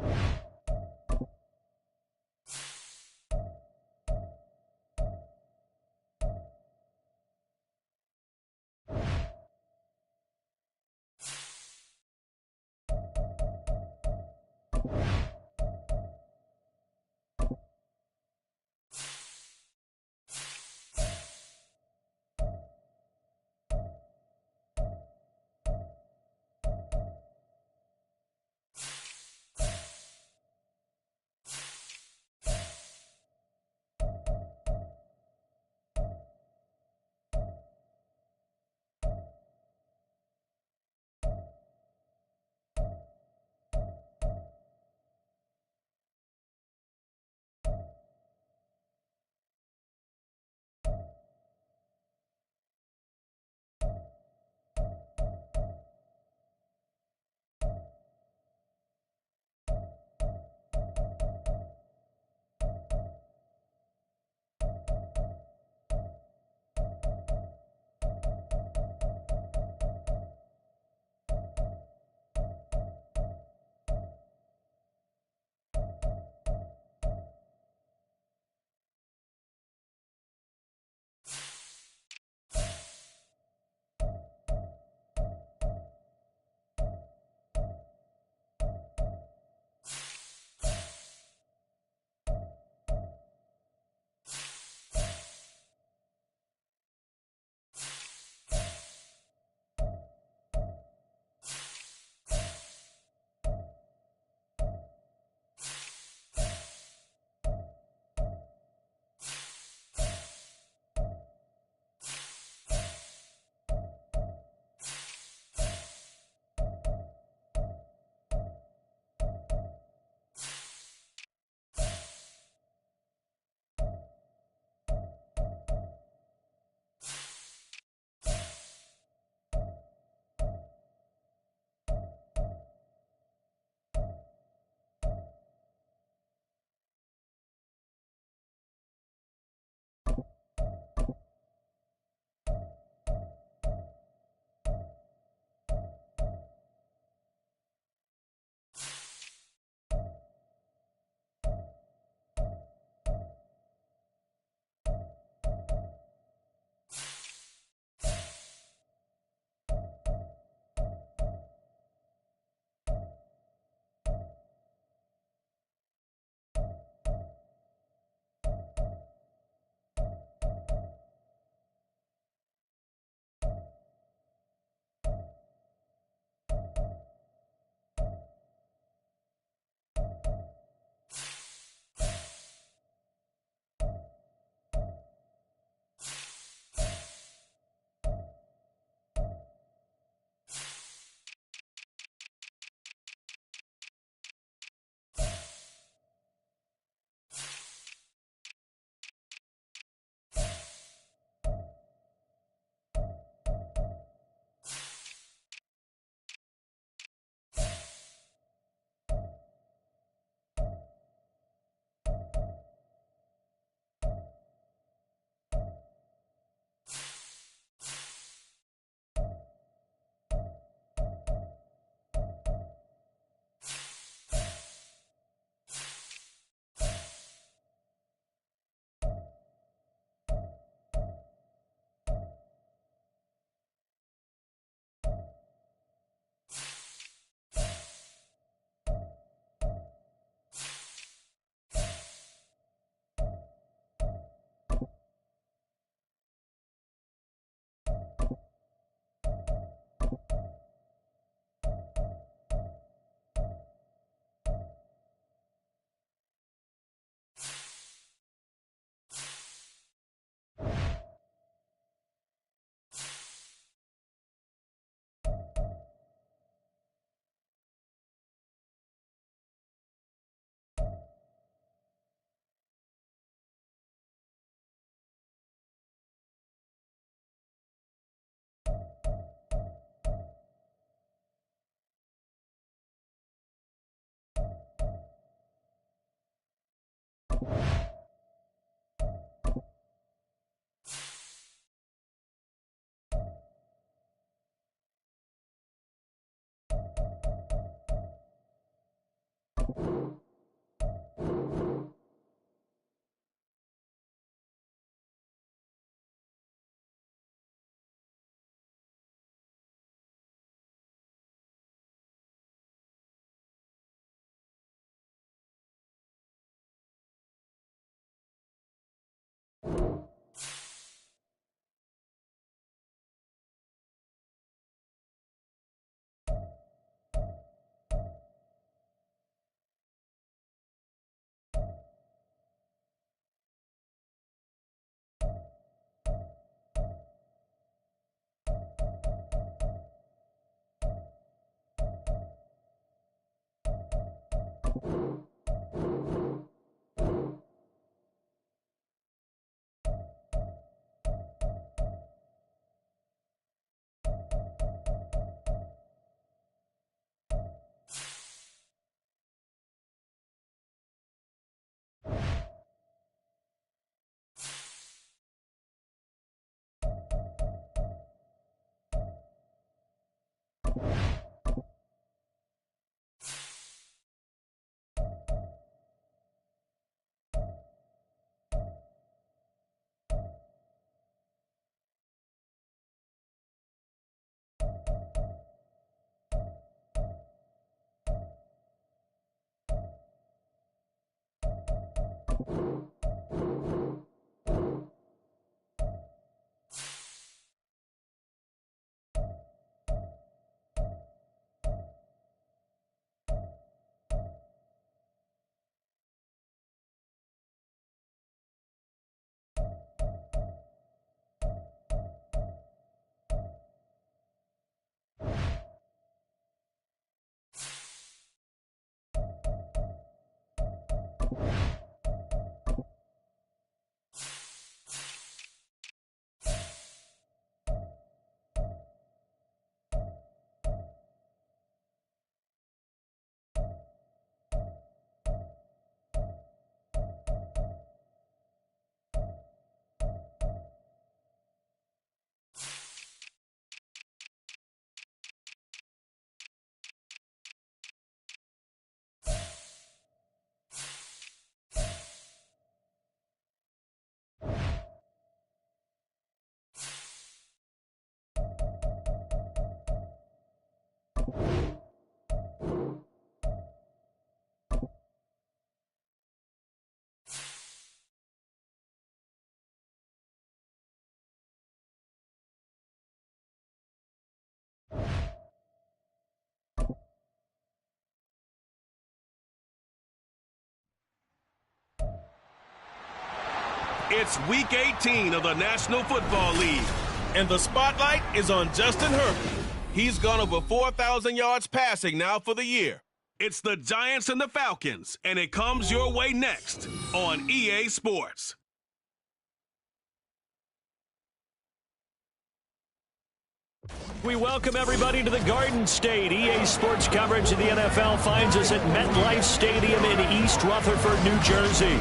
You It's Week 18 of the National Football League, and the spotlight is on Justin Herbert. He's gone over 4,000 yards passing now for the year. It's the Giants and the Falcons, and it comes your way next on EA Sports. We welcome everybody to the Garden State. EA Sports coverage of the NFL finds us at MetLife Stadium in East Rutherford, New Jersey.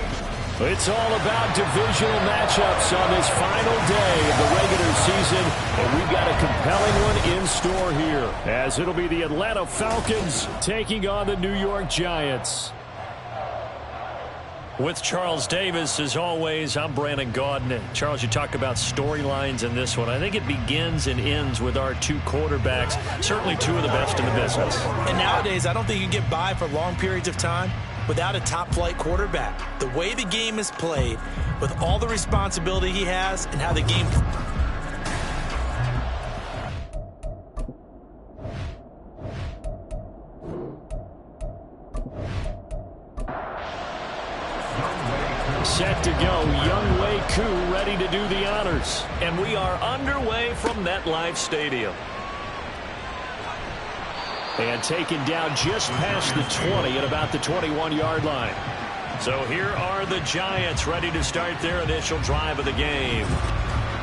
It's all about divisional matchups on this final day of the regular season, and we've got a compelling one in store here, as it'll be the Atlanta Falcons taking on the New York Giants. With Charles Davis, as always, I'm Brandon Gaudin. Charles, you talk about storylines in this one. I think it begins and ends with our two quarterbacks, certainly two of the best in the business. And nowadays, I don't think you can get by for long periods of time without a top-flight quarterback. The way the game is played, with all the responsibility he has, and how the game... Set to go, Younghoe Koo ready to do the honors. And we are underway from MetLife Stadium. And taken down just past the 20 at about the 21-yard line. So here are the Giants ready to start their initial drive of the game.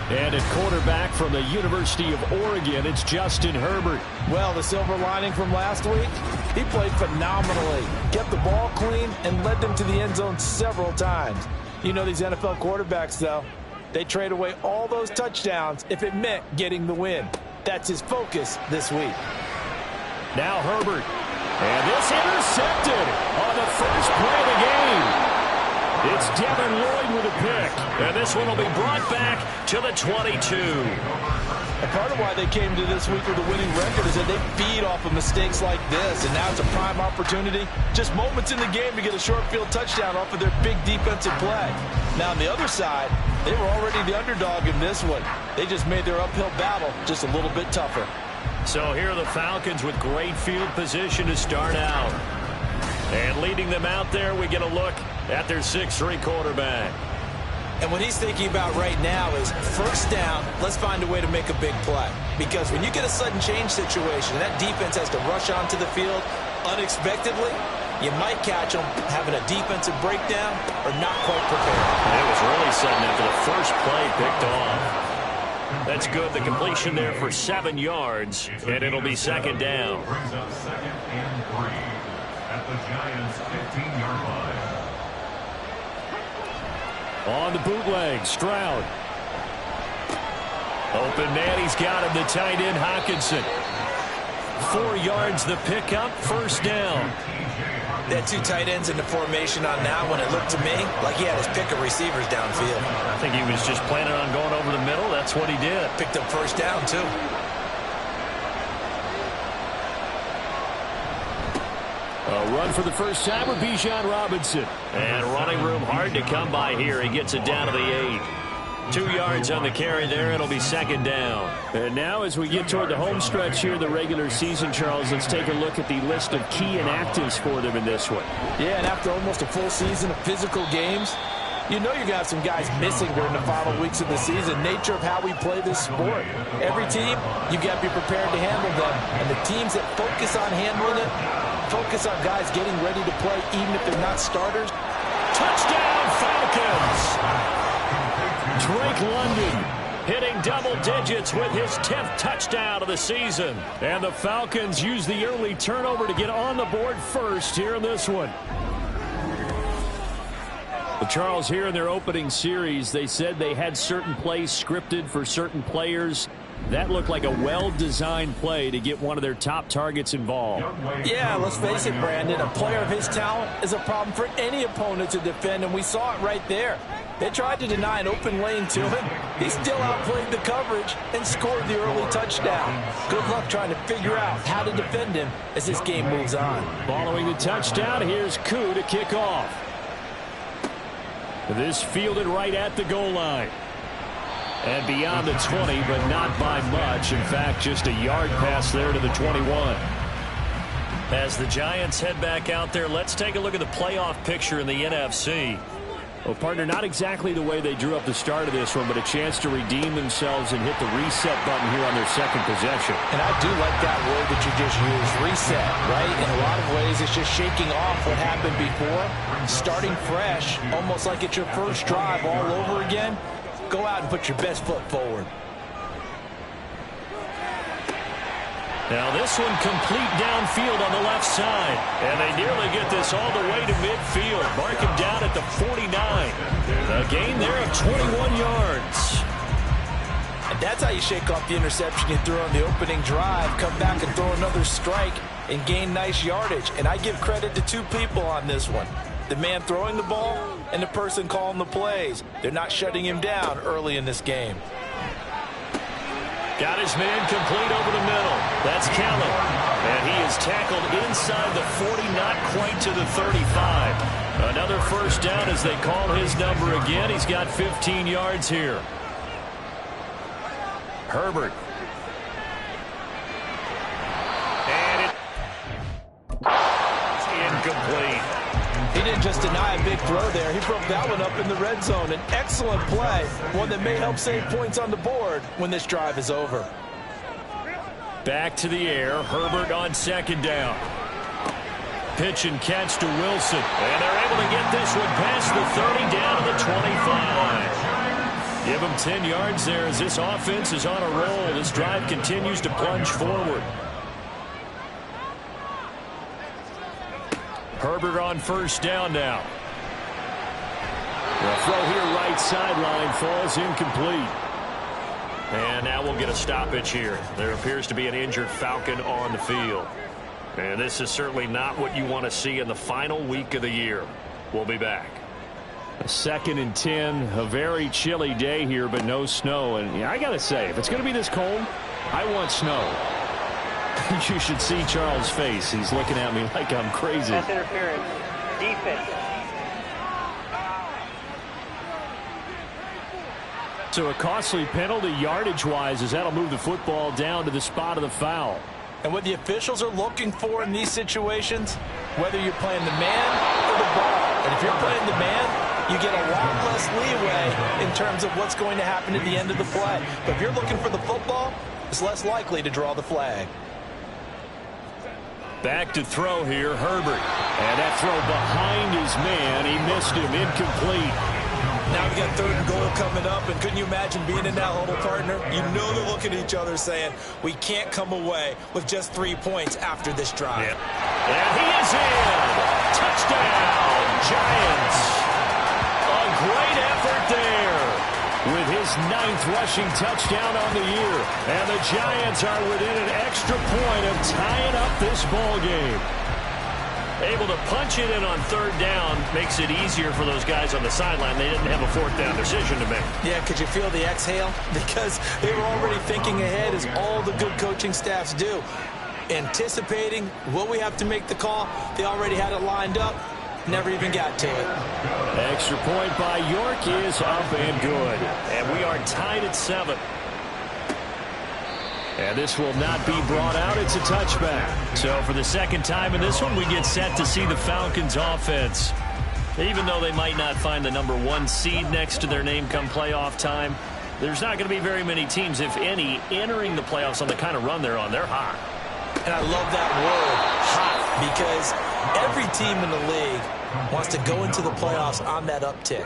And at quarterback from the University of Oregon, it's Justin Herbert. Well, the silver lining from last week, he played phenomenally. Kept the ball clean and led them to the end zone several times. You know these NFL quarterbacks, though, they trade away all those touchdowns if it meant getting the win. That's his focus this week. Now Herbert. And this intercepted on the first play of the game. It's Devin Lloyd with a pick. And this one will be brought back to the 22. And part of why they came to this week with a winning record is that they feed off of mistakes like this. And now it's a prime opportunity. Just moments in the game to get a short field touchdown off of their big defensive play. Now on the other side, they were already the underdog in this one. They just made their uphill battle just a little bit tougher. So here are the Falcons with great field position to start out. And leading them out there, we get a look at their 6'3" quarterback. And what he's thinking about right now is first down, let's find a way to make a big play. Because when you get a sudden change situation, that defense has to rush onto the field unexpectedly. You might catch them having a defensive breakdown or not quite prepared. It was really sudden after the first play picked off. That's good. The completion there for 7 yards, and it'll be second down. Brings up 2nd and 3 at the Giants' 15-yard line. On the bootleg, Stroud. Open man, he's got him, the tight end, Hockenson. 4 yards the pickup, first down. They had 2 tight ends in the formation on that one. It looked to me like he had his pick of receivers downfield. I think he was just planning on going over the middle. That's what he did. Picked up first down, too. A run for the first time with Bijan Robinson. And running room hard to come by here. He gets it down to the 8. 2 yards on the carry there. It'll be second down. And now as we get toward the home stretch here in the regular season, Charles, let's take a look at the list of key inactives for them in this one. Yeah, and after almost a full season of physical games, you know you're going to have some guys missing during the final weeks of the season. Nature of how we play this sport. Every team, you got to be prepared to handle them. And the teams that focus on handling it, focus on guys getting ready to play even if they're not starters. Touchdown, Falcons! Drake London hitting double digits with his 10th touchdown of the season. And the Falcons use the early turnover to get on the board first here in this one. But Charles, here in their opening series, they said they had certain plays scripted for certain players. That looked like a well-designed play to get one of their top targets involved. Yeah, let's face it, Brandon. A player of his talent is a problem for any opponent to defend, and we saw it right there. They tried to deny an open lane to him. He still outplayed the coverage and scored the early touchdown. Good luck trying to figure out how to defend him as this game moves on. Following the touchdown, here's Koo to kick off. This fielded right at the goal line. And beyond the 20, but not by much. In fact, just a yard pass there to the 21. As the Giants head back out there, let's take a look at the playoff picture in the NFC. Well, partner, not exactly the way they drew up the start of this one, but a chance to redeem themselves and hit the reset button here on their second possession. And I do like that word that you just used, reset, right? In a lot of ways, it's just shaking off what happened before, starting fresh, almost like it's your first drive all over again. Go out and put your best foot forward. Now this one complete downfield on the left side. And they nearly get this all the way to midfield. Mark him down at the 49. A gain there of 21 yards. And that's how you shake off the interception you threw on the opening drive. Come back and throw another strike and gain nice yardage. And I give credit to 2 people on this one. The man throwing the ball and the person calling the plays. They're not shutting him down early in this game. Got his man complete over the middle. That's Kellen. And he is tackled inside the 40, not quite to the 35. Another first down as they call his number again. He's got 15 yards here. Herbert. And it's incomplete. He didn't just deny a big throw there. He broke that one up in the red zone. An excellent play, one that may help save points on the board when this drive is over. Back to the air. Herbert on second down. Pitch and catch to Wilson. And they're able to get this one past the 30 down to the 25. Give him 10 yards there as this offense is on a roll. This drive continues to plunge forward. Herbert on first down now. The throw here right sideline falls incomplete. And now we'll get a stoppage here. There appears to be an injured Falcon on the field. And this is certainly not what you want to see in the final week of the year. We'll be back. A 2nd and 10, a very chilly day here, but no snow. And I got to say, if it's going to be this cold, I want snow. You should see Charles' face. He's looking at me like I'm crazy. Pass interference. Defense. So a costly penalty yardage-wise as that'll move the football down to the spot of the foul. And what the officials are looking for in these situations, whether you're playing the man or the ball, and if you're playing the man, you get a lot less leeway in terms of what's going to happen at the end of the play. But if you're looking for the football, it's less likely to draw the flag. Back to throw here, Herbert. And that throw behind his man. He missed him, incomplete. Now we got 3rd and goal coming up, and couldn't you imagine being in that huddle, partner? You know they're looking at each other saying, we can't come away with just 3 points after this drive. Yep. And he is in. Touchdown, Giants. A great effort there with his 9th rushing touchdown on the year. And the Giants are within an extra point of tying up this ball game. Able to punch it in on 3rd down makes it easier for those guys on the sideline. They didn't have a 4th down decision to make. Yeah, could you feel the exhale? Because they were already thinking ahead, as all the good coaching staffs do. Anticipating, will we have to make the call? They already had it lined up. Never even got to it. Extra point by York is up and good. And we are tied at 7. And this will not be brought out. It's a touchback. So for the 2nd time in this one, we get set to see the Falcons offense. Even though they might not find the number 1 seed next to their name come playoff time, there's not going to be very many teams, if any, entering the playoffs on the kind of run they're on. They're hot. And I love that word, hot, because every team in the league wants to go into the playoffs on that uptick.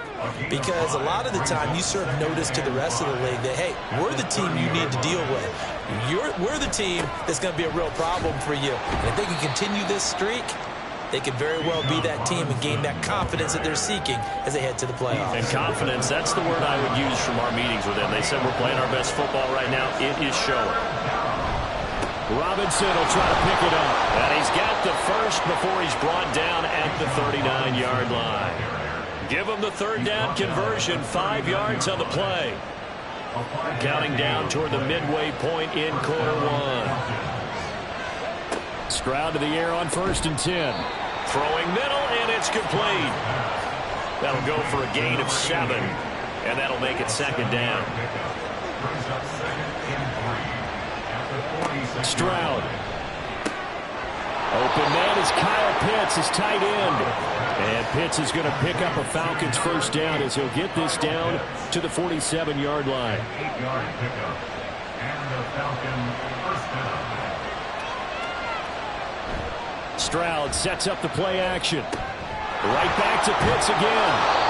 Because a lot of the time you serve notice to the rest of the league that, hey, we're the team you need to deal with. We're the team that's going to be a real problem for you. And if they can continue this streak, they could very well be that team and gain that confidence that they're seeking as they head to the playoffs. And confidence, that's the word I would use from our meetings with them. They said we're playing our best football right now. It is showing. Robinson will try to pick it up. And he's got the first before he's brought down at the 39-yard line. Give him the 3rd down conversion, 5 yards on the play. Counting down toward the midway point in quarter 1. Stroud to the air on 1st and 10. Throwing middle, and it's complete. That'll go for a gain of 7, and that'll make it 2nd down. Stroud. Open man is Kyle Pitts, his tight end. And Pitts is going to pick up a Falcons 1st down as he'll get this down to the 47-yard line. 8-yard pickup. And the Falcon 1st down. Stroud sets up the play action. Right back to Pitts again.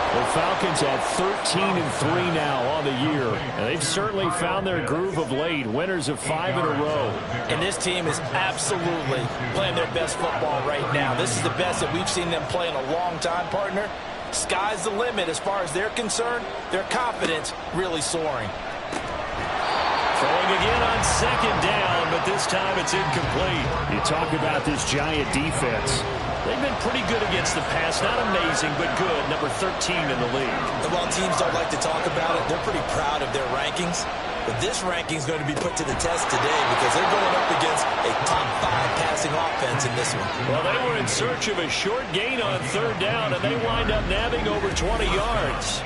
The Falcons have 13-3 now on the year. And they've certainly found their groove of late. Winners of 5 in a row. And this team is absolutely playing their best football right now. This is the best that we've seen them play in a long time, partner. Sky's the limit as far as they're concerned. Their confidence really soaring. Throwing again on 2nd down, but this time it's incomplete. You talk about this Giant defense. They've been pretty good against the pass. Not amazing, but good. Number 13 in the league. And while teams don't like to talk about it, they're pretty proud of their rankings. But this ranking is going to be put to the test today because they're going up against a top 5 passing offense in this one. Well, they were in search of a short gain on 3rd down, and they wind up nabbing over 20 yards.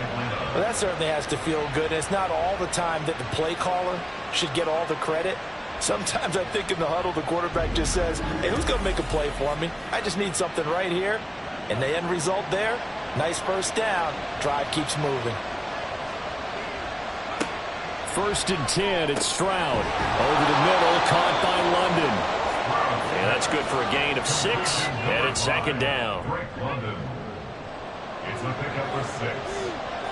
Well, that certainly has to feel good. It's not all the time that the play caller should get all the credit. Sometimes I think in the huddle, the quarterback just says, hey, who's going to make a play for me? I just need something right here. And the end result there, nice 1st down. Drive keeps moving. 1st and 10, it's Stroud. Over the middle, caught by London. And that's good for a gain of 6, and it's 2nd down. London. It's a pickup for 6.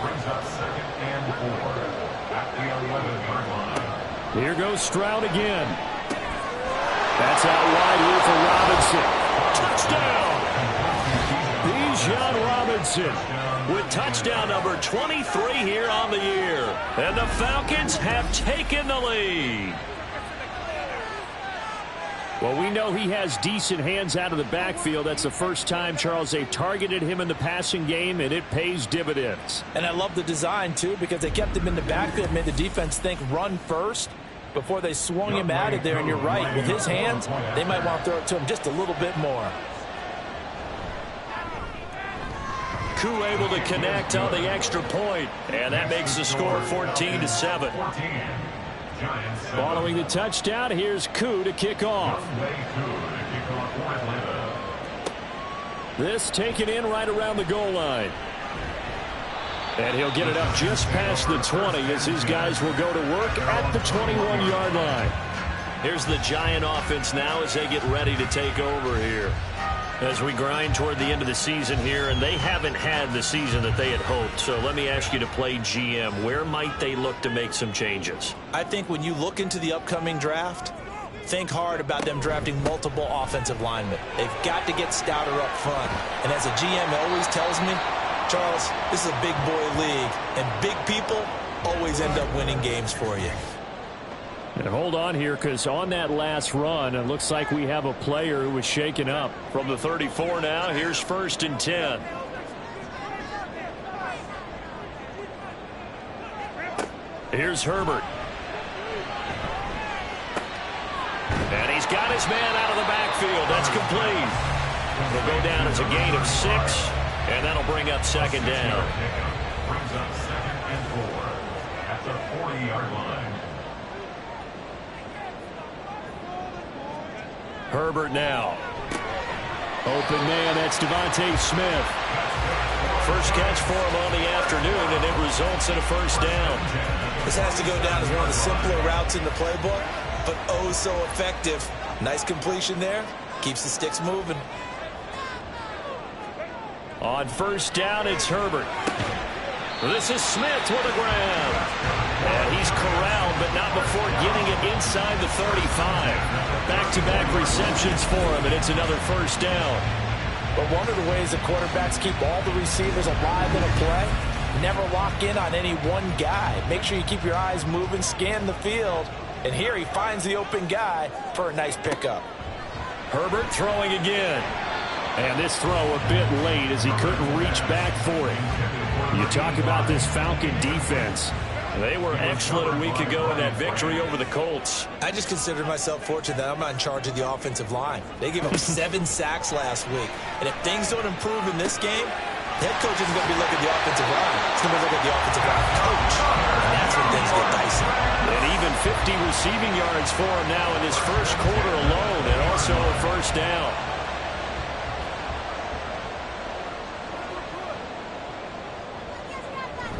Brings up 2nd and 4 at the 11-yard line. Here goes Stroud again. That's out wide here for Robinson. Touchdown! Bijan Robinson with touchdown number 23 here on the year. And the Falcons have taken the lead. Well, we know he has decent hands out of the backfield. That's the first time, Charles, they've targeted him in the passing game, and it pays dividends. And I love the design, too, because they kept him in the backfield, made the defense think run first before they swung him out of there. And you're right, with his hands, they might want to throw it to him just a little bit more. Koo able to connect on the extra point, and that makes the score 14-7. Following the touchdown, here's Koo to kick off. This taken in right around the goal line. And he'll get it up just past the 20 as his guys will go to work at the 21-yard line. Here's the Giant offense now as they get ready to take over here. As we grind toward the end of the season here, and they haven't had the season that they had hoped. So let me ask you to play GM. Where might they look to make some changes? I think when you look into the upcoming draft, think hard about them drafting multiple offensive linemen. They've got to get stouter up front. And as a GM always tells me, Charles, this is a big boy league, and big people always end up winning games for you. And hold on here, because on that last run, it looks like we have a player who was shaken up. From the 34 now, here's 1st and 10. Here's Herbert. And he's got his man out of the backfield. That's complete. It'll go down as a gain of 6, and that'll bring up 2nd down. Brings up 2nd and 4 at the 40-yard line. Herbert now. Open man, that's Devontae Smith. First catch for him on the afternoon, and it results in a 1st down. This has to go down as one of the simpler routes in the playbook, but oh so effective. Nice completion there. Keeps the sticks moving. On 1st down, it's Herbert. This is Smith with a grab. And he's corralled, but not before getting it inside the 35. Back-to-back receptions for him, and it's another 1st down. But one of the ways the quarterbacks keep all the receivers alive in a play, never lock in on any one guy. Make sure you keep your eyes moving, scan the field. And here he finds the open guy for a nice pickup. Herbert throwing again. And this throw a bit late as he couldn't reach back for it. You talk about this Falcon defense. They were excellent a week ago in that victory over the Colts. I just consider myself fortunate that I'm not in charge of the offensive line. They gave up 7 sacks last week. And if things don't improve in this game, the head coach isn't going to be looking at the offensive line. He's going to be looking at the offensive line coach. And that's when things get dicey. And even 50 receiving yards for him now in his first quarter alone, and also a 1st down.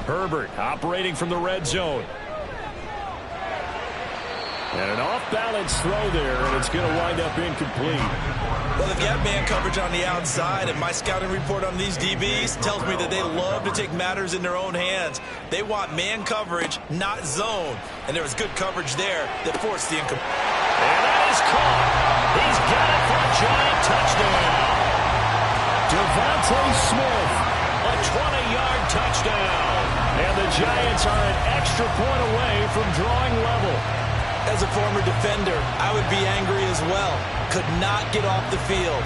Herbert operating from the red zone. And an off-balance throw there, and it's going to wind up incomplete. Well, they've got man coverage on the outside, and my scouting report on these DBs tells me that they love to take matters in their own hands. They want man coverage, not zone. And there was good coverage there that forced the incomplete. And that is caught. He's got it for a Giant touchdown. Devontae Smith, a 20-yard touchdown. And the Giants are an extra point away from drawing level. As a former defender, I would be angry as well. Could not get off the field.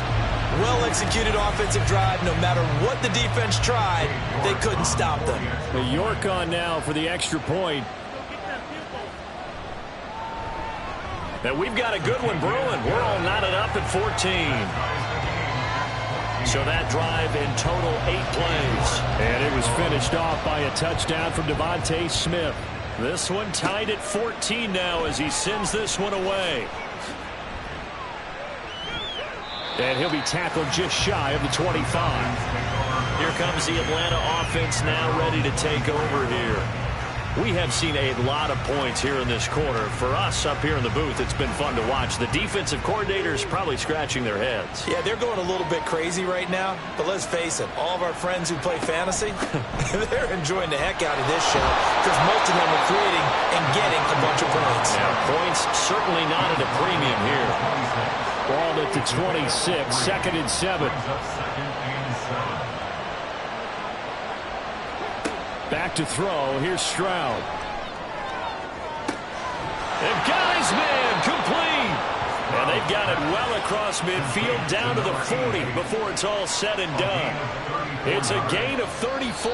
Well-executed offensive drive. No matter what the defense tried, they couldn't stop them. The York on now for the extra point. And we've got a good one brewing. We're all knotted up at 14. So that drive in total 8 plays. And it was finished off by a touchdown from Devontae Smith. This one tied at 14 now as he sends this one away. And he'll be tackled just shy of the 25. Here comes the Atlanta offense now ready to take over here. We have seen a lot of points here in this quarter. For us up here in the booth, it's been fun to watch. The defensive coordinators probably scratching their heads. Yeah, they're going a little bit crazy right now. But let's face it, all of our friends who play fantasy, they're enjoying the heck out of this show because most of them are creating and getting a bunch of points. Now, points certainly not at a premium here. Ball at the 26, 2nd and 7. Back to throw. Here's Stroud. They've got his man complete. And they've got it well across midfield down to the 40 before it's all said and done. It's a gain of 34.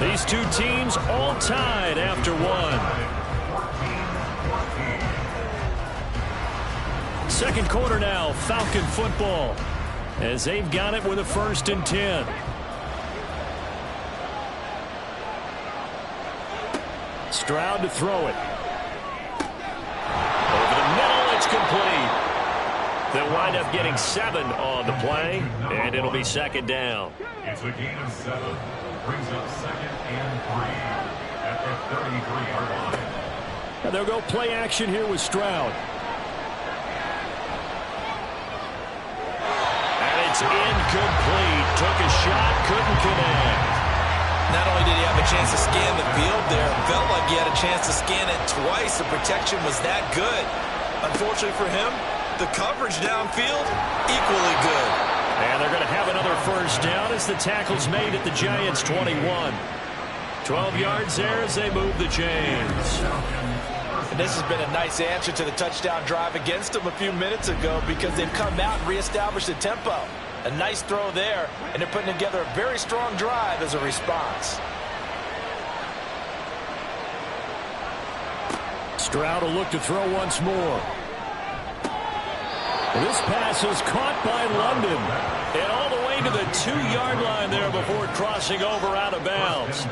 These two teams all tied after one. Second quarter now, Falcon football, as they've got it with a 1st and 10. Stroud to throw it. Over the middle, it's complete. They'll wind up getting 7 on the play, and it'll be 2nd down. It's a gain of 7. Brings up 2nd and 3 at the 33-yard line. And they'll go play action here with Stroud. And it's incomplete. Took a shot, couldn't connect. Not only did he have a chance to scan the field there, it felt like he had a chance to scan it twice. The protection was that good. Unfortunately for him, the coverage downfield, equally good. And they're going to have another first down as the tackle's made at the Giants' 21. 12 yards there as they move the chains. And this has been a nice answer to the touchdown drive against them a few minutes ago because they've come out and reestablished the tempo. A nice throw there, and they're putting together a very strong drive as a response. Stroud will look to throw once more. This pass is caught by London. And all the way to the 2-yard line there before crossing over out of bounds.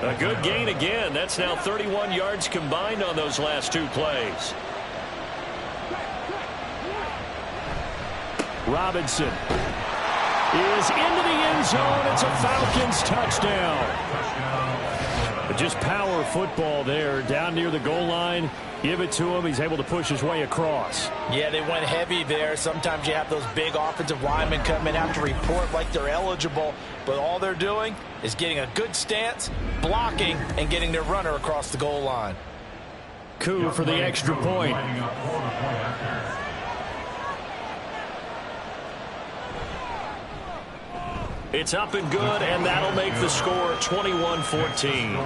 A good gain again. That's now 31 yards combined on those last two plays. Robinson is into the end zone. It's a Falcons touchdown. But just power football there down near the goal line. Give it to him. He's able to push his way across. Yeah, they went heavy there. Sometimes you have those big offensive linemen come in, have to report like they're eligible. But all they're doing is getting a good stance, blocking, and getting their runner across the goal line. Coup for the extra point. It's up and good, and that'll make the score 21-14.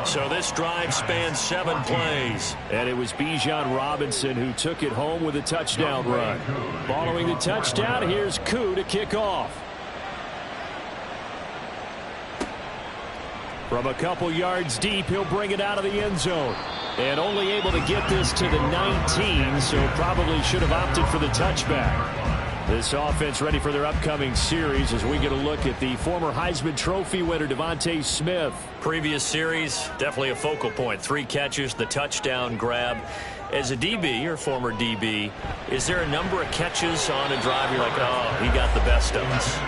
So this drive spans 7 plays, and it was Bijan Robinson who took it home with a touchdown run. Following the touchdown, here's Coup to kick off. From a couple yards deep, he'll bring it out of the end zone. And only able to get this to the 19, so probably should have opted for the touchback. This offense ready for their upcoming series as we get a look at the former Heisman Trophy winner, Devontae Smith. Previous series, definitely a focal point. 3 catches, the touchdown grab. As a DB, or former DB, is there a number of catches on a drive you're like, oh, he got the best of us?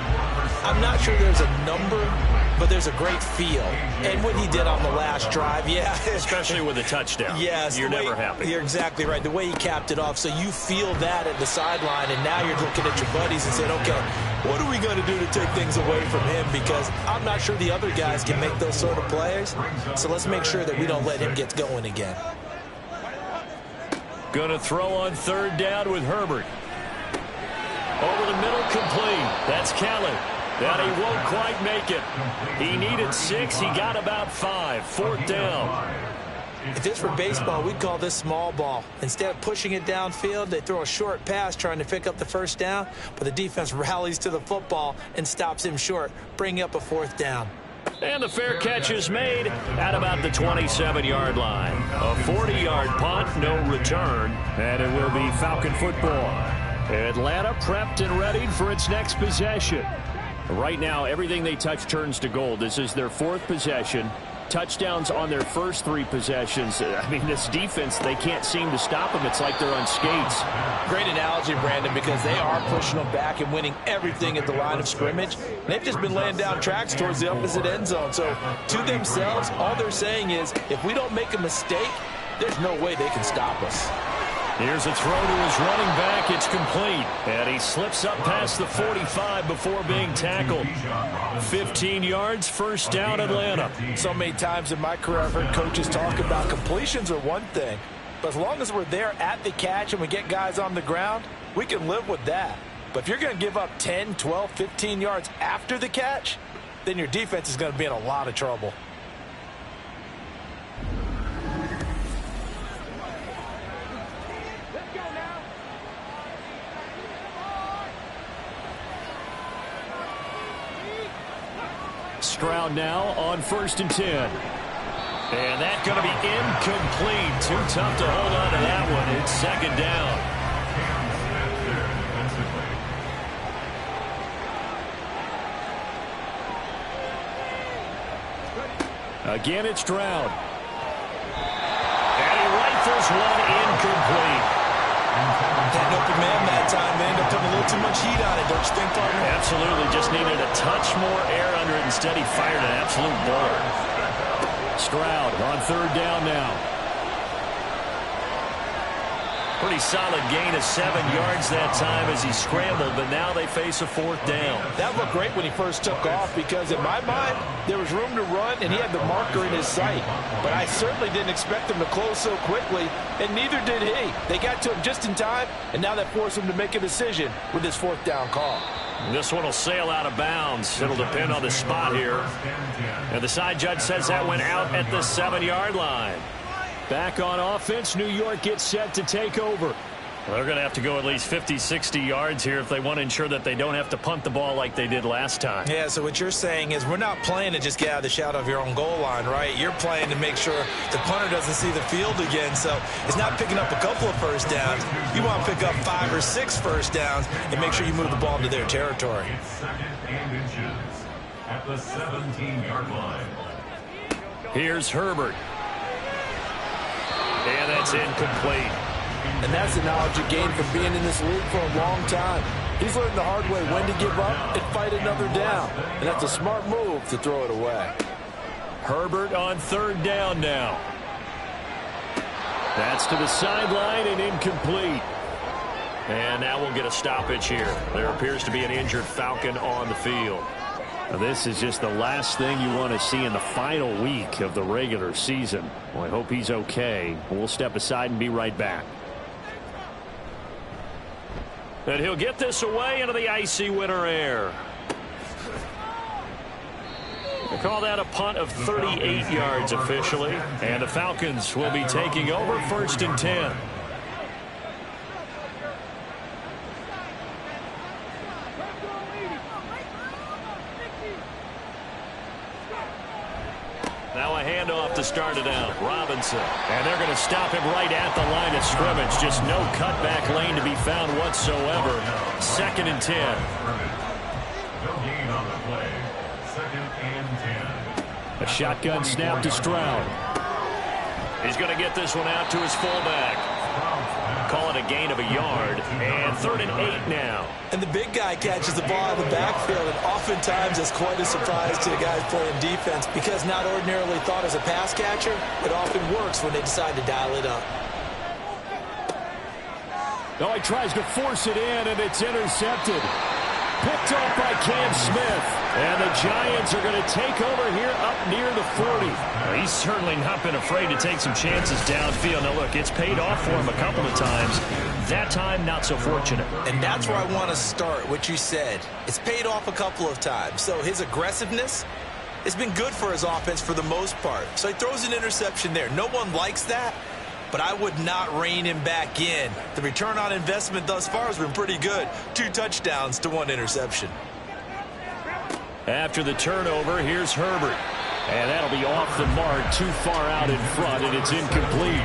I'm not sure there's a number, but there's a great feel. And what he did on the last drive, yeah. Especially with a touchdown. Yes. You're never happy. You're exactly right. The way he capped it off, so you feel that at the sideline, and now you're looking at your buddies and saying, okay, what are we going to do to take things away from him? Because I'm not sure the other guys can make those sort of plays. So let's make sure that we don't let him get going again. Going to throw on 3rd down with Herbert. Over the middle, complete. That's Kelly. And he won't quite make it. He needed 6. He got about 5. 4th down. If this were baseball, we'd call this small ball. Instead of pushing it downfield, they throw a short pass trying to pick up the 1st down, but the defense rallies to the football and stops him short, bringing up a 4th down. And the fair catch is made at about the 27-yard line. A 40-yard punt, no return, and it will be Falcon football. Atlanta prepped and readied for its next possession. Right now, everything they touch turns to gold. This is their 4th possession. Touchdowns on their first 3 possessions. I mean, this defense, they can't seem to stop them. It's like they're on skates. Great analogy, Brandon, because they are pushing them back and winning everything at the line of scrimmage. They've just been laying down tracks towards the opposite end zone. So, to themselves, all they're saying is, if we don't make a mistake, there's no way they can stop us. Here's a throw to his running back. It's complete. And he slips up past the 45 before being tackled. 15 yards, 1st down, Atlanta. So many times in my career, I've heard coaches talk about completions are one thing. But as long as we're there at the catch and we get guys on the ground, we can live with that. But if you're going to give up 10, 12, 15 yards after the catch, then your defense is going to be in a lot of trouble. Stroud now on 1st and 10. And that's going to be incomplete. Too tough to hold on to that one. It's 2nd down. Again, it's Stroud. And he rifles one incomplete. That open man that time, they end up putting a little too much heat on it, don't you think, partner? Absolutely. Just needed a touch more air under it. Instead, he fired an absolute bullet. Stroud on third down now. Pretty solid gain of 7 yards that time as he scrambled, but now they face a fourth down. That looked great when he first took off because in my mind, there was room to run and he had the marker in his sight. But I certainly didn't expect him to close so quickly, and neither did he. They got to him just in time, and now that forced him to make a decision with his fourth down call. This one will sail out of bounds. It'll depend on the spot here. And the side judge says that went out at the 7-yard line. Back on offense, New York gets set to take over. Well, they're going to have to go at least 50, 60 yards here if they want to ensure that they don't have to punt the ball like they did last time. Yeah, so what you're saying is we're not playing to just get out of the shadow of your own goal line, right? You're playing to make sure the punter doesn't see the field again. So it's not picking up a couple of first downs. You want to pick up 5 or 6 first downs and make sure you move the ball into their territory. It's second and inches at the 17-yard line. Here's Herbert. And that's incomplete. And that's the knowledge you gain from being in this league for a long time. He's learned the hard way when to give up and fight another down. And that's a smart move to throw it away. Herbert on third down now. That's to the sideline and incomplete. And now we'll get a stoppage here. There appears to be an injured Falcon on the field. Now, this is just the last thing you want to see in the final week of the regular season. Well, I hope he's okay. We'll step aside and be right back. And he'll get this away into the icy winter air. They call that a punt of 38 yards officially. And the Falcons will be taking over 1st and 10. Now a handoff to start it out. Robinson. And they're going to stop him right at the line of scrimmage. Just no cutback lane to be found whatsoever. 2nd and 10. No gain on the play. 2nd and 10. A shotgun snap to Stroud. He's going to get this one out to his fullback. Call it a gain of a yard. And 3rd and 8 now. And the big guy catches the ball in the backfield, and oftentimes it's quite a surprise to the guys playing defense because not ordinarily thought as a pass catcher, it often works when they decide to dial it up. Oh, he tries to force it in, and it's intercepted. Picked off by Cam Smith. And the Giants are going to take over here up near the 40. Well, he's certainly not been afraid to take some chances downfield. Now, look, it's paid off for him a couple of times. That time, not so fortunate. And that's where I want to start, what you said. It's paid off a couple of times. So his aggressiveness has been good for his offense for the most part. So he throws an interception there. No one likes that, but I would not rein him back in. The return on investment thus far has been pretty good. 2 touchdowns to 1 interception. After the turnover, here's Herbert. And that'll be off the mark, too far out in front, and it's incomplete.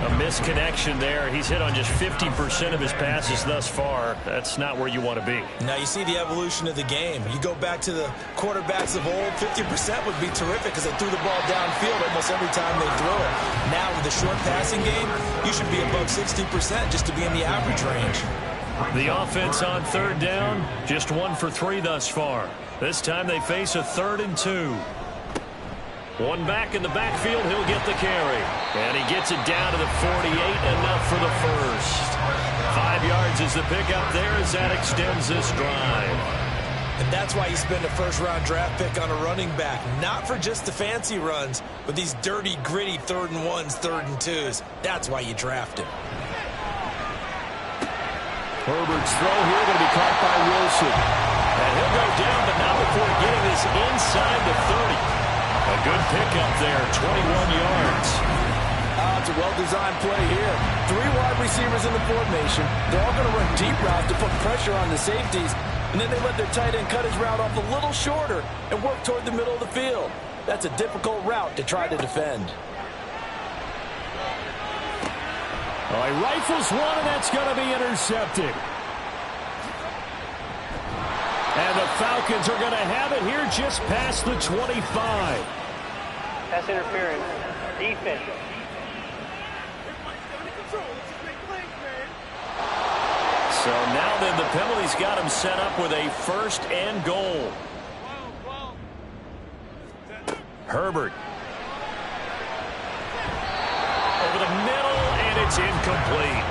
A misconnection there. He's hit on just 50% of his passes thus far. That's not where you want to be. Now you see the evolution of the game. You go back to the quarterbacks of old, 50% would be terrific because they threw the ball downfield almost every time they threw it. Now with the short passing game, you should be above 60% just to be in the average range. The offense on third down, just 1 for 3 thus far. This time they face a 3rd and 2. One back in the backfield, he'll get the carry. And he gets it down to the 48, enough for the first. 5 yards is the pickup there as that extends this drive. And that's why you spend a first-round draft pick on a running back. Not for just the fancy runs, but these dirty, gritty 3rd and 1s, 3rd and 2s. That's why you draft him. Herbert's throw here going to be caught by Wilson. And he'll go down, but not before getting this inside the 30. A good pickup there, 21 yards. It's a well-designed play here. 3 wide receivers in the formation. They're all going to run deep routes to put pressure on the safeties. And then they let their tight end cut his route off a little shorter and work toward the middle of the field. That's a difficult route to try to defend. Oh, he rifles one, and that's going to be intercepted. And the Falcons are going to have it here just past the 25. Pass interference. Defense. So now then the penalty's got him set up with a 1st and goal. Herbert. It's incomplete.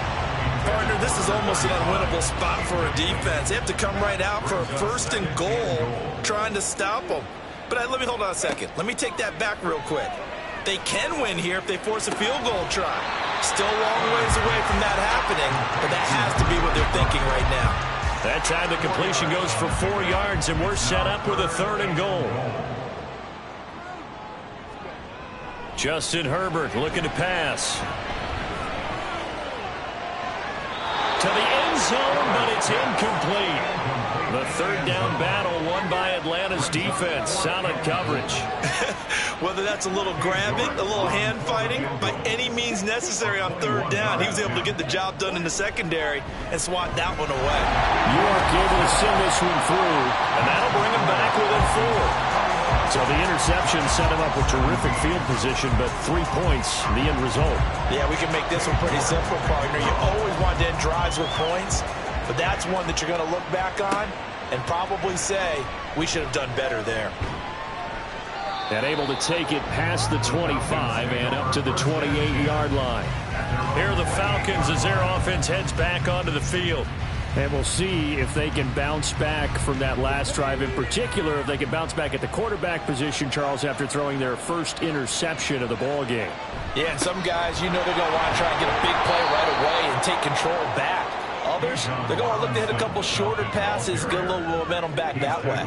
Partner, this is almost an unwinnable spot for a defense. They have to come right out for a 1st and goal trying to stop them. But let me hold on a second. Let me take that back real quick. They can win here if they force a field goal try. Still a long ways away from that happening, but that has to be what they're thinking right now. That time the completion goes for 4 yards, and we're set up with a 3rd and goal. Justin Herbert looking to pass. To the end zone, but it's incomplete. The 3rd down battle won by Atlanta's defense. Solid coverage. Whether that's a little grabbing, a little hand fighting, by any means necessary on 3rd down, he was able to get the job done in the secondary and swat that one away. York able to send this one through, and that'll bring him back within 4. So the interception set him up with terrific field position, but 3 points, the end result. Yeah, we can make this one pretty simple, partner. You always want to end drives with points, but that's one that you're going to look back on and probably say, we should have done better there. And able to take it past the 25 and up to the 28-yard line. Here are the Falcons as their offense heads back onto the field. And we'll see if they can bounce back from that last drive. In particular, if they can bounce back at the quarterback position, Charles, after throwing their first interception of the ball game. Yeah, and some guys, you know they're going to want to try and get a big play right away and take control back. Others, they're going to look to hit a couple shorter passes, get a little momentum back that way.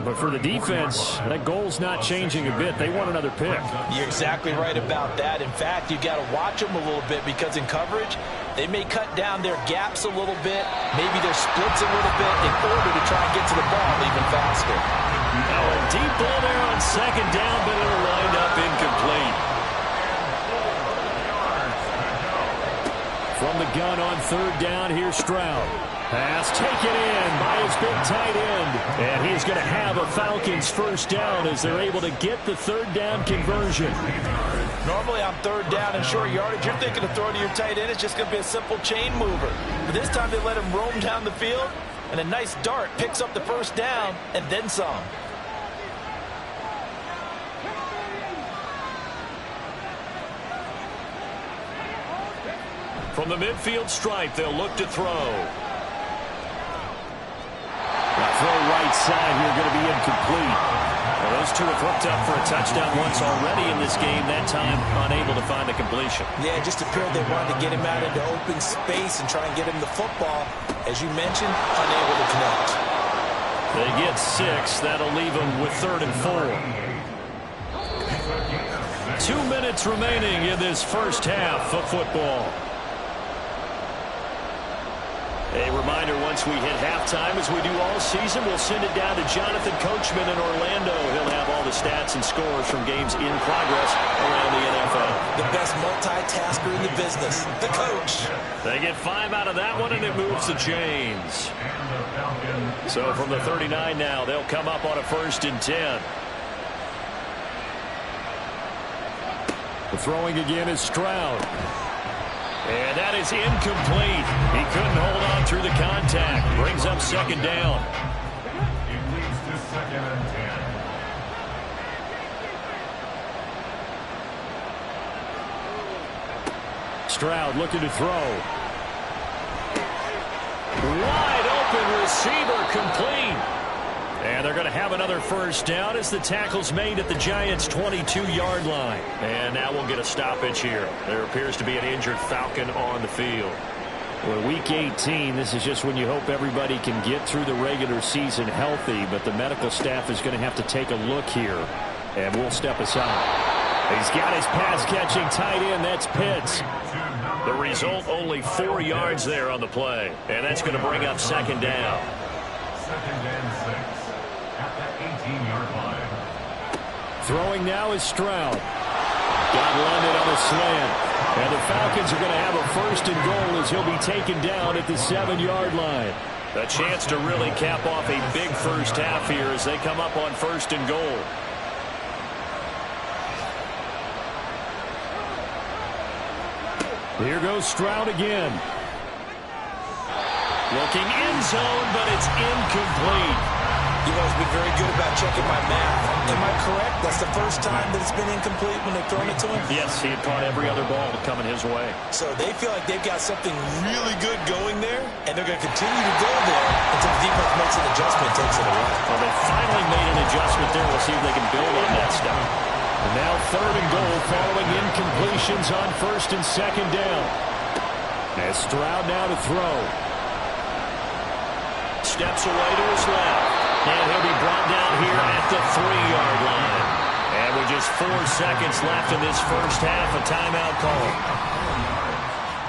But for the defense, that goal's not changing a bit. They want another pick. You're exactly right about that. In fact, you got to watch them a little bit because in coverage, they may cut down their gaps a little bit, maybe their splits a little bit in order to try and get to the ball even faster. Now a deep ball there on 2nd down, but it'll wind up incomplete. From the gun on 3rd down, here's Stroud. Pass taken in by his big tight end. And he's going to have a Falcons 1st down as they're able to get the 3rd down conversion. Normally on 3rd down and short yardage, you're thinking of throwing to your tight end. It's just going to be a simple chain mover. But this time they let him roam down the field, and a nice dart picks up the 1st down and then some. From the midfield stripe, they'll look to throw. That throw right side here going to be incomplete. Well, those two have hooked up for a touchdown once already in this game. That time unable to find the completion. Yeah, it just appeared they wanted to get him out into open space and try and get him the football. As you mentioned, unable to connect. They get 6. That'll leave them with 3rd and 4. 2 minutes remaining in this first half of football. A reminder, once we hit halftime, as we do all season, we'll send it down to Jonathan Coachman in Orlando. He'll have all the stats and scores from games in progress around the NFL. The best multitasker in the business, the coach. They get 5 out of that one, and it moves the chains. So from the 39 now, they'll come up on a 1st and 10. The throwing again is Stroud. And that is incomplete. He couldn't hold on through the contact. Brings up 2nd down. It leads to 2nd and 10. Stroud looking to throw. Wide open receiver, complete. And they're going to have another 1st down as the tackle's made at the Giants' 22-yard line. And now we'll get a stoppage here. There appears to be an injured Falcon on the field. Well, Week 18, this is just when you hope everybody can get through the regular season healthy, but the medical staff is going to have to take a look here, and we'll step aside. He's got his pass-catching tight end. That's Pitts. The result, only 4 yards there on the play, and that's going to bring up 2nd down. 2nd and 6 at the 18-yard line. Throwing now is Stroud. Got landed on a slant. And the Falcons are going to have a 1st and goal as he'll be taken down at the 7-yard line. A chance to really cap off a big first half here as they come up on 1st and goal. Here goes Stroud again. Looking end zone, but it's incomplete. You've always been very good about checking my math. Am I correct? That's the first time that it's been incomplete when they've thrown it to him? Yes, he had caught every other ball coming his way. So they feel like they've got something really good going there, and they're going to continue to go there until the defense makes an adjustment and takes it away. Well, they finally made an adjustment there. We'll see if they can build on that stuff. And now 3rd and goal following incompletions on 1st and 2nd down. As Stroud now to throw. Steps away to his left. And he'll be brought down here at the 3-yard line. And with just 4 seconds left in this first half, a timeout call.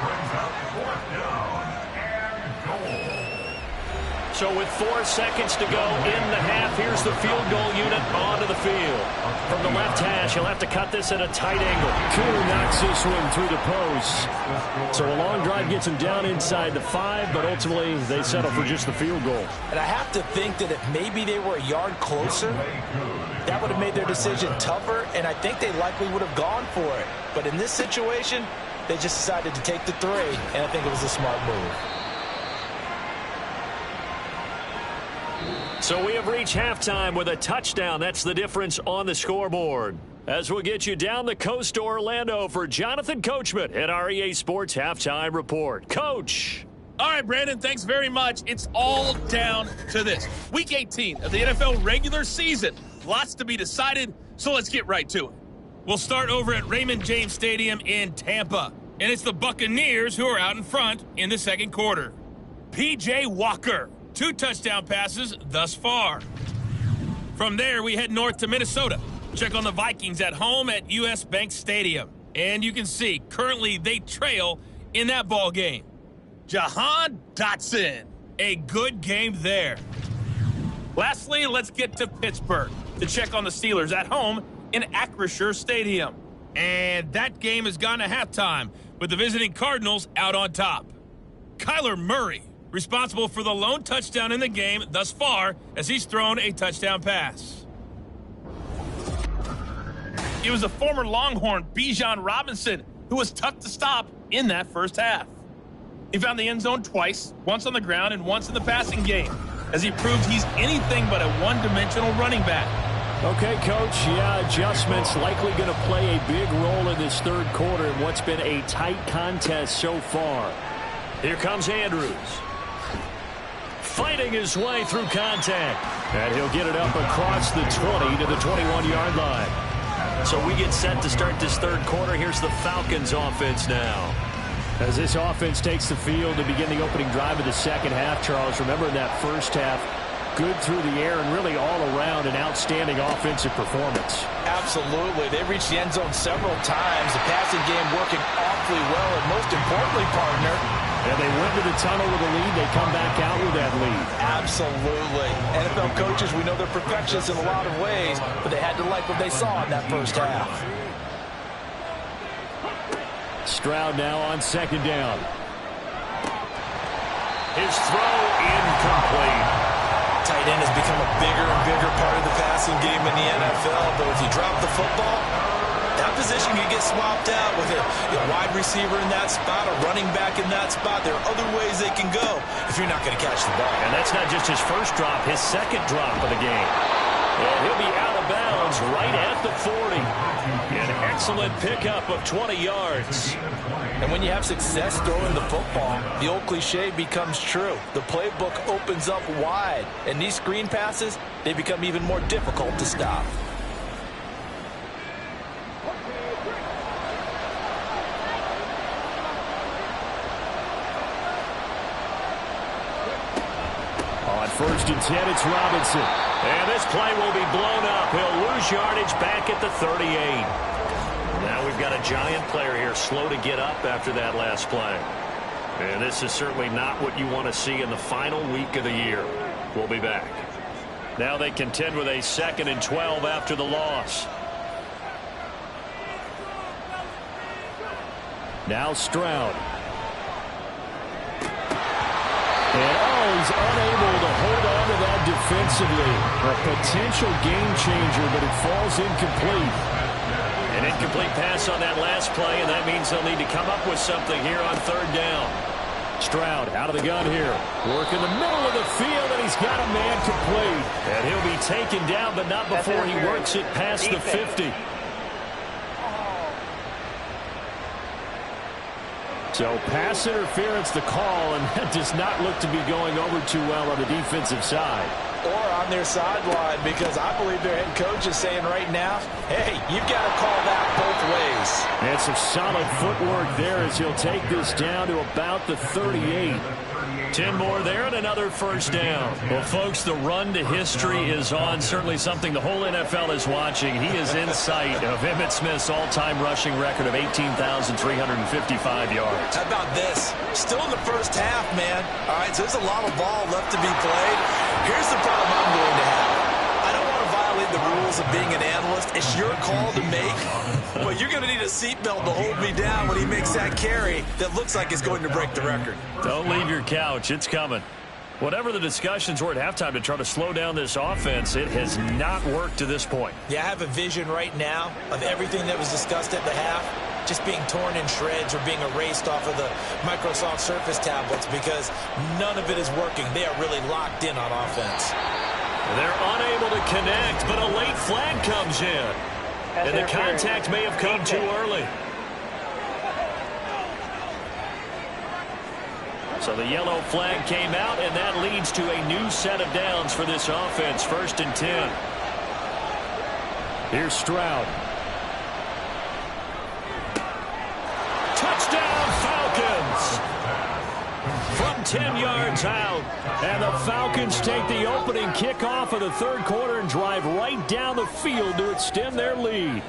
Brings up 4th down and goal. So with 4 seconds to go in the half, here's the field goal unit onto the field. From the left hash, he'll have to cut this at a tight angle. Koo knocks this one through the post. So a long drive gets him down inside the 5, but ultimately they settle for just the field goal. And I have to think that if maybe they were a yard closer, that would have made their decision tougher, and I think they likely would have gone for it. But in this situation, they just decided to take the 3, and I think it was a smart move. So we have reached halftime with a touchdown. That's the difference on the scoreboard. As we'll get you down the coast to Orlando for Jonathan Coachman at our EA Sports Halftime Report. Coach. All right, Brandon, thanks very much. It's all down to this. Week 18 of the NFL regular season. Lots to be decided, so let's get right to it. We'll start over at Raymond James Stadium in Tampa. And it's the Buccaneers who are out in front in the second quarter. P.J. Walker, 2 touchdown passes thus far. From there, we head north to Minnesota. Check on the Vikings at home at U.S. Bank Stadium. And you can see, currently they trail in that ball game. Jahan Dotson, a good game there. Lastly, let's get to Pittsburgh to check on the Steelers at home in Acrisure Stadium. And that game has gone to halftime with the visiting Cardinals out on top. Kyler Murray, responsible for the lone touchdown in the game thus far as he's thrown a touchdown pass. It was the former Longhorn Bijan Robinson who was tough to stop in that first half. He found the end zone twice, once on the ground and once in the passing game, as he proved he's anything but a one-dimensional running back. Okay, Coach, adjustments likely going to play a big role in this third quarter in what's been a tight contest so far. Here comes Andrews. Fighting his way through contact. And he'll get it up across the 20 to the 21-yard line. So we get set to start this third quarter. Here's the Falcons offense now. As this offense takes the field to begin the opening drive of the second half, Charles, remember in that first half, good through the air and really all around an outstanding offensive performance. Absolutely. They reached the end zone several times. The passing game working awfully well, and most importantly, partner, and they went to the tunnel with a lead. They come back out with that lead. Absolutely. NFL coaches, we know they're perfectionists in a lot of ways, but they had to like what they saw in that first half. Stroud now on second down. His throw incomplete. Tight end has become a bigger and bigger part of the passing game in the NFL, but if you drop the football, that position can get swapped out with a wide receiver in that spot, a running back in that spot. There are other ways they can go if you're not going to catch the ball. And that's not just his first drop, his second drop of the game. And he'll be out of bounds right at the 40. An excellent pickup of 20 yards. And when you have success throwing the football, the old cliche becomes true. The playbook opens up wide. And these screen passes, they become even more difficult to stop. On 1st and 10, it's Robinson. And this play will be blown up. He'll lose yardage back at the 38. Now we've got a giant player here slow to get up after that last play. And this is certainly not what you want to see in the final week of the year. We'll be back. Now they contend with a 2nd and 12 after the loss. Now Stroud. And he's unable to hold on to that defensively. A potential game changer, but it falls incomplete. An incomplete pass on that last play, and that means they'll need to come up with something here on 3rd down. Stroud out of the gun here. Work in the middle of the field, and he's got a man complete. And he'll be taken down, but not before he works it past the 50. So pass interference the call, and that does not look to be going over too well on the defensive side. Or on their sideline, because I believe their head coach is saying right now, hey, you've got to call that both ways. And some solid footwork there as he'll take this down to about the 38. 10 more there and another first down. Well, folks, the run to history is on. Certainly something the whole NFL is watching. He is in sight of Emmitt Smith's all-time rushing record of 18,355 yards. How about this? Still in the first half, man. All right, so there's a lot of ball left to be played. Here's the problem I'm going to have. I don't want to violate the rules of being an analyst. It's your call to make. But you're going to need a seatbelt to hold me down when he makes that carry that looks like it's going to break the record. Don't leave your couch. It's coming. Whatever the discussions were at halftime to try to slow down this offense, it has not worked to this point. Yeah, I have a vision right now of everything that was discussed at the half just being torn in shreds or being erased off of the Microsoft Surface tablets because none of it is working. They are really locked in on offense. They're unable to connect, but a late flag comes in. And the contact may have come too early. So the yellow flag came out, and that leads to a new set of downs for this offense. 1st and 10. Here's Stroud. Touchdown, Falcons! From 10 yards out. And the Falcons take the opening kickoff of the third quarter and drive right down the field to extend their lead.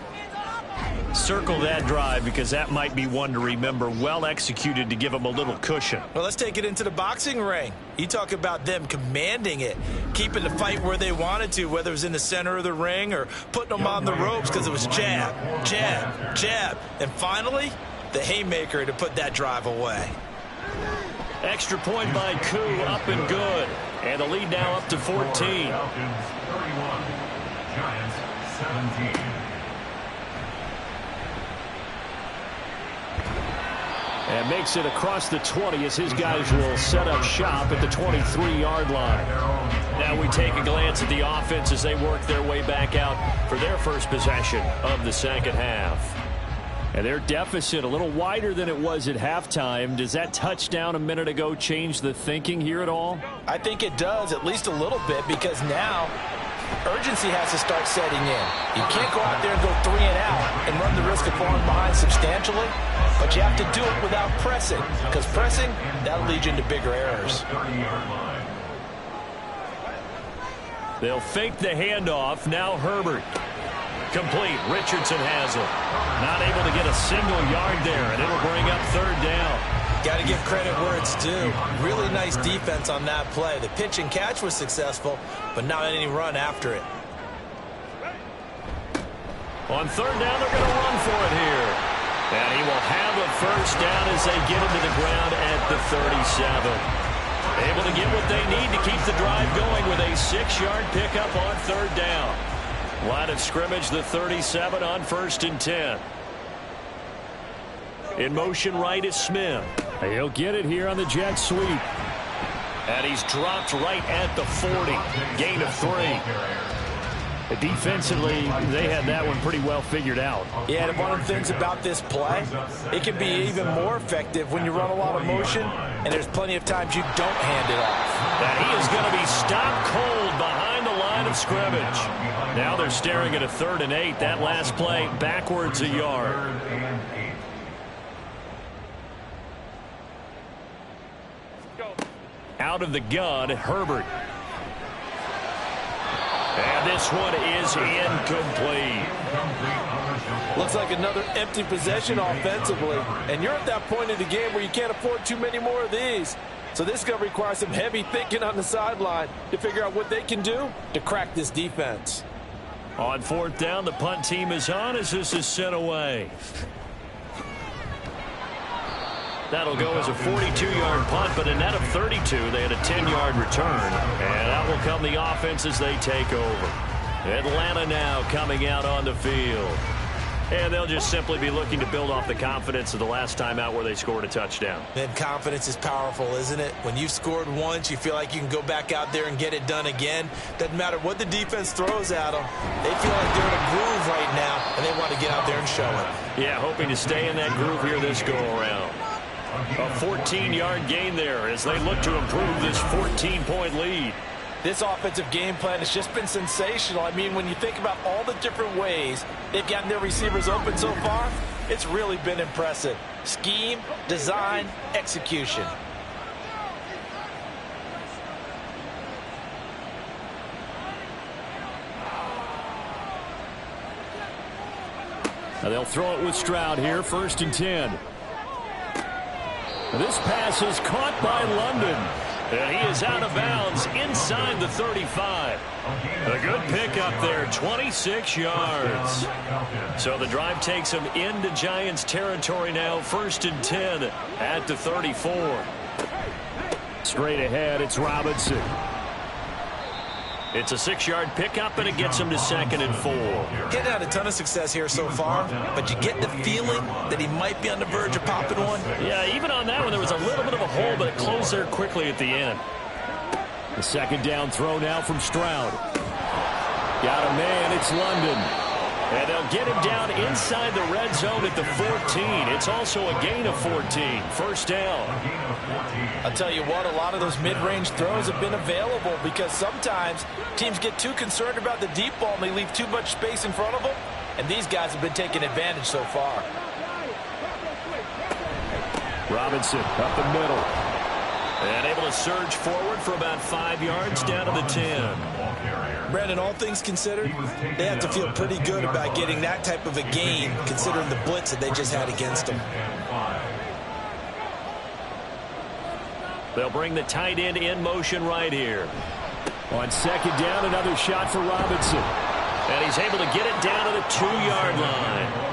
Circle that drive because that might be one to remember. Well executed to give them a little cushion. Well, let's take it into the boxing ring. You talk about them commanding it, keeping the fight where they wanted to, whether it was in the center of the ring or putting them on the ropes because it was jab, jab, jab. And finally, the haymaker to put that drive away. Extra point by Koo, up and good. And the lead now up to 14. Falcons 31, Giants 17. And makes it across the 20 as his guys will set up shop at the 23-yard line. Now we take a glance at the offense as they work their way back out for their first possession of the second half. And their deficit a little wider than it was at halftime. Does that touchdown a minute ago change the thinking here at all? I think it does, at least a little bit, because now urgency has to start setting in. You can't go out there and go 3 and out and run the risk of falling behind substantially, but you have to do it without pressing, because pressing, that'll lead you into bigger errors. They'll fake the handoff. Now Herbert. Complete. Richardson has it. Not able to get a single yard there, and it'll bring up 3rd down. Got to give credit where it's due. Really nice defense on that play. The pitch and catch was successful, but not any run after it. On 3rd down, they're going to run for it here. And he will have a first down as they get into the ground at the 37. Able to get what they need to keep the drive going with a 6-yard pickup on 3rd down. Line of scrimmage, the 37 on 1st and 10. In motion right is Smith. He'll get it here on the jet sweep. And he's dropped right at the 40. Gain of 3. Defensively, they had that one pretty well figured out. Yeah, and one of the things about this play, it can be even more effective when you run a lot of motion, and there's plenty of times you don't hand it off. And he is going to be stopped cold behind the line of scrimmage. Now they're staring at a 3rd and 8. That last play backwards a yard. Out of the gun, Herbert. And this one is incomplete. Looks like another empty possession offensively. And you're at that point in the game where you can't afford too many more of these. So this is going to require some heavy thinking on the sideline to figure out what they can do to crack this defense. On 4th down, the punt team is on as this is sent away. That'll go as a 42-yard punt, but a net of 32. They had a 10-yard return. And out will come the offense as they take over. Atlanta now coming out on the field. And they'll just simply be looking to build off the confidence of the last time out where they scored a touchdown. And confidence is powerful, isn't it? When you've scored once, you feel like you can go back out there and get it done again. Doesn't matter what the defense throws at them. They feel like they're in a groove right now, and they want to get out there and show it. Yeah, hoping to stay in that groove here this go-around. A 14-yard gain there as they look to improve this 14-point lead. This offensive game plan has just been sensational. I mean, when you think about all the different ways they've gotten their receivers open so far, it's really been impressive. Scheme, design, execution. Now they'll throw it with Stroud here, 1st and 10. This pass is caught by London. And he is out of bounds inside the 35. A good pickup there, 26 yards. So the drive takes him into Giants territory now, 1st and 10 at the 34. Straight ahead, it's Robinson. It's a 6-yard pickup, and it gets him to 2nd and 4. Getting had a ton of success here so far, but you get the feeling that he might be on the verge of popping one. Yeah, even on that one, there was a little bit of a hole, but it closed there quickly at the end. The 2nd down throw now from Stroud. Got a man, it's London. And they'll get him down inside the red zone at the 14. It's also a gain of 14. 1st down. I'll tell you what, a lot of those mid-range throws have been available because sometimes teams get too concerned about the deep ball and they leave too much space in front of them. And these guys have been taking advantage so far. Robinson up the middle. And able to surge forward for about 5 yards down to the 10. Brandon, all things considered, they have to feel pretty good about getting that type of a gain considering the blitz that they just had against them. They'll bring the tight end in motion right here. On 2nd down, another shot for Robinson. And he's able to get it down to the 2-yard line.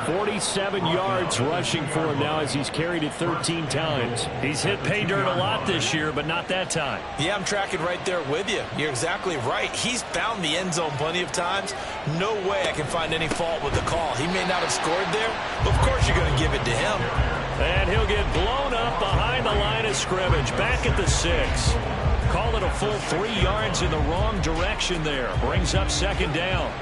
47 yards rushing for him now as he's carried it 13 times. He's hit pay dirt a lot this year, but not that time. Yeah, I'm tracking right there with you. You're exactly right. He's found the end zone plenty of times. No way I can find any fault with the call. He may not have scored there, but of course you're going to give it to him. And he'll get blown up behind the line of scrimmage, back at the 6. Call it a full 3 yards in the wrong direction there. Brings up 2nd down.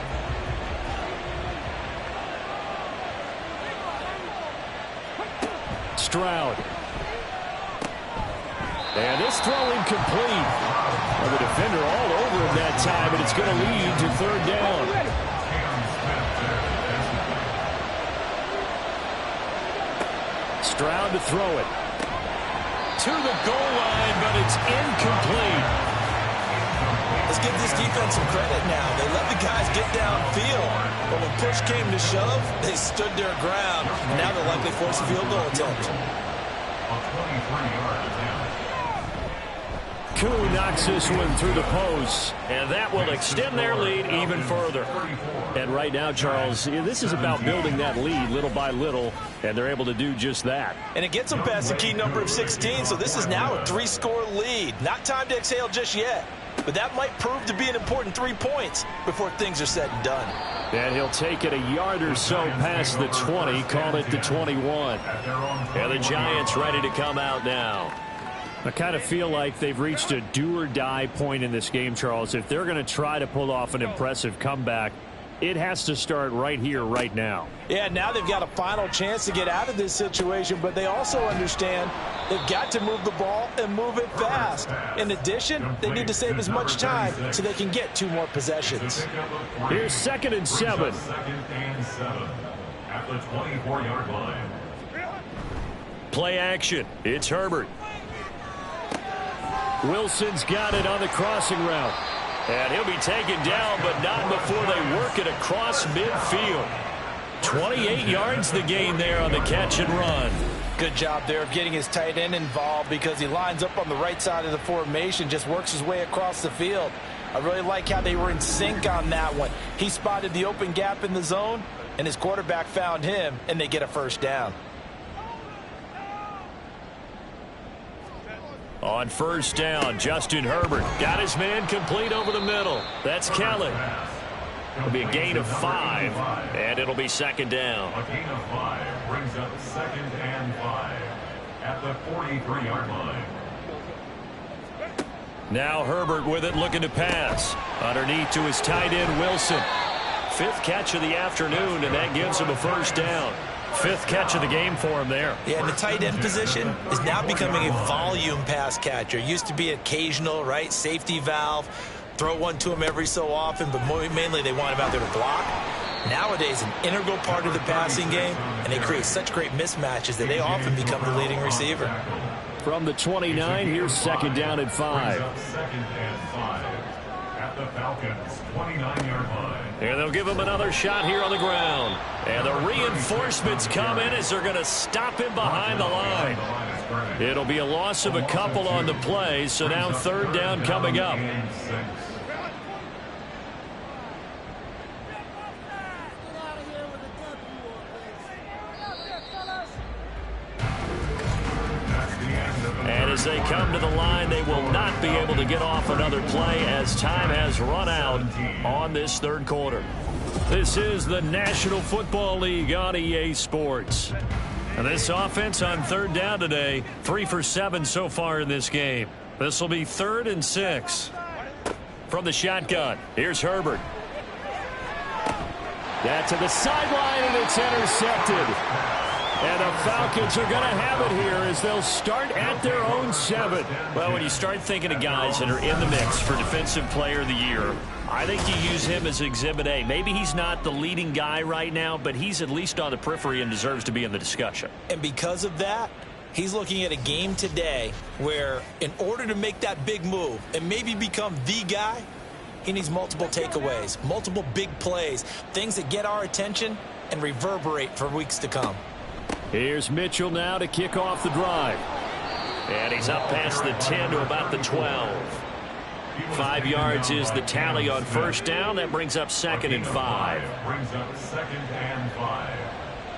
Stroud. And this throw incomplete. Well, the defender all over him that time, and it's going to lead to 3rd down. Stroud to throw it. To the goal line, but it's incomplete. Let's give this defense some credit now. They let the guys get downfield. But when push came to shove, they stood their ground. Now they'll likely force a field goal attempt. Koo knocks this one through the post, and that will extend their lead even further. And right now, Charles, this is about building that lead little by little, and they're able to do just that. And it gets them past the key number of 16, so this is now a 3-score lead. Not time to exhale just yet, but that might prove to be an important 3 points before things are said and done. And he'll take it a yard or so past the 20, call it the 21. And the Giants ready to come out now. I kind of feel like they've reached a do-or-die point in this game, Charles. If they're going to try to pull off an impressive comeback, it has to start right here, right now. Yeah, now they've got a final chance to get out of this situation, but they also understand they've got to move the ball and move it fast. In addition, they need to save as much time so they can get 2 more possessions. Here's 2nd and 7. At the 24-yard line. Play action. It's Herbert. Wilson's got it on the crossing route. And he'll be taken down, but not before they work it across midfield. 28 yards the gain there on the catch and run. Good job there of getting his tight end involved because he lines up on the right side of the formation, just works his way across the field. I really like how they were in sync on that one. He spotted the open gap in the zone, and his quarterback found him, and they get a 1st down. On 1st down, Justin Herbert got his man complete over the middle. That's Kelly. It'll be a gain of 5, and it'll be second down. A gain of 5 brings up 2nd and 5 at the 43-yard line. Now Herbert with it, looking to pass. Underneath to his tight end, Wilson. 5th catch of the afternoon, and that gives him a first down. 5th catch of the game for him there. Yeah, and the tight end position is now becoming a volume pass catcher. Used to be occasional, right? Safety valve. Throw one to him every so often, but mainly they want him out there to block. Nowadays, an integral part of the passing game, and they create such great mismatches that they often become the leading receiver. From the 29, here's second down and 5. 2nd and 5 at the Falcons' 29-yard line. And they'll give him another shot here on the ground. And the reinforcements come in as they're going to stop him behind the line. It'll be a loss of a couple on the play, so now third down coming up. And as they come to the line, they will not be able to get off another play as time has run out on this third quarter. This is the National Football League on EA Sports. And this offense on third down today, 3 for 7 so far in this game. This will be 3rd and 6. From the shotgun, here's Herbert. That's to the sideline, and it's intercepted. And the Falcons are going to have it here as they'll start at their own 7. Well, when you start thinking of guys that are in the mix for Defensive Player of the Year, I think you use him as Exhibit A. Maybe he's not the leading guy right now, but he's at least on the periphery and deserves to be in the discussion. And because of that, he's looking at a game today where in order to make that big move and maybe become the guy, he needs multiple takeaways, multiple big plays, things that get our attention and reverberate for weeks to come. Here's Mitchell now to kick off the drive. And he's up past the 10 to about the 12. 5 yards is the tally on first down. That brings up 2nd and 5. Brings up 2nd and 5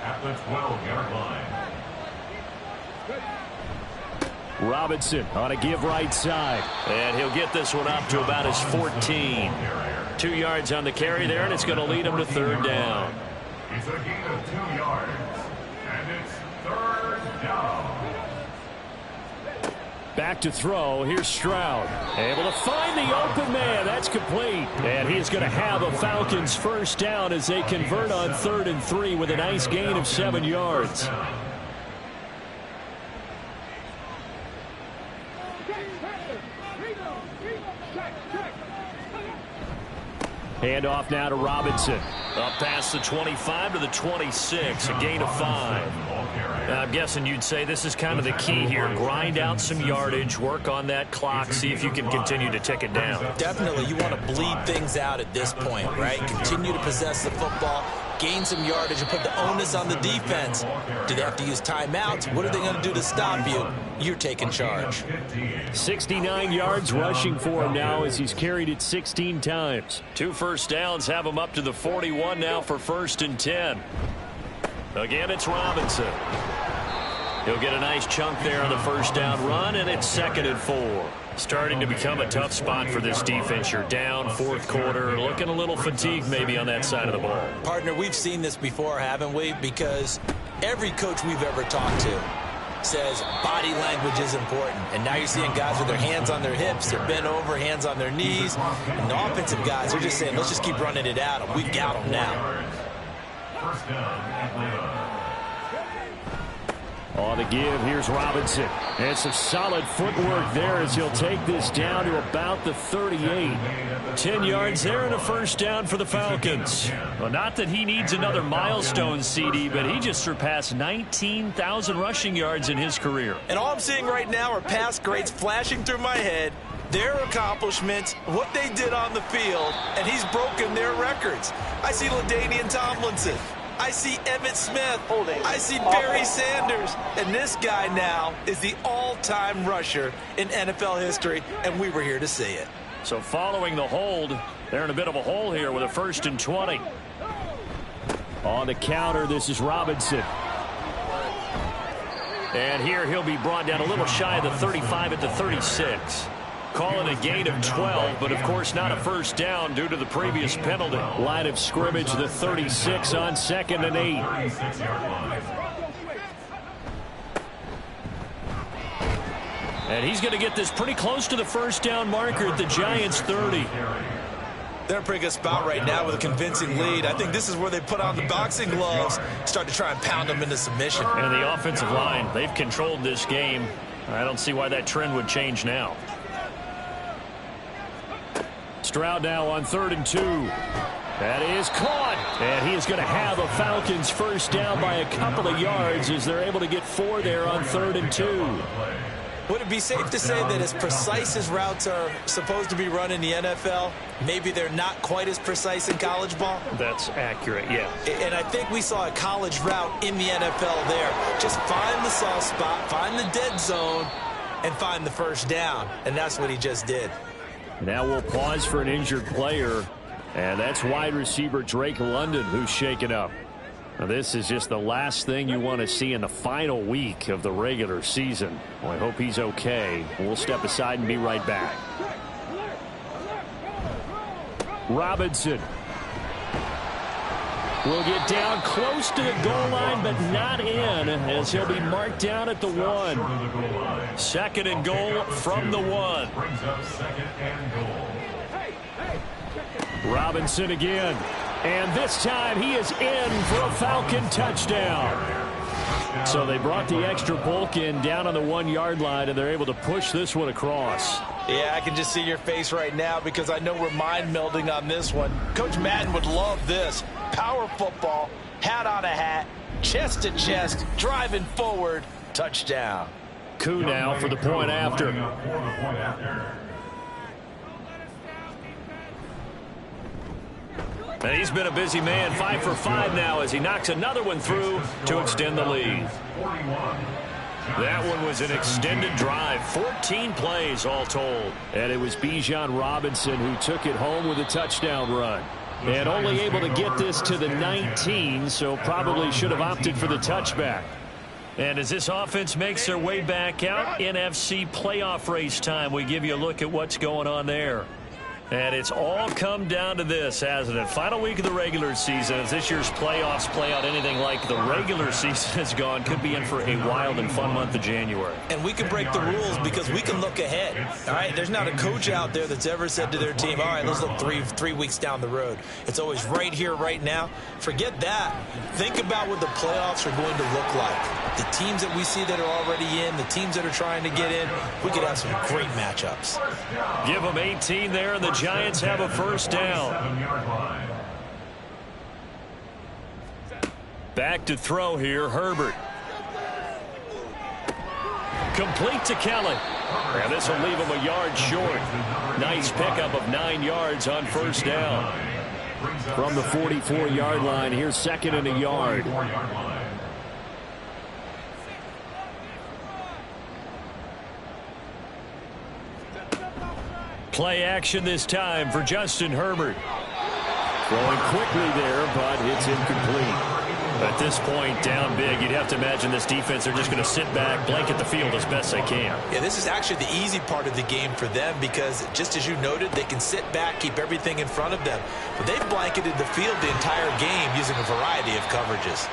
at the 12-yard line. Robinson on a give right side. And he'll get this one up to about his 14. 2 yards on the carry there, and it's going to lead him to third down. It's a gain of 2 yards, and it's third down. Back to throw. Here's Stroud. Able to find the open man. That's complete. And he is going to have a Falcons first down as they convert on 3rd and 3 with a nice gain of 7 yards. Handoff now to Robinson. Up past the 25 to the 26, a gain of 5. I'm guessing you'd say this is kind of the key here. Grind out some yardage, work on that clock, see if you can continue to tick it down. Definitely, you want to bleed things out at this point, right? Continue to possess the football, gain some yardage, and put the onus on the defense. Do they have to use timeouts? What are they going to do to stop you? You're taking charge. 69 yards rushing for him now as he's carried it 16 times. 2 first downs have him up to the 41 now for 1st and 10. Again, it's Robinson. He'll get a nice chunk there on the first down run, and it's 2nd and 4. Starting to become a tough spot for this defense. You're down 4th quarter, looking a little fatigued maybe on that side of the ball. Partner, we've seen this before, haven't we? Because every coach we've ever talked to says body language is important. And now you're seeing guys with their hands on their hips, they're bent over, hands on their knees. And the offensive guys, they're just saying, let's just keep running it out, and we've got them now. First down, Atlanta. On the give, here's Robinson. And some solid footwork there as he'll take this down to about the 38. 10 yards there and a first down for the Falcons. Well, not that he needs another milestone, CD, but he just surpassed 19,000 rushing yards in his career. And all I'm seeing right now are past greats flashing through my head, their accomplishments, what they did on the field, and he's broken their records. I see LaDainian Tomlinson. I see Emmitt Smith. I see Barry Sanders. And this guy now is the all-time rusher in NFL history, and we were here to see it. So following the hold, they're in a bit of a hole here with a 1st and 20. On the counter, this is Robinson. And here he'll be brought down a little shy of the 35 at the 36. Call it a gain of 12, but of course not a first down due to the previous penalty. Line of scrimmage, the 36 on 2nd and 8. 36-yard line. And he's going to get this pretty close to the first down marker at the Giants' 30. They're in a pretty good spot right now with a convincing lead. I think this is where they put on the boxing gloves, start to try and pound them into submission. And the offensive line, they've controlled this game. I don't see why that trend would change now. Stroud now on 3rd and 2. That is caught. And he is going to have a Falcons first down by a couple of yards as they're able to get 4 there on 3rd and 2. Would it be safe to say that as precise as routes are supposed to be run in the NFL, maybe they're not quite as precise in college ball? That's accurate, yeah. And I think we saw a college route in the NFL there. Just find the soft spot, find the dead zone, and find the first down. And that's what he just did. Now we'll pause for an injured player, and that's wide receiver Drake London who's shaken up. Now, this is just the last thing you want to see in the final week of the regular season. Well, I hope he's okay. We'll step aside and be right back. Robinson will get down close to the goal line, but not in, as he'll be marked down at the 1. 2nd and goal from the 1. Brings up 2nd and goal. Robinson again. And this time he is in for a Falcon touchdown. So they brought the extra bulk in down on the 1-yard line, and they're able to push this one across. Yeah, I can just see your face right now because I know we're mind melding on this one. Coach Madden would love this. Power football, hat on a hat, chest to chest, driving forward, touchdown. Koo now for the point after. And he's been a busy man, 5 for 5 now as he knocks another one through to extend the lead. That one was an extended drive, 14 plays all told. And it was Bijan Robinson who took it home with a touchdown run. And only able to get this to the 19, so probably should have opted for the touchback. And as this offense makes their way back out, NFC playoff race time, we give you a look at what's going on there. And it's all come down to this, hasn't it? Final week of the regular season. As this year's playoffs play out anything like the regular season has gone, could be in for a wild and fun month of January. And we can break the rules because we can look ahead. All right, there's not a coach out there that's ever said to their team, all right, let's look three weeks down the road. It's always right here, right now. Forget that. Think about what the playoffs are going to look like. The teams that we see that are already in, the teams that are trying to get in, we could have some great matchups. Give them 18 there, and the Giants have a first down. Back to throw here, Herbert. Complete to Kelly. And this will leave him a yard short. Nice pickup of 9 yards on first down. From the 44-yard line, here's 2nd and a yard. Play action this time for Justin Herbert. Throwing quickly there, but it's incomplete. At this point, down big, you'd have to imagine this defense, they're just going to sit back, blanket the field as best they can. Yeah, this is actually the easy part of the game for them because, just as you noted, they can sit back, keep everything in front of them. But they've blanketed the field the entire game using a variety of coverages.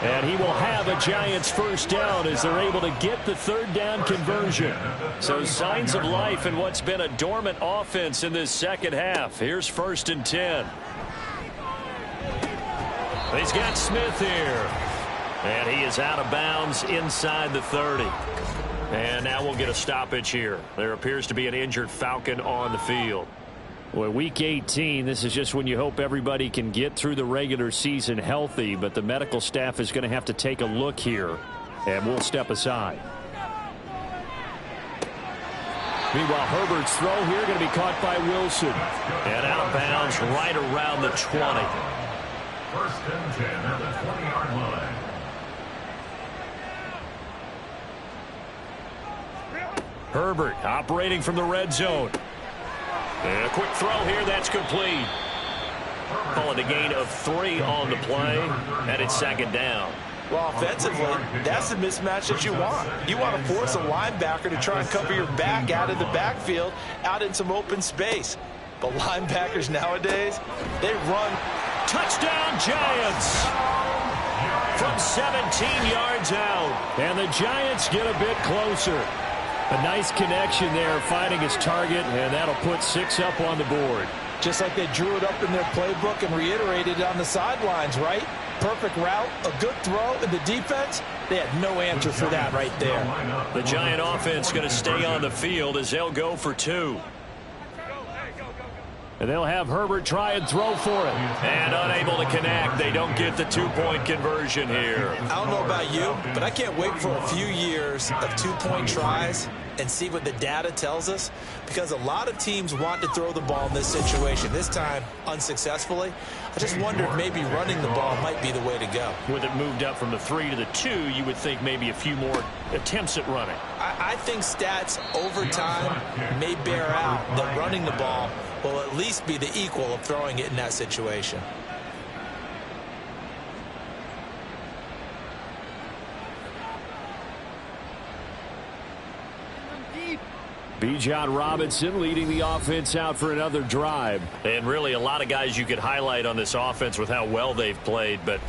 And he will have a Giants first down as they're able to get the 3rd down conversion. So signs of life in what's been a dormant offense in this second half. Here's 1st and 10. He's got Smith here. And he is out of bounds inside the 30. And now we'll get a stoppage here. There appears to be an injured Falcon on the field. Well, week 18, this is just when you hope everybody can get through the regular season healthy, but the medical staff is going to have to take a look here, and we'll step aside. Meanwhile, Herbert's throw here going to be caught by Wilson. And out of bounds right around the 20. 1st and 10 at the 20-yard line. Herbert operating from the red zone. And a quick throw here, that's complete. Calling a gain of 3 on the play, and it's 2nd down. Well, offensively, that's the mismatch that you want. You want to force a linebacker to try and cover your back out of the backfield, out in some open space. But linebackers nowadays, they run. Touchdown, Giants! From 17 yards out. And the Giants get a bit closer. A nice connection there, finding his target, and that'll put 6 up on the board. Just like they drew it up in their playbook and reiterated it on the sidelines, right? Perfect route, a good throw, and the defense, they had no answer for that right there. The Giant offense going to stay on the field as they'll go for 2. And they'll have Herbert try and throw for it. And unable to connect. They don't get the 2-point conversion here. I don't know about you, but I can't wait for a few years of 2-point tries and see what the data tells us, because a lot of teams want to throw the ball in this situation. This time, unsuccessfully. I just wonder if maybe running the ball might be the way to go. With it moved up from the 3 to the 2, you would think maybe a few more attempts at running. I think stats over time may bear out that running the ball will at least be the equal of throwing it in that situation. Bijan Robinson leading the offense out for another drive. And really a lot of guys you could highlight on this offense with how well they've played, but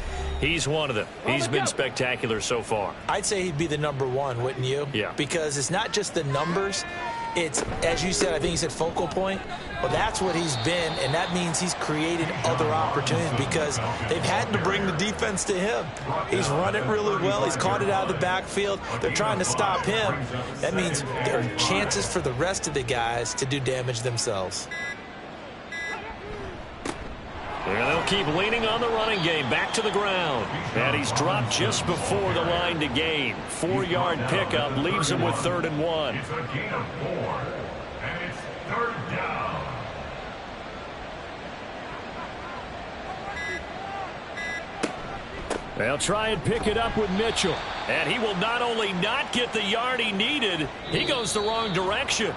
he's one of them. He's been spectacular so far. I'd say he'd be the #1, wouldn't you? Yeah. Because it's not just the numbers. It's, as you said, I think you said focal point. Well, that's what he's been, and that means he's created other opportunities because they've had to bring the defense to him. He's run it really well. He's caught it out of the backfield. They're trying to stop him. That means there are chances for the rest of the guys to do damage themselves. And they'll keep leaning on the running game back to the ground. And he's dropped just before the line to gain. 4-yard pickup leaves him with 3rd and 1. It's a gain of 4, and it's 3rd down. They'll try and pick it up with Mitchell. And he will not only not get the yard he needed, he goes the wrong direction.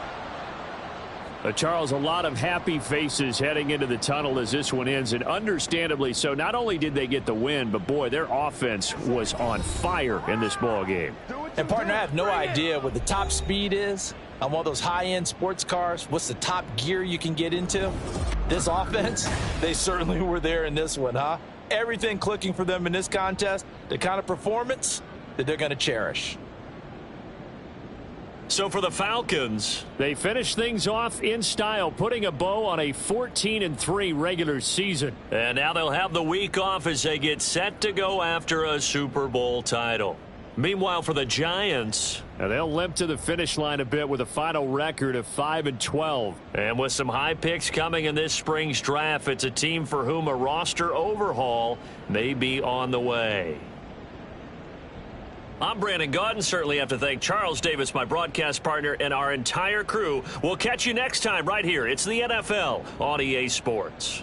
Charles, a lot of happy faces heading into the tunnel as this one ends, and understandably so. Not only did they get the win, but boy, their offense was on fire in this ball game. And partner, I have no idea what the top speed is on one of those high-end sports cars. What's the top gear you can get into? This offense, they certainly were there in this one, huh? Everything clicking for them in this contest, the kind of performance that they're going to cherish. So for the Falcons, they finish things off in style, putting a bow on a 14-3 regular season. And now they'll have the week off as they get set to go after a Super Bowl title. Meanwhile, for the Giants, they'll limp to the finish line a bit with a final record of 5-12. And with some high picks coming in this spring's draft, it's a team for whom a roster overhaul may be on the way. I'm Brandon Gaudin. Certainly have to thank Charles Davis, my broadcast partner, and our entire crew. We'll catch you next time right here. It's the NFL on EA Sports.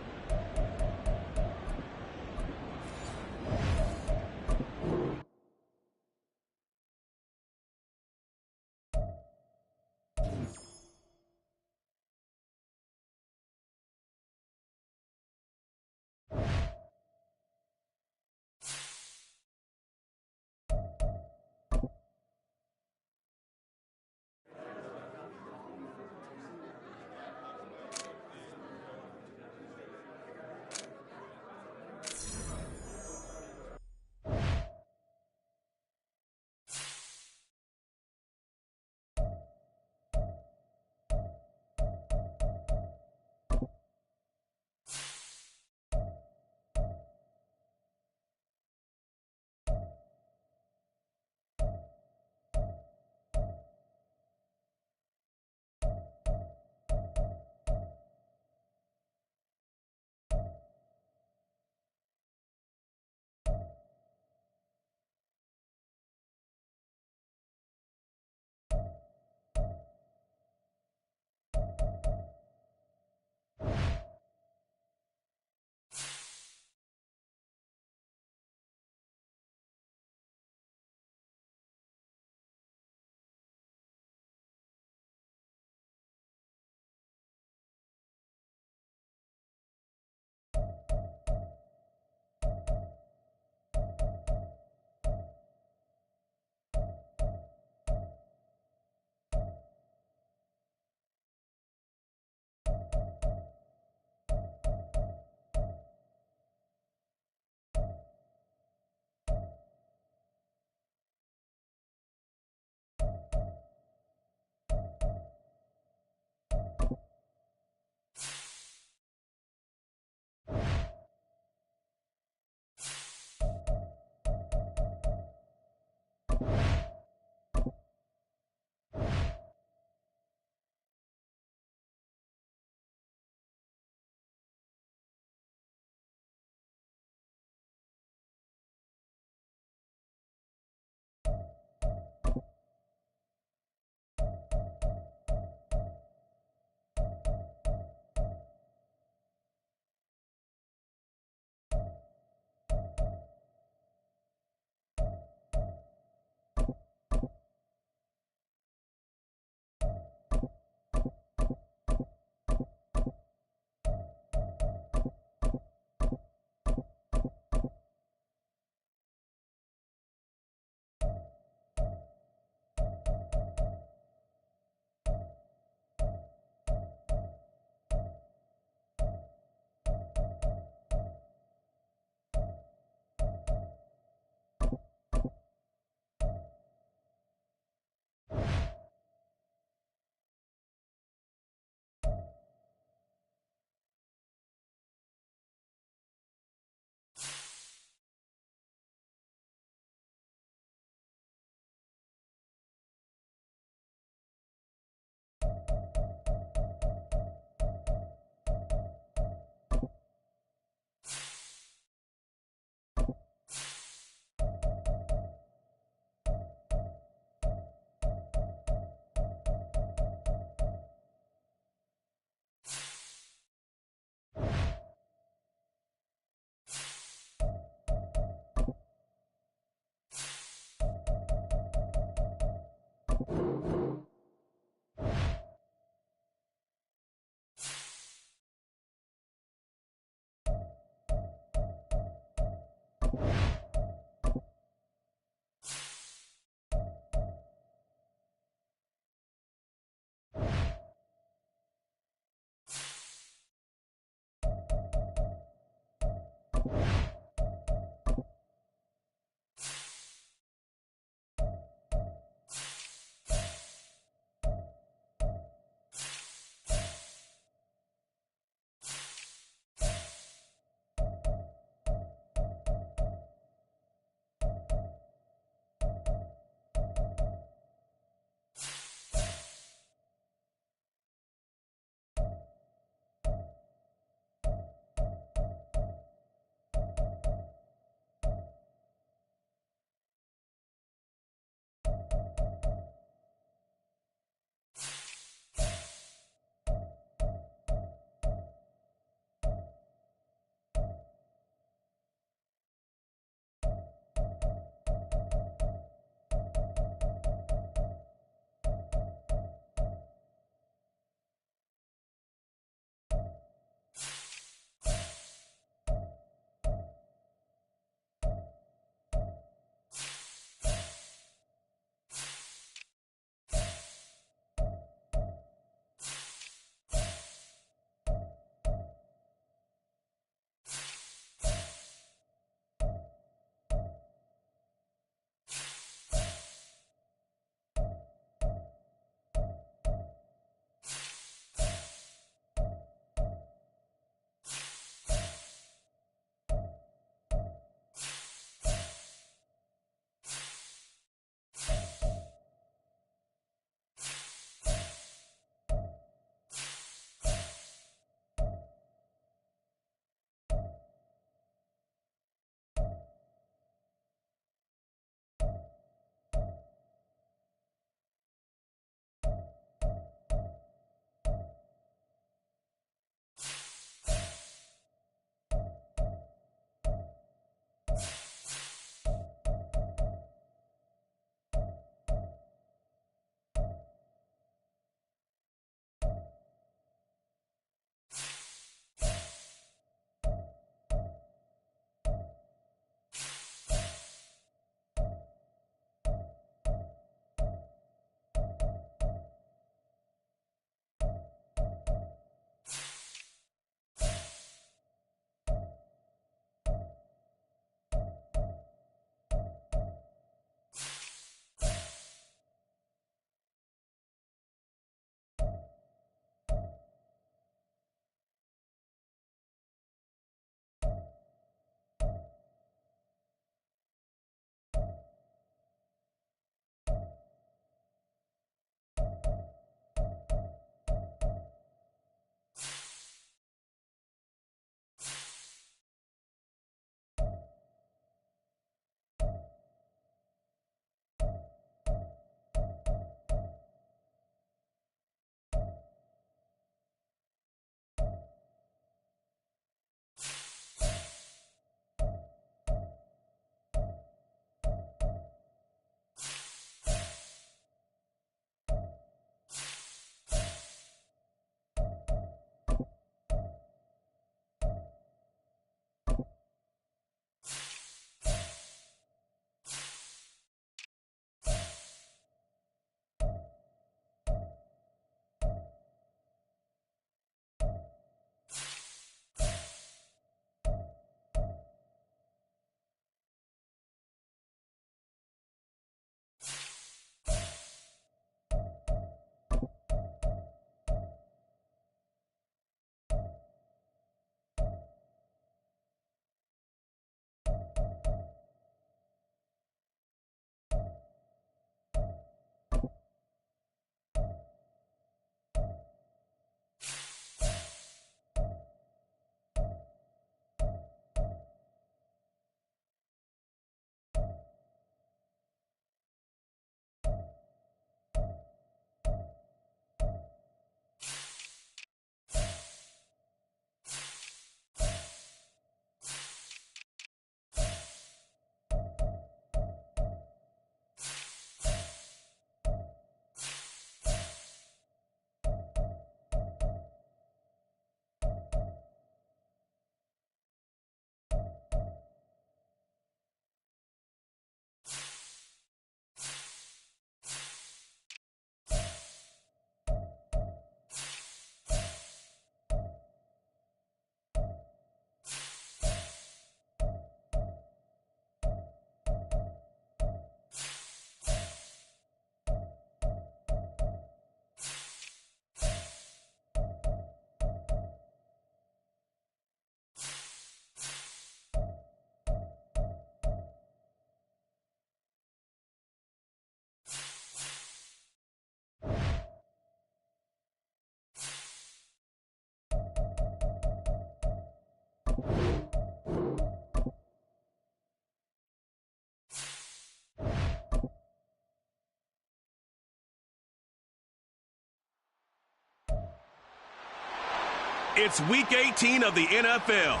It's Week 18 of the NFL,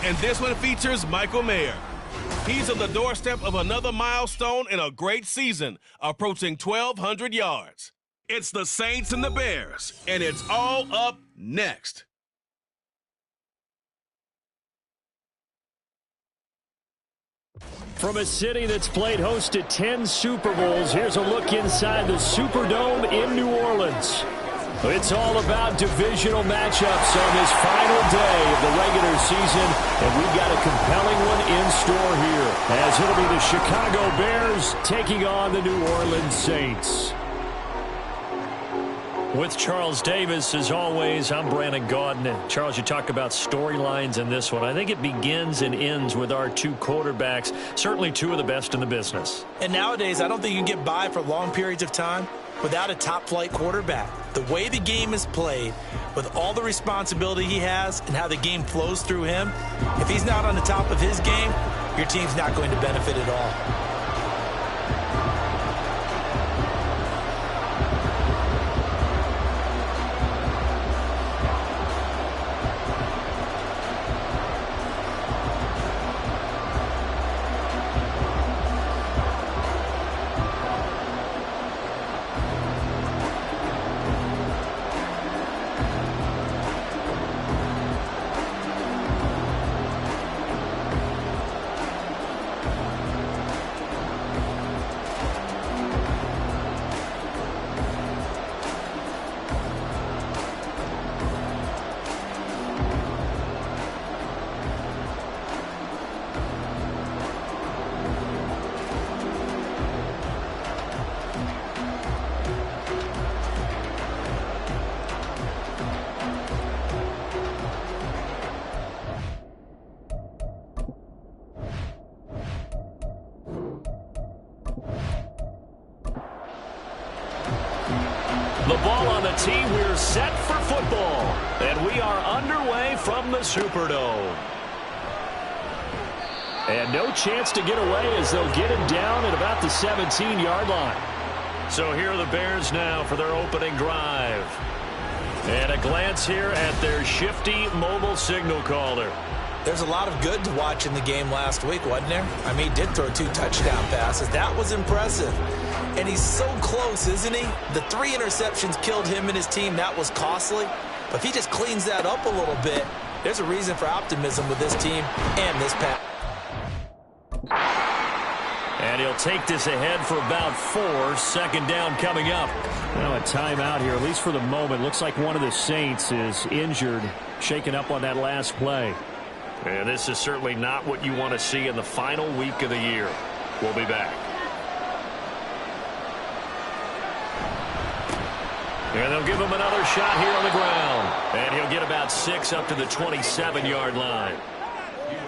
and this one features Michael Mayer. He's on the doorstep of another milestone in a great season, approaching 1,200 yards. It's the Saints and the Bears, and it's all up next. From a city that's played host to 10 Super Bowls, here's a look inside the Superdome in New Orleans. It's all about divisional matchups on this final day of the regular season, and we've got a compelling one in store here, as it'll be the Chicago Bears taking on the New Orleans Saints. With Charles Davis, as always, I'm Brandon Gaudin. And Charles, you talk about storylines in this one. I think it begins and ends with our two quarterbacks, certainly two of the best in the business. And nowadays, I don't think you can get by for long periods of time without a top-flight quarterback. The way the game is played, with all the responsibility he has and how the game flows through him, if he's not on the top of his game, your team's not going to benefit at all. The ball on the tee. We're set for football. And we are underway from the Superdome. And no chance to get away as they'll get him down at about the 17-yard line. So here are the Bears now for their opening drive. And a glance here at their shifty mobile signal caller. There's a lot of good to watch in the game last week, wasn't there? I mean, he did throw 2 touchdown passes. That was impressive. And he's so close, isn't he? The 3 interceptions killed him and his team. That was costly. But if he just cleans that up a little bit, there's a reason for optimism with this team and this pass. And he'll take this ahead for about 4. Second down coming up. Now a timeout here, at least for the moment. Looks like one of the Saints is injured, shaken up on that last play. And this is certainly not what you want to see in the final week of the year. We'll be back. And they'll give him another shot here on the ground. And he'll get about 6 up to the 27-yard line.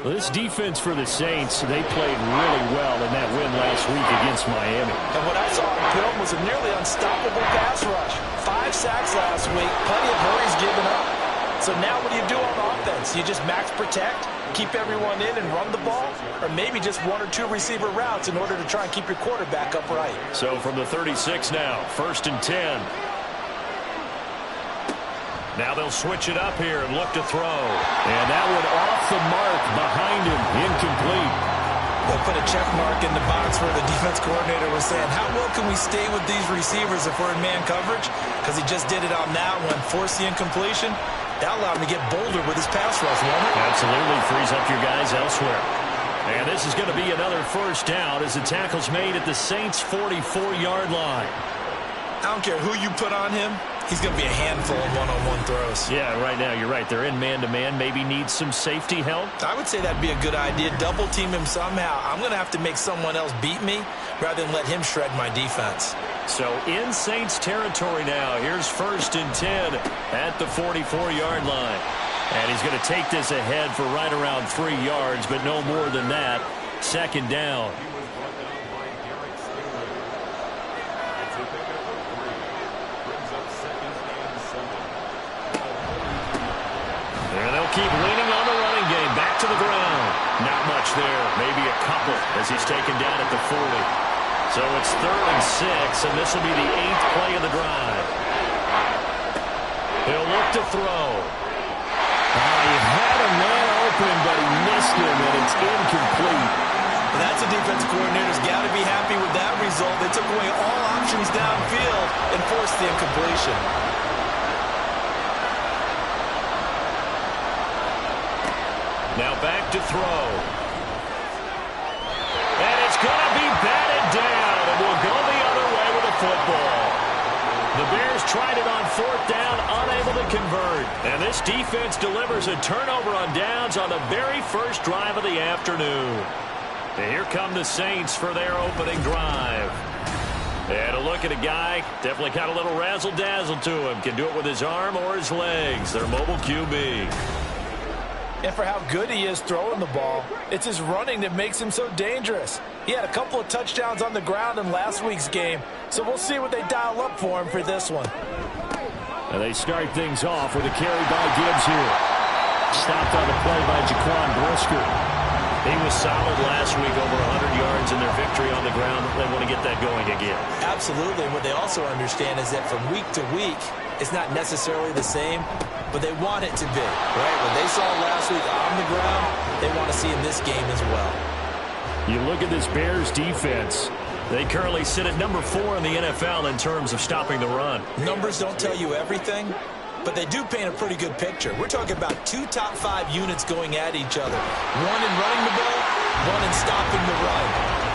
Well, this defense for the Saints, they played really well in that win last week against Miami. And what I saw on film was a nearly unstoppable pass rush. 5 sacks last week, plenty of hurries given up. So now what do you do on offense? You just max protect, keep everyone in and run the ball? Or maybe just 1 or 2 receiver routes in order to try and keep your quarterback upright? So from the 36 now, 1st and 10. Now they'll switch it up here and look to throw. And that one off the mark behind him. Incomplete. They'll put a check mark in the box where the defense coordinator was saying, how well can we stay with these receivers if we're in man coverage? Because he just did it on that one, forced the incompletion. That allowed him to get bolder with his pass rush, won't it? Absolutely. Frees up your guys elsewhere. And this is going to be another first down as the tackle's made at the Saints' 44-yard line. I don't care who you put on him. He's going to be a handful of one-on-one throws. Yeah, right now, you're right. They're in man-to-man. Maybe needs some safety help. I would say that'd be a good idea. Double team him somehow. I'm going to have to make someone else beat me rather than let him shred my defense. So in Saints territory now. Here's 1st and 10 at the 44-yard line. And he's going to take this ahead for right around 3 yards, but no more than that. 2nd down. Keep leaning on the running game. Back to the ground. Not much there. Maybe a couple as he's taken down at the 40. So it's 3rd and 6, and this will be the 8th play of the drive. He'll look to throw. He had a man open, but he missed him, and it's incomplete. And that's a defensive coordinator's got to be happy with that result. They took away all options downfield and forced the incompletion. Now back to throw. And it's going to be batted down, and we'll go the other way with the football. The Bears tried it on 4th down, unable to convert. And this defense delivers a turnover on downs on the very first drive of the afternoon. And here come the Saints for their opening drive. And a look at a guy, definitely got a little razzle-dazzle to him. Can do it with his arm or his legs. Their mobile QB. And for how good he is throwing the ball, it's his running that makes him so dangerous. He had a couple of touchdowns on the ground in last week's game, so we'll see what they dial up for him for this one. And they start things off with a carry by Gibbs here. Stopped on the play by Jaquan Brisker. He was solid last week, over 100 yards in their victory on the ground. They want to get that going again. Absolutely. What they also understand is that from week to week, it's not necessarily the same, but they want it to be, right? What they saw last week on the ground, they want to see in this game as well. You look at this Bears defense. They currently sit at number 4 in the NFL in terms of stopping the run. Numbers don't tell you everything, but they do paint a pretty good picture. We're talking about 2 top 5 units going at each other. One in running the ball, one in stopping the run.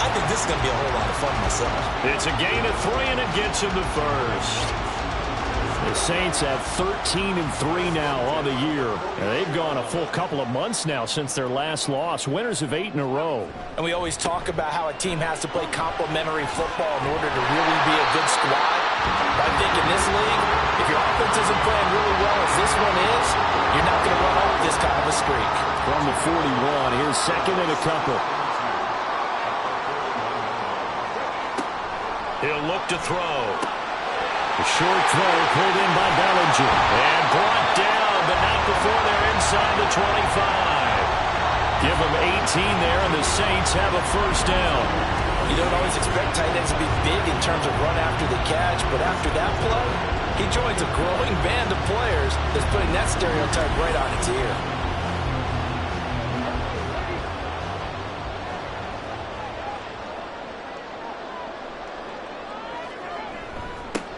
I think this is going to be a whole lot of fun myself. It's a gain of 3, and it gets him the first. The Saints have 13-3 now on the year. And they've gone a full couple of months now since their last loss. Winners of 8 in a row. And we always talk about how a team has to play complementary football in order to really be a good squad. But I think in this league, if your offense isn't playing really well as this one is, you're not going to run off this kind of a streak. From the 41, here's 2nd and a couple. He'll look to throw. A short throw pulled in by Bellinger. And brought down, but not before they're inside the 25. Give them 18 there, and the Saints have a first down. You don't always expect tight ends to be big in terms of run after the catch, but after that play, he joins a growing band of players that's putting that stereotype right on its ear.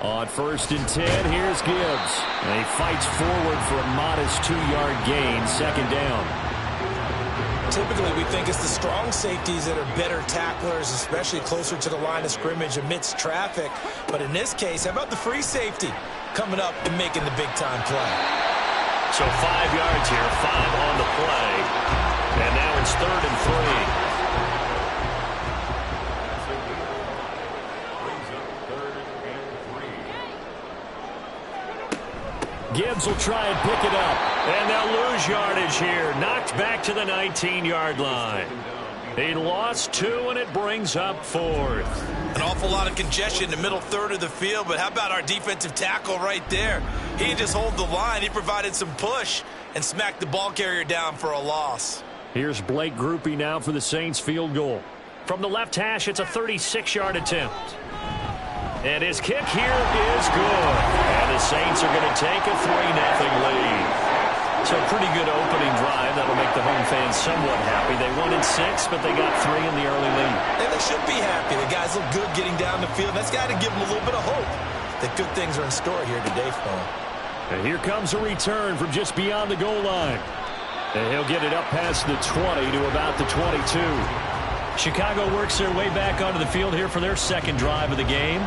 On 1st and 10, here's Gibbs. And he fights forward for a modest 2-yard gain, 2nd down. Typically, we think it's the strong safeties that are better tacklers, especially closer to the line of scrimmage amidst traffic. But in this case, how about the free safety coming up and making the big-time play? So 5 yards here, 5 on the play. And now it's 3rd and 3. Gibbs will try and pick it up. And they'll lose yardage here. Knocked back to the 19-yard line. He lost 2, and it brings up 4th. An awful lot of congestion in the middle third of the field, but how about our defensive tackle right there? He didn't just hold the line. He provided some push and smacked the ball carrier down for a loss. Here's Blake Grupe now for the Saints field goal. From the left hash, it's a 36-yard attempt. And his kick here is good. And the Saints are going to take a 3-0 lead. So a pretty good opening drive. That'll make the home fans somewhat happy. They won in 6, but they got 3 in the early lead. And they should be happy. The guys look good getting down the field. That's got to give them a little bit of hope that good things are in store here today for them. And here comes a return from just beyond the goal line. And he'll get it up past the 20 to about the 22. Chicago works their way back onto the field here for their 2nd drive of the game.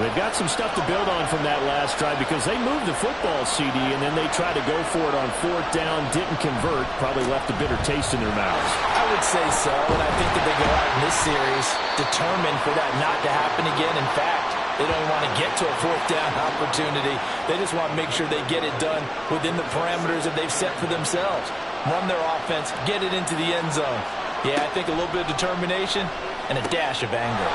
They've got some stuff to build on from that last drive because they moved the football, CD, and then they tried to go for it on 4th down, didn't convert, probably left a bitter taste in their mouths. I would say so, and I think that they go out in this series determined for that not to happen again. In fact, they don't even want to get to a 4th down opportunity. They just want to make sure they get it done within the parameters that they've set for themselves. Run their offense, get it into the end zone. Yeah, I think a little bit of determination and a dash of anger.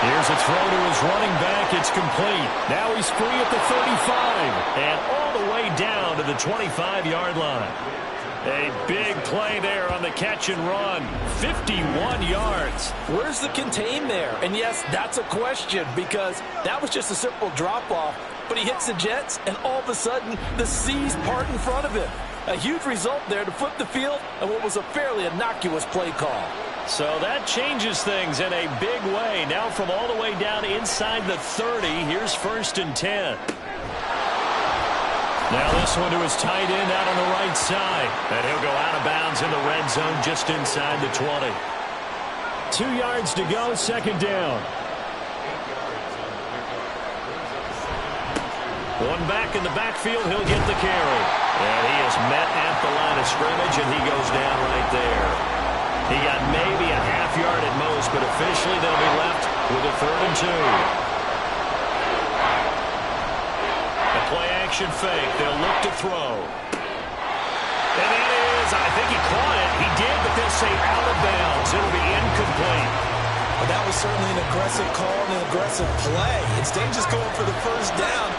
Here's a throw to his running back. It's complete. Now he's free at the 35 and all the way down to the 25-yard line. A big play there on the catch and run. 51 yards. Where's the contain there? And yes, that's a question because that was just a simple drop-off. But he hits the Jets, and all of a sudden, the seas part in front of him. A huge result there to flip the field and what was a fairly innocuous play call. So that changes things in a big way. Now from all the way down inside the 30, here's 1st and 10. Now this one to his tight end out on the right side. And he'll go out of bounds in the red zone just inside the 20. 2 yards to go, 2nd down. One back in the backfield, he'll get the carry. And he is met at the line of scrimmage, and he goes down right there. He got maybe a half yard at most, but officially they'll be left with a 3rd and 2. A play-action fake. They'll look to throw. And that is, I think he caught it. He did, but they'll say out of bounds. It'll be incomplete. Well, that was certainly an aggressive call and an aggressive play. Instead of just going for the 1st down,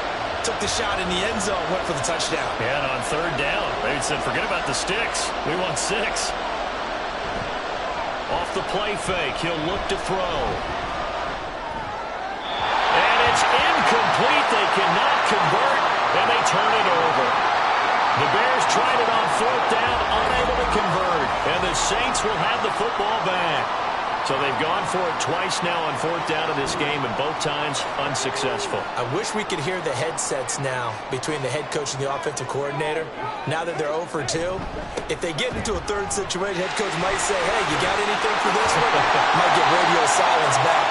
took the shot in the end zone, went for the touchdown. Yeah, and on 3rd down, they said, forget about the sticks. We want 6. Off the play fake, he'll look to throw. And it's incomplete. They cannot convert, and they turn it over. The Bears tried it on 4th down, unable to convert. And the Saints will have the football back. So they've gone for it twice now on 4th down in this game, and both times unsuccessful. I wish we could hear the headsets now between the head coach and the offensive coordinator. Now that they're 0 for 2, if they get into a 3rd situation, head coach might say, hey, you got anything for this one? Might get radio silence back.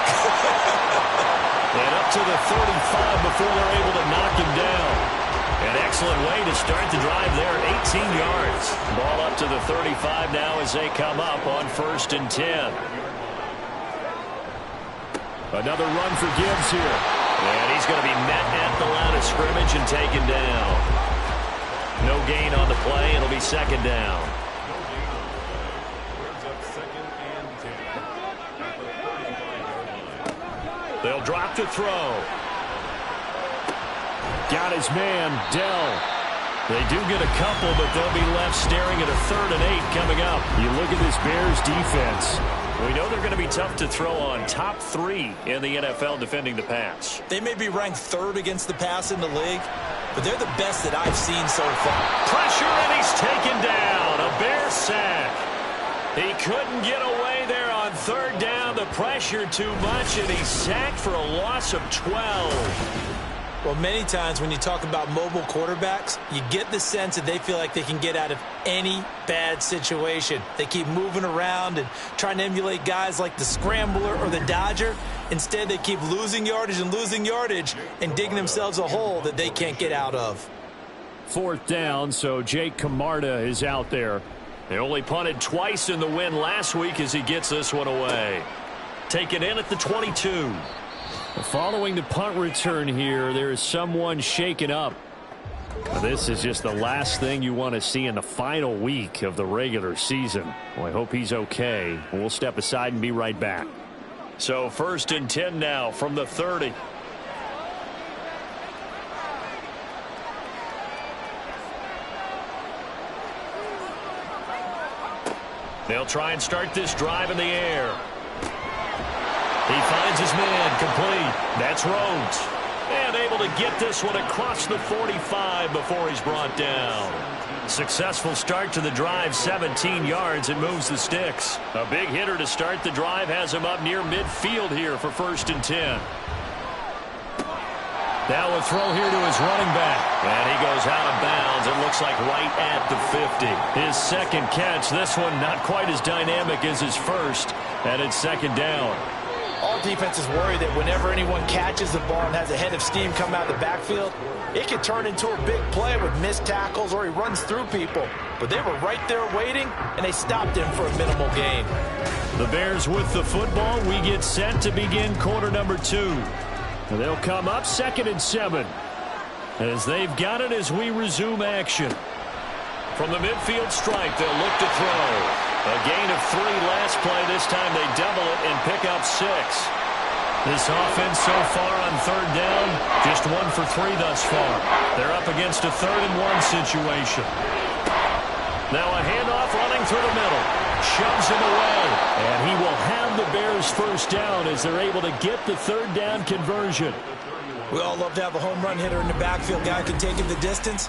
And up to the 35 before they're able to knock him down. An excellent way to start the drive there, 18 yards. Ball up to the 35 now as they come up on 1st and 10. Another run for Gibbs here. And he's going to be met at the line of scrimmage and taken down. No gain on the play. It'll be 2nd down. They'll drop to throw. Got his man, Dell. They do get a couple, but they'll be left staring at a 3rd and 8 coming up. You look at this Bears defense. We know they're going to be tough to throw on. Top 3 in the NFL defending the pass. They may be ranked 3rd against the pass in the league, but they're the best that I've seen so far. Pressure, and he's taken down. A Bear sack. He couldn't get away there on 3rd down. The pressure too much, and he's sacked for a loss of 12. Well, many times when you talk about mobile quarterbacks, you get the sense that they feel like they can get out of any bad situation. They keep moving around and trying to emulate guys like the Scrambler or the Dodger. Instead, they keep losing yardage and digging themselves a hole that they can't get out of. 4th down, so Jake Camarda is out there. They only punted twice in the win last week as he gets this one away. Taken in at the 22. Following the punt return here, there is someone shaken up. This is just the last thing you want to see in the final week of the regular season. Well, I hope he's okay. We'll step aside and be right back. So 1st and 10 now from the 30. They'll try and start this drive in the air. He finds his man, complete. That's Rhodes. And able to get this one across the 45 before he's brought down. Successful start to the drive, 17 yards, and moves the sticks. A big hitter to start the drive has him up near midfield here for 1st and 10. Now a throw here to his running back. And he goes out of bounds. It looks like right at the 50. His 2nd catch. This one not quite as dynamic as his first. And it's 2nd down. All defenses worry that whenever anyone catches the ball and has a head of steam come out of the backfield, it can turn into a big play with missed tackles or he runs through people. But they were right there waiting, and they stopped him for a minimal gain. The Bears with the football. We get set to begin quarter number 2. They'll come up 2nd and 7 as they've got it as we resume action. From the midfield stripe, they'll look to throw. A gain of 3 last play. This time they double it and pick up 6. This offense so far on 3rd down, just 1 for 3 thus far. They're up against a 3rd and 1 situation. Now a handoff running through the middle. Shoves him away. And he will have the Bears 1st down as they're able to get the 3rd down conversion. We all love to have a home run hitter in the backfield. Guy can take it the distance.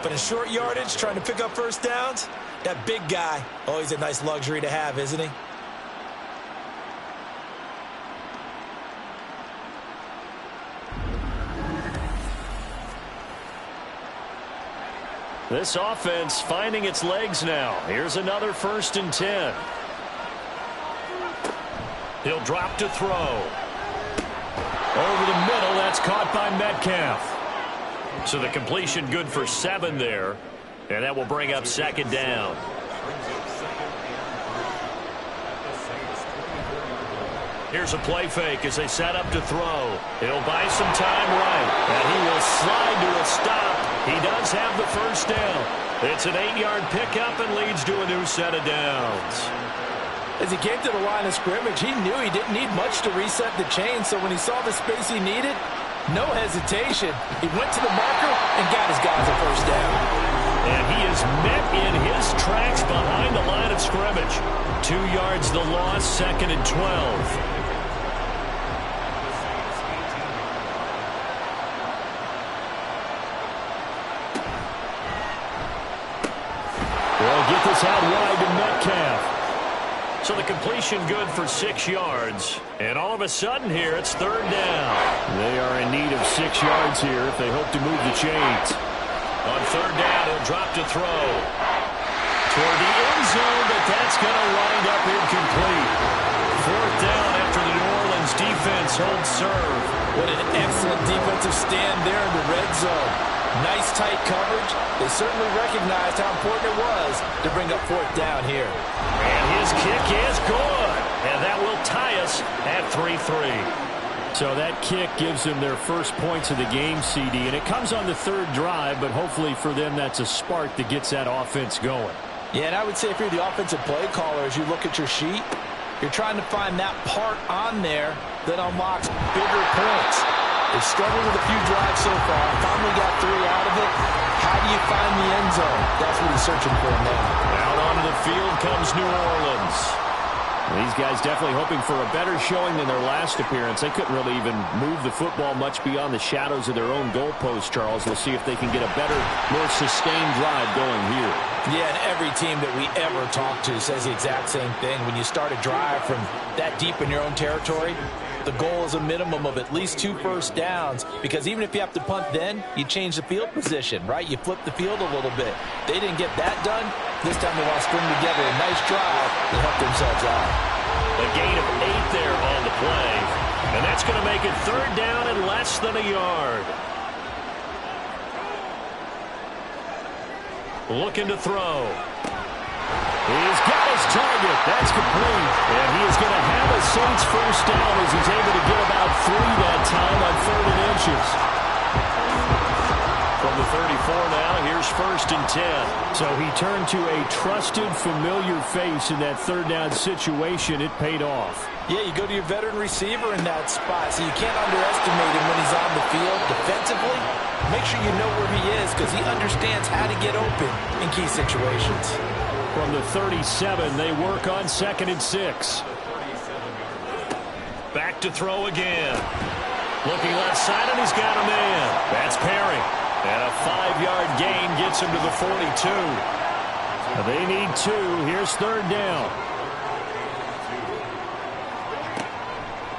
But in short yardage, trying to pick up first downs, that big guy, always a nice luxury to have, isn't he? This offense finding its legs now. Here's another 1st and 10. He'll drop to throw. Over the middle, that's caught by Metcalf. So the completion good for 7 there. And that will bring up 2nd down. Here's a play fake as they set up to throw. He'll buy some time right. And he will slide to a stop. He does have the first down. It's an 8-yard pickup and leads to a new set of downs. As he came to the line of scrimmage, he knew he didn't need much to reset the chain. So when he saw the space he needed, no hesitation. He went to the marker and got his guys a first down. And he is met in his tracks behind the line of scrimmage. 2 yards the loss, 2nd and 12. They'll get this out wide to Metcalf. So the completion good for 6 yards. And all of a sudden here, it's 3rd down. They are in need of 6 yards here if they hope to move the chains. On 3rd down, he'll drop to throw. Toward the end zone, but that's going to wind up incomplete. 4th down after the New Orleans defense holds serve. What an excellent defensive stand there in the red zone. Nice tight coverage. They certainly recognized how important it was to bring up 4th down here. And his kick is good. And that will tie us at 3-3. So that kick gives them their first points of the game, CD. And it comes on the 3rd drive, but hopefully for them that's a spark that gets that offense going. Yeah, and I would say if you're the offensive play caller, as you look at your sheet, you're trying to find that part on there that unlocks bigger points. They've struggled with a few drives so far. Finally got 3 out of it. How do you find the end zone? That's what he's searching for now. Out onto the field comes New Orleans. These guys definitely hoping for a better showing than their last appearance. They couldn't really even move the football much beyond the shadows of their own goalpost, Charles. We'll see if they can get a better, more sustained drive going here. Yeah, and every team that we ever talk to says the exact same thing. When you start a drive from that deep in your own territory, the goal is a minimum of at least 2 first downs, because even if you have to punt then, you change the field position, right? You flip the field a little bit. They didn't get that done. This time they want to string together a nice drive and help themselves out. A gain of 8 there on the play. And that's going to make it 3rd down and less than a yard. Looking to throw. He's got his target. That's complete. And he is going to have a Saints first down as he's able to get about 3 that time on 3rd and inches. From the 34 now, here's 1st and 10. So he turned to a trusted, familiar face in that 3rd down situation. It paid off. Yeah, you go to your veteran receiver in that spot, so you can't underestimate him when he's on the field defensively. Make sure you know where he is, because he understands how to get open in key situations. From the 37, they work on 2nd and 6. Back to throw again. Looking left side, and he's got a man. That's Perry. And a 5-yard gain gets him to the 42. They need 2. Here's 3rd down.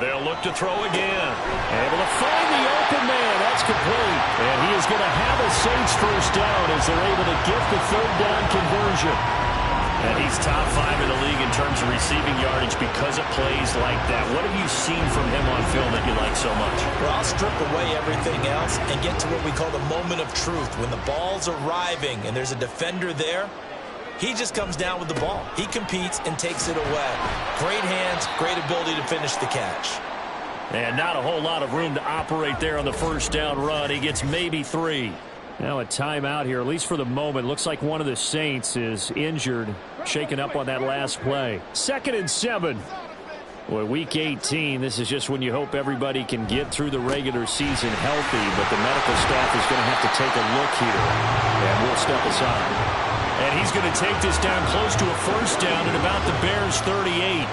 They'll look to throw again. Able to find the open man. That's complete. And he is going to have a Saints first down as they're able to get the 3rd down conversion. And he's top 5 in the league in terms of receiving yardage because of plays like that. What have you seen from him on film that you like so much? Well, I'll strip away everything else and get to what we call the moment of truth. When the ball's arriving and there's a defender there, he just comes down with the ball. He competes and takes it away. Great hands, great ability to finish the catch. And not a whole lot of room to operate there on the first down run. He gets maybe 3. Now a timeout here, at least for the moment. Looks like one of the Saints is injured, shaken up on that last play. 2nd and 7. Boy, week 18, this is just when you hope everybody can get through the regular season healthy, but the medical staff is going to have to take a look here. And we'll step aside. And he's going to take this down close to a first down at about the Bears' 38.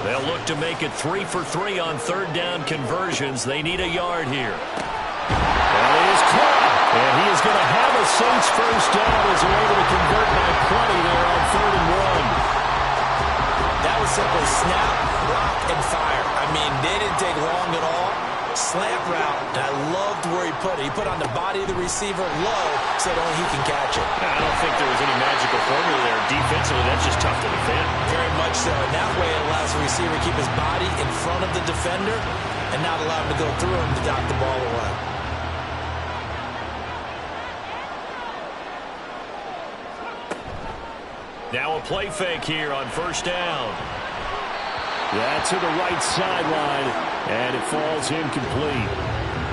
They'll look to make it 3 for 3 on 3rd down conversions. They need a yard here. That is caught. And he is going to have a Saints first down as they're able to convert by plenty there on 3rd and 1. That was simply snap, rock, and fire. I mean, they didn't take long at all. Slant route, and I loved where he put it. He put on the body of the receiver low so that only he can catch it. I don't think there was any magical formula there. Defensively, that's just tough to defend. Very much so. And that way it allows the receiver to keep his body in front of the defender and not allow him to go through him to knock the ball away. Now a play fake here on 1st down. Yeah, to the right sideline, and it falls incomplete.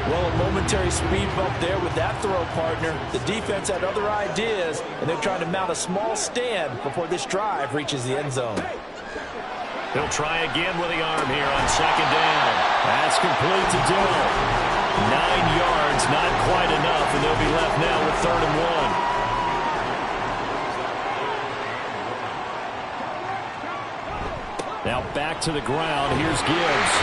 Well, a momentary speed bump there with that throw, partner. The defense had other ideas, and they're trying to mount a small stand before this drive reaches the end zone. He'll try again with the arm here on 2nd down. That's complete to Dill. 9 yards, not quite enough, and they'll be left now with 3rd and 1. Now back to the ground. Here's Gibbs.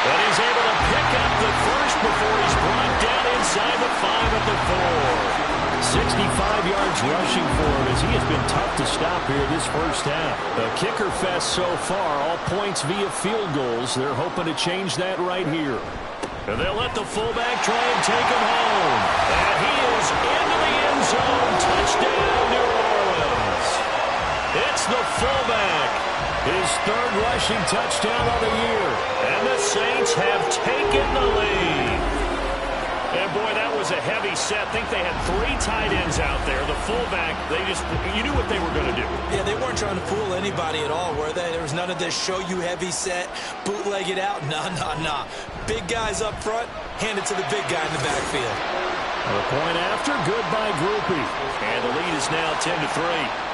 But he's able to pick up the first before he's brought down inside the 5 at the 4. 65 yards rushing for him as he has been tough to stop here this first half. The kicker fest so far, all points via field goals. They're hoping to change that right here. And they'll let the fullback try and take him home. And he is into the end zone. Touchdown, New Orleans. It's the fullback. His 3rd rushing touchdown of the year. And the Saints have taken the lead. And boy, that was a heavy set. I think they had 3 tight ends out there. The fullback, you knew what they were going to do. Yeah, they weren't trying to fool anybody at all, were they? There was none of this show you heavy set, bootleg it out. Nah. Big guys up front, hand it to the big guy in the backfield. The point after, good by Groupie. And the lead is now 10-3.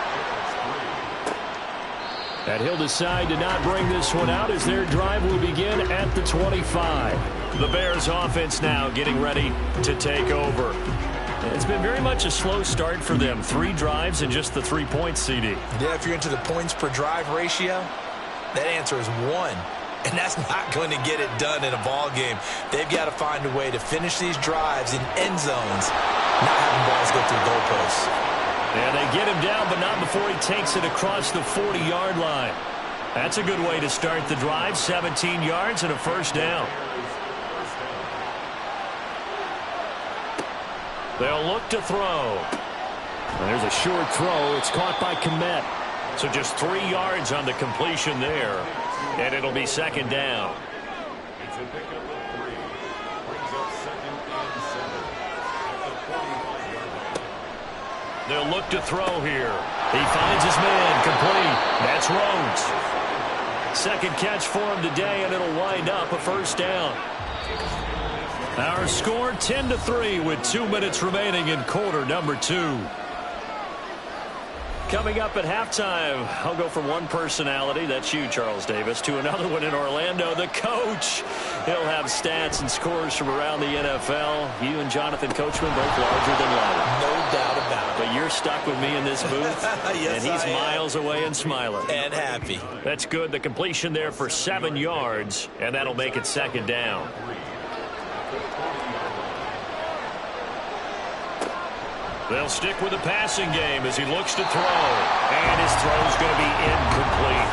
And he'll decide to not bring this one out as their drive will begin at the 25. The Bears offense now getting ready to take over. It's been very much a slow start for them. 3 drives and just the 3 points, CD. Yeah, if you're into the points per drive ratio, that answer is 1. And that's not going to get it done in a ball game. They've got to find a way to finish these drives in end zones, not having balls go through goalposts. And they get him down, but not before he takes it across the 40-yard line. That's a good way to start the drive. 17 yards and a first down. They'll look to throw. And there's a short throw. It's caught by Kmet. So just 3 yards on the completion there. And it'll be 2nd down. It's a pickup of 3. Brings up 2nd and 7. At the 41-yard line. They'll look to throw here. He finds his man complete. That's Rhodes. 2nd catch for him today, and it'll wind up a first down. Our score 10-3 with 2 minutes remaining in quarter number 2. Coming up at halftime, I'll go from one personality, that's you, Charles Davis, to another one in Orlando, the coach. He'll have stats and scores from around the NFL. You and Jonathan Coachman both larger than life. No doubt about it. But you're stuck with me in this booth, yes, and he's miles away and smiling. And happy. That's good. The completion there for 7 yards, and that'll make it 2nd down. They'll stick with the passing game as he looks to throw. And his throw's going to be incomplete.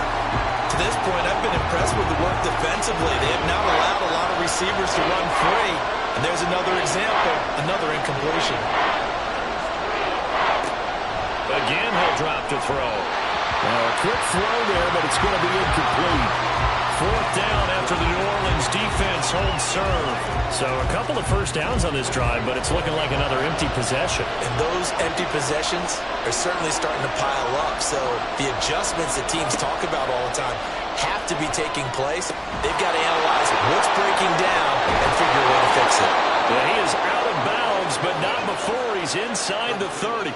To this point, I've been impressed with the work defensively. They have not allowed a lot of receivers to run free. And there's another example, another incompletion. Again, he'll drop to throw. Now, a quick throw there, but it's going to be incomplete. 4th down after the New Orleans defense holds serve. So a couple of first downs on this drive, but it's looking like another empty possession. And those empty possessions are certainly starting to pile up. So the adjustments that teams talk about all the time have to be taking place. They've got to analyze what's breaking down and figure a way to fix it. Yeah, he is out of bounds, but not before he's inside the 30.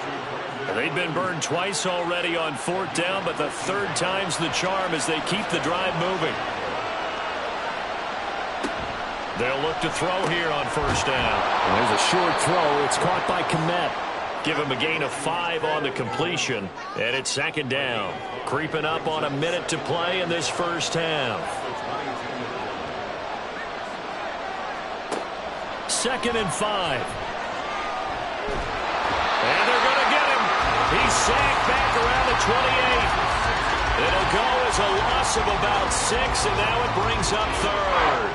They've been burned twice already on 4th down, but the 3rd time's the charm as they keep the drive moving. They'll look to throw here on 1st down. And there's a short throw. It's caught by Kmet. Give him a gain of 5 on the completion, and it's 2nd down. Creeping up on a minute to play in this first half. 2nd and 5. And they're going to get him. He's sacked back around the 28. It'll go as a loss of about 6, and now it brings up third.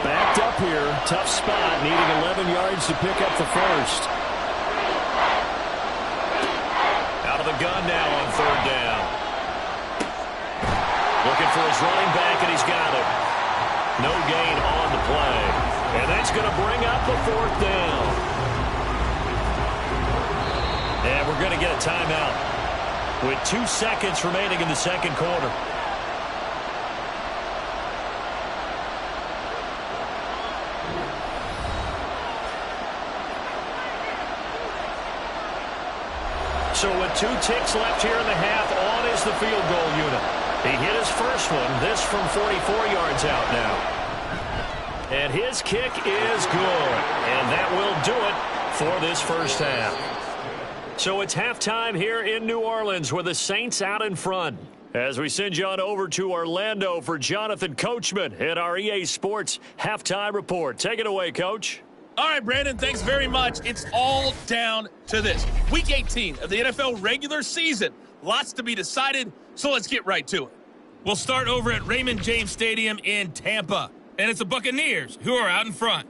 Backed up here. Tough spot, needing 11 yards to pick up the first. Out of the gun now on third down. Looking for his running back, and he's got it. No gain on the play. And that's going to bring up a fourth down. And we're going to get a timeout with 2 seconds remaining in the second quarter. So with 2 ticks left here in the half, on is the field goal unit. He hit his first one, this from 44 yards out now. And his kick is good. And that will do it for this first half. So it's halftime here in New Orleans with the Saints out in front. As we send you on over to Orlando for Jonathan Coachman at our EA Sports Halftime Report. Take it away, Coach. All right, Brandon, thanks very much. It's all down to this. Week 18 of the NFL regular season. Lots to be decided, so let's get right to it. We'll start over at Raymond James Stadium in Tampa. And it's the Buccaneers who are out in front.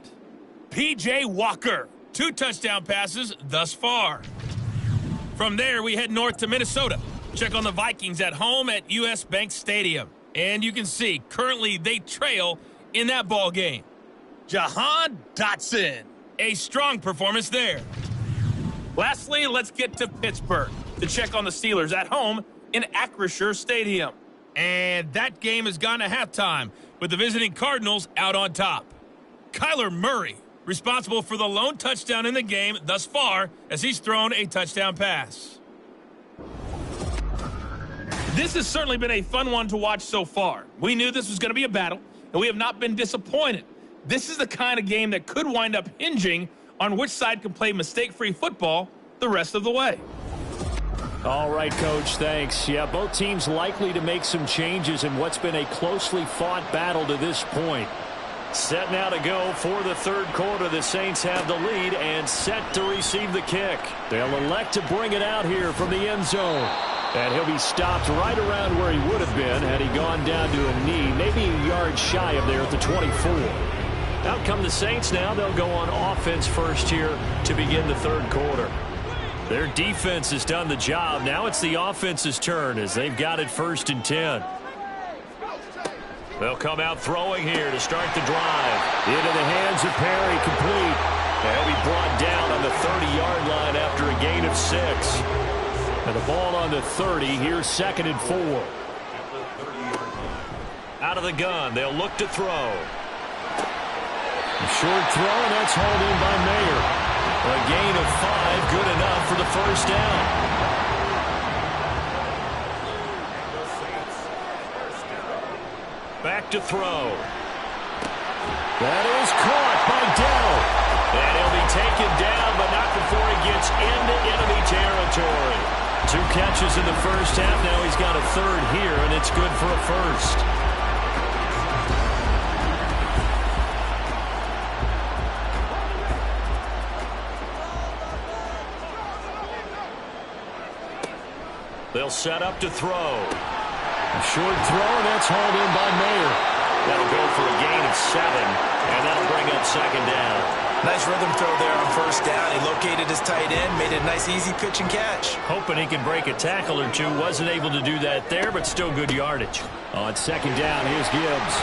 P.J. Walker, 2 touchdown passes thus far. From there, we head north to Minnesota. Check on the Vikings at home at U.S. Bank Stadium. And you can see, currently they trail in that ball game. Jahan Dotson, a strong performance there. Lastly, let's get to Pittsburgh to check on the Steelers at home in Acrisure Stadium. And that game has gone to halftime with the visiting Cardinals out on top. Kyler Murray, responsible for the lone touchdown in the game thus far as he's thrown a touchdown pass. This has certainly been a fun one to watch so far. We knew this was going to be a battle, and we have not been disappointed. This is the kind of game that could wind up hinging on which side can play mistake-free football the rest of the way. All right, Coach, thanks. Yeah, both teams likely to make some changes in what's been a closely fought battle to this point. Set now to go for the third quarter. The Saints have the lead and set to receive the kick. They'll elect to bring it out here from the end zone. And he'll be stopped right around where he would have been had he gone down to a knee, maybe a yard shy of there at the 24. Out come the Saints now. They'll go on offense first here to begin the third quarter. Their defense has done the job. Now it's the offense's turn as they've got it 1st and 10. They'll come out throwing here to start the drive. Into the hands of Perry, complete. And he'll be brought down on the 30-yard line after a gain of 6. And the ball on the 30, here's 2nd and 4. Out of the gun, they'll look to throw. A short throw, and that's hauled in by Mayer. A gain of 5, good enough for the first down. Back to throw. That is caught by Dell. And he'll be taken down, but not before he gets into enemy territory. 2 catches in the first half. Now he's got a 3rd here, and it's good for a first. They'll set up to throw. A short throw, and that's hauled in by Mayer. That'll go for a gain of 7, and that'll bring up 2nd down. Nice rhythm throw there on first down. He located his tight end, made it a nice, easy pitch and catch. Hoping he can break a tackle or 2. Wasn't able to do that there, but still good yardage. On 2nd down, here's Gibbs.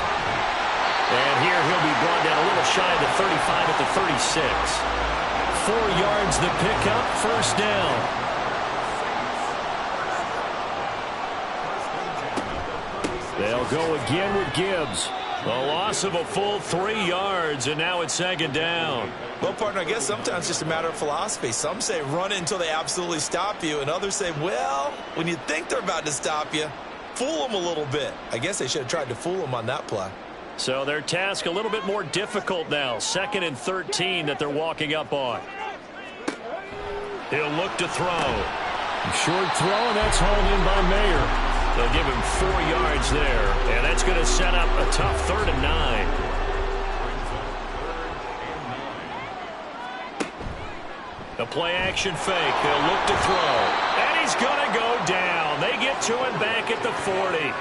And here he'll be brought down a little shy of the 35 at the 36. 4 yards the pickup, first down. They'll go again with Gibbs. A loss of a full 3 yards, and now it's 2nd down. Well, partner, I guess sometimes it's just a matter of philosophy. Some say run it until they absolutely stop you, and others say, well, when you think they're about to stop you, fool them a little bit. I guess they should have tried to fool them on that play. So their task a little bit more difficult now. 2nd and 13 that they're walking up on. He'll look to throw. A short throw, and that's hauled in by Mayer. They'll give him 4 yards there, and that's going to set up a tough 3rd and 9. The play-action fake. They'll look to throw. And he's going to go down. They get to him back at the 40.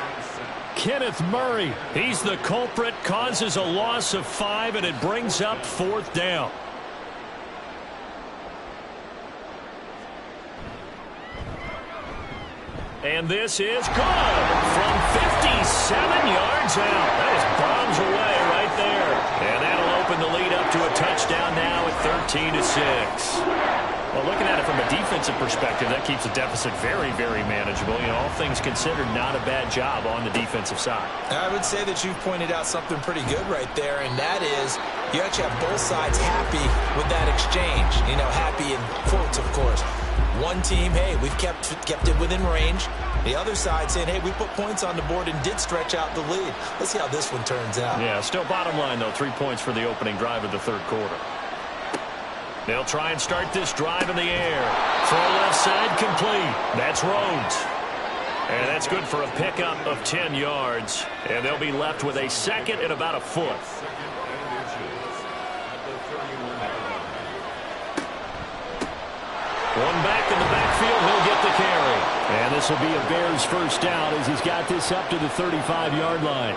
Kenneth Murray, he's the culprit, causes a loss of 5, and it brings up 4th down. And this is good from 57 yards out. That is bombs away right there. And that'll open the lead up to a touchdown now at 13-6. Well, looking at it from a defensive perspective, that keeps the deficit very, very manageable. You know, all things considered, not a bad job on the defensive side. I would say that you've pointed out something pretty good right there, and that is you actually have both sides happy with that exchange. You know, happy in quotes, of course. One team, hey, we've kept it within range. The other side saying, hey, we put points on the board and did stretch out the lead. Let's see how this one turns out. Yeah, still bottom line, though, 3 points for the opening drive of the 3rd quarter. They'll try and start this drive in the air. Throw left side complete. That's Rhodes. And that's good for a pickup of 10 yards. And they'll be left with a 2nd and about a foot. One back in the backfield. He'll get the carry. And this will be a Bears first down as he's got this up to the 35-yard line.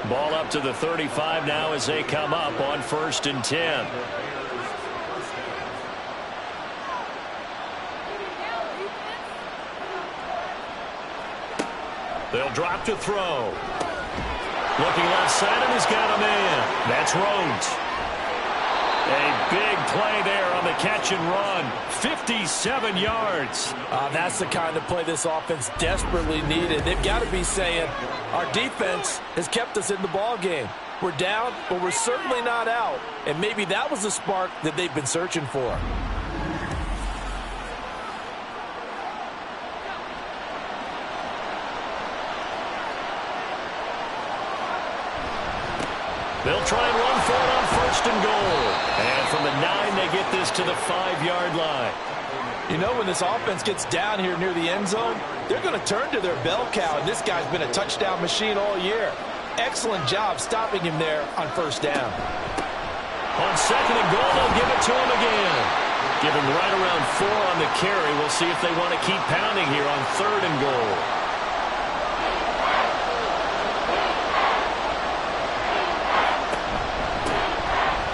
Ball up to the 35 now as they come up on 1st and 10. They'll drop to throw. Looking left side, and he's got a man. That's Rhodes. A big play there on the catch and run. 57 yards. That's the kind of play this offense desperately needed. They've got to be saying, our defense has kept us in the ball game. We're down, but we're certainly not out. And maybe that was the spark that they've been searching for. They'll try and run for it on 1st and goal. And from the 9, they get this to the 5-yard line. You know, when this offense gets down here near the end zone, they're going to turn to their bell cow, and this guy's been a touchdown machine all year. Excellent job stopping him there on 1st down. On 2nd and goal, they'll give it to him again. Give him right around 4 on the carry. We'll see if they want to keep pounding here on 3rd and goal.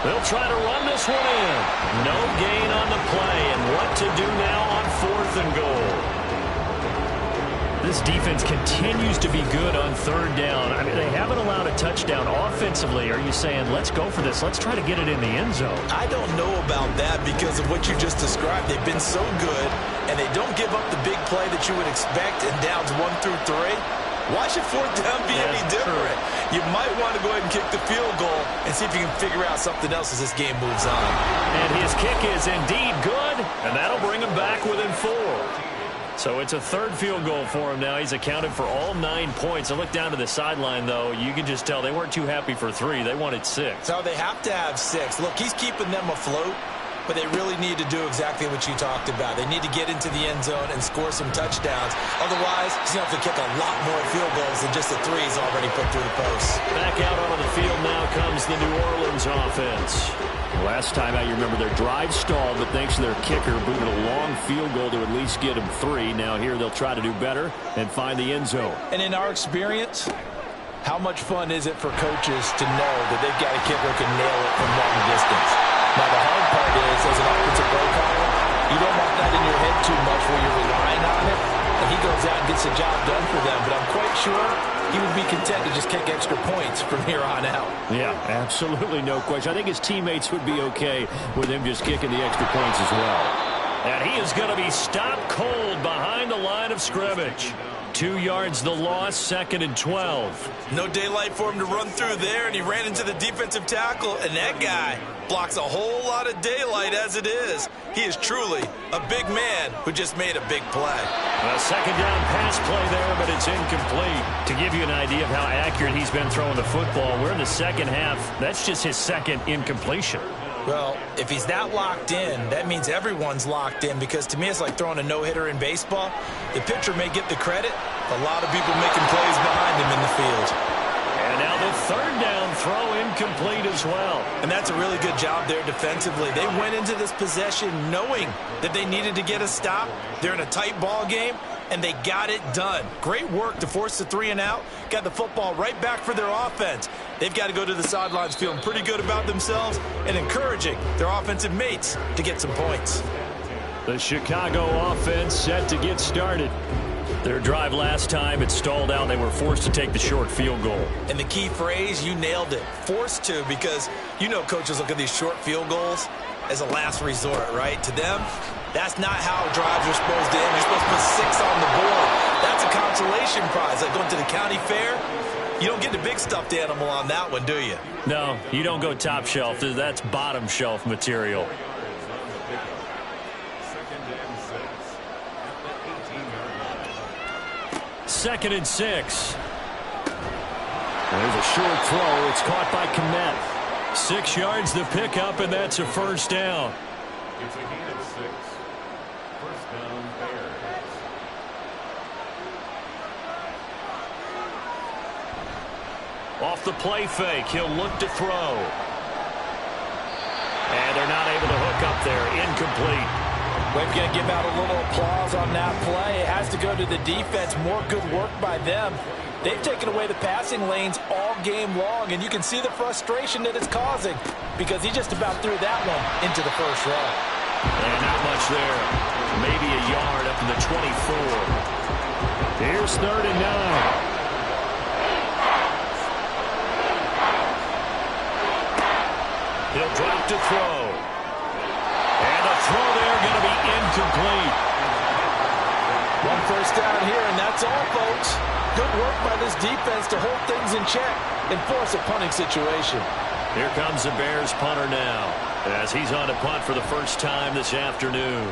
They'll try to run this one in. No gain on the play, and what to do now on 4th and goal. This defense continues to be good on 3rd down. I mean, they haven't allowed a touchdown offensively. Are you saying, let's go for this? Let's try to get it in the end zone. I don't know about that because of what you just described. They've been so good, and they don't give up the big play that you would expect in downs 1 through 3. Why should 4th down be any different? You might want to go ahead and kick the field goal and see if you can figure out something else as this game moves on. And his kick is indeed good, and that'll bring him back within 4. So it's a 3rd field goal for him now. He's accounted for all 9 points. I look down to the sideline, though. You can just tell they weren't too happy for 3. They wanted 6. So they have to have 6. Look, he's keeping them afloat, but they really need to do exactly what you talked about. They need to get into the end zone and score some touchdowns. Otherwise, he's going to have to kick a lot more field goals than just the 3 he's already put through the post. Back out onto the field now comes the New Orleans offense. Last time out, you remember their drive stalled, but thanks to their kicker, booted a long field goal to at least get them 3. Now here they'll try to do better and find the end zone. And in our experience, how much fun is it for coaches to know that they've got a kicker who can nail it from long distance? Now, the hard part is, as an offensive play caller, you don't want that in your head too much where you're relying on it, and he goes out and gets the job done for them. But I'm quite sure he would be content to just kick extra points from here on out. Yeah, absolutely no question. I think his teammates would be okay with him just kicking the extra points as well. And he is going to be stopped cold behind the line of scrimmage. 2 yards the loss, 2nd and 12. No daylight for him to run through there, and he ran into the defensive tackle, and that guy blocks a whole lot of daylight as it is. He is truly a big man who just made a big play. A 2nd down pass play there, but it's incomplete. To give you an idea of how accurate he's been throwing the football, we're in the 2nd half. That's just his 2nd incompletion. Well, if he's not locked in, that means everyone's locked in, because to me it's like throwing a no-hitter in baseball. The pitcher may get the credit, a lot of people making plays behind him in the field. And now the 3rd down throw in incomplete as well. And that's a really good job there defensively. They went into this possession knowing that they needed to get a stop. They're in a tight ball game, and they got it done. Great work to force the 3 and out. Got the football right back for their offense. They've got to go to the sidelines feeling pretty good about themselves and encouraging their offensive mates to get some points. The Chicago offense set to get started. Their drive last time, it stalled out. They were forced to take the short field goal. And the key phrase, you nailed it. Forced to, because you know coaches look at these short field goals as a last resort, right? To them, that's not how drives are supposed to end. You're supposed to put 6 on the board. That's a consolation prize. Like going to the county fair, you don't get the big stuffed animal on that one, do you? No, you don't go top shelf. That's bottom shelf material. Second and 6. There's a short throw. It's caught by Kmet. 6 yards the pickup, and that's a first down. It's a gain of 6. First down, Bears. Off the play fake, he'll look to throw. And they're not able to hook up there. Incomplete. We're going to give out a little applause on that play. It has to go to the defense. More good work by them. They've taken away the passing lanes all game long, and you can see the frustration that it's causing because he just about threw that one into the first row. And not much there. Maybe a yard up to the 24. Here's 3rd and 9. He'll drop to throw. And a throw there going to be incomplete. 1 first down here, and that's all, folks. Good work by this defense to hold things in check and force a punting situation. Here comes the Bears punter now as he's on a punt for the first time this afternoon.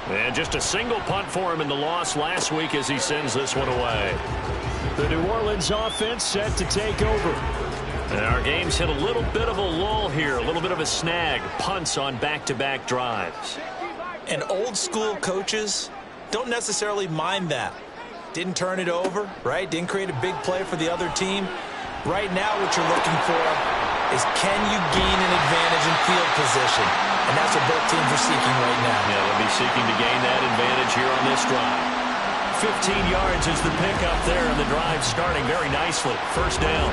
And just a single punt for him in the loss last week as he sends this one away. The New Orleans offense set to take over. And our game's hit a little bit of a lull here, a little bit of a snag. Punts on back-to-back drives. And old-school coaches don't necessarily mind that. Didn't turn it over, right? Didn't create a big play for the other team. Right now what you're looking for is can you gain an advantage in field position? And that's what both teams are seeking right now. Yeah, they'll be seeking to gain that advantage here on this drive. 15 yards is the pickup there, and the drive starting very nicely. First down.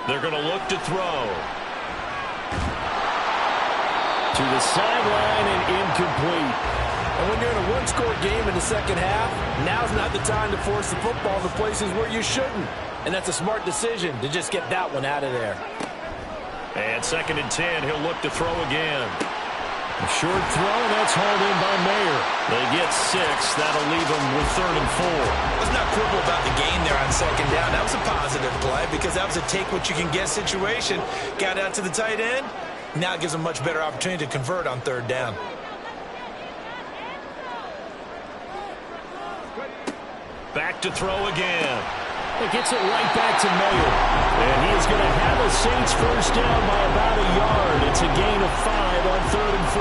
They're going to look to throw. To the sideline and incomplete. And when you're in a one-score game in the second half, now's not the time to force the football to places where you shouldn't. And that's a smart decision to just get that one out of there. And 2nd and 10, he'll look to throw again. A short throw, that's hauled in by Mayer. They get 6. That'll leave them with 3rd and 4. Let's not quibble about the gain there on 2nd down. That was a positive play because that was a take-what-you-can-get situation. Got out to the tight end. Now it gives them a much better opportunity to convert on 3rd down. Back to throw again. It gets it right back to Mayer. And he is going to have a Saints first down by about a yard. It's a gain of 5 on 3rd and 4.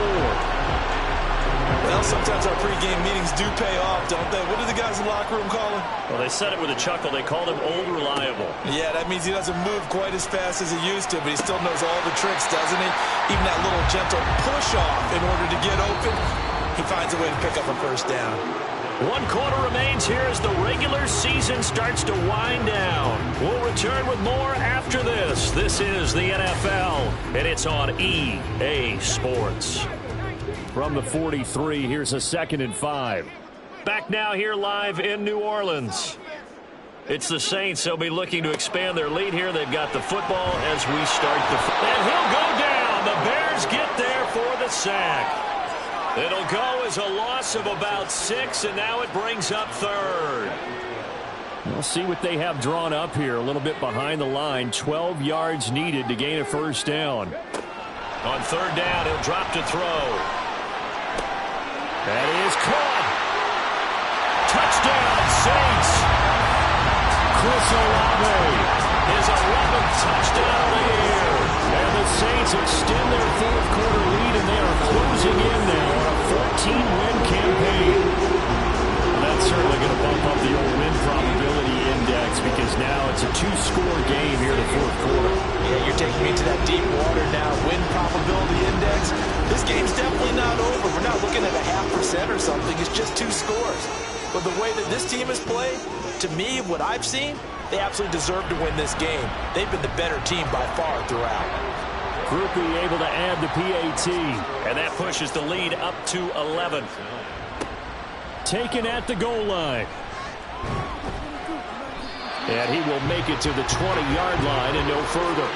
Well, sometimes our pregame meetings do pay off, don't they? What do the guys in the locker room call him? Well, they said it with a chuckle. They called him Old Reliable. Yeah, that means he doesn't move quite as fast as he used to, but he still knows all the tricks, doesn't he? Even that little gentle push-off in order to get open, he finds a way to pick up a first down. 1 quarter remains here as the regular season starts to wind down. We'll return with more after this. This is the NFL, and it's on EA Sports. From the 43, here's a 2nd and 5. Back now here live in New Orleans. It's the Saints. They'll be looking to expand their lead here. They've got the football as we start the... And he'll go down. The Bears get there for the sack. It'll go as a loss of about 6, and now it brings up 3rd. We'll see what they have drawn up here. A little bit behind the line. 12 yards needed to gain a first down. On 3rd down, he'll drop to throw. That is caught. Chris Olave, his 11th touchdown of the year. And the Saints extend their fourth quarter lead, and they are closing in now on a 14-win campaign. And that's certainly going to bump up the old win probability index because now it's a two-score game here in the fourth quarter. Yeah, you're taking me to that deep water now. Win probability index. This game's definitely not over. We're not looking at a 0.5% or something. It's just 2 scores. But the way that this team has played, to me, what I've seen, they absolutely deserve to win this game. They've been the better team by far throughout. Groupie able to add the PAT. And that pushes the lead up to 11. Taken at the goal line. And he will make it to the 20-yard line and no further.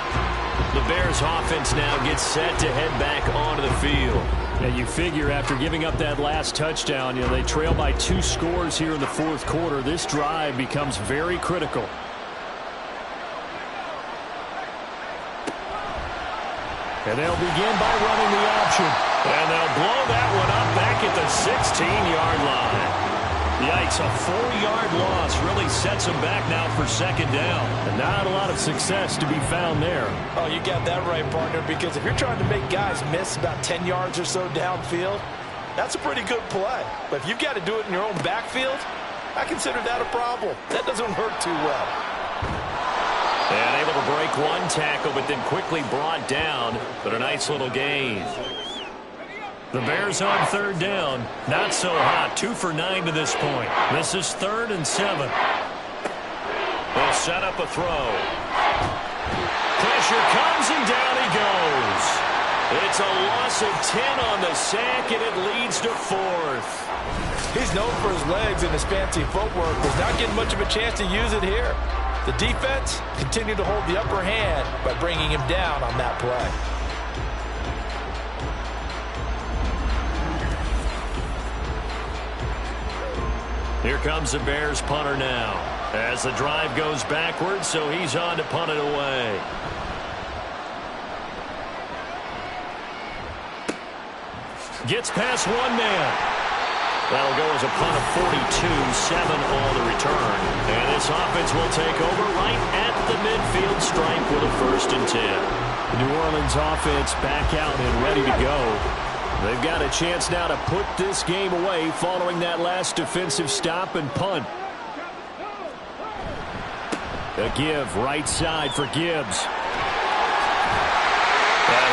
The Bears offense now gets set to head back onto the field. And you figure after giving up that last touchdown, they trail by 2 scores here in the fourth quarter. This drive becomes very critical. And they'll begin by running the option. And they'll blow that one up back at the 16-yard line. Yikes, a 4-yard loss really sets them back now for second down. And not a lot of success to be found there. Oh, you got that right, partner, because if you're trying to make guys miss about 10 yards or so downfield, that's a pretty good play. But if you've got to do it in your own backfield, I consider that a problem. That doesn't work too well. And able to break one tackle, but then quickly brought down. But a nice little gain. The Bears on third down. Not so hot. 2 for 9 to this point. This is 3rd and 7. They'll set up a throw. Pressure comes and down he goes. It's a loss of 10 on the sack, and it leads to 4th. He's known for his legs and his fancy footwork. He's not getting much of a chance to use it here. The defense continued to hold the upper hand by bringing him down on that play. Here comes the Bears punter now. As the drive goes backwards, so he's on to punt it away. Gets past one man. That'll go as a punt of 42, 7 on the return. And this offense will take over right at the midfield stripe with a 1st and 10. The New Orleans offense back out and ready to go. They've got a chance now to put this game away following that last defensive stop and punt. A give right side for Gibbs.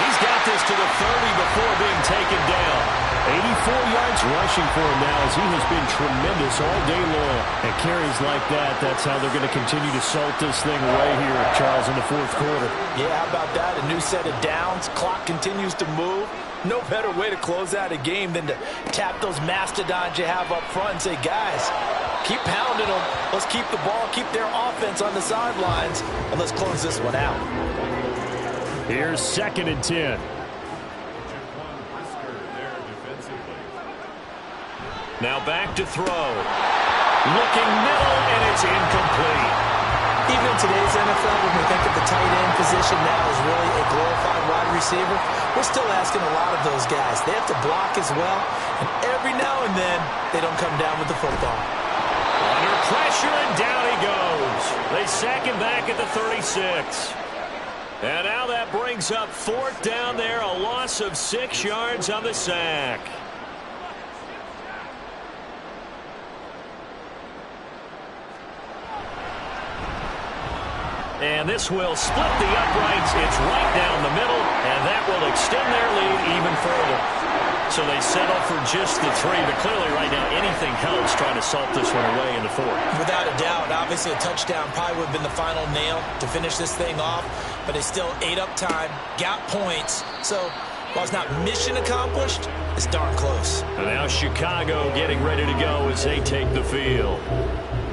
He's got this to the 30 before being taken down. 84 yards rushing for him now as he has been tremendous all day long. And carries like that, that's how they're going to continue to salt this thing away here, Charles, in the fourth quarter. Yeah, how about that? A new set of downs. Clock continues to move. No better way to close out a game than to tap those mastodons you have up front and say, guys, keep pounding them. Let's keep the ball, keep their offense on the sidelines, and let's close this one out. Here's 2nd and 10. Now back to throw. Looking middle, and it's incomplete. Even in today's NFL, when we think of the tight end position now as really a glorified wide receiver, we're still asking a lot of those guys. They have to block as well, and every now and then, they don't come down with the football. Under pressure, and down he goes. They sack him back at the 36. And now that brings up 4th down there, a loss of 6 yards on the sack. And this will split the uprights. It's right down the middle, and that will extend their lead even further. So they settle for just the 3, but clearly right now anything helps trying to salt this one away in the 4th. Without a doubt, obviously a touchdown probably would have been the final nail to finish this thing off, but they still ate up time, got points. So while it's not mission accomplished, it's darn close. And now Chicago getting ready to go as they take the field.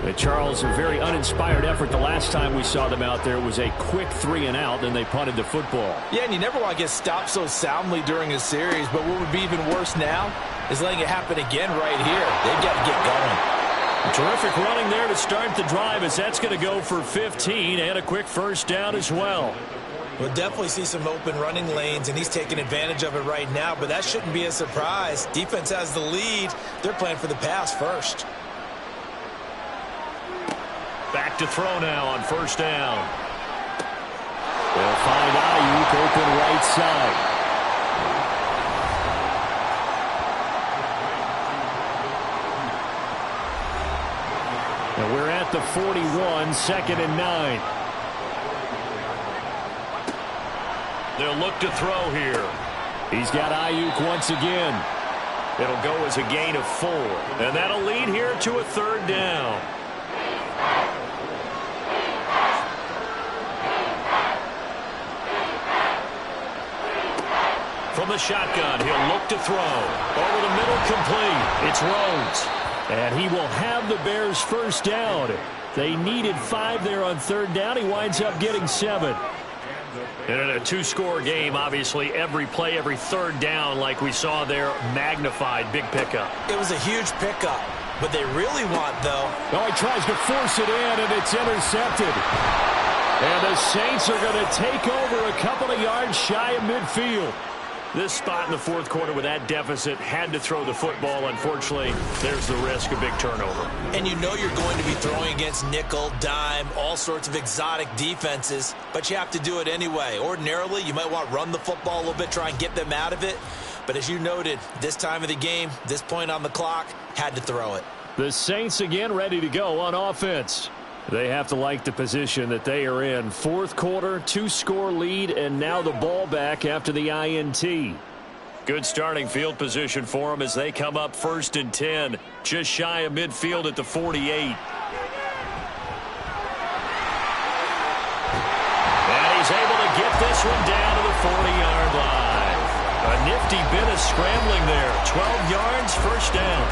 And Charles, a very uninspired effort the last time we saw them out there. It was a quick 3 and out, and they punted the football. Yeah, and you never want to get stopped so soundly during a series, but what would be even worse now is letting it happen again right here. They've got to get going. Terrific running there to start the drive as that's going to go for 15 and a quick 1st down as well. We'll definitely see some open running lanes, and he's taking advantage of it right now, but that shouldn't be a surprise. Defense has the lead. They're playing for the pass first. Back to throw now on first down. They'll find Ayuk open right side. And we're at the 41, 2nd and 9. They'll look to throw here. He's got Ayuk once again. It'll go as a gain of 4. And that'll lead here to a 3rd down. From the shotgun, he'll look to throw. Over the middle, complete. It's Rhodes. And he will have the Bears' first down. They needed 5 there on 3rd down. He winds up getting 7. And in a 2-score game, obviously, every play, every 3rd down, like we saw there, magnified. Big pickup. It was a huge pickup. What they really want, though. Oh, he tries to force it in, and it's intercepted. And the Saints are going to take over a couple of yards shy of midfield. This spot in the 4th quarter with that deficit, had to throw the football. Unfortunately, there's the risk of big turnover. And you know you're going to be throwing against nickel, dime, all sorts of exotic defenses, but you have to do it anyway. Ordinarily, you might want to run the football a little bit, try and get them out of it. But as you noted, this time of the game, this point on the clock, had to throw it. The Saints again ready to go on offense. They have to like the position that they are in. 4th quarter, 2-score lead, and now the ball back after the INT. Good starting field position for them as they come up 1st and 10, just shy of midfield at the 48. And he's able to get this one down to the 40-yard line. A nifty bit of scrambling there. 12 yards, first down.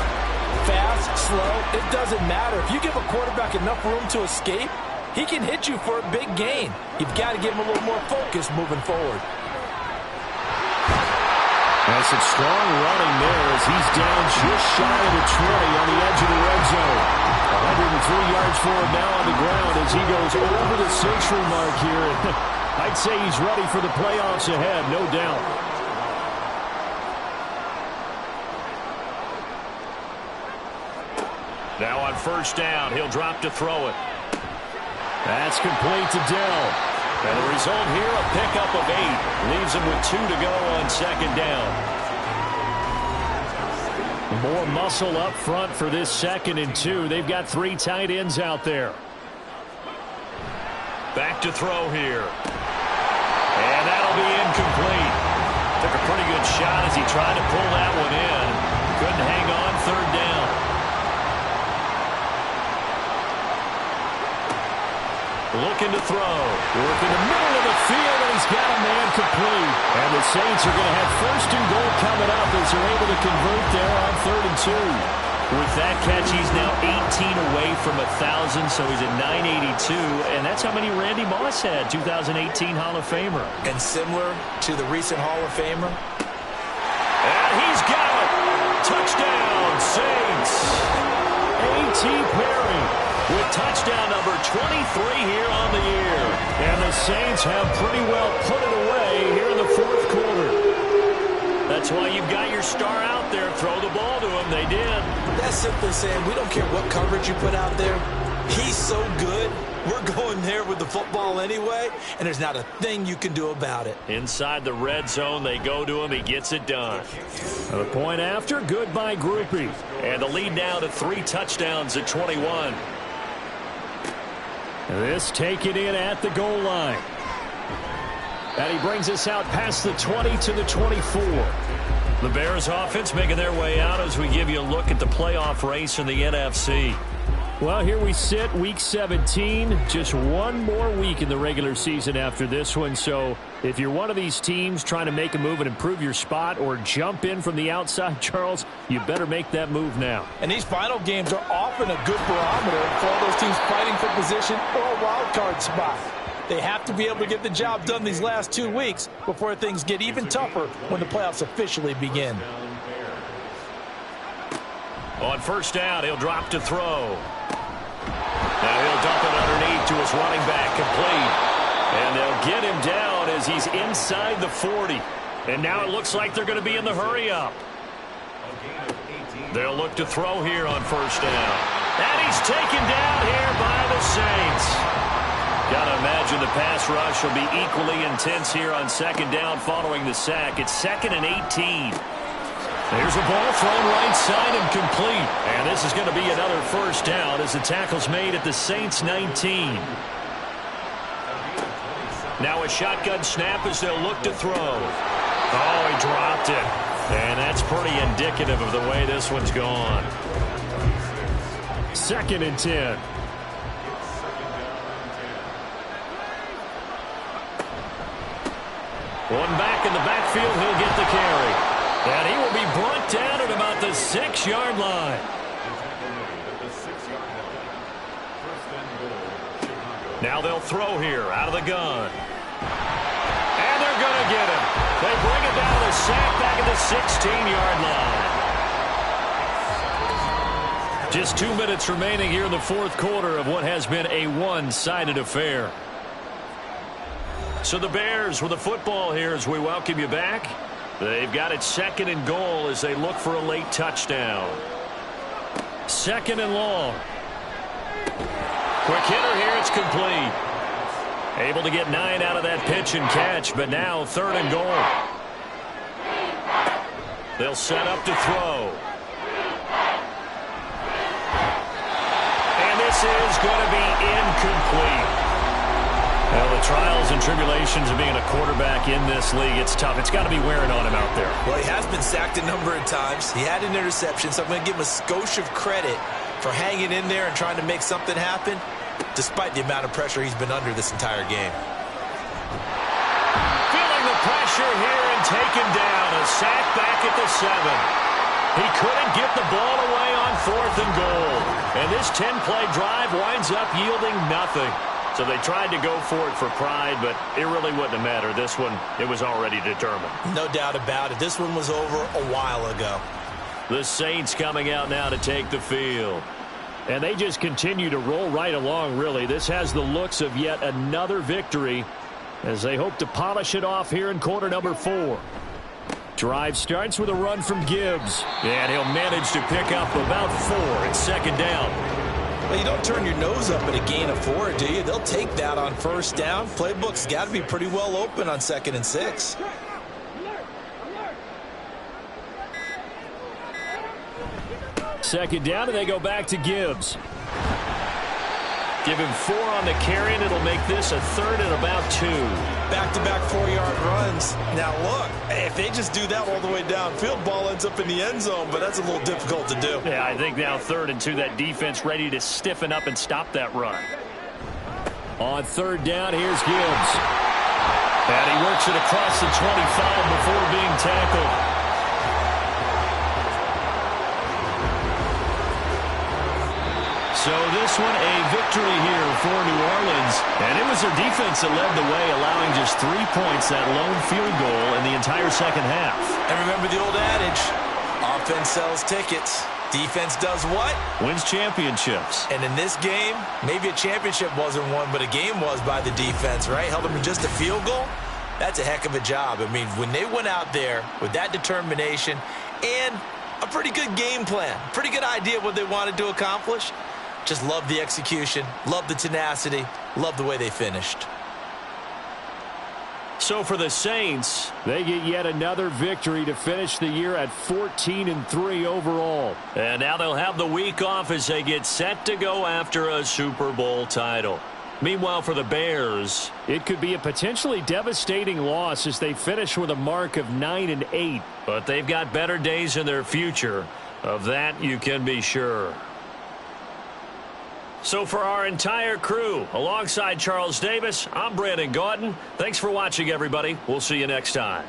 Fast, slow, it doesn't matter. If you give a quarterback enough room to escape, he can hit you for a big gain. You've got to give him a little more focus moving forward. That's some strong running there as he's down just shy of the 20 on the edge of the red zone. 103 yards for him now on the ground as he goes over the century mark here. I'd say he's ready for the playoffs ahead, no doubt. Now on first down, he'll drop to throw it. That's complete to Dell. And the result here, a pickup of 8. Leaves him with 2 to go on 2nd down. More muscle up front for this 2nd and 2. They've got 3 tight ends out there. Back to throw here. And that'll be incomplete. Took a pretty good shot as he tried to pull that one in. Couldn't hang on, 3rd down. Looking to throw. Work in the middle of the field, and he's got a man complete. And the Saints are going to have 1st and goal coming up as they're able to convert there on 3rd and 2. With that catch, he's now 18 away from 1,000, so he's at 982. And that's how many Randy Moss had, 2018 Hall of Famer. And similar to the recent Hall of Famer. And he's got it. Touchdown, Saints. A.T. Perry with touchdown number 23 here on the year. And the Saints have pretty well put it away here in the 4th quarter. That's why you've got your star out there. Throw the ball to him. They did. That's simply saying we don't care what coverage you put out there. He's so good. We're going there with the football anyway, and there's not a thing you can do about it. Inside the red zone, they go to him. He gets it done. The point after, good by Groupie. And the lead now to 3 touchdowns at 21. This taken in at the goal line. And he brings us out past the 20 to the 24. The Bears offense making their way out as we give you a look at the playoff race in the NFC. Well, here we sit, week 17. Just one more week in the regular season after this one. So if you're one of these teams trying to make a move and improve your spot or jump in from the outside, Charles, you better make that move now. And these final games are often a good barometer for all those teams fighting for position or a wild card spot. They have to be able to get the job done these last 2 weeks before things get even tougher when the playoffs officially begin. On first down, he'll drop to throw. Now he'll dump it underneath to his running back, complete. And they'll get him down as he's inside the 40. And now it looks like they're going to be in the hurry-up. They'll look to throw here on first down. And he's taken down here by the Saints. Got to imagine the pass rush will be equally intense here on second down following the sack. It's 2nd and 18. There's a ball thrown right side and complete. And this is going to be another first down as the tackle's made at the Saints 19. Now a shotgun snap as they'll look to throw. Oh, he dropped it. And that's pretty indicative of the way this one's gone. 2nd and 10. One back in the backfield, he'll get the carry. And he will be brought down at about the 6-yard line. Now they'll throw here out of the gun. And they're going to get him. They bring it down to sack back at the 16-yard line. Just 2 minutes remaining here in the fourth quarter of what has been a one-sided affair. So the Bears with the football here as we welcome you back. They've got it 2nd and goal as they look for a late touchdown. 2nd and long. Quick hitter here, it's complete. Able to get 9 out of that pitch and catch, but now 3rd and goal. They'll set up to throw. And this is going to be incomplete. Well, the trials and tribulations of being a quarterback in this league, it's tough. It's got to be wearing on him out there. Well, he has been sacked a number of times. He had an interception, so I'm going to give him a skosh of credit for hanging in there and trying to make something happen, despite the amount of pressure he's been under this entire game. Feeling the pressure here and taken down. A sack back at the 7. He couldn't get the ball away on 4th and goal. And this 10-play drive winds up yielding nothing. So they tried to go for it for pride, but it really wouldn't have mattered. This one, it was already determined. No doubt about it. This one was over a while ago. The Saints coming out now to take the field. And they just continue to roll right along, really. This has the looks of yet another victory as they hope to polish it off here in quarter number 4. Drive starts with a run from Gibbs. And he'll manage to pick up about 4 at 2nd down. Well, you don't turn your nose up at a gain of 4, do you? They'll take that on 1st down. Playbook's got to be pretty well open on 2nd and 6. Second down, and they go back to Gibbs. Give him 4 on the carry, and it'll make this a 3rd and about 2. Back-to-back 4-yard runs. Now, look, if they just do that all the way downfield, ball ends up in the end zone, but that's a little difficult to do. Yeah, I think now 3rd and 2, that defense ready to stiffen up and stop that run. On 3rd down, here's Gibbs. And he works it across the 25 before being tackled. So this one a victory here for New Orleans. And it was their defense that led the way, allowing just 3 points, that lone field goal in the entire second half. And remember the old adage, offense sells tickets. Defense does what? Wins championships. And in this game, maybe a championship wasn't won, but a game was by the defense, right? Held them to just a field goal. That's a heck of a job. I mean, when they went out there with that determination and a pretty good game plan, pretty good idea of what they wanted to accomplish, just love the execution, love the tenacity, love the way they finished. So for the Saints, they get yet another victory to finish the year at 14-3 overall. And now they'll have the week off as they get set to go after a Super Bowl title. Meanwhile, for the Bears, it could be a potentially devastating loss as they finish with a mark of 9-8. But they've got better days in their future. Of that, you can be sure. So for our entire crew, alongside Charles Davis, I'm Brandon Gaudin. Thanks for watching, everybody. We'll see you next time.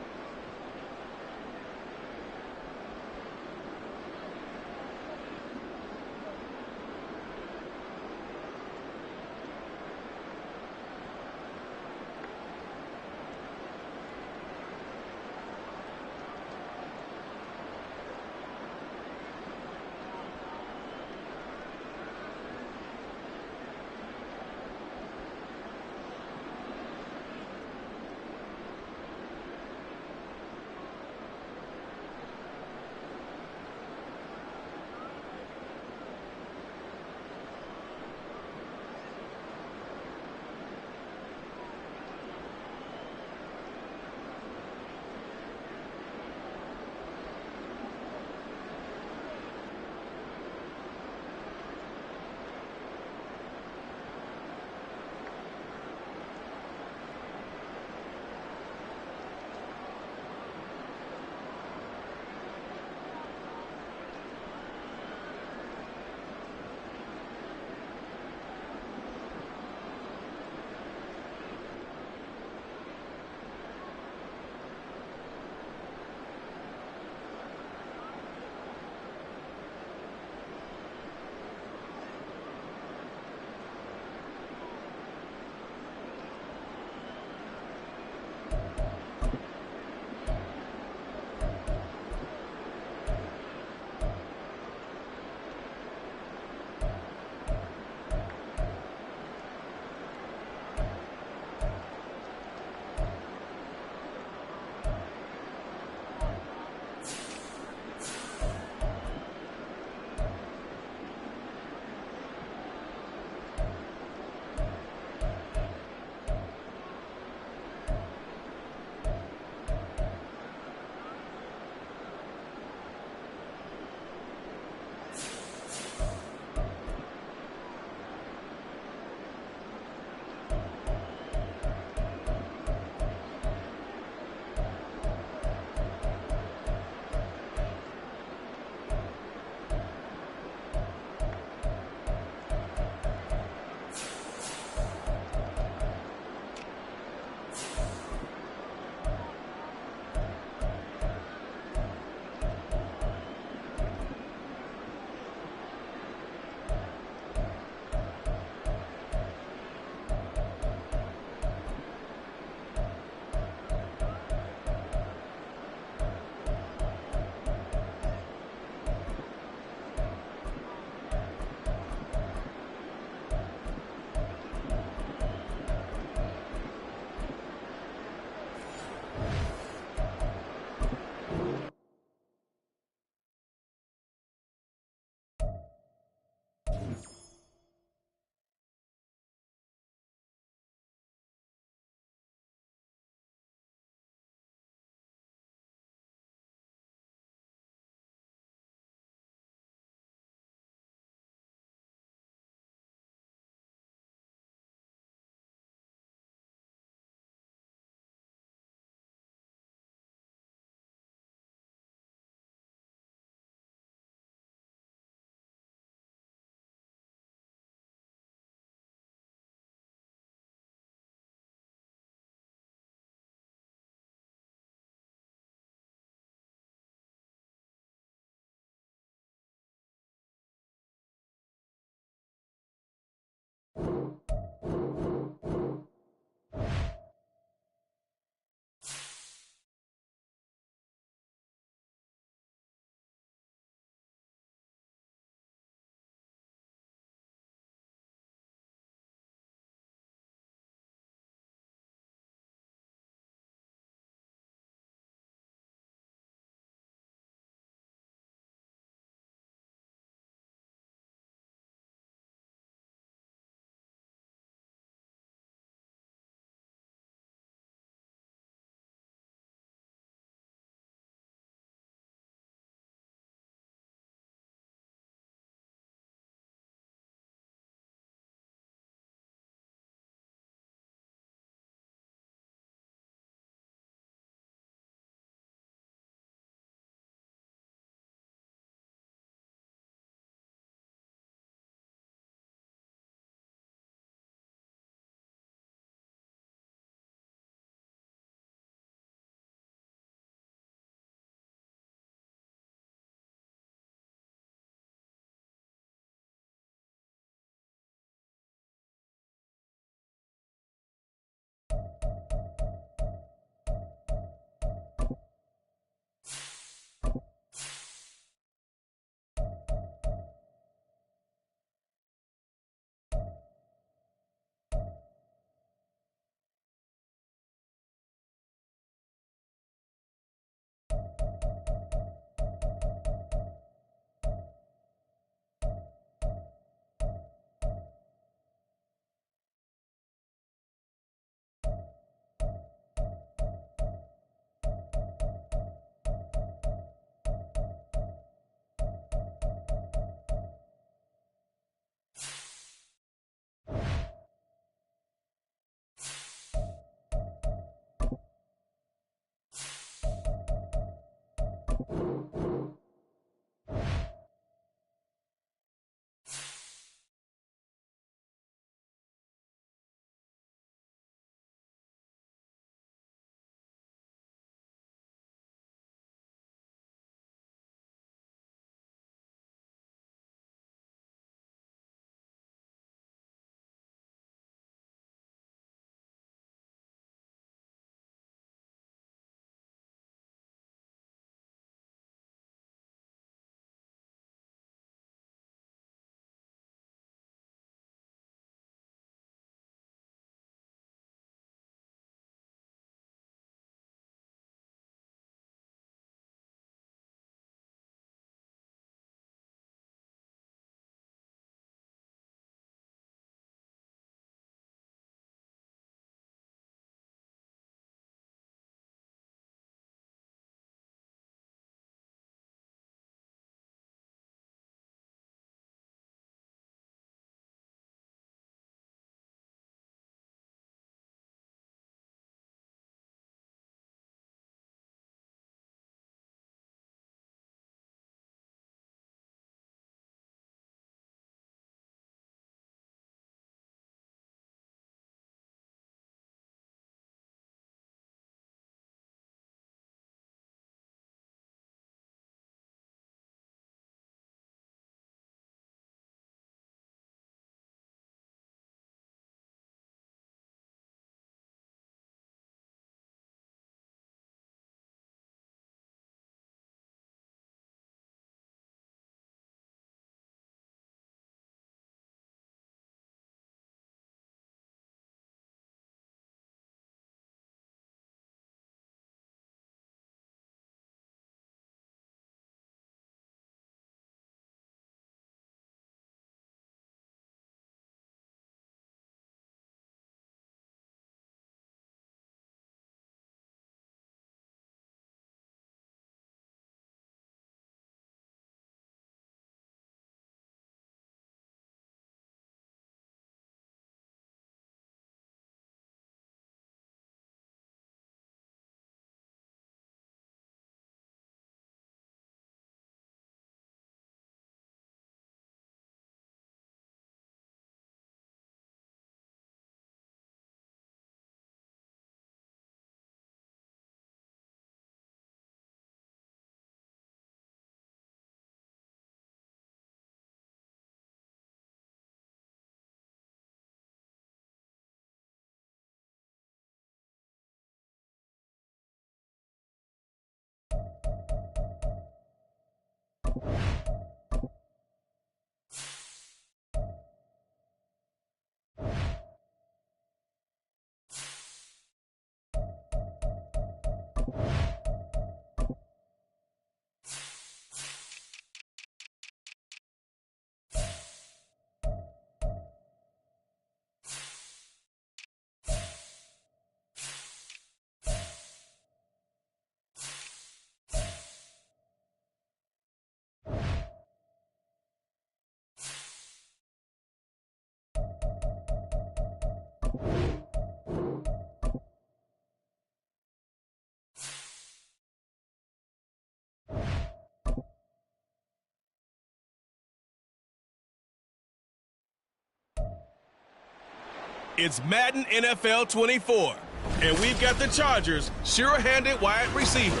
It's Madden NFL 24, and we've got the Chargers' sure-handed wide receiver,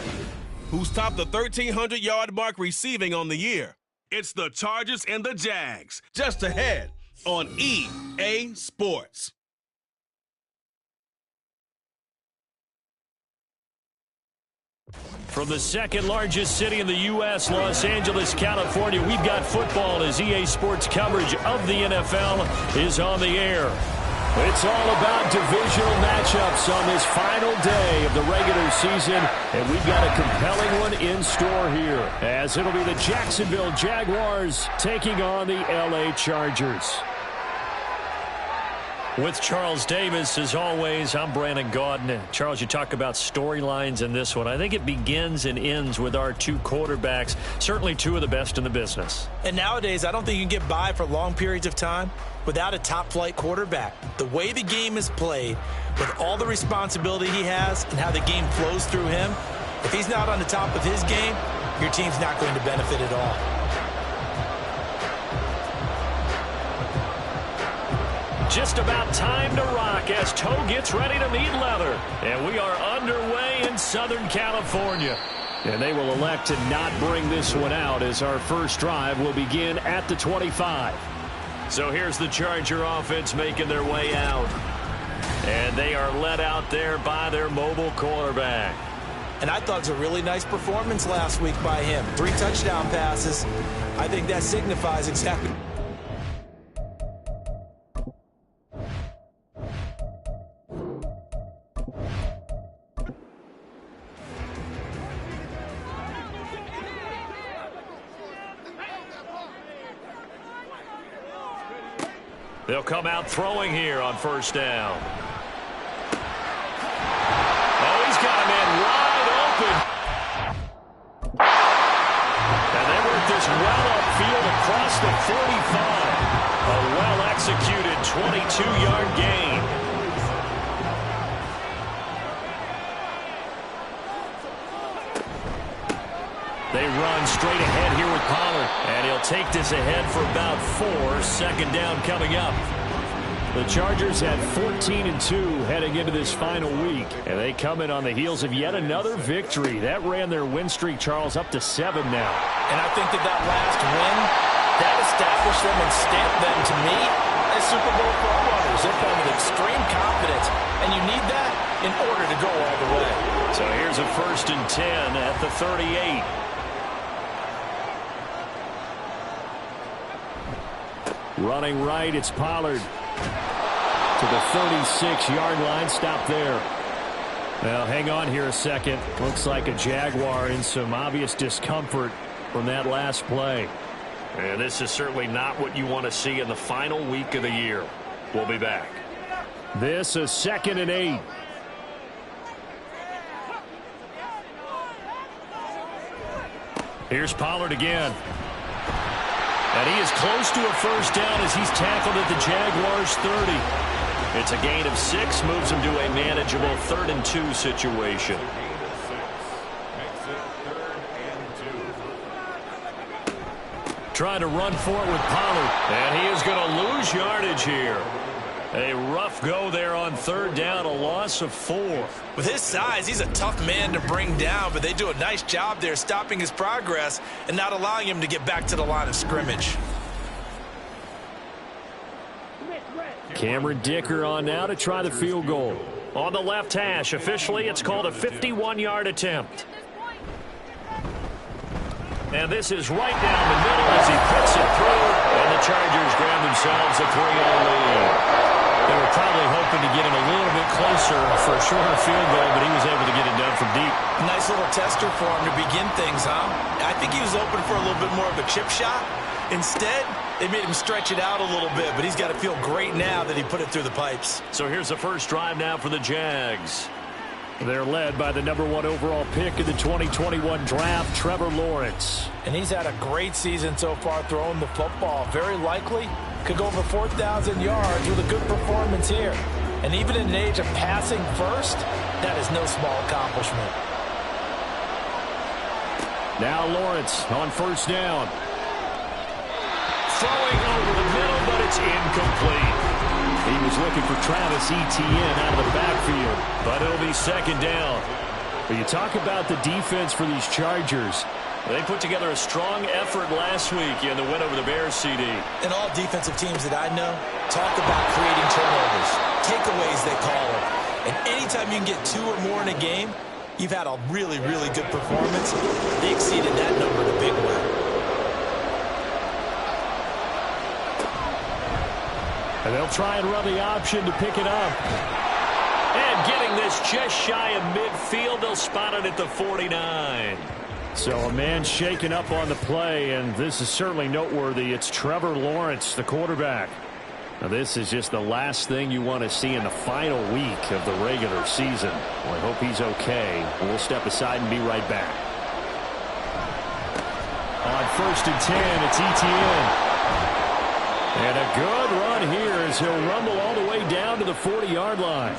who's topped the 1,300-yard mark receiving on the year. It's the Chargers and the Jags, just ahead on EA Sports. From the second largest city in the U.S., Los Angeles, California, we've got football as EA Sports coverage of the NFL is on the air. It's all about divisional matchups on this final day of the regular season, and we've got a compelling one in store here, as it'll be the Jacksonville Jaguars taking on the L.A. Chargers. With Charles Davis, as always, I'm Brandon Gaudin. Charles, you talk about storylines in this one. I think it begins and ends with our two quarterbacks, certainly two of the best in the business. And nowadays, I don't think you can get by for long periods of time without a top-flight quarterback. The way the game is played, with all the responsibility he has and how the game flows through him, if he's not on the top of his game, your team's not going to benefit at all. Just about time to rock as Toe gets ready to meet leather. And we are underway in Southern California. And they will elect to not bring this one out as our first drive will begin at the 25. So here's the Charger offense making their way out. And they are led out there by their mobile quarterback. And I thought it was a really nice performance last week by him. 3 touchdown passes. I think that signifies exactly. They'll come out throwing here on first down. Oh, he's got a man wide open. And they work this well upfield across the 45. A well-executed 22-yard gain. They run straight ahead here with Pollard. And he'll take this ahead for about 4. Second down coming up. The Chargers had 14-2 heading into this final week. And they come in on the heels of yet another victory. That ran their win streak, Charles, up to 7 now. And I think that last win, that established them and stamped them, to me, as Super Bowl frontrunners. They're playing with extreme confidence. And you need that in order to go all the way. So here's a 1st and 10 at the 38. Running right, it's Pollard to the 36-yard line. Stop there. Well, hang on here a second. Looks like a Jaguar in some obvious discomfort from that last play. And this is certainly not what you want to see in the final week of the year. We'll be back. This is 2nd and 8. Here's Pollard again. And he is close to a first down as he's tackled at the Jaguars' 30. It's a gain of 6, moves him to a manageable 3rd and 2 situation. Trying to run for it with Pollard. And he is going to lose yardage here. A rough go there on 3rd down, a loss of 4. With his size, he's a tough man to bring down, but they do a nice job there stopping his progress and not allowing him to get back to the line of scrimmage. Cameron Dicker on now to try the field goal. On the left hash, officially it's called a 51-yard attempt. And this is right down the middle as he puts it through, and the Chargers grab themselves a 3-0 lead. They were probably hoping to get him a little bit closer for a shorter field goal, but he was able to get it done from deep. Nice little tester for him to begin things, huh? I think he was open for a little bit more of a chip shot. Instead, they made him stretch it out a little bit, but he's got to feel great now that he put it through the pipes. So here's the first drive now for the Jags. They're led by the number 1 overall pick in the 2021 draft, Trevor Lawrence. And he's had a great season so far throwing the football. Very likely could go over 4,000 yards with a good performance here. And even in an age of passing first, that is no small accomplishment. Now Lawrence on first down. Throwing over the middle, but it's incomplete. He was looking for Travis Etienne out of the backfield, but it'll be second down. But you talk about the defense for these Chargers. They put together a strong effort last week in the win over the Bears, CD. And all defensive teams that I know talk about creating turnovers, takeaways they call them. And anytime you can get 2 or more in a game, you've had a really, really good performance. They exceeded that number in a big way. And they'll try and run the option to pick it up. And getting this just shy of midfield, they'll spot it at the 49. So a man shaken up on the play, and this is certainly noteworthy. It's Trevor Lawrence, the quarterback. Now, this is just the last thing you want to see in the final week of the regular season. Well, I hope he's okay. We'll step aside and be right back. On 1st and 10, it's Etienne. And a good run here as he'll rumble all the way down to the 40-yard line.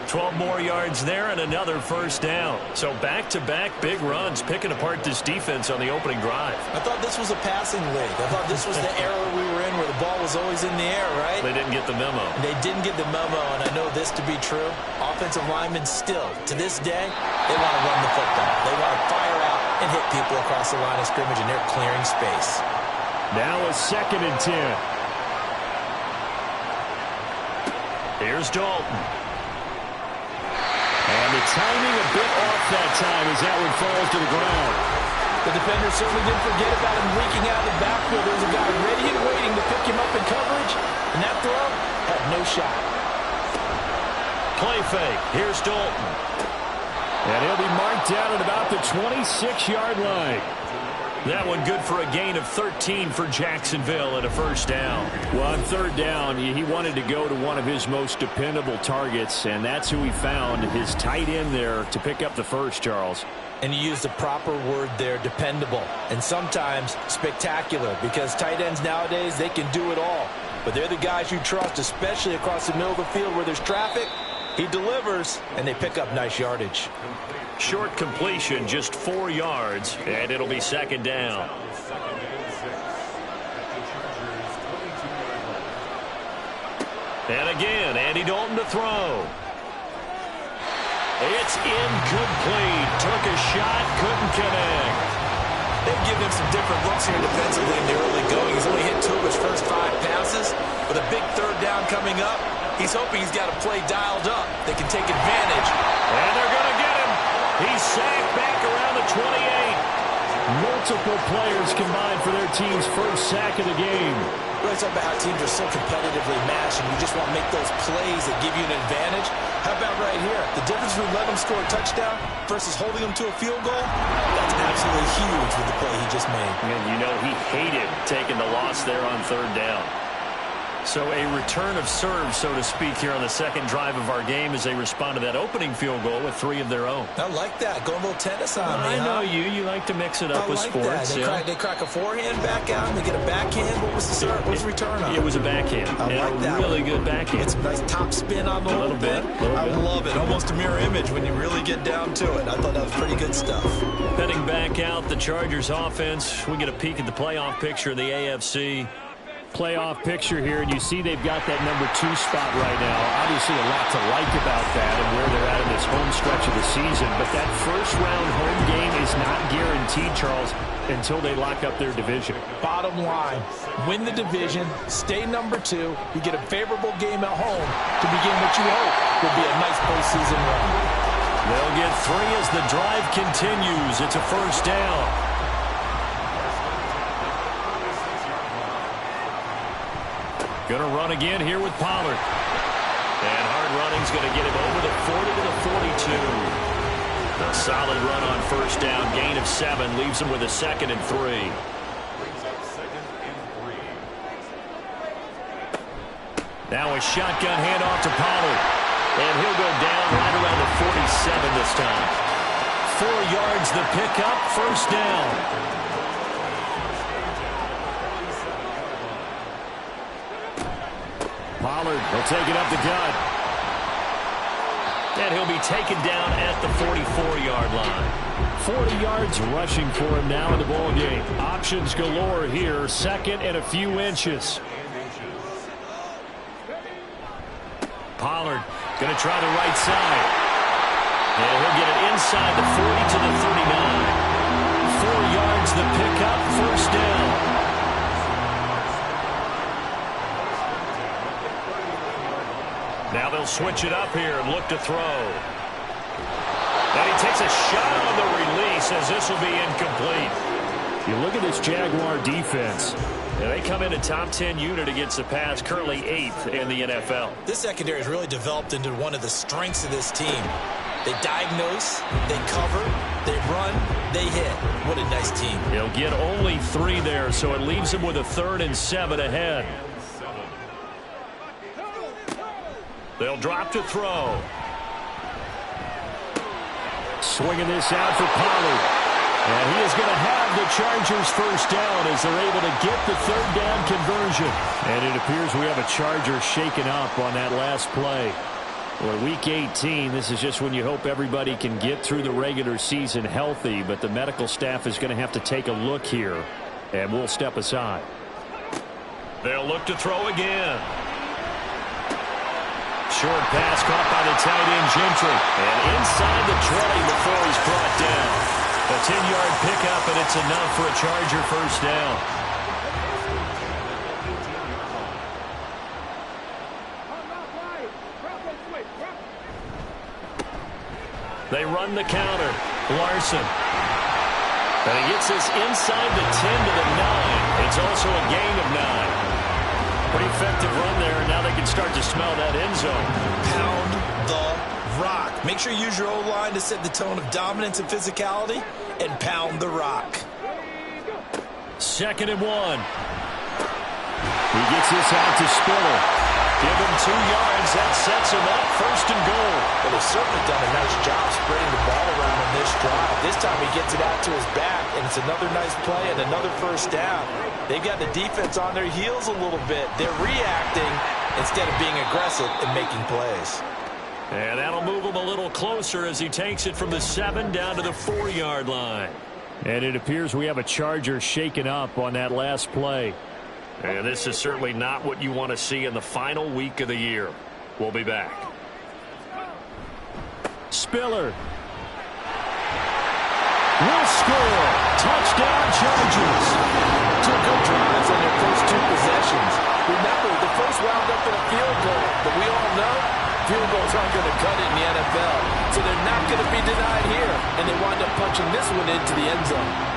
12 more yards there and another first down. So back-to-back big runs picking apart this defense on the opening drive. I thought this was a passing league. I thought this was the era we were in where the ball was always in the air, right? They didn't get the memo. They didn't get the memo, and I know this to be true. Offensive linemen still, to this day, they want to run the football. They want to fire out and hit people across the line of scrimmage, and they're clearing space. Now a 2nd and 10. Here's Dalton. And the timing a bit off that time as that one falls to the ground. The defender certainly didn't forget about him leaking out of the backfield. There's a guy ready and waiting to pick him up in coverage, and that throw had no shot. Play fake. Here's Dalton. And he'll be marked down at about the 26-yard line. That one good for a gain of 13 for Jacksonville and a first down. Well, on 3rd down, he wanted to go to one of his most dependable targets, and that's who he found, his tight end there, to pick up the first, Charles. And you used the proper word there, dependable, and sometimes spectacular, because tight ends nowadays, they can do it all. But they're the guys you trust, especially across the middle of the field where there's traffic. He delivers, and they pick up nice yardage. Short completion, just 4 yards, and it'll be second down. And again, Andy Dalton to throw. It's incomplete. Took a shot, couldn't connect. They've given him some different looks here defensively in the early going. He's only hit 2 of his first 5 passes. With a big 3rd down coming up, he's hoping he's got a play dialed up. They can take advantage. And they're going to get him. He's sacked back around the 28. Multiple players combined for their team's first sack of the game. Really talk about how teams are so competitively matched, and you just want to make those plays that give you an advantage. How about right here? The difference between letting them score a touchdown versus holding them to a field goal, that's absolutely huge with the play he just made. And you know he hated taking the loss there on 3rd down. So a return of serve, so to speak, here on the second drive of our game as they respond to that opening field goal with 3 of their own. I like that. Going a little tennis on me, I know you. You like to mix it up with sports. They crack a forehand back out and they get a backhand. What was the serve? What was the return on? It was a backhand. I like that. Really good backhand. It's a nice top spin on the whole thing. I love it. Almost a mirror image when you really get down to it. I thought that was pretty good stuff. Heading back out, the Chargers offense. We get a peek at the playoff picture of the AFC. Playoff picture here, and you see they've got that number 2 spot right now. Obviously a lot to like about that and where they're at in this home stretch of the season, but that first-round home game is not guaranteed, Charles, until they lock up their division. Bottom line, win the division, stay number 2, you get a favorable game at home to begin what you hope will be a nice postseason run. They'll get 3 as the drive continues. It's a first down. Going to run again here with Pollard. And hard running's going to get him over the 40 to the 42. A solid run on first down. Gain of 7 leaves him with a 2nd and 3. Now a shotgun handoff to Pollard. And he'll go down right around the 47 this time. 4 yards the pickup, first down. Pollard will take it up the gut. And he'll be taken down at the 44-yard line. 40 yards rushing for him now in the ball game. Options galore here. Second and a few inches. Pollard going to try the right side. And he'll get it inside the 40 to the 39. 4 yards the pickup, first down. Now they'll switch it up here and look to throw. And he takes a shot on the release as this will be incomplete. You look at this Jaguar defense. And they come in a top 10 unit against the pass, currently 8th in the NFL. This secondary has really developed into one of the strengths of this team. They diagnose, they cover, they run, they hit. What a nice team. He'll get only 3 there, so it leaves him with a 3rd and 7 ahead. They'll drop to throw. Swinging this out for Pollard. And he is going to have the Chargers first down as they're able to get the 3rd down conversion. And it appears we have a Charger shaken up on that last play. Well, week 18, this is just when you hope everybody can get through the regular season healthy, but the medical staff is going to have to take a look here, and we'll step aside. They'll look to throw again. Short pass caught by the tight end Gentry, and inside the 20 before he's brought down. A 10-yard pickup, and it's enough for a Charger first down. They run the counter. Larson. And he gets this inside the 10 to the 9. It's also a gain of 9. Pretty effective run there, and now they can start to smell that end zone. Pound the rock. Make sure you use your O-line to set the tone of dominance and physicality, and pound the rock. 2nd and 1. He gets this out to Spiller. Give him 2 yards. That sets him up 1st and goal. Well, they've certainly done a nice job spreading the ball around on this drive. This time he gets it out to his back, and it's another nice play and another first down. They've got the defense on their heels a little bit. They're reacting instead of being aggressive and making plays. And that'll move him a little closer as he takes it from the 7 down to the 4-yard line. And it appears we have a Charger shaken up on that last play. And this is certainly not what you want to see in the final week of the year. We'll be back. Spiller. Will score. Touchdown Chargers. Two good drives on their first 2 possessions. Remember, the first wound up in a field goal, but we all know field goals aren't going to cut it in the NFL. So they're not going to be denied here, and they wind up punching this one into the end zone.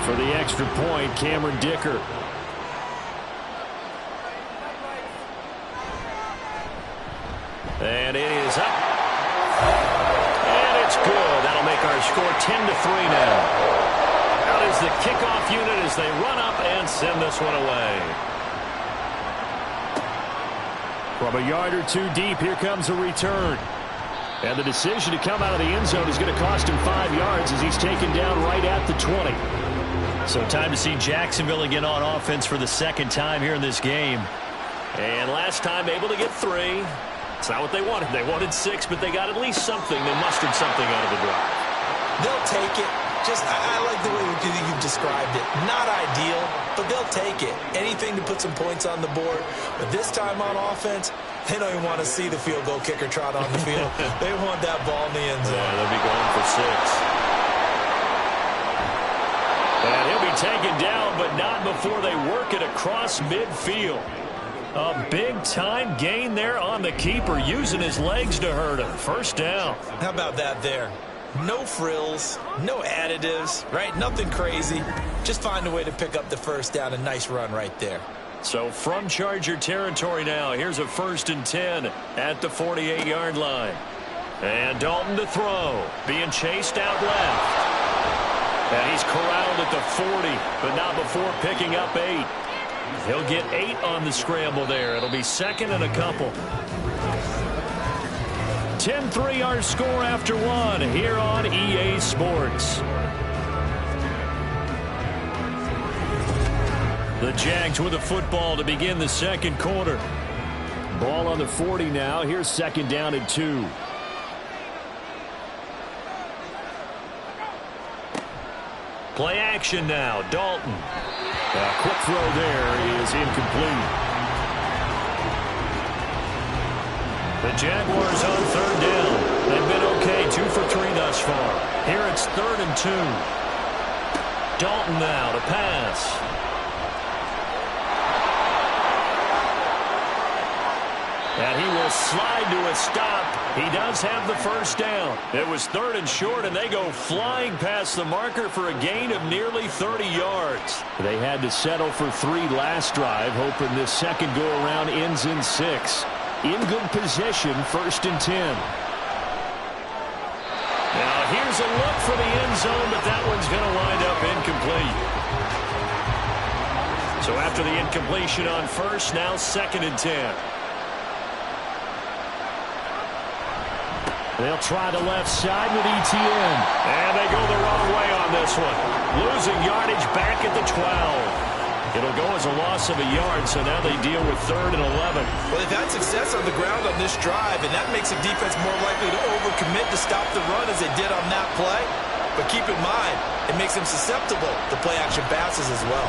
For the extra point, Cameron Dicker. And it is up. And it's good. That'll make our score 10-3 now. Out is the kickoff unit as they run up and send this one away. From a yard or 2 deep, here comes a return. And the decision to come out of the end zone is going to cost him 5 yards as he's taken down right at the 20. So time to see Jacksonville again on offense for the 2nd time here in this game. And last time able to get 3. It's not what they wanted. They wanted 6, but they got at least something. They mustered something out of the drive. They'll take it. I like the way you've described it. Not ideal, but they'll take it. Anything to put some points on the board. But this time on offense, they don't even want to see the field goal kicker trot on the field. They want that ball in the end zone. Yeah, they'll be going for 6. And he'll be taken down, but not before they work it across midfield. A big-time gain there on the keeper, using his legs to hurt him. First down. How about that there? No frills, no additives, right? Nothing crazy. Just find a way to pick up the first down. A nice run right there. So from Charger territory now, here's a 1st and 10 at the 48-yard line. And Dalton to throw, being chased out left. And he's corralled at the 40, but not before picking up 8. He'll get 8 on the scramble there. It'll be 2nd and a couple. 10-3 our score after 1 here on EA Sports. The Jags with the football to begin the second quarter. Ball on the 40 now. Here's second down and 2. Play action now. Dalton. A quick throw there is incomplete. The Jaguars on third down. They've been okay, 2 for 3 thus far. Here it's 3rd and 2. Dalton now to pass. And he will slide to a stop. He does have the first down. It was 3rd and short, and they go flying past the marker for a gain of nearly 30 yards. They had to settle for 3 last drive, hoping this second go-around ends in 6. In good position, 1st and 10. Now here's a look for the end zone, but that one's going to wind up incomplete. So after the incompletion on first, now 2nd and 10. They'll try the left side with ETN. And they go the wrong way on this one. Losing yardage back at the 12. It'll go as a loss of a yard, so now they deal with 3rd and 11. Well, they've had success on the ground on this drive, and that makes the defense more likely to overcommit to stop the run as they did on that play. But keep in mind, it makes them susceptible to play-action passes as well.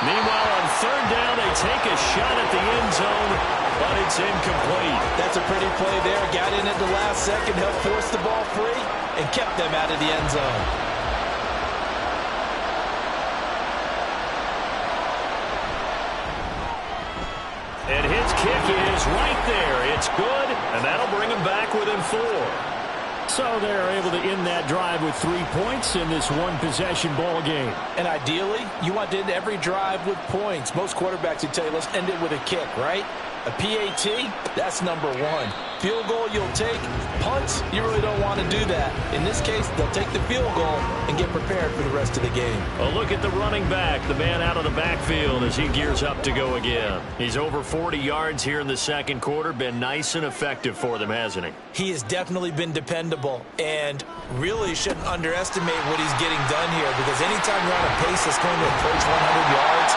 Meanwhile, on 3rd down, they take a shot at the end zone, but it's incomplete. That's a pretty play there. Got in at the last second, helped force the ball free, and kept them out of the end zone. And his kick is right there. It's good, and that'll bring him back within 4. So they're able to end that drive with 3 points in this one-possession ball game. And ideally, you want to end every drive with points. Most quarterbacks would tell you, let's end it with a kick, right? A PAT, that's number 1. Field goal, you'll take. Punts, you really don't want to do that. In this case, they'll take the field goal and get prepared for the rest of the game. A look at the running back, the man out of the backfield as he gears up to go again. He's over 40 yards here in the second quarter. Been nice and effective for them, hasn't he? He has definitely been dependable and really shouldn't underestimate what he's getting done here, because anytime you're on a pace that's going to approach 100 yards,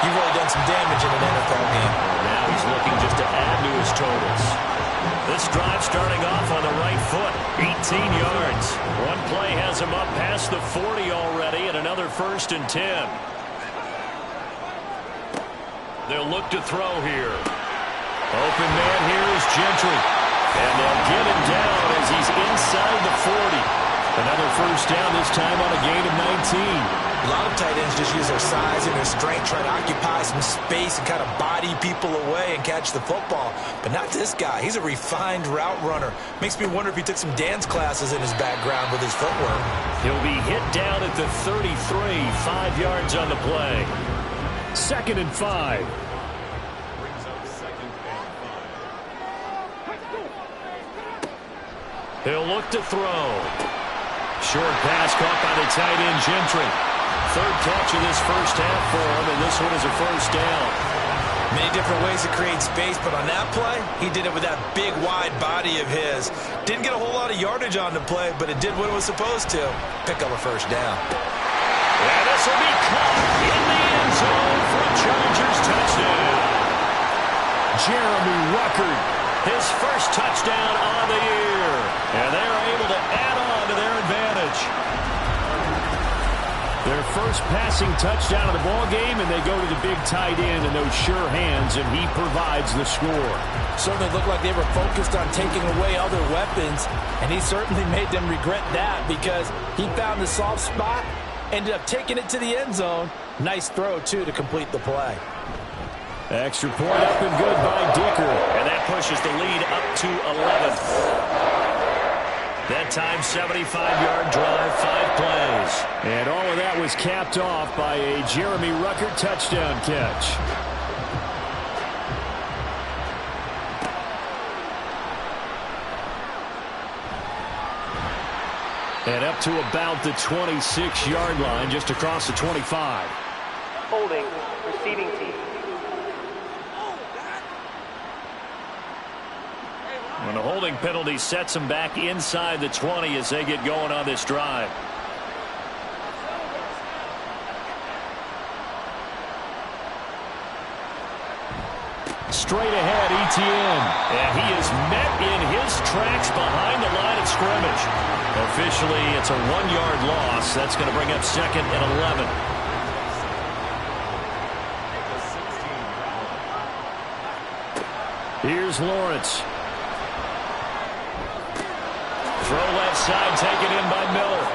you've really done some damage in an NFL game. Now he's looking just to add to his totals. This drive starting off on the right foot. 18 yards. One play has him up past the 40 already, and another 1st and 10. They'll look to throw here. Open man here is Gentry. And they'll get him down as he's inside the 40. Another first down, this time on a gain of 19. A lot of tight ends just use their size and their strength, try to occupy some space and kind of body people away and catch the football. But not this guy. He's a refined route runner. Makes me wonder if he took some dance classes in his background with his footwork. He'll be hit down at the 33, 5 yards on the play. 2nd and 5. Brings up 2nd and 5. He'll look to throw. Short pass caught by the tight end Gentry. 3rd catch of this first half for him, and this one is a first down. Many different ways to create space, but on that play, he did it with that big, wide body of his. Didn't get a whole lot of yardage on the play, but it did what it was supposed to. Pick up a first down. And this will be caught in the end zone for a Chargers touchdown. Jeremy Ruckert, his first touchdown on the year. And they're able to add on to their advantage. Their first passing touchdown of the ball game, and they go to the big tight end in those sure hands, and he provides the score. Certainly looked like they were focused on taking away other weapons, and he certainly made them regret that because he found the soft spot, ended up taking it to the end zone. Nice throw, too, to complete the play. Extra point up and good by Dicker, and that pushes the lead up to 11. That time, 75-yard drive, 5 plays. And all of that was capped off by a Jeremy Ruckert touchdown catch. And up to about the 26-yard line, just across the 25. Holding, receiving team. And a holding penalty sets them back inside the 20 as they get going on this drive. Straight ahead, Etienne. And he is met in his tracks behind the line of scrimmage. Officially, it's a 1-yard loss. That's going to bring up 2nd and 11. Here's Lawrence. Throw left side, taken in by Miller.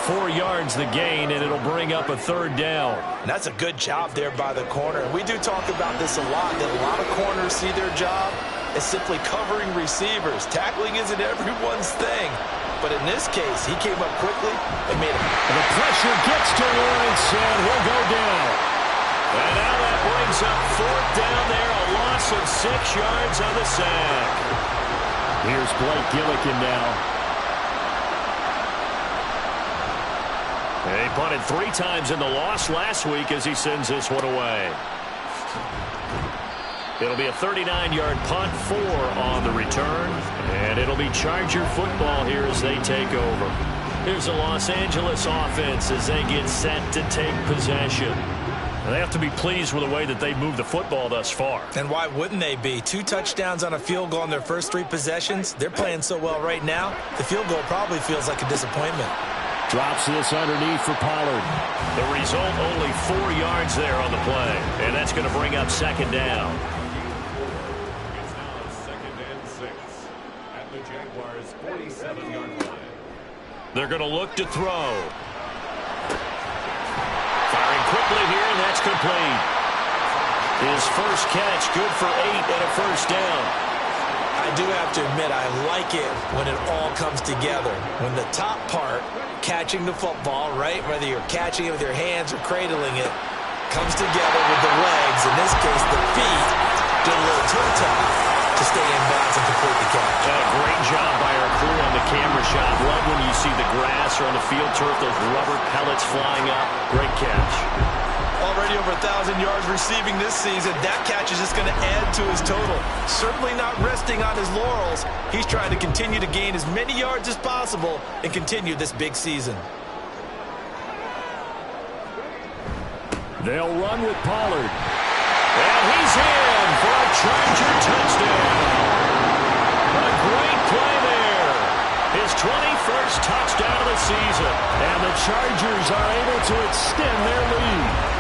4 yards the gain, and it'll bring up a 3rd down. And that's a good job there by the corner. And we do talk about this a lot, that a lot of corners see their job as simply covering receivers. Tackling isn't everyone's thing. But in this case, he came up quickly and made it. The pressure gets to Lawrence, and he'll go down. And now that brings up 4th down there, a loss of 6 yards on the sack. Here's Blake Gillikin now. He punted 3 times in the loss last week as he sends this one away. It'll be a 39-yard punt, 4 on the return, and it'll be Charger football here as they take over. Here's the Los Angeles offense as they get set to take possession. And they have to be pleased with the way that they've moved the football thus far. And why wouldn't they be? 2 touchdowns on a field goal in their first 3 possessions. They're playing so well right now, the field goal probably feels like a disappointment. Drops this underneath for Pollard. The result, only 4 yards there on the play. And that's going to bring up 2nd down. It's now 2nd and 6 at the Jaguars' 47-yard line. They're going to look to throw. Firing quickly here, and that's complete. His first catch, good for 8 and a 1st down. I do have to admit, I like it when it all comes together. When the top part, catching the football, right, whether you're catching it with your hands or cradling it, comes together with the legs, in this case the feet, do a little toe tap to stay in bounds and complete the catch. Great job by our crew on the camera shot. Love when you see the grass or on the field turf, those rubber pellets flying up. Great catch. Already over 1,000 yards receiving this season. That catch is just going to add to his total. Certainly not resting on his laurels. He's trying to continue to gain as many yards as possible and continue this big season. They'll run with Pollard. And he's in for a Charger touchdown. A great play there. His 21st touchdown of the season. And the Chargers are able to extend their lead.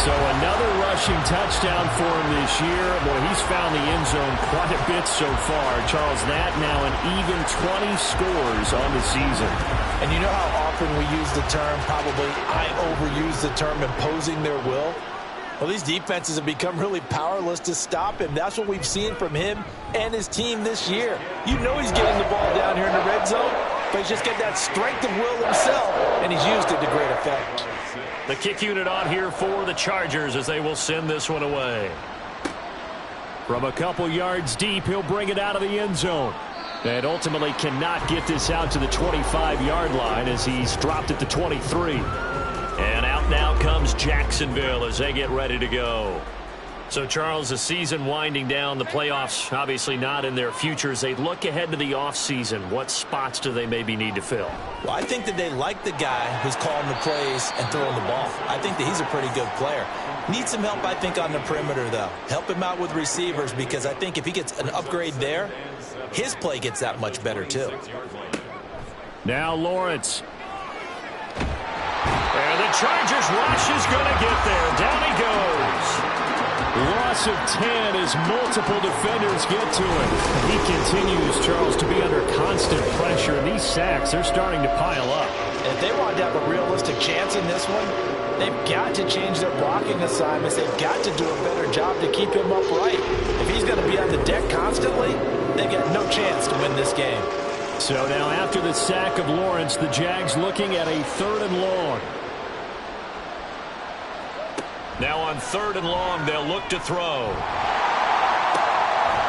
So another rushing touchdown for him this year. Boy, he's found the end zone quite a bit so far. Charles, that now an even 20 scores on the season. And you know how often we use the term, probably I overuse the term, imposing their will? Well, these defenses have become really powerless to stop him. That's what we've seen from him and his team this year. You know he's getting the ball down here in the red zone, but he's just got that strength of will himself, and he's used it to great effect. The kick unit on here for the Chargers as they will send this one away. From a couple yards deep, he'll bring it out of the end zone. And ultimately cannot get this out to the 25-yard line as he's dropped it to 23. And out now comes Jacksonville as they get ready to go. So, Charles, the season winding down, the playoffs obviously not in their future. As they look ahead to the offseason, what spots do they maybe need to fill? Well, I think that they like the guy who's calling the plays and throwing the ball. I think that he's a pretty good player. Needs some help, I think, on the perimeter, though. Help him out with receivers, because I think if he gets an upgrade there, his play gets that much better, too. Now Lawrence. And the Chargers rush is going to get there. Down he goes. Loss of 10 as multiple defenders get to him. He continues, Charles, to be under constant pressure, and these sacks, they're starting to pile up. If they want to have a realistic chance in this one, they've got to change their blocking assignments. They've got to do a better job to keep him upright. If he's going to be on the deck constantly, they've got no chance to win this game. So now after the sack of Lawrence, the Jags looking at a 3rd and long. Now on 3rd and long, they'll look to throw.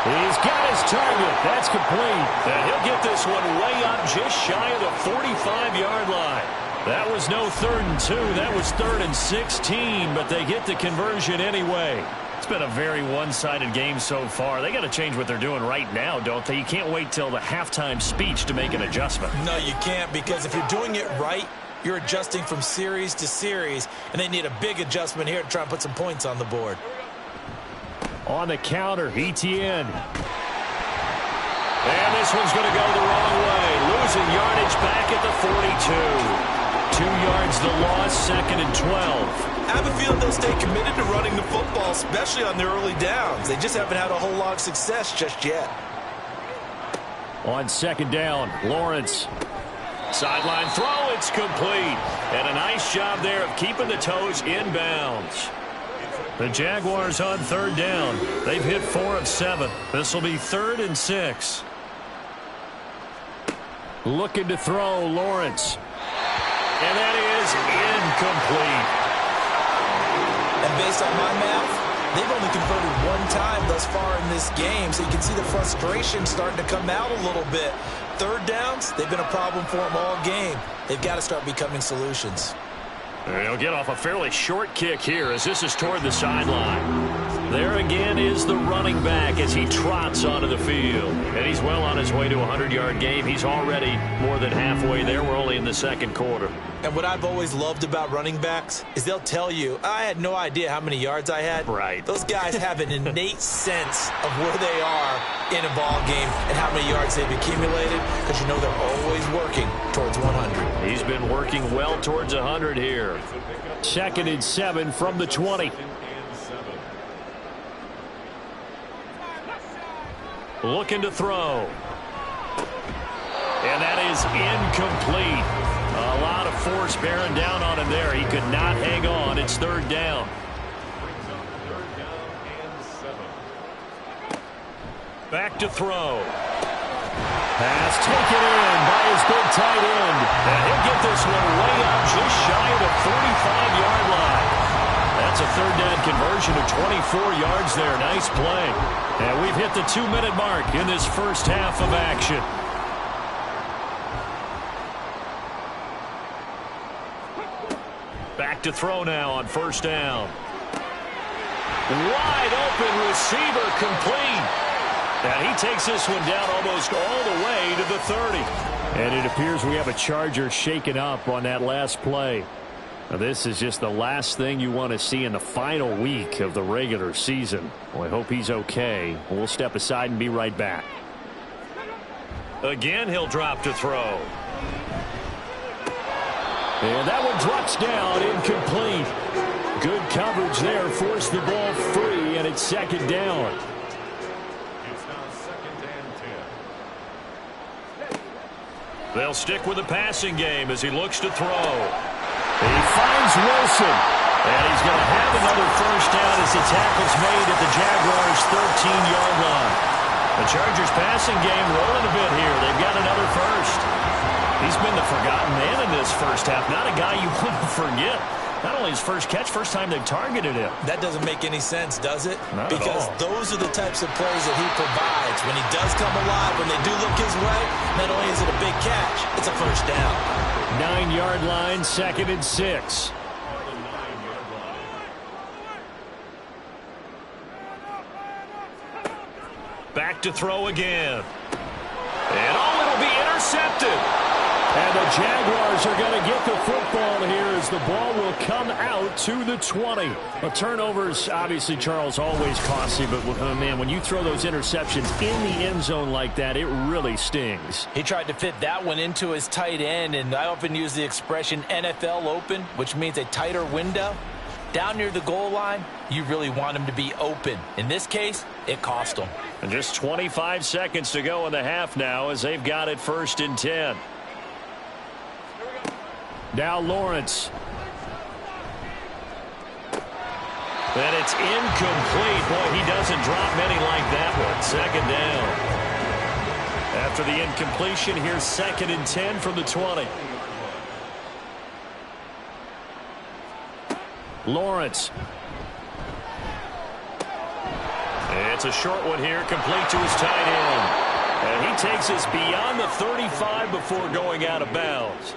He's got his target. That's complete. And he'll get this one way up just shy of the 45-yard line. That was no 3rd and 2. That was 3rd and 16, but they get the conversion anyway. It's been a very one-sided game so far. They got to change what they're doing right now, don't they? You can't wait till the halftime speech to make an adjustment. No, you can't, because if you're doing it right, you're adjusting from series to series, and they need a big adjustment here to try and put some points on the board. On the counter, Etienne. And this one's going to go the wrong way. Losing yardage back at the 42. 2 yards the loss, 2nd and 12. I have a feeling they'll stay committed to running the football, especially on their early downs. They just haven't had a whole lot of success just yet. On 2nd down, Lawrence. Sideline throw, it's complete. And a nice job there of keeping the toes inbounds. The Jaguars on 3rd down. They've hit 4 of 7. This will be 3rd and 6. Looking to throw, Lawrence. And that is incomplete. And based on my math, they've only converted 1 time thus far in this game, so you can see the frustration starting to come out a little bit. 3rd downs, they've been a problem for them all game. They've got to start becoming solutions. He'll get off a fairly short kick here as this is toward the sideline. There again is the running back as he trots onto the field. And he's well on his way to a 100-yard game. He's already more than halfway there. We're only in the 2nd quarter. And what I've always loved about running backs is they'll tell you, I had no idea how many yards I had. Right. Those guys have an innate sense of where they are in a ball game and how many yards they've accumulated because you know they're always working towards 100. He's been working well towards 100 here. 2nd and 7 from the 20. Looking to throw. And that is incomplete. A lot of force bearing down on him there. He could not hang on. It's 3rd down. Back to throw. Pass taken in by his big tight end. And he'll get this one way up just shy of the 35-yard line. That's a 3rd down conversion of 24 yards there. Nice play. And we've hit the 2-minute mark in this first half of action. Back to throw now on 1st down. Wide open receiver complete. And he takes this one down almost all the way to the 30. And it appears we have a Charger shaken up on that last play. Now, this is just the last thing you want to see in the final week of the regular season. Well, I hope he's okay. We'll step aside and be right back. Again, he'll drop to throw. And that one drops down, incomplete. Good coverage there, forced the ball free, and it's 2nd down. It's now 2nd and 10. They'll stick with the passing game as he looks to throw. He finds Wilson, and he's going to have another 1st down as the tackle's made at the Jaguars' 13-yard line. The Chargers' passing game rolling a bit here. They've got another 1st. He's been the forgotten man in this first half. Not a guy you want to forget. Not only his first catch, first time they've targeted him. That doesn't make any sense, does it? Not because at all. Those are the types of plays that he provides. When he does come alive, when they do look his way, not only is it a big catch, it's a 1st down. 9-yard line, 2nd and 6. Back to throw again. And it'll be intercepted. And the Jaguars are going to get the football here as the ball will come out to the 20. The turnovers, obviously, Charles, always costly. But, man, when you throw those interceptions in the end zone like that, it really stings. He tried to fit that one into his tight end, and I often use the expression NFL open, which means a tighter window. Down near the goal line, you really want him to be open. In this case, it cost him. And just 25 seconds to go in the half now as they've got it 1st and 10. Now Lawrence. And it's incomplete. Boy, he doesn't drop many like that one. 2nd down. After the incompletion, here's 2nd and 10 from the 20. Lawrence. It's a short one here, complete to his tight end. And he takes us beyond the 35 before going out of bounds.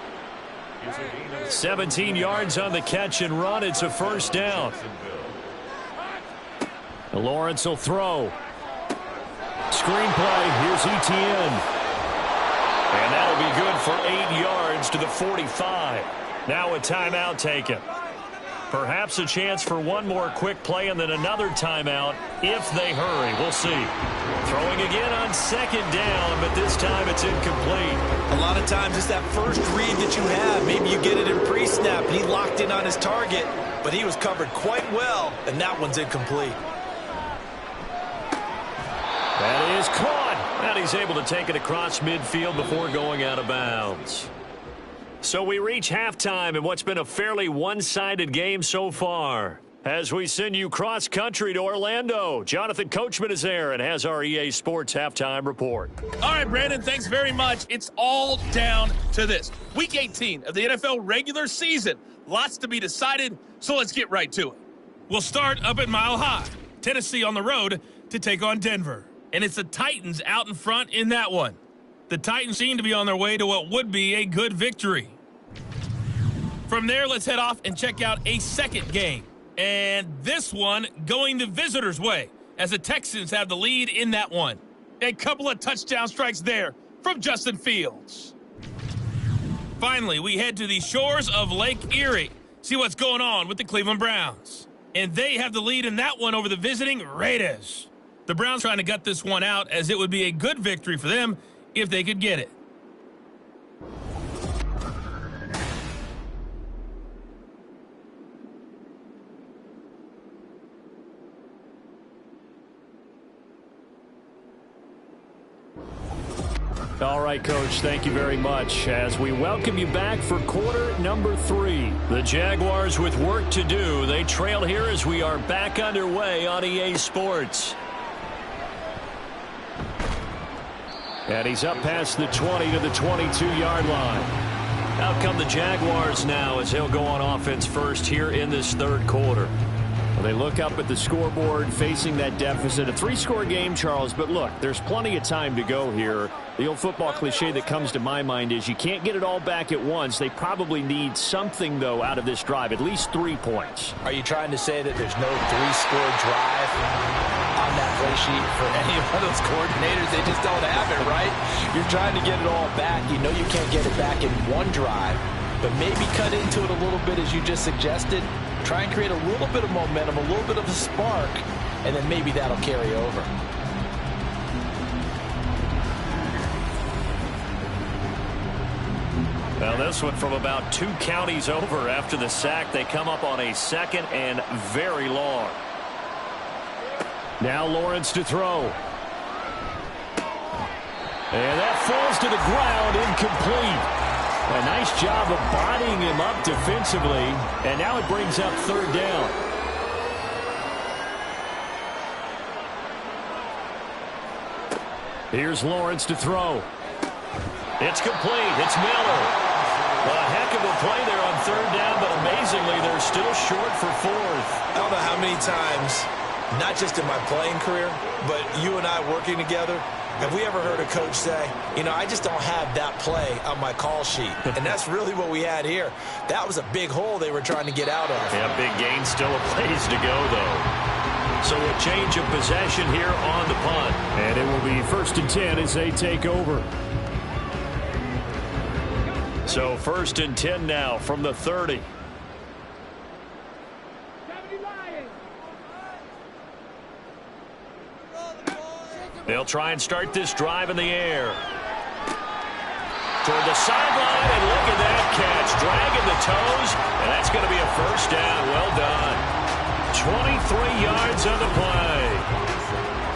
17 yards on the catch and run. It's a 1st down. Lawrence will throw. Screenplay. Here's Etienne. And that'll be good for 8 yards to the 45. Now a timeout taken. Perhaps a chance for one more quick play and then another timeout if they hurry. We'll see. Throwing again on second down, but this time it's incomplete. A lot of times it's that first read that you have. Maybe you get it in pre-snap, and he locked in on his target, but he was covered quite well, and that one's incomplete. That is caught, and he's able to take it across midfield before going out of bounds. So we reach halftime in what's been a fairly one-sided game so far. As we send you cross-country to Orlando, Jonathan Coachman is there and has our EA Sports halftime report. All right, Brandon, thanks very much. It's all down to this. Week 18 of the NFL regular season. Lots to be decided, so let's get right to it. We'll start up at Mile High. Tennessee on the road to take on Denver. And it's the Titans out in front in that one. The Titans seem to be on their way to what would be a good victory. From there, let's head off and check out a second game. And this one going the visitors' way as the Texans have the lead in that one. A couple of touchdown strikes there from Justin Fields. Finally, we head to the shores of Lake Erie. See what's going on with the Cleveland Browns. And they have the lead in that one over the visiting Raiders. The Browns trying to gut this one out as it would be a good victory for them if they could get it. All right, Coach, thank you very much. As we welcome you back for quarter number 3. The Jaguars with work to do. They trail here as we are back underway on EA Sports. And he's up past the 20 to the 22-yard line. Out come the Jaguars now as they'll go on offense first here in this third quarter. Well, they look up at the scoreboard facing that deficit. A 3-score game, Charles, but look, there's plenty of time to go here. The old football cliche that comes to my mind is you can't get it all back at once. They probably need something, though, out of this drive, at least 3 points. Are you trying to say that there's no 3-score drive on that play sheet for any of those coordinators? They just don't have it, right? You're trying to get it all back. You know you can't get it back in one drive, but maybe cut into it a little bit as you just suggested. Try and create a little bit of momentum, a little bit of a spark, and then maybe that'll carry over. Well, this one from about 2 counties over after the sack. They come up on a second and very long. Now Lawrence to throw. And that falls to the ground, incomplete. A nice job of bodying him up defensively, and now it brings up third down. Here's Lawrence to throw. It's complete. It's Miller. A heck of a play there on third down, but amazingly, they're still short for fourth. I don't know how many times, not just in my playing career, but you and I working together, have we ever heard a coach say, you know, I just don't have that play on my call sheet? And that's really what we had here. That was a big hole they were trying to get out of. Yeah, big gain, still a ways to go, though. So a change of possession here on the punt. And it will be 1st and 10 as they take over. So 1st and 10 now from the 30. They'll try and start this drive in the air. Toward the sideline, and look at that catch. Dragging the toes, and that's going to be a first down. Well done. 23 yards on the play.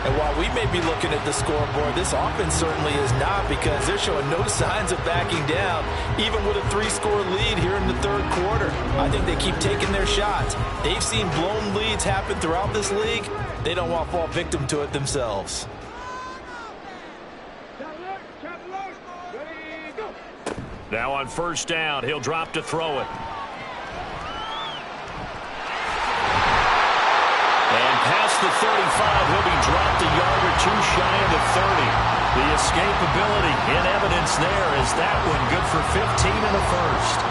And while we may be looking at the scoreboard, this offense certainly is not, because they're showing no signs of backing down, even with a 3-score lead here in the third quarter. I think they keep taking their shots. They've seen blown leads happen throughout this league. They don't want to fall victim to it themselves. Now on first down, he'll drop to throw it. And past the 35, he'll be dropped a yard or 2 shy of the 30. The escapability in evidence there is that one good for 15 in the first.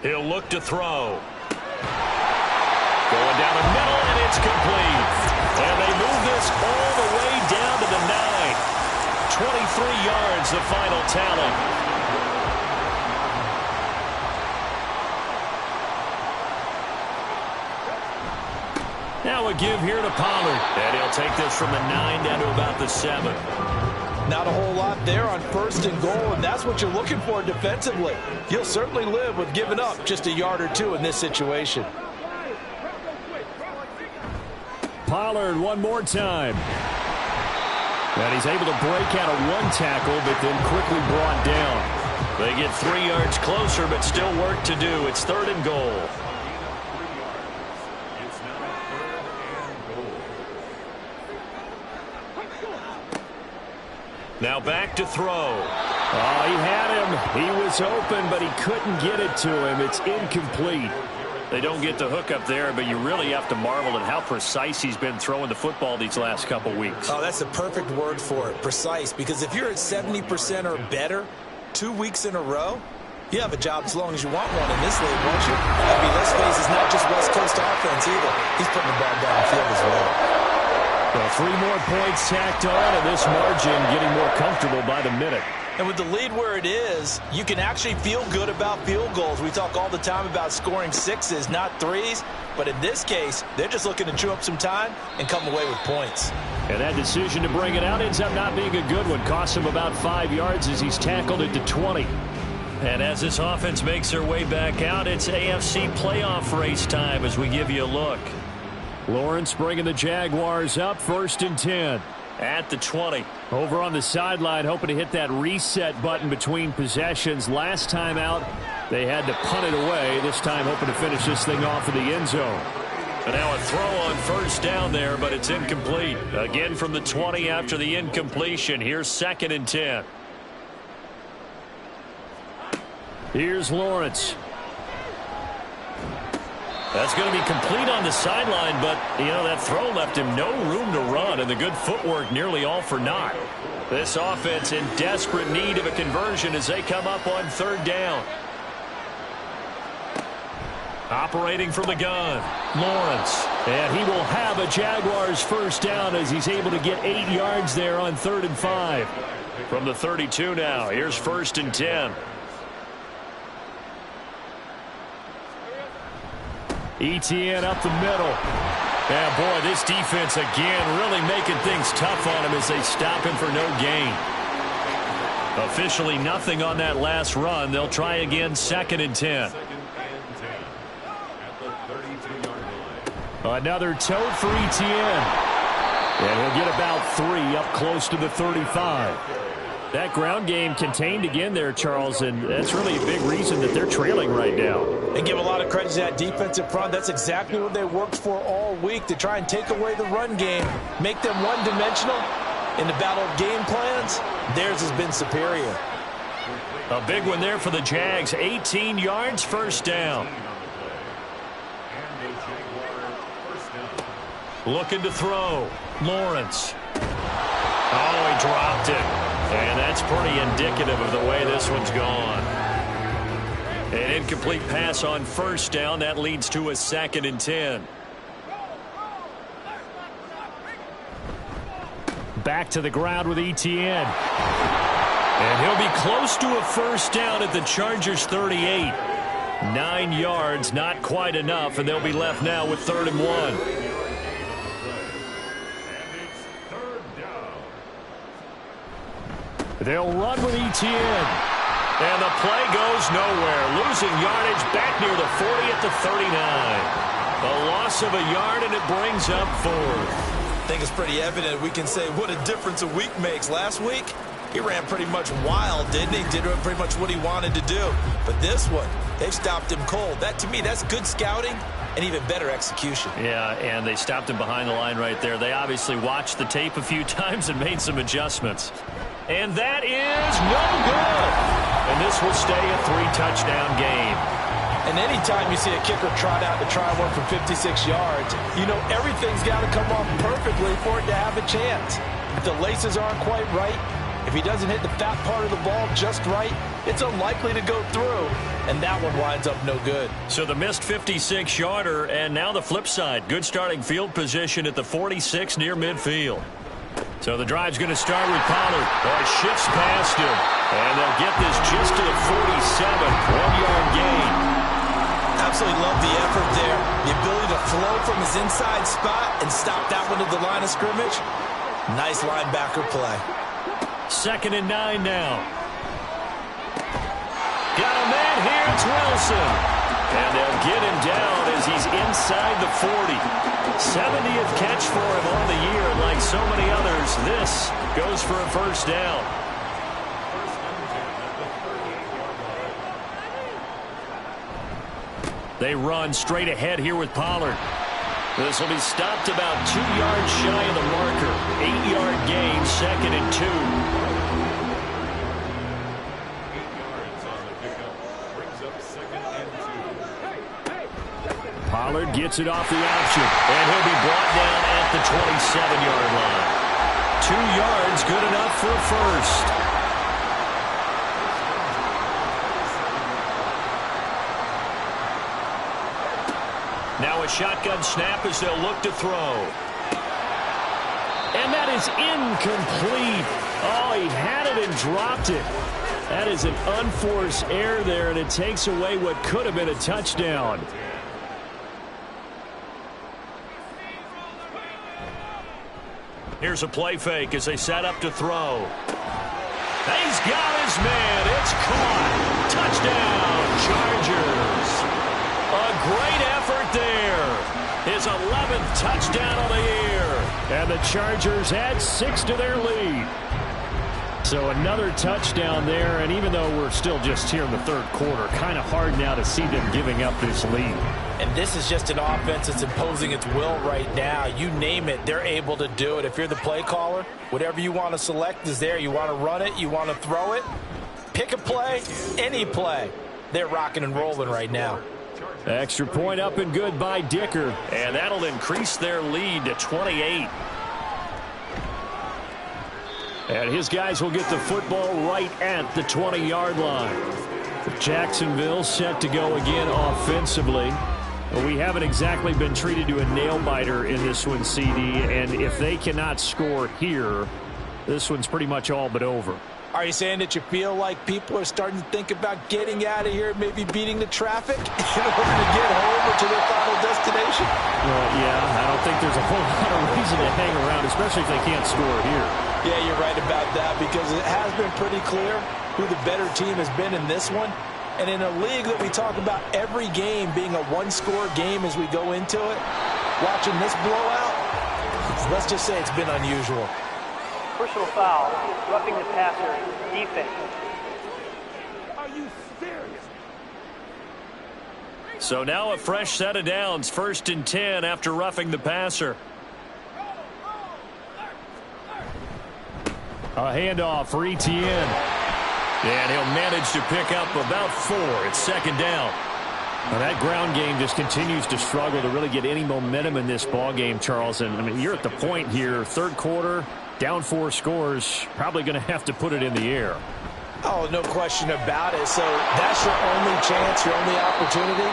He'll look to throw. Going down the middle, and it's complete. And they move this all the way down to the yards, the final tally. Now a give here to Pollard. And he'll take this from the 9 down to about the 7. Not a whole lot there on 1st and goal, and that's what you're looking for defensively. You'll certainly live with giving up just a yard or two in this situation. Pollard one more time. And he's able to break out of one tackle, but then quickly brought down. They get 3 yards closer, but still work to do. It's 3rd and goal. Now back to throw. Oh, he had him. He was open, but he couldn't get it to him. It's incomplete. They don't get the hook up there, but you really have to marvel at how precise he's been throwing the football these last couple weeks. Oh, that's the perfect word for it, precise, because if you're at 70% or better 2 weeks in a row, you have a job as long as you want one in this league, won't you? I mean, let's face it, it's not just West Coast offense either. He's putting the ball downfield as well. Well, 3 more points tacked on, and this margin getting more comfortable by the minute. And with the lead where it is, you can actually feel good about field goals. We talk all the time about scoring 6s, not 3s. But in this case, they're just looking to chew up some time and come away with points. And that decision to bring it out ends up not being a good one. Costs him about 5 yards as he's tackled it to 20. And as this offense makes their way back out, it's AFC playoff race time as we give you a look. Lawrence bringing the Jaguars up, 1st and 10. At the 20. Over on the sideline, hoping to hit that reset button between possessions. Last time out, they had to punt it away. This time hoping to finish this thing off in the end zone. And now a throw on 1st down there, but it's incomplete. Again from the 20 after the incompletion. Here's 2nd and 10. Here's Lawrence. That's going to be complete on the sideline, but, you know, that throw left him no room to run, and the good footwork nearly all for naught. This offense in desperate need of a conversion as they come up on 3rd down. Operating from the gun, Lawrence. And he will have a Jaguars 1st down as he's able to get 8 yards there on 3rd and 5. From the 32 now, here's 1st and 10. Etienne up the middle. And boy, this defense again really making things tough on him as they stop him for no gain. Officially nothing on that last run. They'll try again, 2nd and 10. Another tote for Etienne. And he'll get about 3 up close to the 35. That ground game contained again there, Charles, and that's really a big reason that they're trailing right now. And give a lot of credit to that defensive front. That's exactly what they worked for all week, to try and take away the run game, make them one-dimensional. In the battle of game plans, theirs has been superior. A big one there for the Jags. 18 yards, 1st down. Looking to throw. Lawrence. Oh, he dropped it. And that's pretty indicative of the way this one's gone. An incomplete pass on 1st down. That leads to a 2nd and 10. Back to the ground with Etienne. And he'll be close to a 1st down at the Chargers 38. 9 yards, not quite enough, and they'll be left now with 3rd and 1. They'll run with Etienne. And the play goes nowhere. Losing yardage back near the 40 at the 39. A loss of a yard, and it brings up 4th. I think it's pretty evident we can say what a difference a week makes. Last week, he ran pretty much wild, didn't he? Did pretty much what he wanted to do. But this one, they've stopped him cold. That, to me, that's good scouting and even better execution. Yeah, and they stopped him behind the line right there. They obviously watched the tape a few times and made some adjustments. And that is no good. And this will stay a 3-touchdown game. And anytime you see a kicker trot out to try one from 56 yards, you know everything's got to come off perfectly for it to have a chance. If the laces aren't quite right, if he doesn't hit the fat part of the ball just right, it's unlikely to go through. And that one winds up no good. So the missed 56-yarder, and now the flip side. Good starting field position at the 46 near midfield. So the drive's going to start with Pollard. Shifts past him. And they'll get this just to the 47. 1-yard gain. Absolutely love the effort there. The ability to flow from his inside spot and stop that one at the line of scrimmage. Nice linebacker play. 2nd and 9 now. Got a man here. It's Wilson. And they'll get him down as he's inside the 40. 70th catch for him on the year. And like so many others, this goes for a first down. They run straight ahead here with Pollard. This will be stopped about 2 yards shy of the marker. 8-yard gain, 2nd and 2. 8 yards on the pickup. Brings up 2nd and 2. Pollard gets it off the option. And he'll be brought down at the 27-yard line. 2 yards, good enough for a first. Now a shotgun snap as they'll look to throw. And that is incomplete. Oh, he had it and dropped it. That is an unforced error there, and it takes away what could have been a touchdown. Here's a play fake as they set up to throw. He's got his man. It's caught. Touchdown, Chargers. A great effort there. His 11th touchdown of the year. And the Chargers add 6 to their lead. So another touchdown there, and even though we're still just here in the 3rd quarter, kind of hard now to see them giving up this lead. And this is just an offense that's imposing its will right now. You name it, they're able to do it. If you're the play caller, whatever you want to select is there. You want to run it, you want to throw it, pick a play, any play. They're rocking and rolling right now. Extra point up and good by Dicker. And that'll increase their lead to 28. And his guys will get the football right at the 20-yard line. Jacksonville set to go again offensively. We haven't exactly been treated to a nail-biter in this one, CD. And if they cannot score here, this one's pretty much all but over. Are you saying that you feel like people are starting to think about getting out of here, maybe beating the traffic in order to get home or to their final destination? Well, yeah, I don't think there's a whole lot of reason to hang around, especially if they can't score here. Yeah, you're right about that because it has been pretty clear who the better team has been in this one. And in a league that we talk about every game being a one-score game as we go into it, watching this blowout, let's just say it's been unusual. Personal foul, roughing the passer, defense. Are you serious? So now a fresh set of downs, 1st and 10 after roughing the passer. A handoff for Etienne. And he'll manage to pick up about 4. It's 2nd down. Now that ground game just continues to struggle to really get any momentum in this ball game, Charles. And I mean, you're at the point here, 3rd quarter, down 4 scores, probably going to have to put it in the air. Oh, no question about it. So that's your only chance, your only opportunity.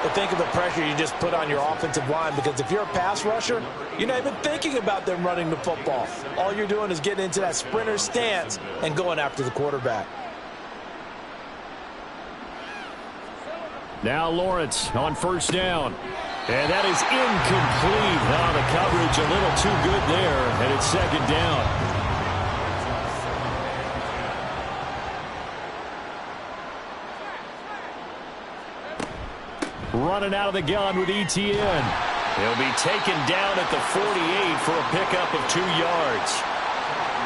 But think of the pressure you just put on your offensive line, because if you're a pass rusher, you're not even thinking about them running the football. All you're doing is getting into that sprinter stance and going after the quarterback. Now Lawrence on 1st down. And that is incomplete. Now the coverage a little too good there, and it's 2nd down. Running out of the gun with Etienne. He'll be taken down at the 48 for a pickup of 2 yards.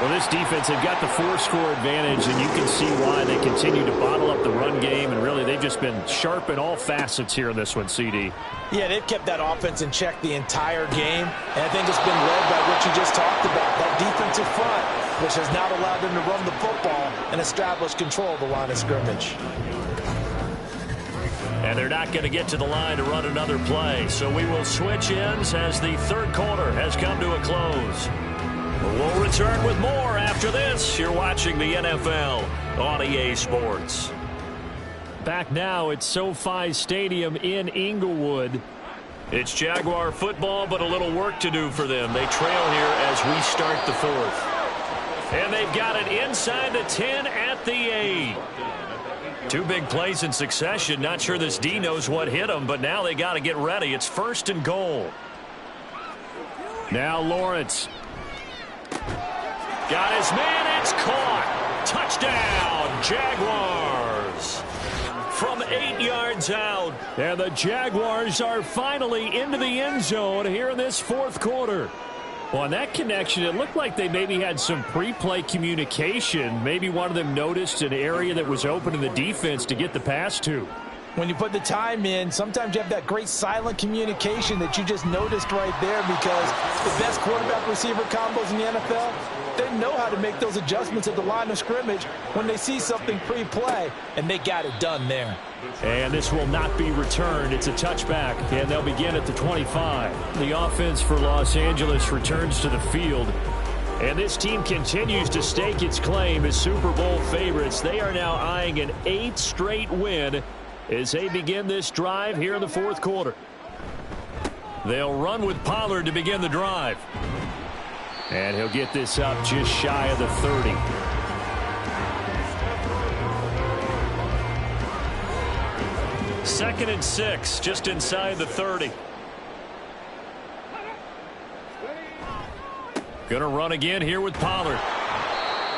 Well, this defense, they've got the 4-score advantage, and you can see why they continue to bottle up the run game, and really they've just been sharp in all facets here in this one, CD. Yeah, they've kept that offense in check the entire game, and I think it's been led by what you just talked about, that defensive front, which has not allowed them to run the football and establish control of the line of scrimmage. And they're not going to get to the line to run another play, so we will switch ends as the 3rd quarter has come to a close. We'll return with more after this. You're watching the NFL on EA Sports. Back now at SoFi Stadium in Inglewood. It's Jaguar football, but a little work to do for them. They trail here as we start the fourth. And they've got it inside the 10 at the 8. Two big plays in succession. Not sure this D knows what hit them, but now they got to get ready. It's 1st and goal. Now Lawrence. Got his man. It's caught. Touchdown, Jaguars. From 8 yards out. And the Jaguars are finally into the end zone here in this fourth quarter. Well, on that connection, it looked like they maybe had some pre-play communication. Maybe one of them noticed an area that was open in the defense to get the pass to. When you put the time in, sometimes you have that great silent communication that you just noticed right there, because the best quarterback-receiver combos in the NFL, they know how to make those adjustments at the line of scrimmage when they see something pre-play, and they got it done there. And this will not be returned. It's a touchback, and they'll begin at the 25. The offense for Los Angeles returns to the field, and this team continues to stake its claim as Super Bowl favorites. They are now eyeing an 8th straight win as they begin this drive here in the fourth quarter. They'll run with Pollard to begin the drive. And he'll get this up just shy of the 30. Second and 6, just inside the 30. Gonna run again here with Pollard.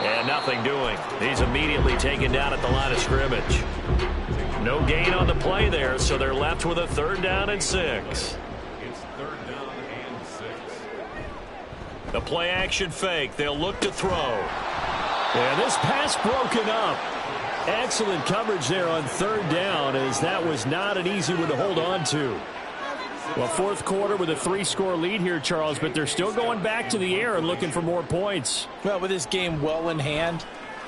And nothing doing. He's immediately taken down at the line of scrimmage. No gain on the play there, so they're left with a 3rd down and 6. It's 3rd down and 6. The play action fake. They'll look to throw. And this pass broken up. Excellent coverage there on 3rd down, as that was not an easy one to hold on to. Well, fourth quarter with a 3-score lead here, Charles, but they're still going back to the air and looking for more points. Well, with this game well in hand,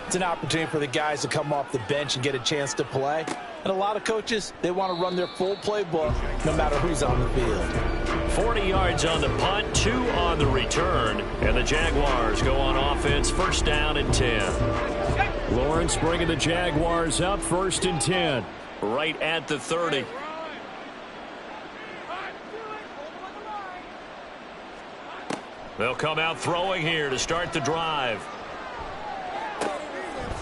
it's an opportunity for the guys to come off the bench and get a chance to play. And a lot of coaches, they want to run their full playbook no matter who's on the field. 40 yards on the punt, 2 on the return. And the Jaguars go on offense, 1st down and 10. Lawrence bringing the Jaguars up, 1st and 10. Right at the 30. They'll come out throwing here to start the drive.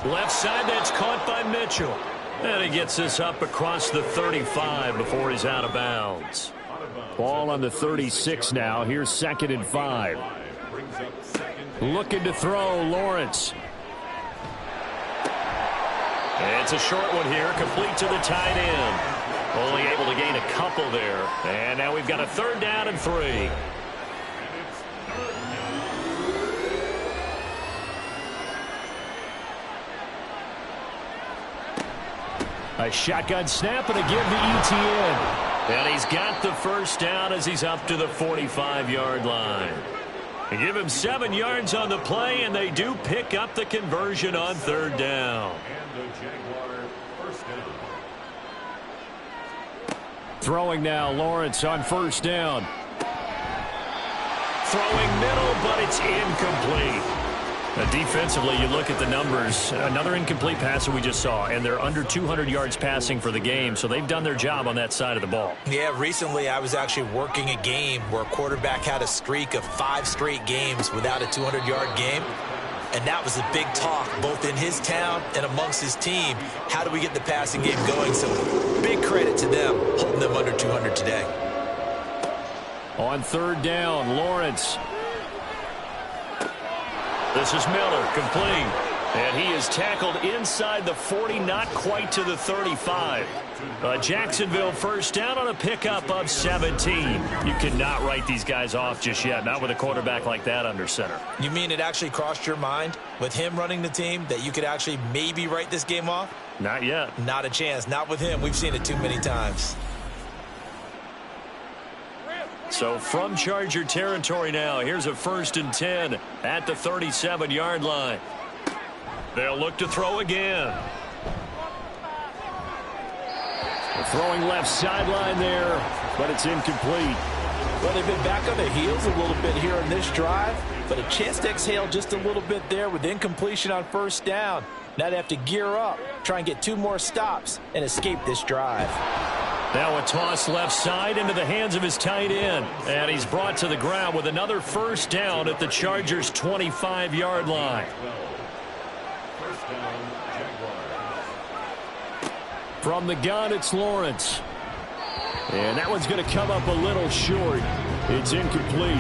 Left side, that's caught by Mitchell. And he gets this up across the 35 before he's out of bounds. Ball on the 36 now. Here's 2nd and 5. Looking to throw, Lawrence. It's a short one here, complete to the tight end. Only able to gain a couple there. And now we've got a 3rd down and 3. A shotgun snap and a give to ETN. And he's got the 1st down as he's up to the 45-yard line. They give him 7 yards on the play, and they do pick up the conversion on 3rd down. And the Jaguar 1st down. Throwing now, Lawrence on 1st down. Throwing middle, but it's incomplete. Defensively, you look at the numbers. Another incomplete pass that we just saw, and they're under 200 yards passing for the game, so they've done their job on that side of the ball. Yeah, recently I was actually working a game where a quarterback had a streak of 5 straight games without a 200-yard game, and that was a big talk both in his town and amongst his team. How do we get the passing game going? So big credit to them, holding them under 200 today. On 3rd down, Lawrence. This is Miller, complete. And he is tackled inside the 40, not quite to the 35. Jacksonville 1st down on a pickup of 17. You cannot write these guys off just yet, not with a quarterback like that under center. You mean it actually crossed your mind with him running the team that you could actually maybe write this game off? Not yet. Not a chance. Not with him. We've seen it too many times. So from Charger territory now, here's a 1st and 10 at the 37-yard line. They'll look to throw again. They're throwing left sideline there, but it's incomplete. Well, they've been back on their heels a little bit here on this drive, but a chance to exhale just a little bit there with incompletion on 1st down. Now they have to gear up, try and get 2 more stops, and escape this drive. Now a toss left side into the hands of his tight end. And he's brought to the ground with another first down at the Chargers' 25-yard line. From the gun, it's Lawrence. And that one's going to come up a little short. It's incomplete.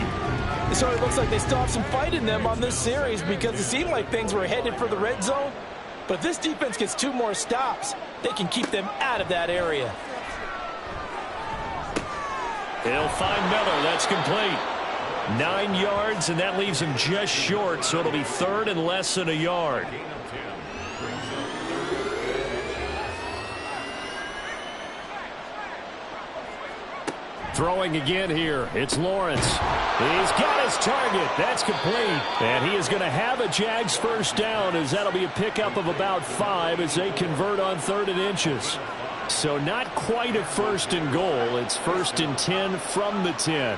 So it looks like they still have some fight in them on this series because it seemed like things were headed for the red zone. But if this defense gets 2 more stops, they can keep them out of that area. He'll find Miller. That's complete. 9 yards, and that leaves him just short, so it'll be 3rd and less than a yard. Throwing again here. It's Lawrence. He's got his target. That's complete. And he is going to have a Jags first down, as that'll be a pickup of about 5 as they convert on 3rd and inches. So not quite a 1st and goal. It's 1st and 10 from the 10.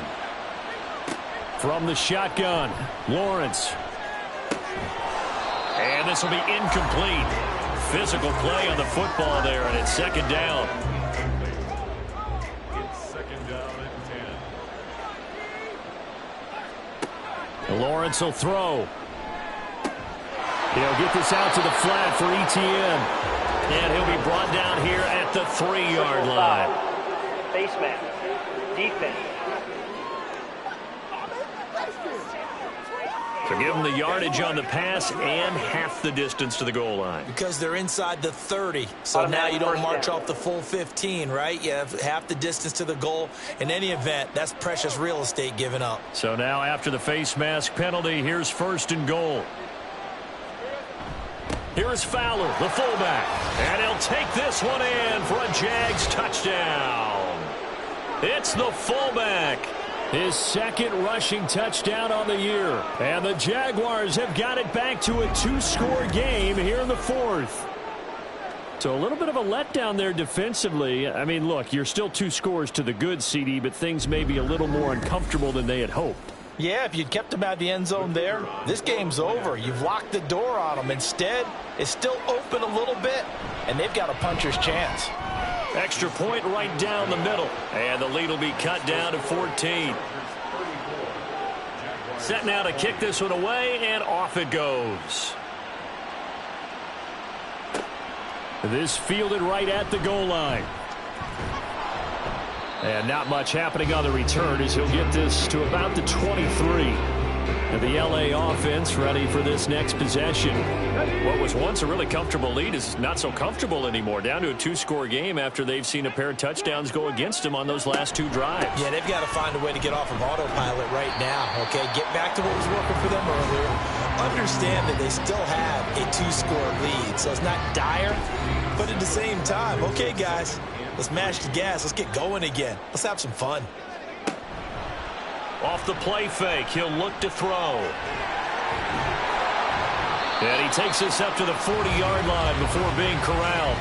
From the shotgun, Lawrence. And this will be incomplete. Physical play on the football there, and it's 2nd down. Lawrence will throw. He'll get this out to the flat for Etienne. And he'll be brought down here at the 3-yard line. Face man. Defense. So give them the yardage on the pass and half the distance to the goal line. Because they're inside the 30. So now you don't march off the full 15, right? You have half the distance to the goal. In any event, that's precious real estate given up. So now after the face mask penalty, here's 1st and goal. Here's Fowler, the fullback. And he'll take this one in for a Jags touchdown. It's the fullback. His 2nd rushing touchdown on the year. And the Jaguars have got it back to a 2-score game here in the 4th. So a little bit of a letdown there defensively. I mean, look, you're still 2 scores to the good, CD, but things may be a little more uncomfortable than they had hoped. Yeah, if you'd kept them out of the end zone there, this game's over. You've locked the door on them. Instead, it's still open a little bit, and they've got a puncher's chance. Extra point right down the middle. And the lead will be cut down to 14. Set now to kick this one away, and off it goes. This fielded right at the goal line. And not much happening on the return as he'll get this to about the 23. And the LA offense ready for this next possession. What was once a really comfortable lead is not so comfortable anymore. Down to a 2-score game after they've seen a pair of touchdowns go against them on those last 2 drives. Yeah, they've got to find a way to get off of autopilot right now, okay? Get back to what was working for them earlier. Understand that they still have a 2-score lead, so it's not dire. But at the same time, okay, guys, let's mash the gas. Let's get going again. Let's have some fun. Off the play fake, he'll look to throw. And he takes this up to the 40-yard line before being corralled.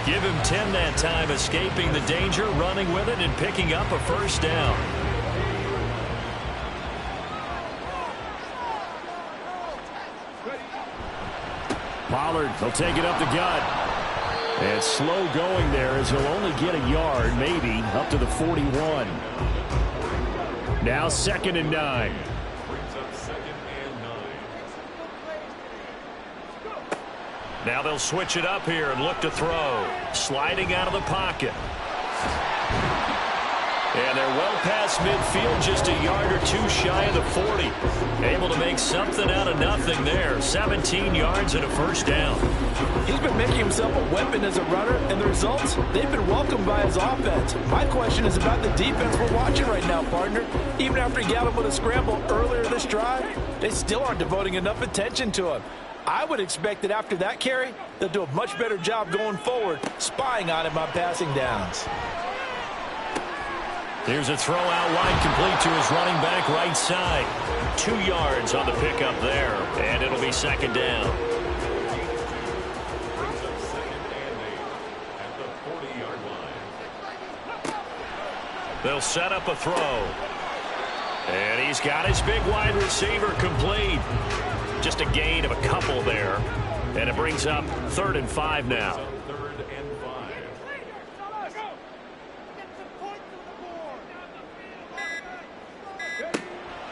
Give him 10 that time, escaping the danger, running with it, and picking up a first down. Pollard, he'll take it up the gut. And slow going there as he'll only get a yard, maybe, up to the 41. Now 2nd and 9. Now they'll switch it up here and look to throw. Sliding out of the pocket. And they're well past midfield, just a yard or 2 shy of the 40. Able to make something out of nothing there. 17 yards and a first down. He's been making himself a weapon as a runner, and the results, they've been welcomed by his offense. My question is about the defense we're watching right now, partner. Even after he got him with a scramble earlier this drive, they still aren't devoting enough attention to him. I would expect that after that carry, they'll do a much better job going forward, spying on him on passing downs. Here's a throw out wide, complete to his running back right side. 2 yards on the pickup there, and it'll be 2nd down. They'll set up a throw. And he's got his big wide receiver complete. Just a gain of a couple there. And it brings up 3rd and 5 now.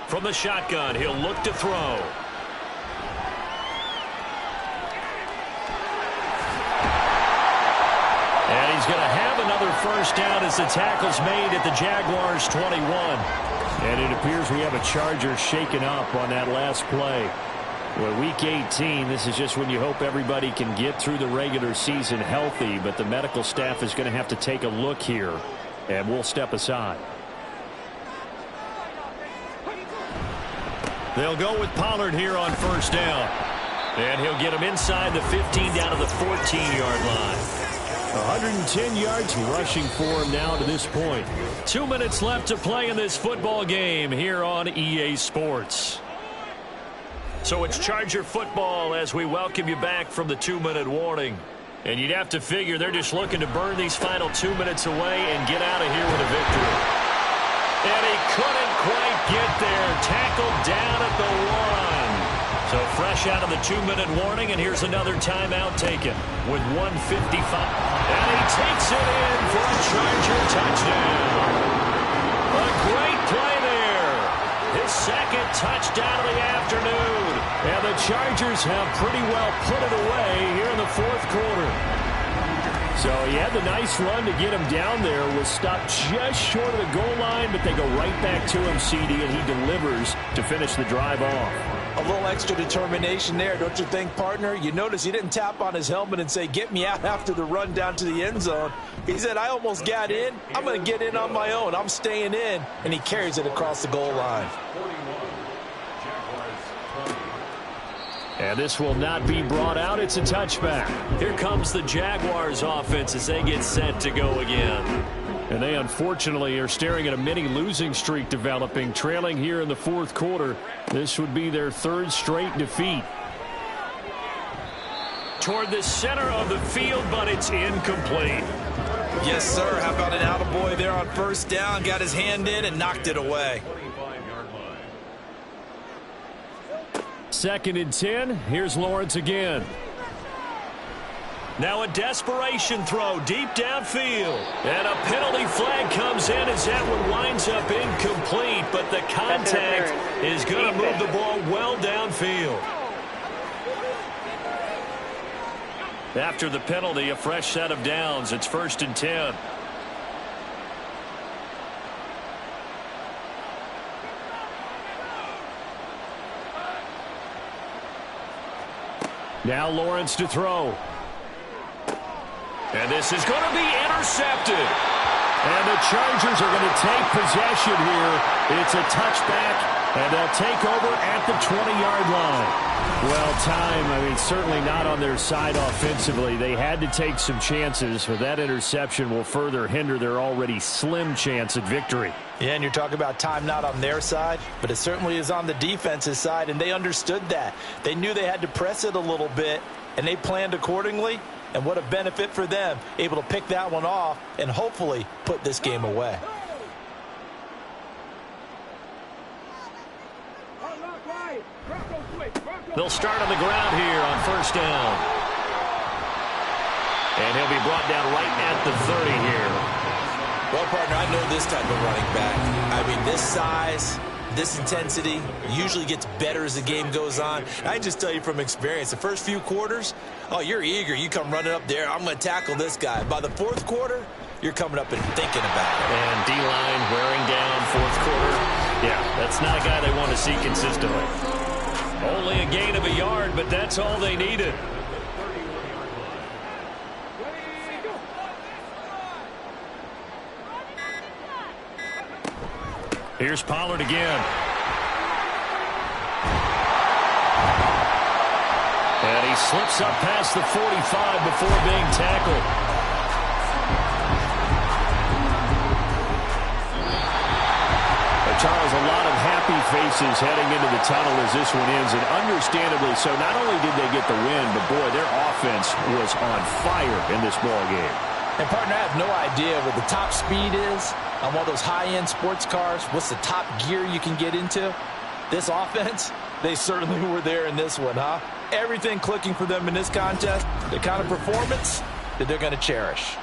From the shotgun, he'll look to throw. And he's going to have another first down as the tackle's made at the Jaguars' 21. And it appears we have a Charger shaken up on that last play. Well, Week 18, this is just when you hope everybody can get through the regular season healthy, but the medical staff is going to have to take a look here, and we'll step aside. They'll go with Pollard here on first down. And he'll get him inside the 15 down to the 14-yard line. 110 yards rushing for him now to this point. 2 minutes left to play in this football game here on EA Sports. So it's Charger football as we welcome you back from the 2-minute warning. And you'd have to figure they're just looking to burn these final 2 minutes away and get out of here with a victory. And he couldn't quite get there. Tackled down at the 1. So fresh out of the 2-minute warning, and here's another timeout taken with 1:55. And he takes it in for a Charger touchdown. A great play there. His second touchdown of the afternoon. And the Chargers have pretty well put it away here in the fourth quarter. So he had the nice run to get him down there, was stopped just short of the goal line, but they go right back to him, CD, and he delivers to finish the drive off. A little extra determination there, don't you think, partner? You notice he didn't tap on his helmet and say, get me out after the run down to the end zone. He said, I almost got in. I'm going to get in on my own. I'm staying in. And he carries it across the goal line. And this will not be brought out. It's a touchback. Here comes the Jaguars offense as they get set to go again. And they unfortunately are staring at a mini losing streak developing, trailing here in the fourth quarter. This would be their third straight defeat. Toward the center of the field, but it's incomplete. Yes, sir. How about an attaboy there on first down? Got his hand in and knocked it away. 2nd and 10. Here's Lawrence again. Now a desperation throw deep downfield. And a penalty flag comes in as that one winds up incomplete. But the contact is going to move the ball well downfield. After the penalty, a fresh set of downs. It's 1st and 10. Now Lawrence to throw. And this is going to be intercepted. And the Chargers are going to take possession here. It's a touchback, and they'll take over at the 20-yard line. Well, certainly not on their side offensively. They had to take some chances, but that interception will further hinder their already slim chance at victory. Yeah, and you're talking about time not on their side, but it certainly is on the defensive side, and they understood that. They knew they had to press it a little bit, and they planned accordingly. And what a benefit for them, able to pick that one off and hopefully put this game away. They'll start on the ground here on first down. And he'll be brought down right at the 30 here. Well, partner, I know this type of running back. I mean, this size, this intensity usually gets better as the game goes on. I just tell you from experience, the first few quarters, oh, you're eager. You come running up there. I'm going to tackle this guy. By the fourth quarter, you're coming up and thinking about it. And D-line wearing down fourth quarter. Yeah, that's not a guy they want to see consistently. Only a gain of a yard, but that's all they needed. Here's Pollard again. And he slips up past the 45 before being tackled. Charles, a lot of happy faces heading into the tunnel as this one ends, and understandably so. Not only did they get the win, but boy, their offense was on fire in this ball game. And partner, I have no idea what the top speed is on one of those high-end sports cars. What's the top gear you can get into? This offense, they certainly were there in this one, huh? Everything clicking for them in this contest, the kind of performance that they're going to cherish.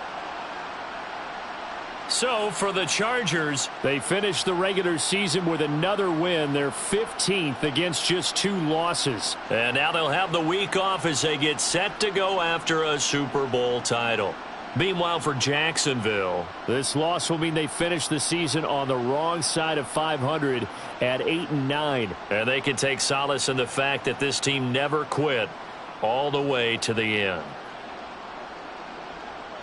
So for the Chargers, they finished the regular season with another win. They're 15th against just 2 losses. And now they'll have the week off as they get set to go after a Super Bowl title. Meanwhile, for Jacksonville, this loss will mean they finish the season on the wrong side of 500 at 8-9. And they can take solace in the fact that this team never quit all the way to the end.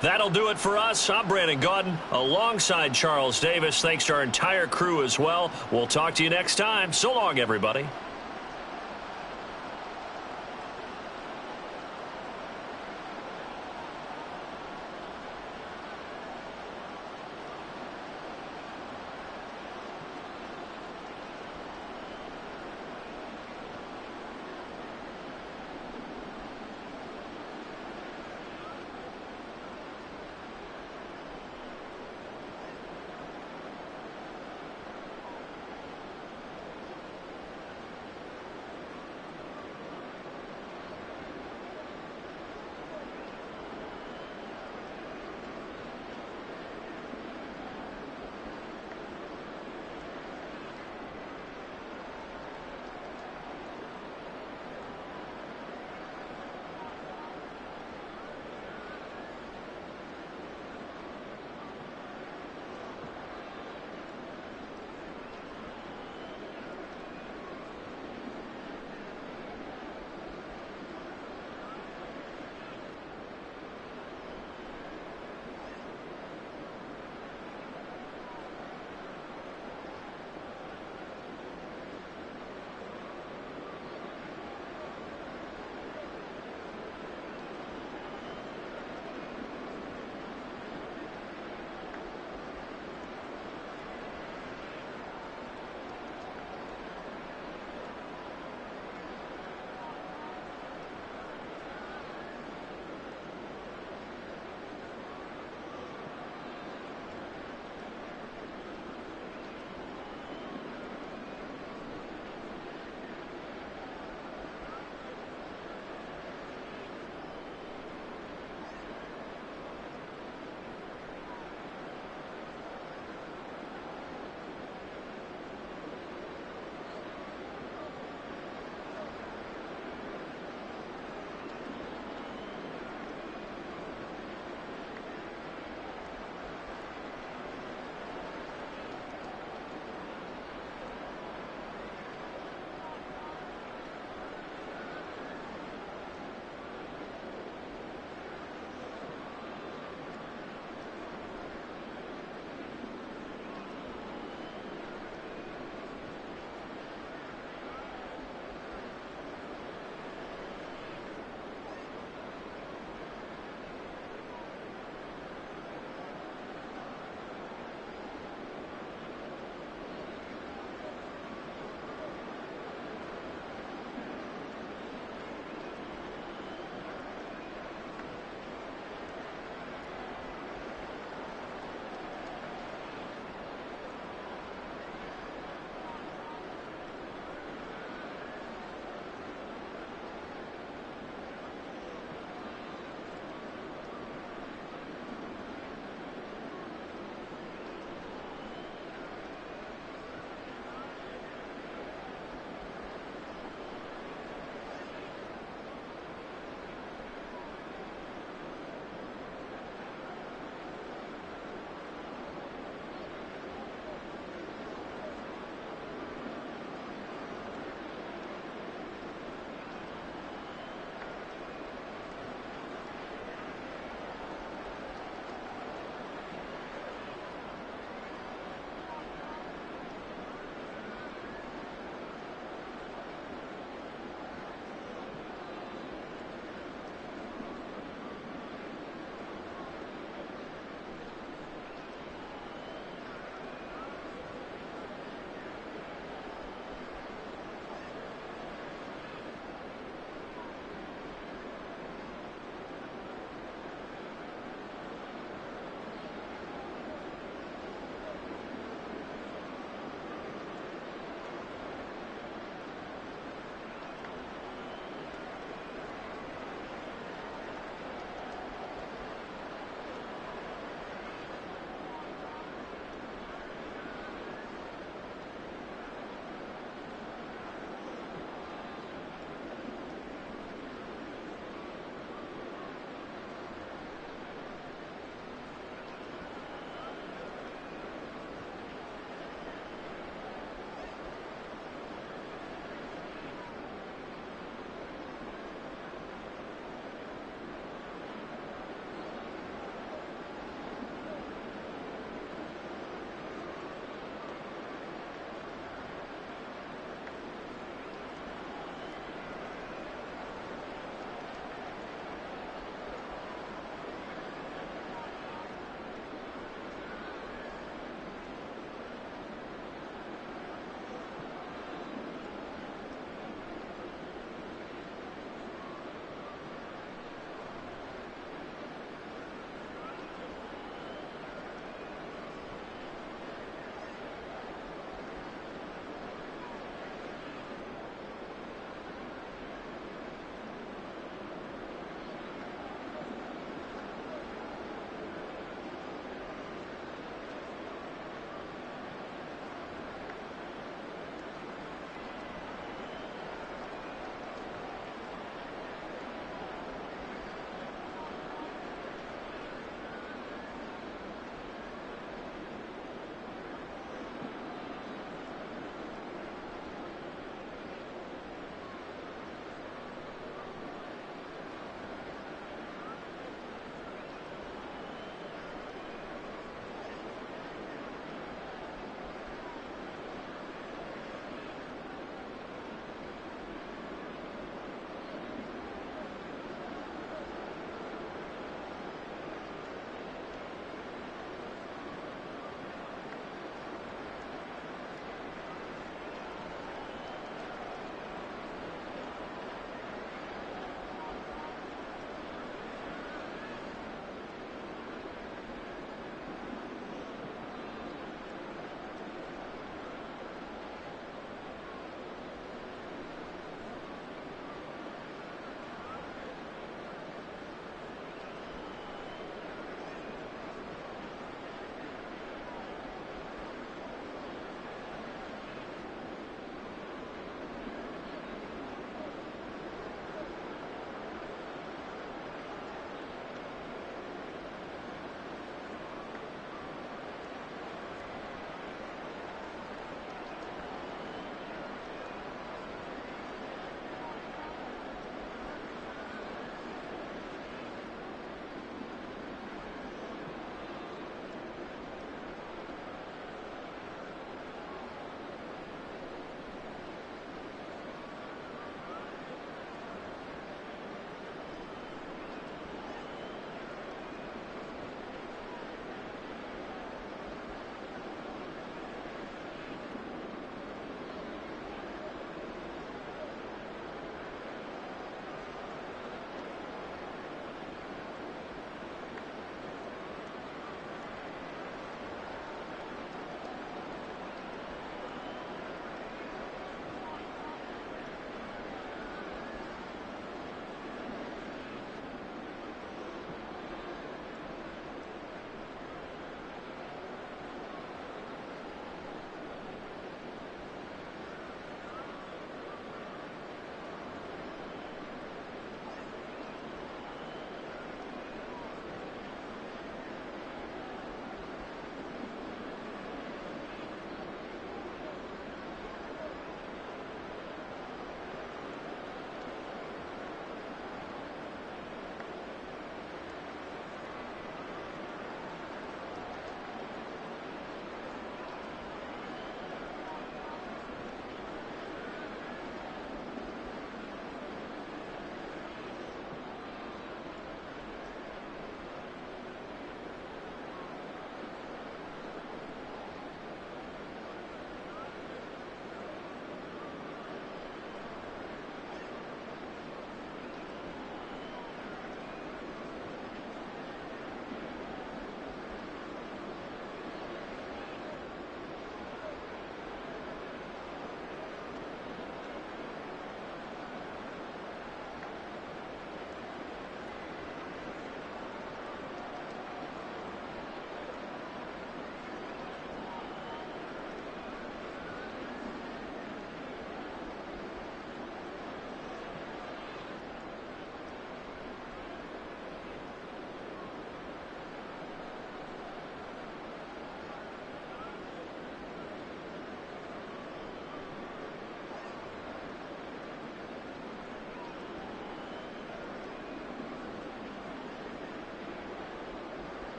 That'll do it for us. I'm Brandon Gaudin alongside Charles Davis. Thanks to our entire crew as well. We'll talk to you next time. So long, everybody.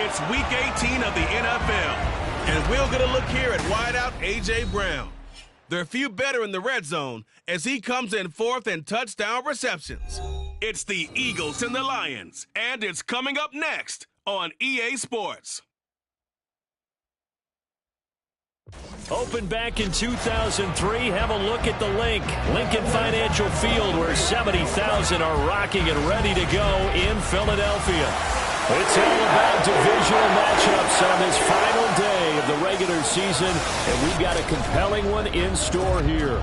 It's Week 18 of the NFL, and we'll get a look here at wideout A.J. Brown. There are few better in the red zone as he comes in fourth in touchdown receptions. It's the Eagles and the Lions, and it's coming up next on EA Sports. Opened back in 2003, have a look at the Lincoln Financial Field, where 70,000 are rocking and ready to go in Philadelphia. It's all about divisional matchups on this final day of the regular season, and we've got a compelling one in store here.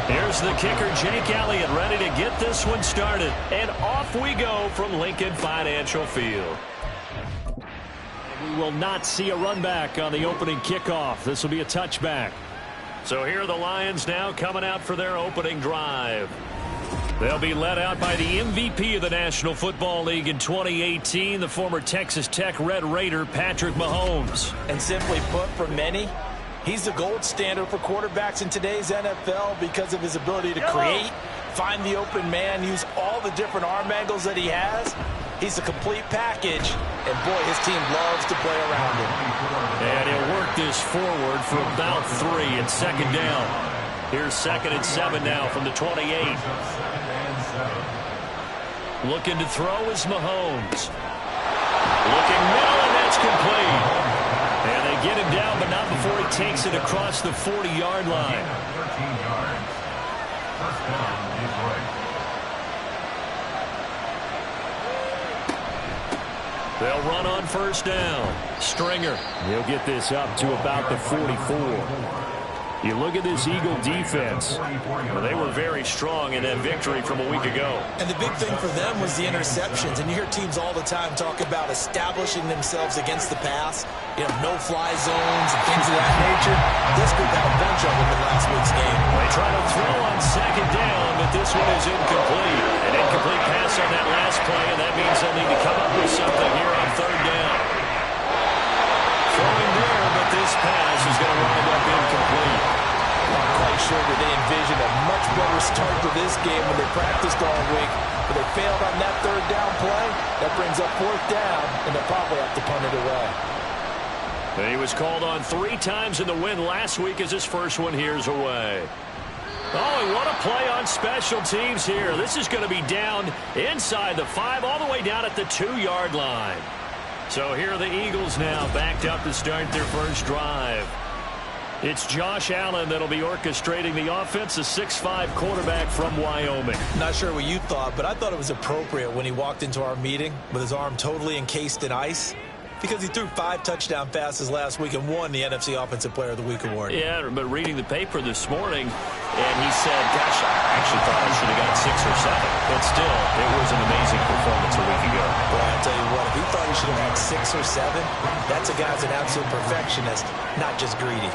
Here's the kicker, Jake Elliott, ready to get this one started. And off we go from Lincoln Financial Field. We will not see a run back on the opening kickoff. This will be a touchback. So here are the Lions now coming out for their opening drive. They'll be led out by the MVP of the National Football League in 2018, the former Texas Tech Red Raider, Patrick Mahomes. And simply put, for many, he's the gold standard for quarterbacks in today's NFL because of his ability to create, find the open man, use all the different arm angles that he has. He's a complete package, and boy, his team loves to play around him. And he'll work this forward for about 3 and second down. Here's 2nd and 7 now from the 28. Looking to throw is Mahomes. Looking middle, and that's complete. And they get him down, but not before he takes it across the 40-yard line. 13 yards. First down is right. They'll run on first down. Stringer, he'll get this up to about the 44. You look at this Eagle defense. Well, they were very strong in that victory from a week ago. And the big thing for them was the interceptions. And you hear teams all the time talk about establishing themselves against the pass, no-fly zones and things of that nature. This group had a bunch of them in last week's game. They try to throw on second down, but this one is incomplete. An incomplete pass on that last play, and that means they'll need to come up with something here on third down. Throwing there, but this pass is going to wind up incomplete. I'm quite sure that they envisioned a much better start to this game when they practiced all week. But they failed on that third down play. That brings up fourth down, and they'll probably have to punt it away. He was called on 3 times in the win last week as his first one here's away. Oh, and what a play on special teams here. This is going to be down inside the 5, all the way down at the 2-yard line. So here are the Eagles now, backed up to start their first drive. It's Josh Allen that'll be orchestrating the offense, a 6'5" quarterback from Wyoming. Not sure what you thought, but I thought it was appropriate when he walked into our meeting with his arm totally encased in ice, because he threw 5 touchdown passes last week and won the NFC Offensive Player of the Week award. Yeah, but reading the paper this morning, and he said, gosh, I actually thought I should have got 6 or 7. But still, it was an amazing performance a week ago. Boy, I'll tell you what, if he thought he should have had 6 or 7, that's a guy who's an absolute perfectionist, not just greedy.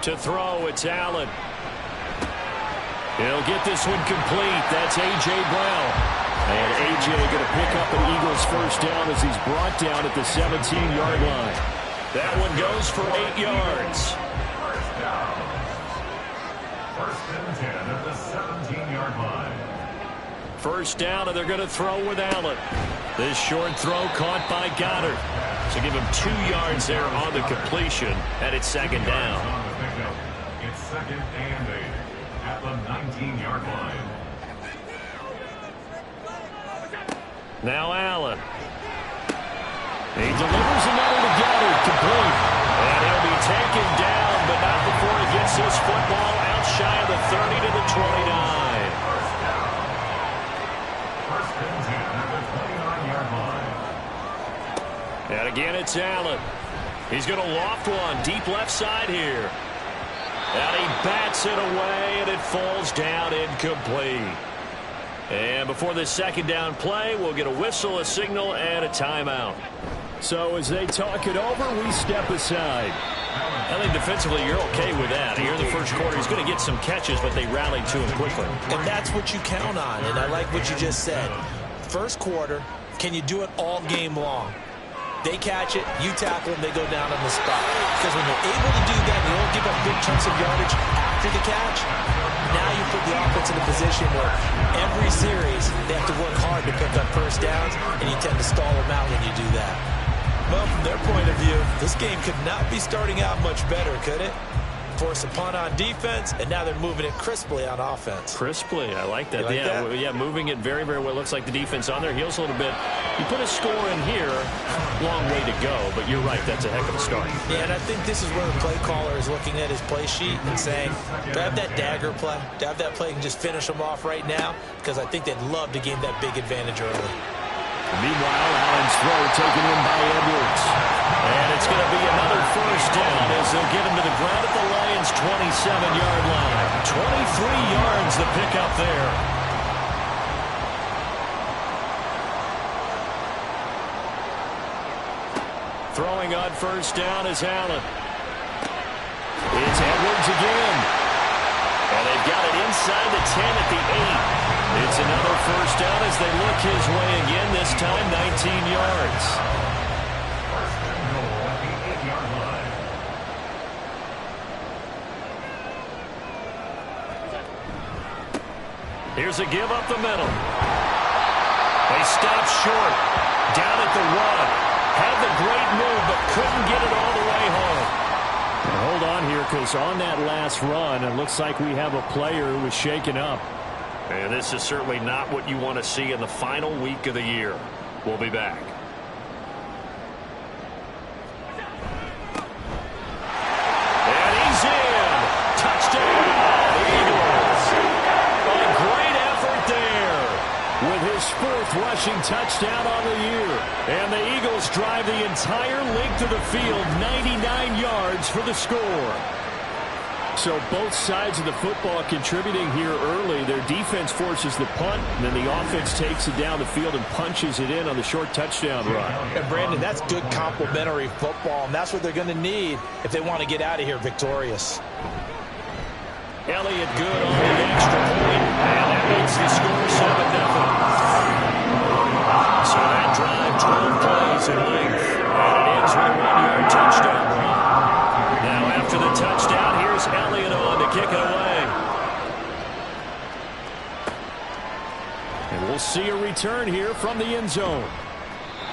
To throw, it's Allen. He'll get this one complete. That's A.J. Brown. And A.J. going to pick up an Eagles first down as he's brought down at the 17-yard line. That one goes for 8 yards. First down. First and 10 at the 17-yard line. First down, and they're going to throw with Allen. This short throw caught by Goddard. So give him 2 yards there on the completion, and it's second down. It's second and 8 at the 19-yard line. Now Allen. He delivers another to Goddard, complete. And he'll be taken down, but not before he gets this football out shy of the 30 to the 29. First down. First and 10 at the 29-yard line. And again, it's Allen. He's going to loft one deep left side here. And he bats it away, and it falls down incomplete. And before this second down play, we'll get a whistle, a signal, and a timeout. So as they talk it over, we step aside. I think defensively you're okay with that. Here in the first quarter, he's going to get some catches, but they rallied to him quickly. And that's what you count on, and I like what you just said. First quarter, Can you do it all game long? They catch it, you tackle them, they go down on the spot. Because when you're able to do that, you don't give up big chunks of yardage after the catch, now you put the offense in a position where every series they have to work hard to pick up first downs, and you tend to stall them out when you do that. Well, from their point of view, this game could not be starting out much better, could it? Force a punt on defense, and now they're moving it crisply on offense. Crisply, I like that. Like that? Yeah, moving it very, very well. Looks like the defense on their heels a little bit. You put a score in here, long way to go, but you're right, that's a heck of a start. Yeah, and I think this is where the play caller is looking at his play sheet and saying, to have that dagger play, to have that play and just finish them off right now, because I think they'd love to gain that big advantage early. Meanwhile, Allen's throw taken in by Edwards. And it's going to be another first down as they'll get him to the ground at the Lions' 27-yard line. 23 yards the pickup there. Throwing on first down is Allen. It's Edwards again. And they've got it inside the 10 at the 8. It's another first down as they look his way again, this time 19 yards. First and goal at the 8-yard line. Here's a give up the middle. They stop short. Down at the 1. Had the great move, but couldn't get it all the way home. Now hold on here, because on that last run, it looks like we have a player who was shaken up. And this is certainly not what you want to see in the final week of the year. We'll be back. And he's in. Touchdown, Eagles. A great effort there with his 4th rushing touchdown on the year. And the Eagles drive the entire length of the field, 99 yards for the score. So both sides of the football contributing here early. Their defense forces the punt, and then the offense takes it down the field and punches it in on the short touchdown run. And Brandon, that's good complementary football, and that's what they're going to need if they want to get out of here victorious. Elliott good on the extra point, and that makes the score 7-0. So that drive, 12 plays in length, and it ends with a 1-yard touchdown run. Now after the touchdown, here's Elliott on to kick it away. And we'll see a return here from the end zone.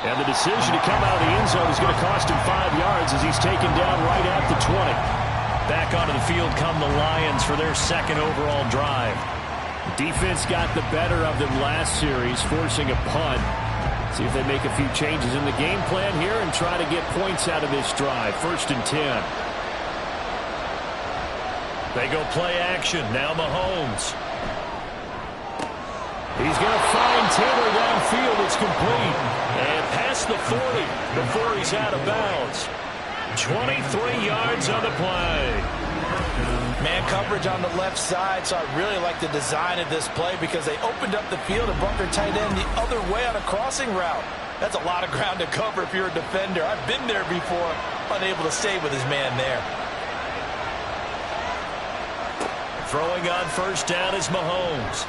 And the decision to come out of the end zone is going to cost him 5 yards as he's taken down right at the 20. Back onto the field come the Lions for their 2nd overall drive. The defense got the better of them last series, forcing a punt. See if they make a few changes in the game plan here and try to get points out of this drive. 1st and 10. They go play action. Now Mahomes. He's going to find Taylor downfield. It's complete. And past the 40 before he's out of bounds. 23 yards on the play. Man coverage on the left side, so I really like the design of this play because they opened up the field and brought their tight end the other way on a crossing route. That's a lot of ground to cover if you're a defender. I've been there before, unable to stay with his man there. Throwing on first down is Mahomes.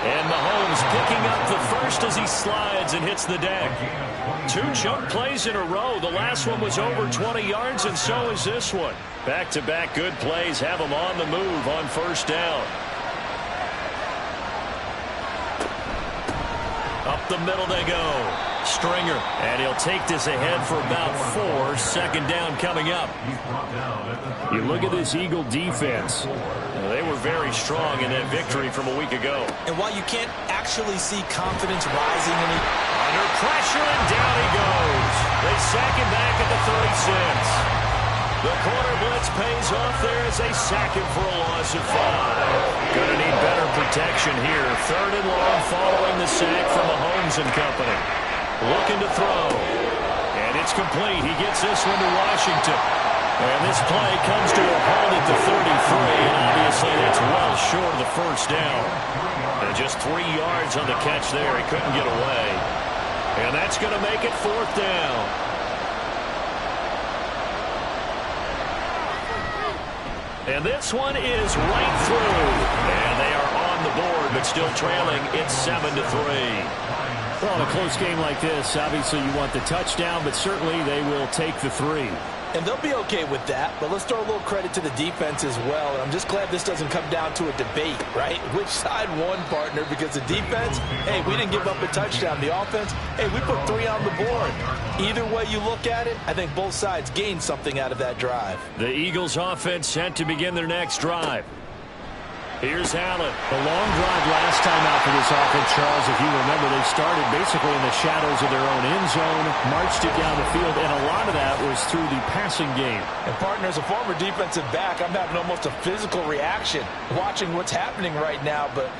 And Mahomes picking up the first as he slides and hits the deck. 2 chunk plays in a row. The last one was over 20 yards, and so is this one. Back-to-back good plays have him on the move on first down. Up the middle they go. Stringer, and he'll take this ahead for about 4. 2nd down coming up. You look at this Eagle defense. They were very strong in that victory from a week ago. And while you can't actually see confidence rising any... Under pressure, and down he goes. They sack him back at the 36. The corner blitz pays off there as they sack him for a loss of 5. Gonna need better protection here. 3rd and long following the sack from Mahomes and company. Looking to throw. And it's complete. He gets this one to Washington. And this play comes to a halt at the 33. And obviously that's well short of the first down. And just 3 yards on the catch there. He couldn't get away. And that's going to make it 4th down. And this one is right through. And they are on the board, but still trailing. It's 7-3. Well, in a close game like this, obviously you want the touchdown, but certainly they will take the 3. And they'll be okay with that, but let's throw a little credit to the defense as well. And I'm just glad this doesn't come down to a debate, right? Which side won, partner? Because the defense, hey, we didn't give up a touchdown. The offense, hey, we put 3 on the board. Either way you look at it, I think both sides gained something out of that drive. The Eagles offense set to begin their next drive. Here's Allen. The long drive last time out for this offense, Charles, if you remember, they started basically in the shadows of their own end zone, marched it down the field, and a lot of that was through the passing game. And, partner, as a former defensive back, I'm having almost a physical reaction watching what's happening right now, but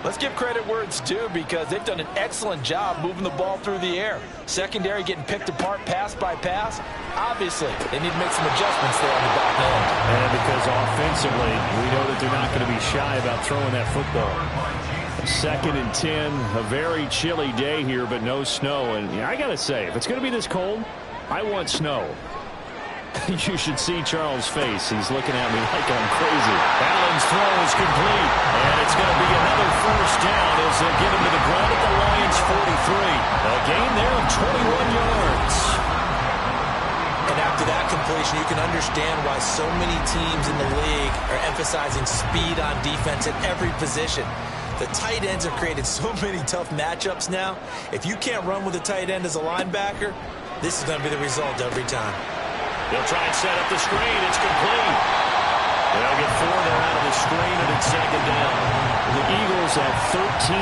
let's give credit where it's due because they've done an excellent job moving the ball through the air. Secondary getting picked apart pass by pass. Obviously, they need to make some adjustments there on the back end. And because offensively, we know that they're not going to be shy about throwing that football. 2nd and 10, a very chilly day here, but no snow. And I got to say, if it's going to be this cold, I want snow. You should see Charles' face. He's looking at me like I'm crazy. Allen's throw is complete, and it's going to be another first down as they get him to the ground at the Lions' 43. A gain there of 21 yards. And after that completion, you can understand why so many teams in the league are emphasizing speed on defense at every position. The tight ends have created so many tough matchups now. If you can't run with a tight end as a linebacker, this is going to be the result every time. They'll try and set up the screen. It's complete. They'll get 4 there out of the screen, and it's 2nd down. The Eagles have 13-3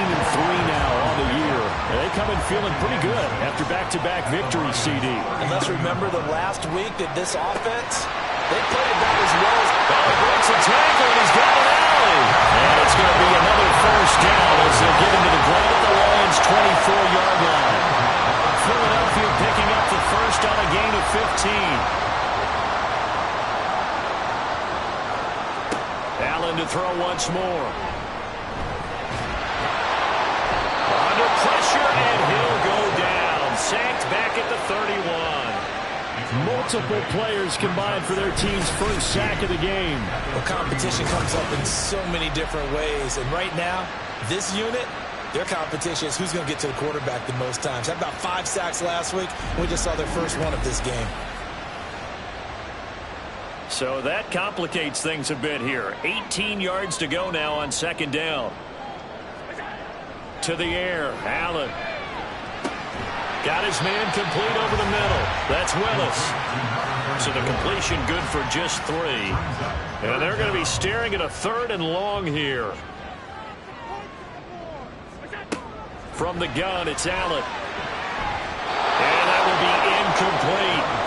now on the year. They come in feeling pretty good after back-to-back victories, CD. And let's remember that last week that this offense, they played about as well as... Ball breaks a tackle, and he's got an alley. And it's going to be another first down as they get him to the ground at the Lions' 24-yard line. Philadelphia picking up the first on a gain of 15. Allen to throw once more. Under pressure, and he'll go down. Sacked back at the 31. Multiple players combined for their team's first sack of the game. Well, competition comes up in so many different ways. And right now, this unit, their competition is who's going to get to the quarterback the most times. Had about 5 sacks last week. We just saw their first one of this game. So that complicates things a bit here. 18 yards to go now on 2nd down. To the air, Allen. Got his man complete over the middle. That's Willis. So the completion good for just 3. And they're going to be staring at a 3rd and long here. From the gun, it's Allen. And that will be incomplete.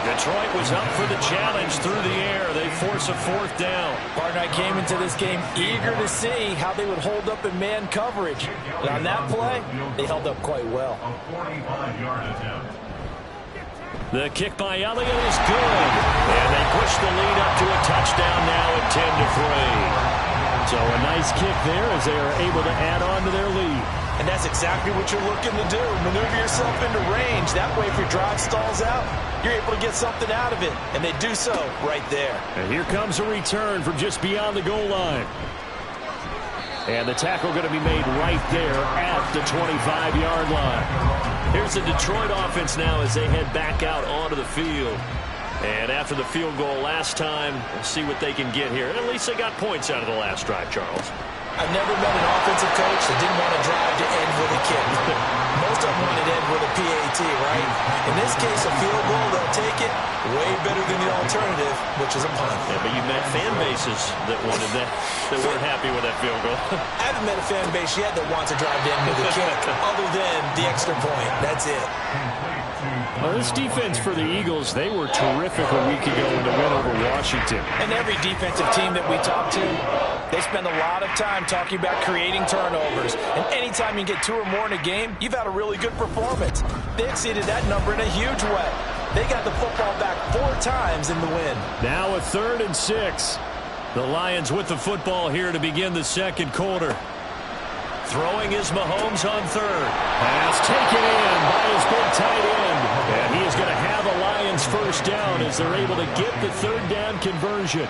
Detroit was up for the challenge through the air. They force a 4th down. Partner, I came into this game eager to see how they would hold up in man coverage. And on that play, they held up quite well. A 45-yard attempt. The kick by Elliott is good. And they push the lead up to a touchdown now at 10-3. So a nice kick there as they are able to add on to their lead. And that's exactly what you're looking to do. Maneuver yourself into range. That way, if your drive stalls out, you're able to get something out of it. And they do so right there. And here comes a return from just beyond the goal line. And the tackle going to be made right there at the 25-yard line. Here's the Detroit offense now as they head back out onto the field. And after the field goal last time, we'll see what they can get here. At least they got points out of the last drive, Charles. I've never met an offensive coach that didn't want to drive to end with a kick. Most of them want to end with a PAT, right? In this case, a field goal, they'll take it way better than the alternative, which is a punt. Yeah, but you met fan bases that wanted that, that weren't happy with that field goal. I haven't met a fan base yet that wants to drive to end with a kick, other than the extra point. That's it. Well, this defense for the Eagles, they were terrific a week ago in the win over Washington. And every defensive team that we talk to, they spend a lot of time talking about creating turnovers. And anytime you get 2 or more in a game, you've had a really good performance. They exceeded that number in a huge way. They got the football back 4 times in the win. Now a 3rd and 6. The Lions with the football here to begin the 2nd quarter. Throwing is Mahomes on 3rd. Pass taken in by his big tight end. And he is going to have a Lions first down as they're able to get the 3rd down conversion.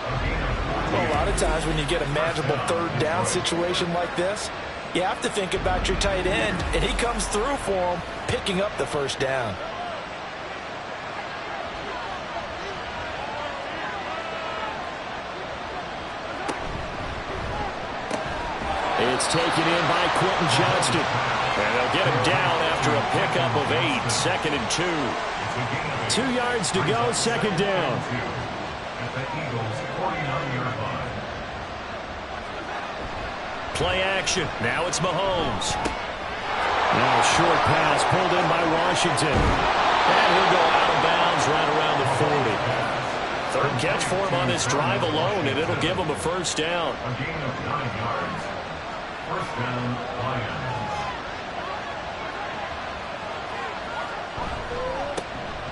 Well, a lot of times when you get a manageable third down situation like this, you have to think about your tight end, and he comes through for him, picking up the first down. It's taken in by Quentin Johnston. And they'll get him down after a pickup of 8, 2nd and 2. 2 yards to go, 2nd down. At the Eagles' 49-yard line. Play action. Now it's Mahomes. Now a short pass pulled in by Washington. And he'll go out of bounds right around the 40. Third catch for him on this drive alone, and it'll give him a first down. A gain of 9 yards. First down, Lions.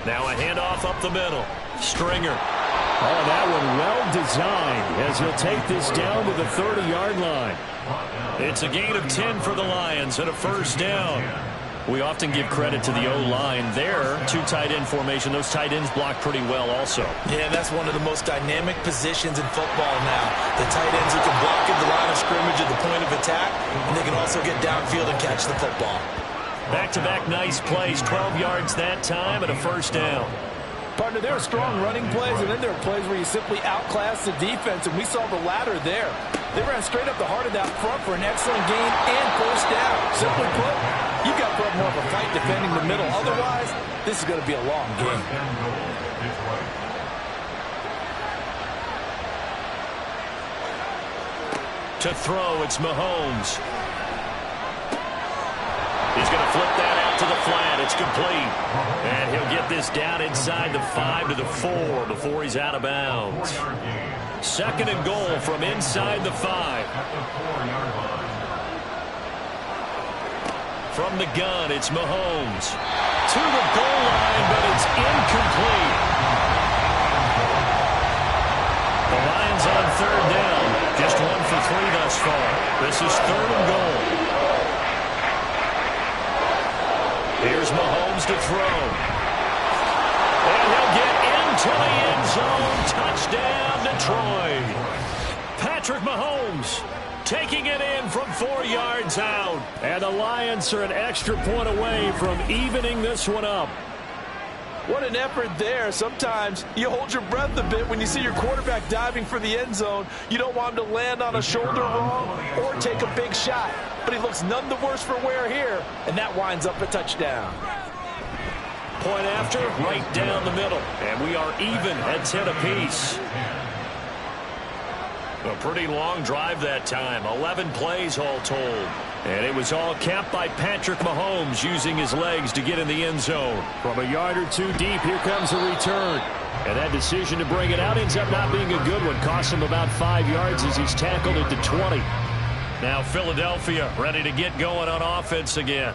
Now a handoff up the middle. Stringer. Oh, that one well designed as he'll take this down to the 30-yard line. It's a gain of 10 for the Lions and a first down. We often give credit to the O-line there. 2 tight end formation. Those tight ends block pretty well also. Yeah, that's one of the most dynamic positions in football now. The tight ends who can block at the line of scrimmage at the point of attack, and they can also get downfield and catch the football. Back-to-back nice plays. 12 yards that time and a first down. Partner, there are strong running plays, and then there are plays where you simply outclass the defense, and we saw the latter there. They ran straight up the heart of that front for an excellent gain and first down. Simply put, you've got to put up more of a fight defending the middle. Otherwise, this is going to be a long game. To throw, it's Mahomes. He's going to flip that out to the flat. It's complete. And he'll get this down inside the 5 to the 4 before he's out of bounds. 2nd and goal from inside the 5. From the gun, it's Mahomes. To the goal line, but it's incomplete. The Lions on 3rd down. Just 1 for 3 thus far. This is 3rd and goal. Here's Mahomes to throw. And he'll get into the end zone. Touchdown, Detroit. Patrick Mahomes taking it in from 4 yards out. And the Lions are an extra point away from evening this one up. What an effort there. Sometimes you hold your breath a bit when you see your quarterback diving for the end zone. You don't want him to land on a shoulder wrong or take a big shot. But he looks none the worse for wear here, and that winds up a touchdown. Point after, right down the middle. And we are even at 10 apiece. A pretty long drive that time. 11 plays all told. And it was all capped by Patrick Mahomes using his legs to get in the end zone. From a yard or 2 deep, here comes a return. And that decision to bring it out ends up not being a good one. Cost him about 5 yards as he's tackled at the 20. Now Philadelphia ready to get going on offense again.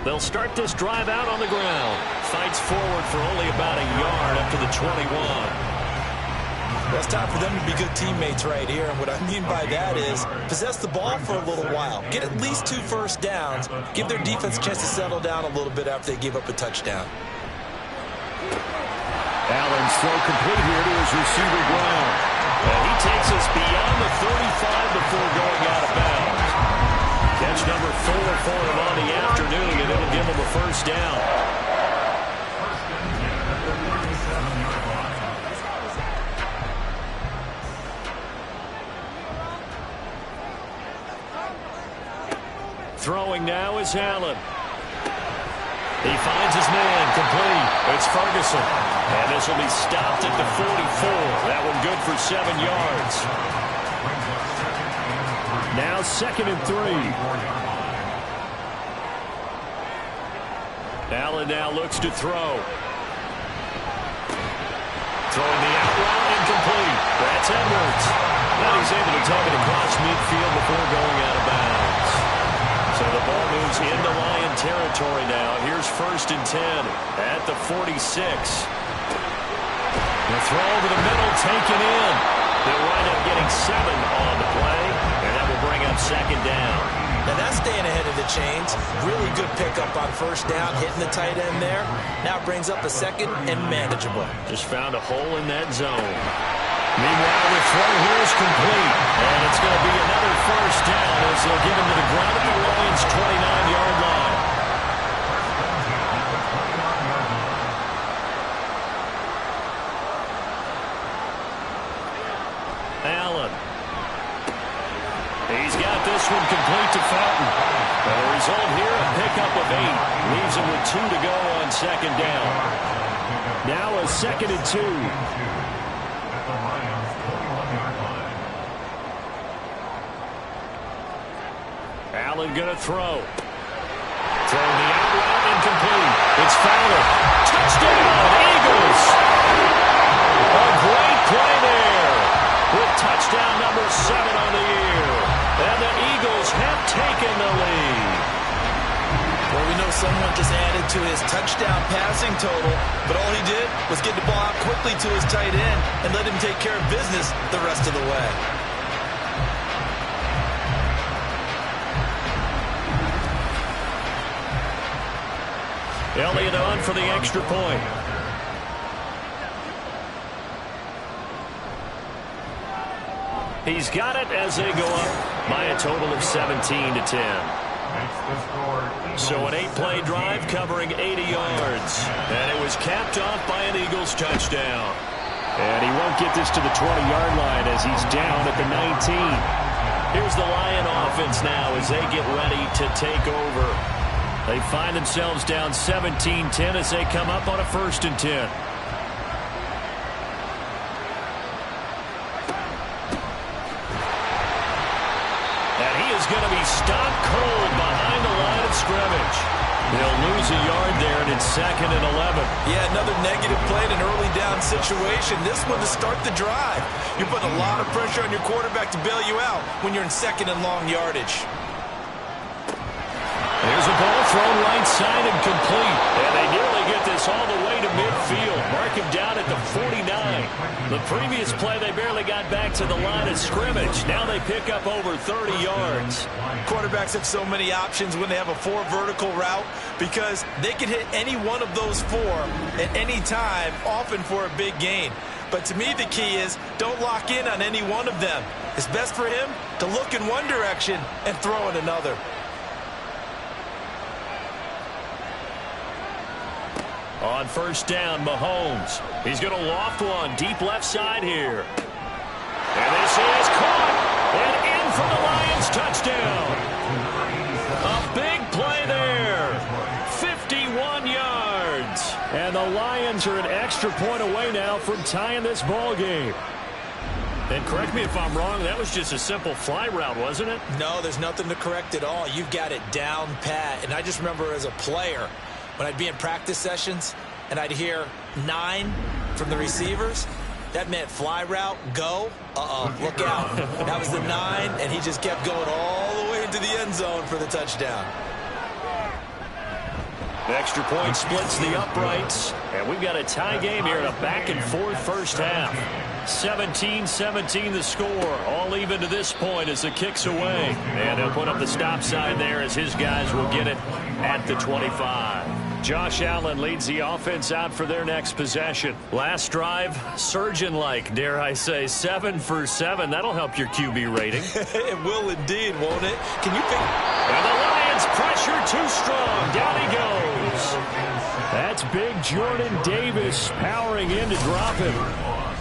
They'll start this drive out on the ground. Fights forward for only about a yard up to the 21. Well, it's time for them to be good teammates right here. And what I mean by that is possess the ball for a little while. Get at least 2 first downs. Give their defense a chance to settle down a little bit after they give up a touchdown. Allen's throw complete here to his receiver Brown. And he takes us beyond the 35 before going out of bounds. Catch number 4 for him on the afternoon, and it'll give him a first down. Throwing now is Allen. He finds his man, complete. It's Ferguson. And this will be stopped at the 44. That one good for 7 yards. Now 2nd and 3. Allen now looks to throw. Throwing the out route, incomplete. That's Edwards. Now he's able to take it across midfield before going out of bounds. So the ball moves into Lion territory now. Here's 1st and 10 at the 46. The throw over the middle, taken in. They'll wind up getting 7 on the play, and that will bring up 2nd down. Now that's staying ahead of the chains. Really good pickup on first down, hitting the tight end there. Now brings up a second and manageable. Just found a hole in that zone. Meanwhile, the throw here is complete. And it's going to be another first down as they'll get him to the ground at the Lions' 29-yard line. Allen. He's got this one complete to Felton. The result here, a pickup of 8. Leaves him with 2 to go on second down. Now a 2nd and 2. Allen going to throw. Throwing the out route, incomplete. It's Fowler. Touchdown, Eagles. A great play there with touchdown number 7 on the year. And the Eagles have taken the lead. Well, we know someone just added to his touchdown passing total, but all he did was get the ball out quickly to his tight end and let him take care of business the rest of the way. Elliott on for the extra point. He's got it as they go up by a total of 17 to 10. So an 8-play drive covering 80 yards. And it was capped off by an Eagles touchdown. And he won't get this to the 20-yard line as he's down at the 19. Here's the Lion offense now as they get ready to take over. They find themselves down 17-10 as they come up on a 1st and 10. And he is going to be stopped cold behind the line of scrimmage. They'll lose a yard there, and it's 2nd and 11. Yeah, another negative play in an early down situation. This one to start the drive. You're putting a lot of pressure on your quarterback to bail you out when you're in 2nd and long yardage. There's a ball thrown right side and complete. And they nearly get this all the way to midfield. Mark him down at the 49. The previous play, they barely got back to the line of scrimmage. Now they pick up over 30 yards. Quarterbacks have so many options when they have a 4 vertical route because they can hit any one of those 4 at any time, often for a big gain. But to me, the key is don't lock in on any one of them. It's best for him to look in one direction and throw in another. On first down, Mahomes. He's going to loft one deep left side here. And this is caught. And in for the Lions touchdown. A big play there. 51 yards. And the Lions are an extra point away now from tying this ball game. And correct me if I'm wrong, that was just a simple fly route, wasn't it? No, there's nothing to correct at all. You've got it down pat. And I just remember as a player, when I'd be in practice sessions and I'd hear 9 from the receivers, that meant fly route, go. Look out. That was the 9, and he just kept going all the way into the end zone for the touchdown. The extra point splits the uprights, and we've got a tie game here in a back-and-forth first half. 17-17 the score, all even to this point as the kick's away. And they'll put up the stop sign there as his guys will get it at the 25. Josh Allen leads the offense out for their next possession. Last drive, surgeon-like, dare I say, 7 for 7. That'll help your QB rating. It will indeed, won't it? Can you pick? And the Lions pressure too strong. Down he goes. That's big Jordan Davis powering in to drop him.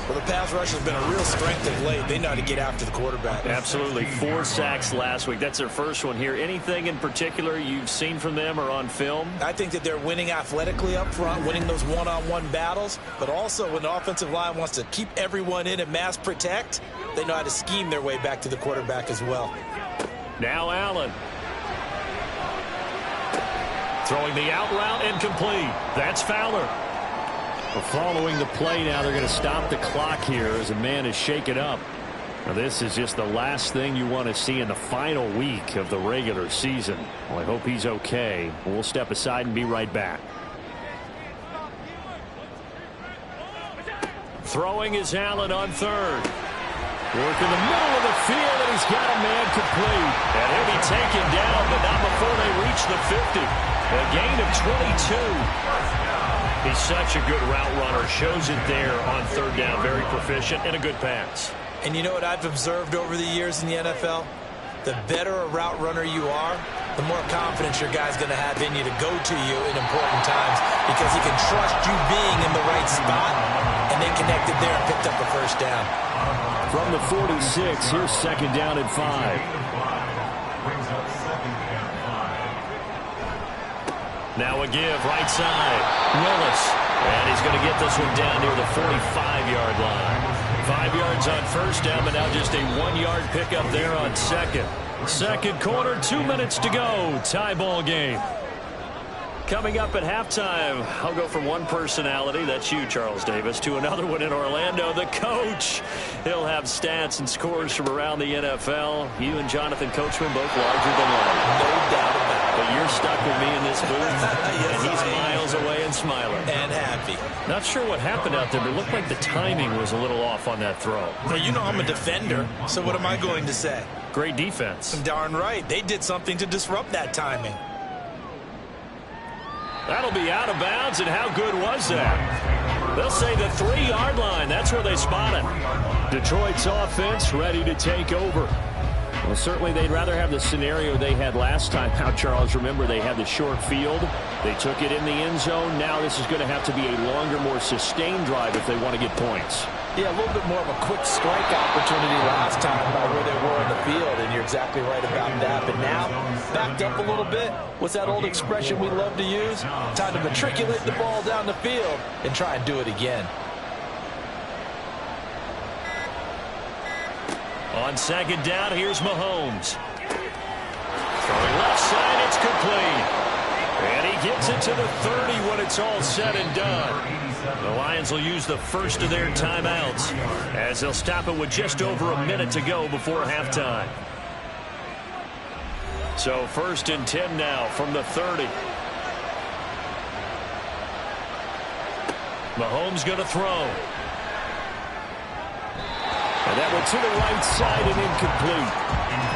Well, the pass rush has been a real strength of late. They know how to get after the quarterback. Absolutely. 4 sacks last week. That's their first one here. Anything in particular you've seen from them or on film? I think that they're winning athletically up front, winning those one-on-one battles, but also when the offensive line wants to keep everyone in and mass protect, they know how to scheme their way back to the quarterback as well. Now Allen. Throwing the out route incomplete. That's Fowler. Following the play now, they're going to stop the clock here as a man is shaken up. Now, this is just the last thing you want to see in the final week of the regular season. Well, I hope he's okay. We'll step aside and be right back. Throwing is Allen on third. Working the middle of the field, and he's got a man complete. And he'll be taken down, but not before they reach the 50. A gain of 22. He's such a good route runner. Shows it there on third down. Very proficient and a good pass. And you know what I've observed over the years in the NFL? The better a route runner you are, the more confidence your guy's going to have in you to go to you in important times because he can trust you being in the right spot, and they connected there and picked up a first down. From the 46, here's second down and 5. Brings up second and 5. Now a give, right side. Willis. And he's going to get this one down near the 45-yard line. 5 yards on first down, but now just a 1-yard pickup there on second. Second quarter, 2 minutes to go. Tie ball game. Coming up at halftime, I'll go from one personality, that's you, Charles Davis, to another one in Orlando, the coach. He'll have stats and scores from around the NFL. You and Jonathan Coachman both larger than life. No doubt about it. But you're stuck with me in this booth, Yes, and he's I am. miles away and smiling. And happy. Not sure what happened out there, but it looked like the timing was a little off on that throw. Well, you know I'm a defender, so what am I going to say? Great defense. Darn right. They did something to disrupt that timing. That'll be out of bounds, and how good was that? They'll say the 3-yard line. That's where they spot it. Detroit's offense ready to take over. Well, certainly they'd rather have the scenario they had last time. Now, Charles, remember, they had the short field. They took it in the end zone. Now this is going to have to be a longer, more sustained drive if they want to get points. Yeah, a little bit more of a quick strike opportunity last time by where they were in the field, and you're exactly right about that. But now, backed up a little bit. What's that old expression we love to use? Time to matriculate the ball down the field and try and do it again. On second down, here's Mahomes. Throwing left side, it's complete. And he gets it to the 30 when it's all said and done. The Lions will use the first of their timeouts as they'll stop it with just over a minute to go before halftime. So first and 10 now from the 30. Mahomes going to throw. And that went to the right side and incomplete.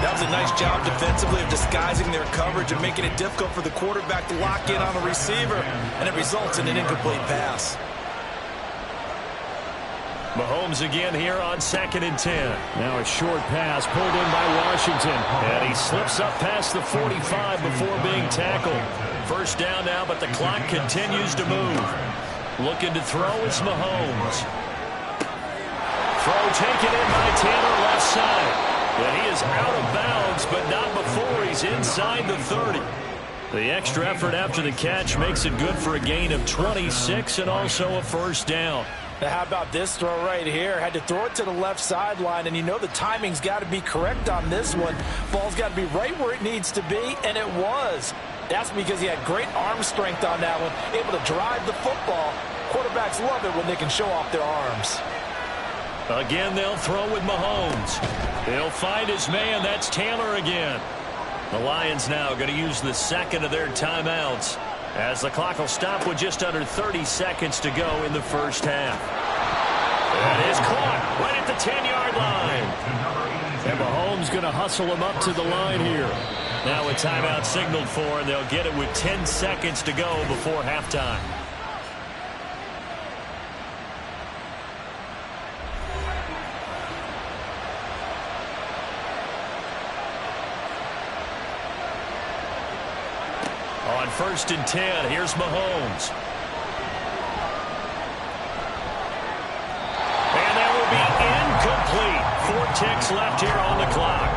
That was a nice job defensively of disguising their coverage and making it difficult for the quarterback to lock in on the receiver, and it results in an incomplete pass. Mahomes again here on second and 10. Now a short pass pulled in by Washington. And he slips up past the 45 before being tackled. First down now, but the clock continues to move. Looking to throw is Mahomes. Throw taken in by Tanner left side. And he is out of bounds, but not before he's inside the 30. The extra effort after the catch makes it good for a gain of 26 and also a first down. Now, how about this throw right here? Had to throw it to the left sideline, and you know the timing's got to be correct on this one. Ball's got to be right where it needs to be, and it was. That's because he had great arm strength on that one, able to drive the football. Quarterbacks love it when they can show off their arms. Again, they'll throw with Mahomes. They'll find his man. That's Taylor again. The Lions now going to use the second of their timeouts as the clock will stop with just under 30 seconds to go in the first half. That is caught right at the 10-yard line. And Mahomes going to hustle him up to the line here. Now a timeout signaled for, and they'll get it with 10 seconds to go before halftime. On first and 10, here's Mahomes. And that will be incomplete. 4 ticks left here on the clock.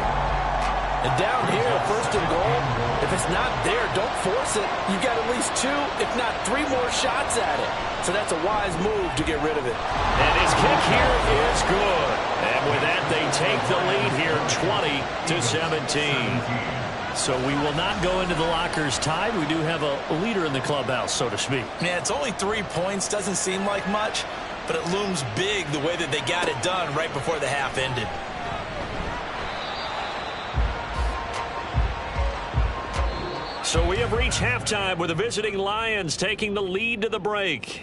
And down here, first and goal, if it's not there, don't force it. You've got at least 2, if not 3 more shots at it. So that's a wise move to get rid of it. And his kick here is good. And with that, they take the lead here 20-17. So we will not go into the lockers tied. We do have a leader in the clubhouse, so to speak. Yeah, it's only 3 points. Doesn't seem like much, but it looms big the way that they got it done right before the half ended. So we have reached halftime with the visiting Lions taking the lead to the break.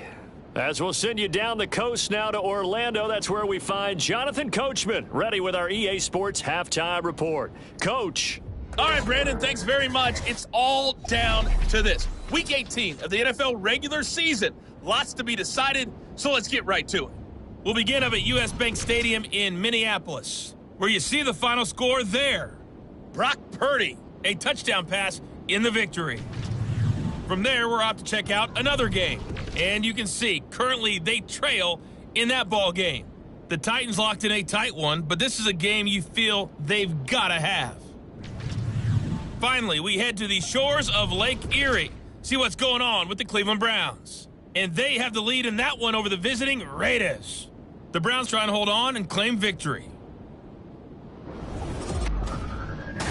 As we'll send you down the coast now to Orlando, that's where we find Jonathan Coachman, ready with our EA Sports Halftime Report. Coach. All right, Brandon, thanks very much. It's all down to this. Week 18 of the NFL regular season. Lots to be decided, so let's get right to it. We'll begin up at U.S. Bank Stadium in Minneapolis, where you see the final score there. Brock Purdy, a touchdown pass in the victory. From there, we're off to check out another game. And you can see, currently, they trail in that ball game. The Titans locked in a tight one, but this is a game you feel they've got to have. Finally, we head to the shores of Lake Erie. See what's going on with the Cleveland Browns. And they have the lead in that one over the visiting Raiders. The Browns trying to hold on and claim victory.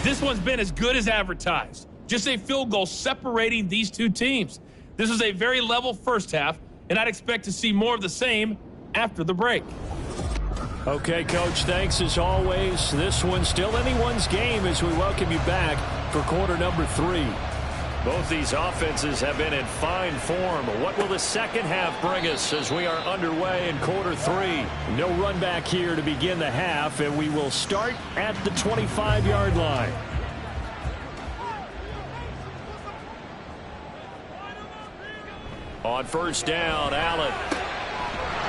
This one's been as good as advertised. Just a field goal separating these two teams. This is a very level first half, and I'd expect to see more of the same after the break. Okay, Coach, thanks as always. This one's still anyone's game as we welcome you back for quarter number 3. Both these offenses have been in fine form. What will the second half bring us as we are underway in quarter 3? No run back here to begin the half, and we will start at the 25-yard line. On first down, Allen.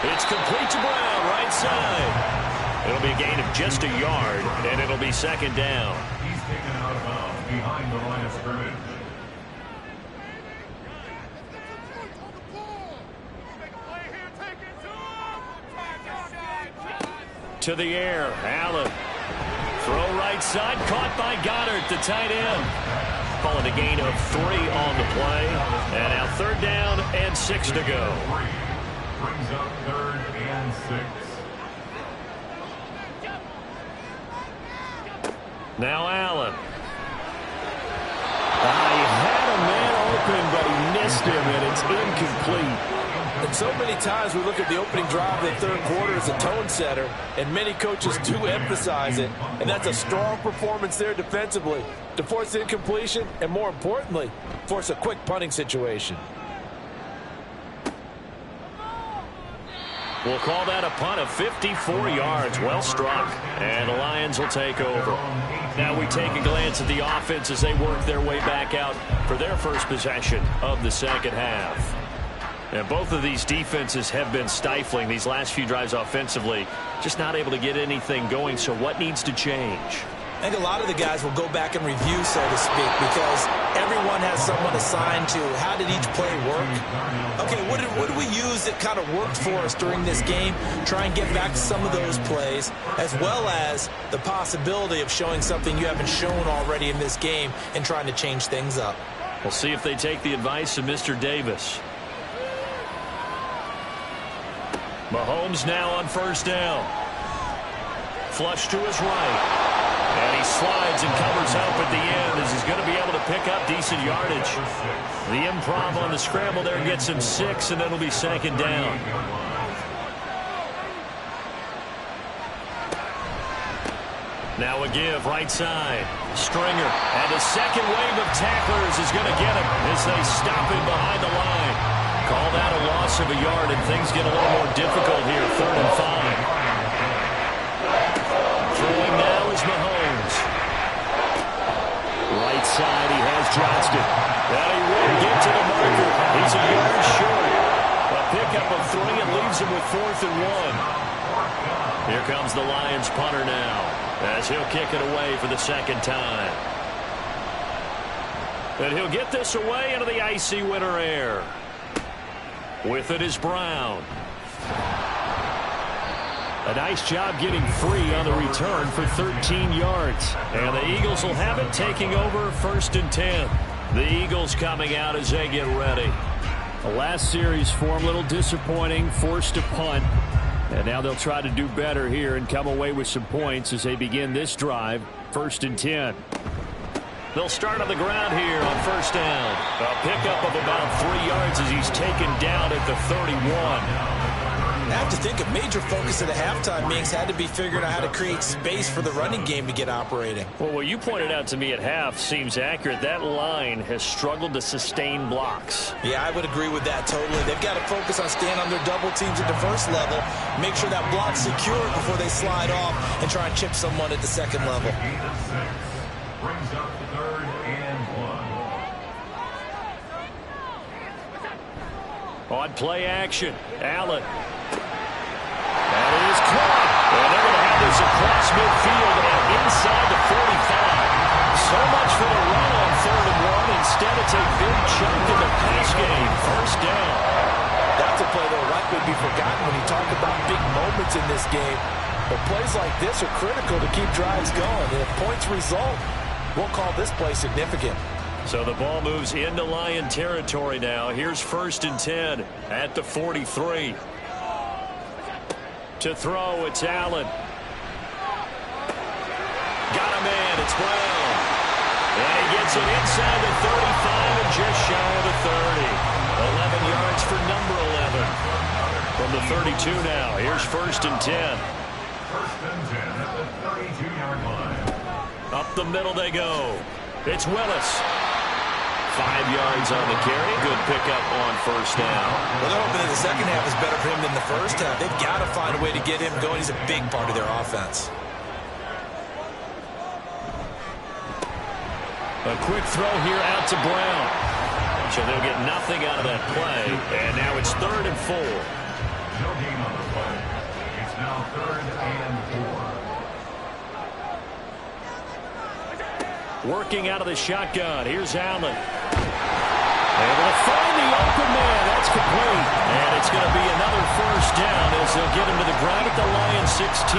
It's complete to Brown, right side. It'll be a gain of just a yard, and it'll be second down. He's taken out of bounds behind the line of scrimmage. To the air, Allen. Throw right side, caught by Goddard, the tight end. Calling a gain of 3 on the play. And now third down and 6 to go. Brings up third and 6. Now Allen. He had a man open, but he missed him, and it's incomplete. And so many times we look at the opening drive of the third quarter as a tone setter, and many coaches do emphasize it, and that's a strong performance there defensively to force incompletion and, more importantly, force a quick punting situation. We'll call that a punt of 54 yards. Well struck. And the Lions will take over. Now we take a glance at the offense as they work their way back out for their first possession of the second half. And both of these defenses have been stifling these last few drives offensively. Just not able to get anything going. So what needs to change? I think a lot of the guys will go back and review, so to speak, because everyone has someone assigned to how did each play work. Okay, what did we use that kind of worked for us during this game? Try and get back to some of those plays, as well as the possibility of showing something you haven't shown already in this game and trying to change things up. We'll see if they take the advice of Mr. Davis. Mahomes now on first down. Flush to his right. And he slides and covers up at the end as he's going to be able to pick up decent yardage. The improv on the scramble there gets him 6, and it'll be second down. Now a give, right side. Stringer, and the second wave of tacklers is going to get him as they stop him behind the line. Call that a loss of a yard, and things get a little more difficult here, 3rd and 5. Throwing now is Mahomes. Right side, he has Johnston. And he will get to the marker. He's a yard short. A pickup of 3 and leaves him with 4th and 1. Here comes the Lions punter now, as he'll kick it away for the second time. And he'll get this away into the icy winter air. With it is Brown. A nice job getting free on the return for 13 yards. And the Eagles will have it, taking over 1st and 10. The Eagles coming out as they get ready. The last series for them, a little disappointing, forced to punt. And now they'll try to do better here and come away with some points as they begin this drive, 1st and 10. They'll start on the ground here on first down. A pickup of about 3 yards as he's taken down at the 31. I have to think a major focus of the halftime meetings had to be figuring out how to create space for the running game to get operating. Well, what you pointed out to me at half seems accurate. That line has struggled to sustain blocks. Yeah, I would agree with that totally. They've got to focus on staying on their double teams at the first level, make sure that block's secure before they slide off and try and chip someone at the second level. Brings up 3rd and 1. On play action, Allen. And it is caught. And they're going to have this across midfield and inside the 45. So much for the run on 3rd and 1. Instead, it's a big chunk in the pass game. First down. That's a play that will likely be forgotten when you talk about big moments in this game. But plays like this are critical to keep drives going. And if points result, we'll call this play significant. So the ball moves into Lion territory now. Here's 1st and 10 at the 43. To throw, it's Allen. Got a man, it's Brown. And he gets it inside the 35 and just shy of the 30. 11 yards for number 11. From the 32 now, here's 1st and 10. 1st and 10 at the 32-yard line. Up the middle they go. It's Willis. 5 yards on the carry. Good pickup on 1st down. Well, they're hoping that the second half is better for him than the first half. They've got to find a way to get him going. He's a big part of their offense. A quick throw here out to Brown. So they'll get nothing out of that play. And now it's 3rd and 4. No gain on the play. It's now 3rd and 4. Working out of the shotgun. Here's Allen. Able to find the open man. That's complete. And it's going to be another 1st down as they'll get him to the ground at the Lions 16.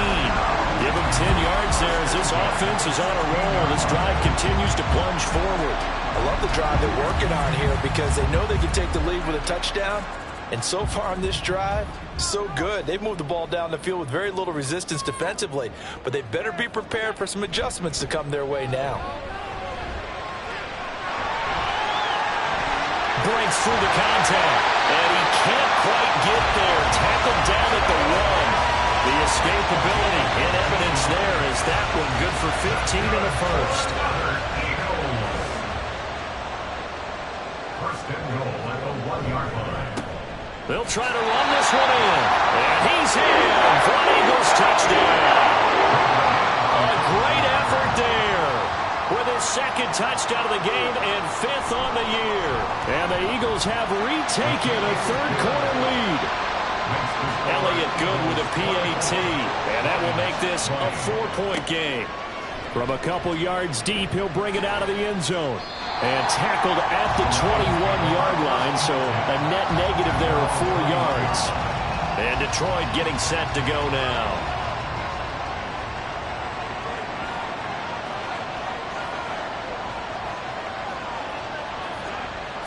Give him 10 yards there as this offense is on a roll. This drive continues to plunge forward. I love the drive they're working on here because they know they can take the lead with a touchdown. And so far on this drive, so good. They've moved the ball down the field with very little resistance defensively. But they better be prepared for some adjustments to come their way now. Breaks through the contact, and he can't quite get there. Tackled down at the 1. The escapability in evidence there is that one good for 15 in the 1st. 1st and goal at the 1-yard line. They'll try to run this one in, and he's in for an Eagles touchdown. A great effort there with his 2nd touchdown of the game and 5th on the year. And the Eagles have retaken a 3rd quarter lead. Elliott good with a PAT, and that will make this a 4-point game. From a couple yards deep, he'll bring it out of the end zone. And tackled at the 21-yard line, so a net negative there of 4 yards. And Detroit getting set to go now.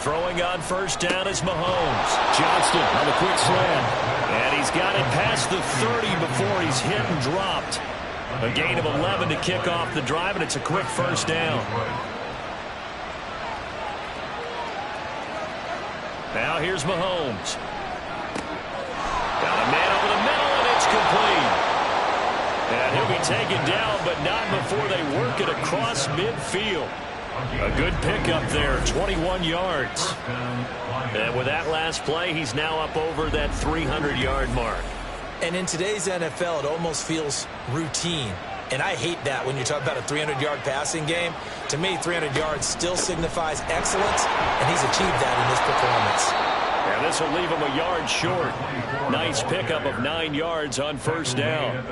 Throwing on 1st down is Mahomes. Johnston on the quick slant. And he's got it past the 30 before he's hit and dropped. A gain of 11 to kick off the drive, and it's a quick 1st down. Now here's Mahomes. Got a man over the middle, and it's complete. And he'll be taken down, but not before they work it across midfield. A good pickup there, 21 yards. And with that last play, he's now up over that 300-yard mark. And in today's NFL, it almost feels routine. And I hate that when you talk about a 300-yard passing game. To me, 300 yards still signifies excellence, and he's achieved that in this performance. And this will leave him a yard short. Nice pickup of 9 yards on 1st down.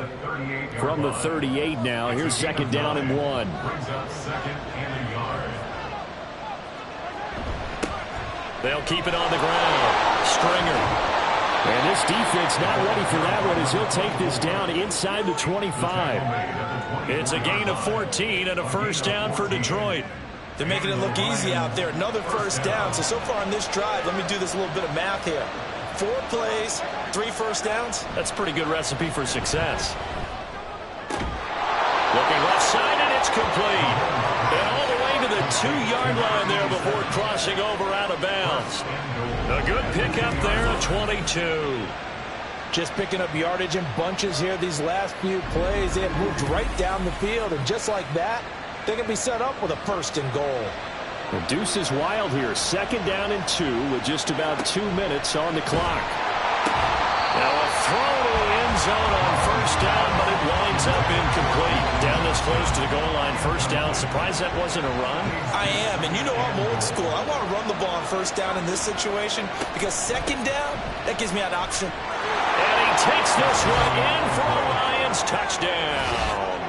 From the 38 now, here's 2nd down and 1. Brings up 2nd and a yard. They'll keep it on the ground. Stringer. And this defense not ready for that one as he'll take this down inside the 25. It's a gain of 14 and a 1st down for Detroit. They're making it look easy out there. Another 1st down. So far on this drive, let me do this little bit of math here. 4 plays, 3 1st downs. That's a pretty good recipe for success. Looking left side, and it's complete. And all the way to the 2-yard line there before crossing over out of bounds. A good pickup there at 22. Just picking up yardage in bunches here these last few plays. They have moved right down the field, and just like that, they can be set up with a 1st and goal. The deuce is wild here. 2nd down and 2 with just about 2 minutes on the clock. Now a throw to the end zone on 1st down, but it winds up incomplete. Down this close to the goal line, 1st down. Surprised that wasn't a run? I am, and you know I'm old school. I want to run the ball on 1st down in this situation because 2nd down, that gives me an option. And he takes this one in for a Lions touchdown.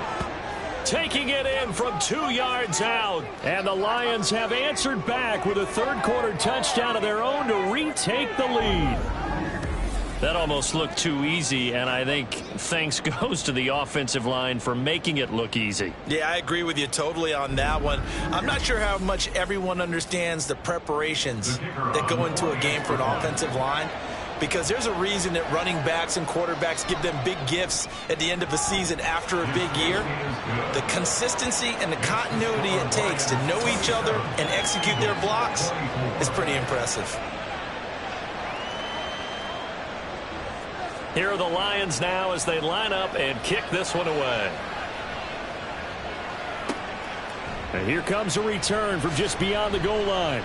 Taking it in from 2 yards out. And the Lions have answered back with a 3rd quarter touchdown of their own to retake the lead. That almost looked too easy, and I think thanks goes to the offensive line for making it look easy. Yeah, I agree with you totally on that one. I'm not sure how much everyone understands the preparations that go into a game for an offensive line, because there's a reason that running backs and quarterbacks give them big gifts at the end of the season after a big year. The consistency and the continuity it takes to know each other and execute their blocks is pretty impressive. Here are the Lions now as they line up and kick this one away. And here comes a return from just beyond the goal line.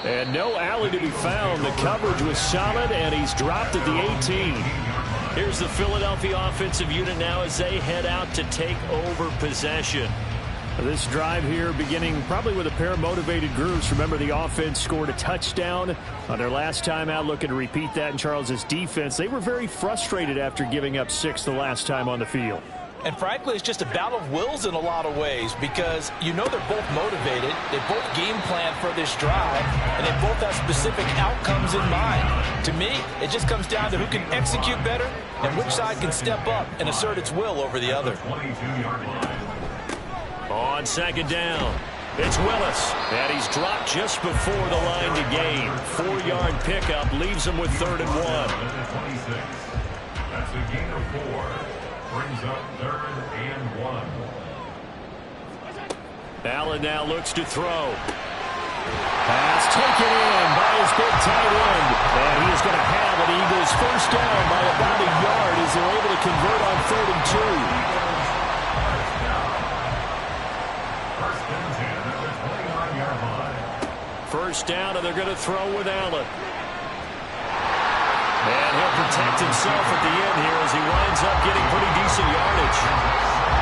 And no alley to be found. The coverage was solid, and he's dropped at the 18. Here's the Philadelphia offensive unit now as they head out to take over possession. This drive here beginning probably with a pair of motivated groups. Remember, the offense scored a touchdown on their last time out, looking to repeat that in Charles's defense. They were very frustrated after giving up 6 the last time on the field. And frankly, it's just a battle of wills in a lot of ways because you know they're both motivated. They both game plan for this drive, and they both have specific outcomes in mind. To me, it just comes down to who can execute better and which side can step up and assert its will over the other. On 2nd down, it's Willis, and he's dropped just before the line to gain. 4-yard pickup leaves him with 3rd and 1. That's a gain of 4. Brings up 3rd and 1. Allen now looks to throw. Pass taken in by his big tight end. And he is going to have an Eagles 1st down by about a yard as they're able to convert on 3rd and 2. First down, and they're going to throw with Allen. And he'll protect himself at the end here as he winds up getting pretty decent yardage.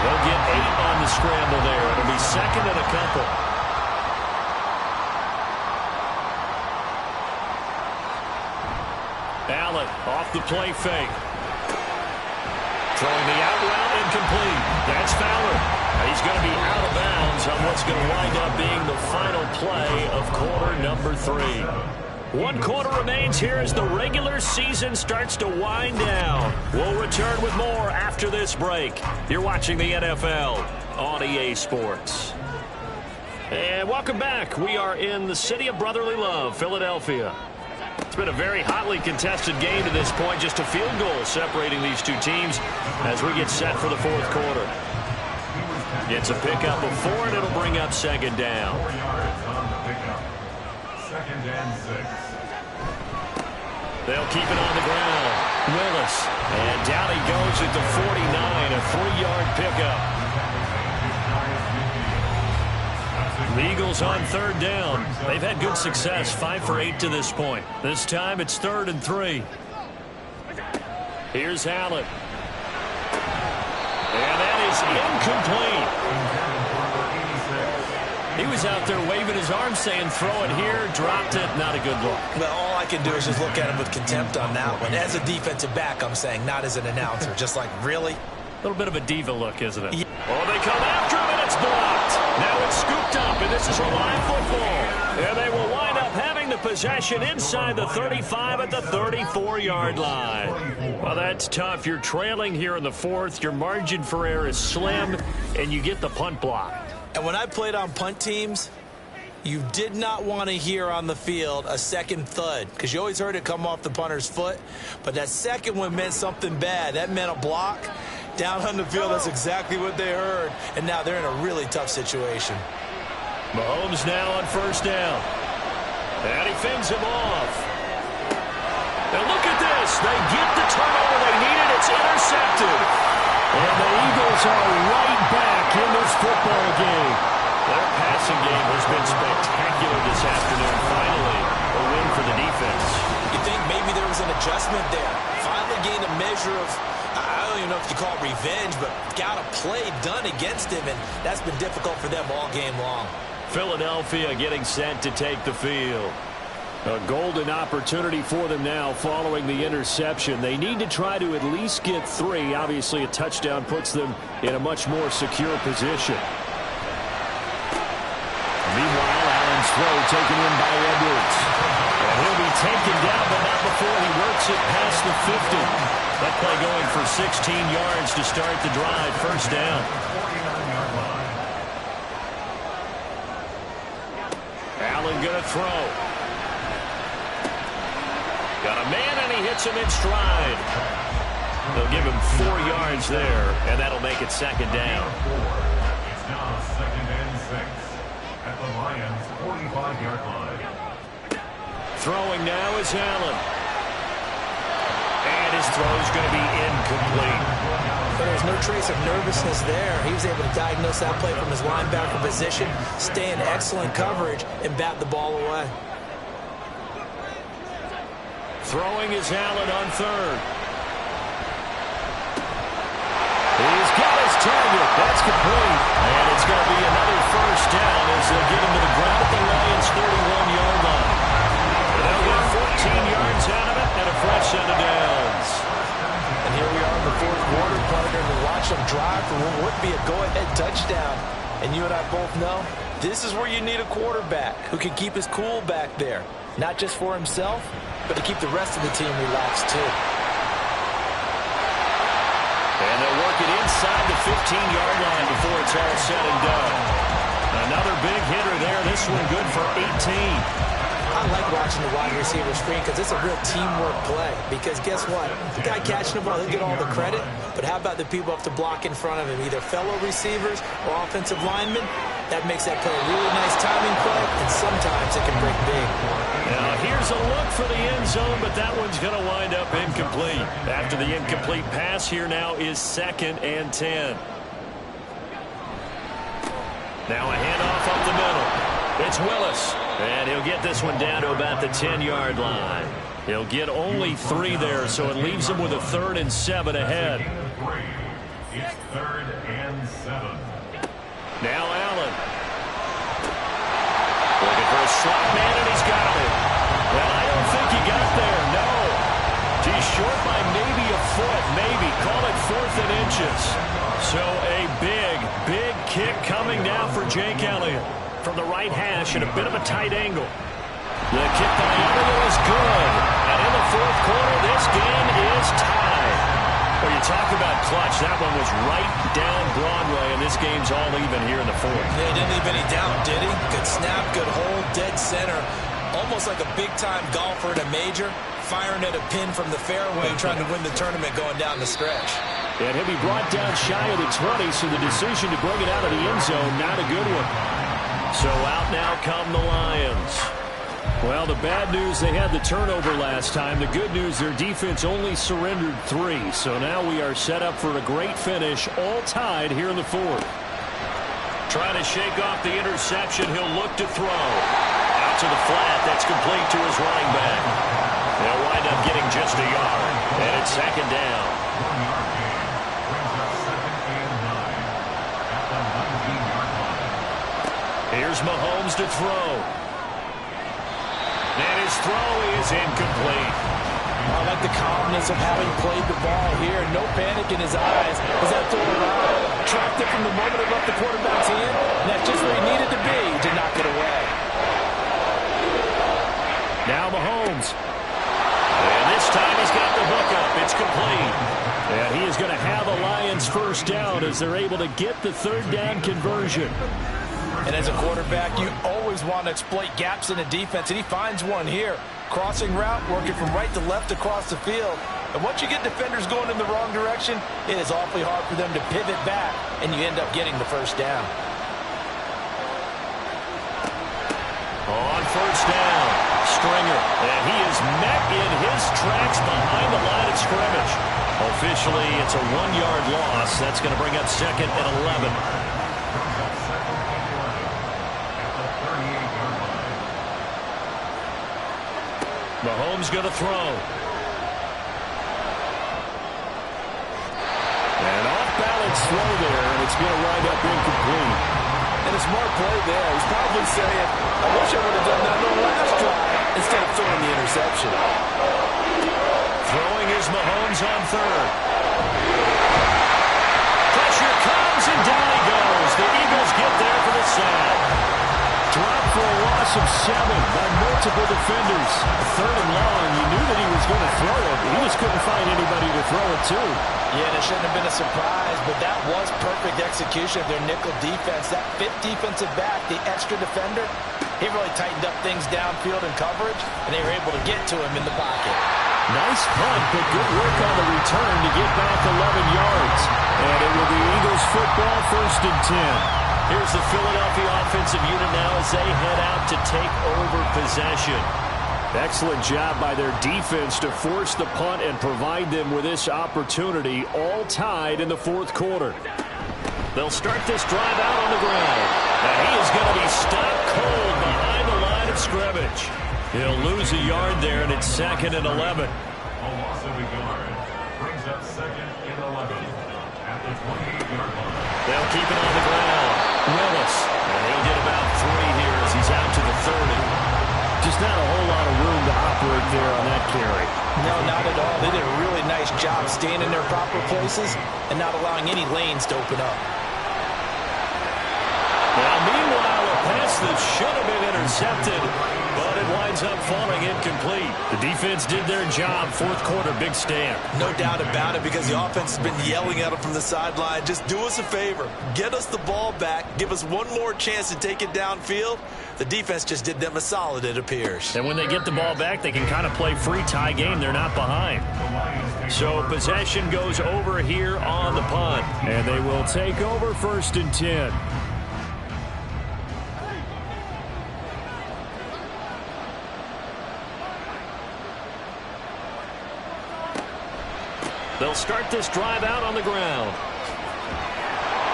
He'll get 8 on the scramble there. It'll be 2nd and a couple. Allen off the play fake. Throwing the out route incomplete. That's Fowler. He's going to be out of bounds on what's going to wind up being the final play of quarter number 3. 1 quarter remains here as the regular season starts to wind down. We'll return with more after this break. You're watching the NFL on EA Sports. And welcome back. We are in the city of brotherly love, Philadelphia. It's been a very hotly contested game to this point. Just a field goal separating these two teams as we get set for the 4th quarter. Gets a pickup of 4, and it'll bring up 2nd down. 4 yards on the pickup. 2nd and 6. They'll keep it on the ground. Willis. And down he goes at the 49, a 3-yard pickup. The Eagles on 3rd down. They've had good success, 5 for 8 to this point. This time it's 3rd and 3. Here's Allen. And that is incomplete. He was out there waving his arms saying throw it here, dropped it, not a good look. Well, all I can do is just look at him with contempt on that one. As a defensive back, I'm saying, not as an announcer. Just like, really? A little bit of a diva look, isn't it? Yeah. Oh, they come after him, and it's blocked. Now it's scooped up, and this is a live football. And they will wind up having the possession inside the 35 at the 34-yard line. Well, that's tough. You're trailing here in the 4th. Your margin for error is slim, and you get the punt block. And when I played on punt teams, you did not want to hear on the field a second thud because you always heard it come off the punter's foot. But that second one meant something bad. That meant a block. Down on the field, that's exactly what they heard. And now they're in a really tough situation. Mahomes now on 1st down. And he fends him off. And look at this. this. They get the turnover they needed. It's intercepted. And the Eagles are right back in this football game. Their passing game has been spectacular this afternoon. Finally, a win for the defense. You think maybe there was an adjustment there. Finally gained a measure of, I don't even know if you call it revenge, but got a play done against him, and that's been difficult for them all game long. Philadelphia getting set to take the field. A golden opportunity for them now following the interception. They need to try to at least get 3. Obviously, a touchdown puts them in a much more secure position. Meanwhile, Allen's throw taken in by Edwards. And he'll be taken down, but not before he works it past the 50. That play going for 16 yards to start the drive. First down. Allen going to throw. Got a man, and he hits him in stride. They'll give him 4 yards there, and that'll make it second down. It's now 2nd and 6 at the Lions' 45-yard line. Throwing now is Allen. And his throw's going to be incomplete. But there's no trace of nervousness there. He was able to diagnose that play from his linebacker position, stay in excellent coverage, and bat the ball away. Throwing is Allen on third. He's got his target. That's complete. And it's going to be another first down as they'll get him to the ground at the Lions' 31-yard line. And they'll get 14 yards out of it and a fresh set of downs. And here we are in the fourth quarter, partner, to watch them drive for what would be a go-ahead touchdown. And you and I both know this is where you need a quarterback who can keep his cool back there. Not just for himself, but to keep the rest of the team relaxed too. And they'll work it inside the 15-yard line before it's all said and done. Another big hitter there. This one good for 18. I like watching the wide receiver screen because it's a real teamwork play. Because guess what? The guy catching the ball, he'll get all the credit. But how about the people up to block in front of him, either fellow receivers or offensive linemen? That makes that play a really nice timing play, and sometimes it can break big. Now here's a look for the end zone, but that one's going to wind up incomplete. After the incomplete pass, here now is 2nd and 10. Now a handoff up the middle. It's Willis, and he'll get this one down to about the 10-yard line. He'll get only 3 there, so it leaves him with a 3rd and 7 ahead. It's 3rd and 7. Now Allen. Looking for a slot man, and he's got it. Well, I don't think he got there, no. He's short by maybe a foot, maybe. Call it 4th and inches. So a big kick coming now for Jake Elliott. From the right hash at a bit of a tight angle. The kick by Elliott is good. And in the fourth quarter, this game is tied. Well, you talk about clutch. That one was right down Broadway, and this game's all even here in the fourth. Yeah, he didn't leave any doubt, did he? Good snap, good hold, dead center. Almost like a big-time golfer at a major, firing at a pin from the fairway, trying to win the tournament going down the stretch. And he'll be brought down shy of the 20, so the decision to bring it out of the end zone, not a good one. So out now come the Lions. Well, the bad news, they had the turnover last time. The good news, their defense only surrendered 3. So now we are set up for a great finish, all tied here in the fourth. Trying to shake off the interception, he'll look to throw. Out to the flat, that's complete to his running back. They'll wind up getting just a yard, and it's second down. 1-yard gain brings up 2nd and 9 at the 19-yard line. Here's Mahomes to throw. And his throw is incomplete. I like the calmness of having played the ball here. No panic in his eyes. Was that throw around? Tracked it from the moment it left the quarterback's hand. And that's just where he needed to be to knock it away. Now Mahomes. And this time he's got the hook up. It's complete. And he is going to have a Lions first down as they're able to get the 3rd down conversion. And as a quarterback, you always want to exploit gaps in a defense, and he finds one here. Crossing route, working from right to left across the field. And once you get defenders going in the wrong direction, it is awfully hard for them to pivot back, and you end up getting the first down. On first down, Stringer. And he is met in his tracks behind the line of scrimmage. Officially, it's a 1-yard loss. That's going to bring up 2nd and 11. Mahomes going to throw. And off-balance throw there, and it's going to wind up incomplete. And a smart play there. He's probably saying, I wish I would have done that on the last drive instead of throwing the interception. Throwing is Mahomes on 3rd. Pressure comes, and down he goes. The Eagles get there for the sack. Dropped for a loss of 7 by multiple defenders. 3rd and long, you knew that he was going to throw it. He just couldn't find anybody to throw it to. Yeah, and it shouldn't have been a surprise, but that was perfect execution of their nickel defense. That 5th defensive back, the extra defender, he really tightened up things downfield in coverage, and they were able to get to him in the pocket. Nice punt, but good work on the return to get back 11 yards. And it will be Eagles football, 1st and 10. Here's the Philadelphia offensive unit now as they head out to take over possession. Excellent job by their defense to force the punt and provide them with this opportunity, all tied in the 4th quarter. They'll start this drive out on the ground. And he is going to be stopped cold behind the line of scrimmage. He'll lose a yard there, and it's 2nd and 11. A loss of a yard brings up 2nd and 11 at the 28-yard line. They'll keep it on the ground. Willis. And he'll get about 3 here as he's out to the 30. Just not a whole lot of room to operate there on that carry. No, not at all. They did a really nice job staying in their proper places and not allowing any lanes to open up. Now, meanwhile, a pass that should have been intercepted, but it winds up falling incomplete. The defense did their job. 4th quarter, big stand. No doubt about it, because the offense has been yelling at them from the sideline. Just do us a favor. Get us the ball back. Give us one more chance to take it downfield. The defense just did them a solid, it appears. And when they get the ball back, they can kind of play free tie game. They're not behind. So possession goes over here on the punt. And they will take over 1st and 10. They'll start this drive out on the ground.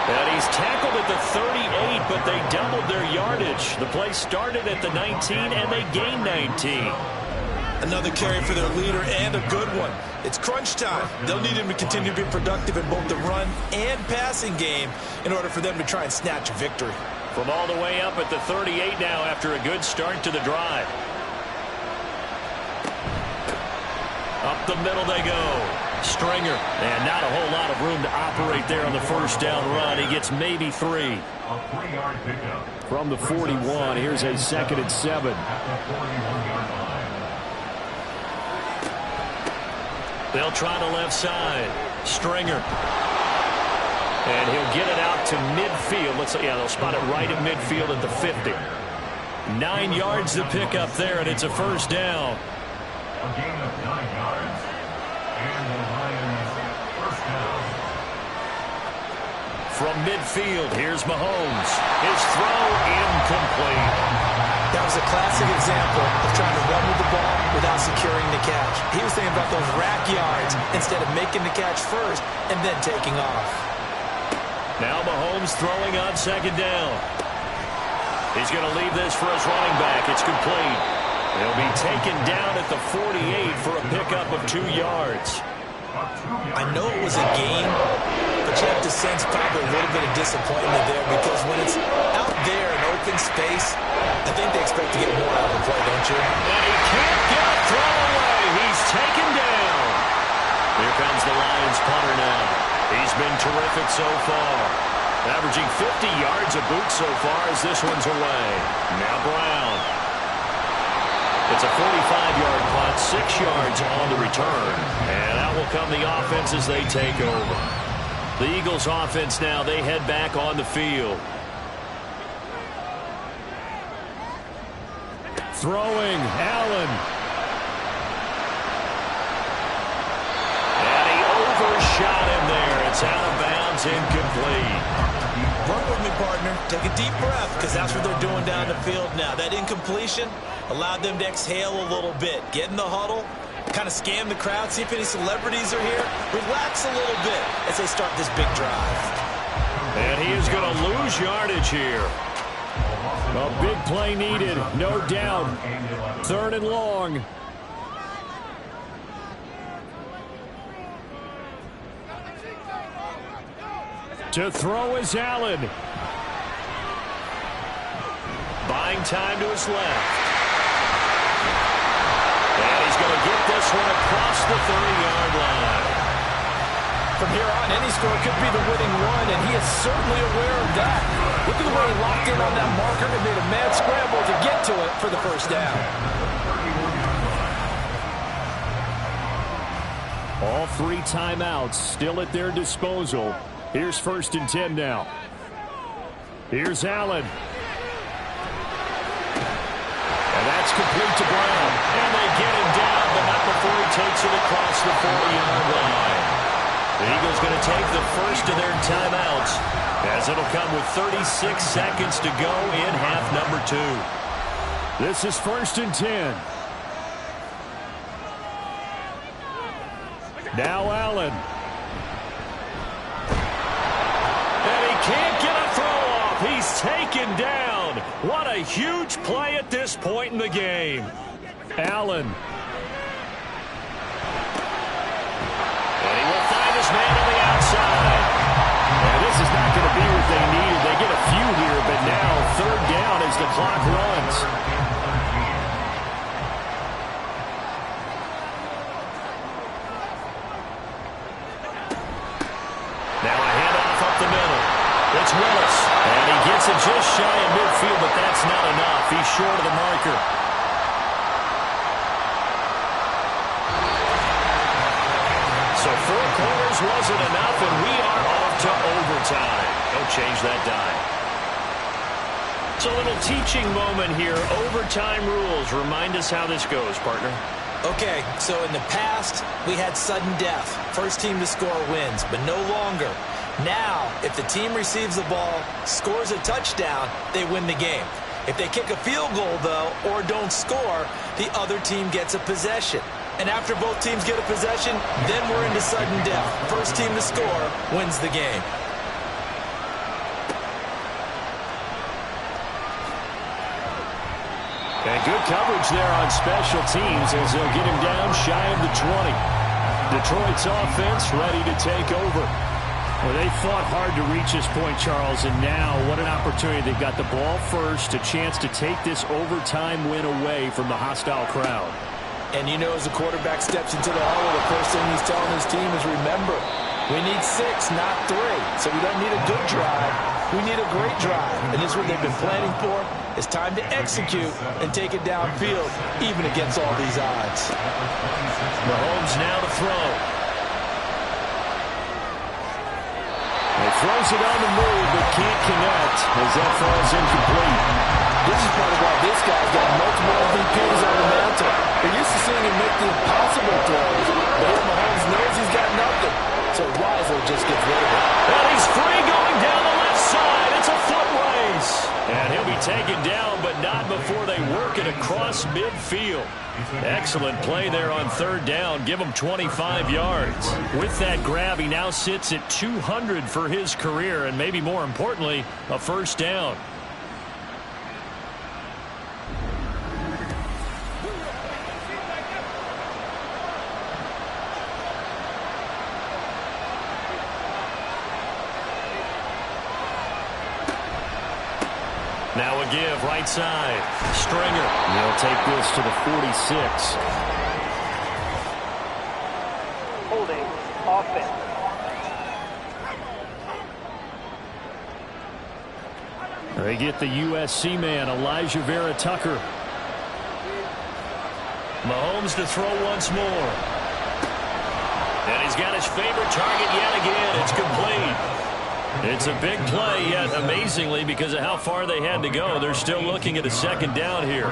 And he's tackled at the 38, but they doubled their yardage. The play started at the 19, and they gained 19. Another carry for their leader, and a good one. It's crunch time. They'll need him to continue to be productive in both the run and passing game in order for them to try and snatch a victory. From all the way up at the 38 now after a good start to the drive. Up the middle they go. Stringer, and not a whole lot of room to operate there on the 1st down run. He gets maybe 3. A 3-yard pickup. From the 41, here's a 2nd and 7. At the 41-yard line. They'll try the left side. Stringer. And he'll get it out to midfield. They'll spot it right at midfield at the 50. 9 yards to pick up there, and it's a 1st down. A gain of 9 yards. And the Lions, 1st down. From midfield, here's Mahomes. His throw incomplete. That was a classic example of trying to run with the ball without securing the catch. He was thinking about those rack yards instead of making the catch first and then taking off. Now Mahomes throwing on 2nd down. He's going to leave this for his running back. It's complete. He'll be taken down at the 48 for a pickup of 2 yards. I know it was a game, but you have to sense probably a little bit of disappointment there, because when it's out there in open space, I think they expect to get more out of the play, don't you? And he can't get a throw away. He's taken down. Here comes the Lions punter now. He's been terrific so far. Averaging 50 yards a boot so far as this one's away. Now Brown. It's a 45-yard punt, 6 yards on the return. And out will come the offense as they take over. The Eagles offense now, they head back on the field. Throwing, Allen. And he overshot him there. It's out of bounds, incomplete. Work with me, partner. Take a deep breath, because that's what they're doing down the field now. That incompletion allowed them to exhale a little bit. Get in the huddle, kind of scan the crowd, see if any celebrities are here. Relax a little bit as they start this big drive. And he is going to lose yardage here. A big play needed, no doubt. 3rd and long. To throw is Allen. Buying time to his left. And he's going to get this one across the 30-yard line. From here on, any score could be the winning one, and he is certainly aware of that. Look at the way he locked in on that marker and made a mad scramble to get to it for the first down. All 3 timeouts still at their disposal. Here's 1st and 10 now. Here's Allen. And that's complete to Brown. And they get him down, but not before he takes it across the 40-yard line. The Eagles going to take the first of their timeouts, as it'll come with 36 seconds to go in half number 2. This is 1st and 10. Now Allen. And he can't get a throw off. He's taken down. What a huge play at this point in the game. Allen. And he will find his man on the outside. And this is not going to be what they needed. They get a few here, but now 3rd down as the clock runs. Now a handoff up the middle. It's Willis. And he gets it just shy of midfield, but that's not enough. He's short of the marker. So 4 quarters wasn't enough, and we are off to overtime. Don't change that dime. It's a little teaching moment here. Overtime rules. Remind us how this goes, partner. Okay, so in the past, we had sudden death. First team to score wins, but no longer. Now, if the team receives the ball, scores a touchdown, they win the game. If they kick a field goal, though, or don't score, the other team gets a possession. And after both teams get a possession, then we're into sudden death. First team to score wins the game. And good coverage there on special teams as they'll get him down shy of the 20. Detroit's offense ready to take over. Well, they fought hard to reach this point, Charles, and now what an opportunity. They've got the ball first, a chance to take this overtime win away from the hostile crowd. And you know, as the quarterback steps into the huddle, the first thing he's telling his team is, remember, we need 6, not 3. So we don't need a good drive. We need a great drive. And this is what they've been planning for. It's time to execute and take it downfield, even against all these odds. Mahomes now to throw. He throws it on the move, but can't connect as that falls incomplete. This is part of why this guy's got multiple MVPs on the mantle. They're used to seeing him make the impossible throws, but here Mahomes knows he's got nothing, so wisely just gets rid of it. And he's free going down the left side. It's a foot race. And he'll be taken down, but not before they work it across midfield. Excellent play there on 3rd down. Give him 25 yards. With that grab, he now sits at 200 for his career, and maybe more importantly, a first down. Now a give, right side. Stringer. They'll take this to the 46. Holding, offense. They get the USC man, Elijah Vera Tucker. Mahomes to throw once more. And he's got his favorite target yet again. It's complete. It's a big play, yet amazingly, because of how far they had to go, they're still looking at a second down here.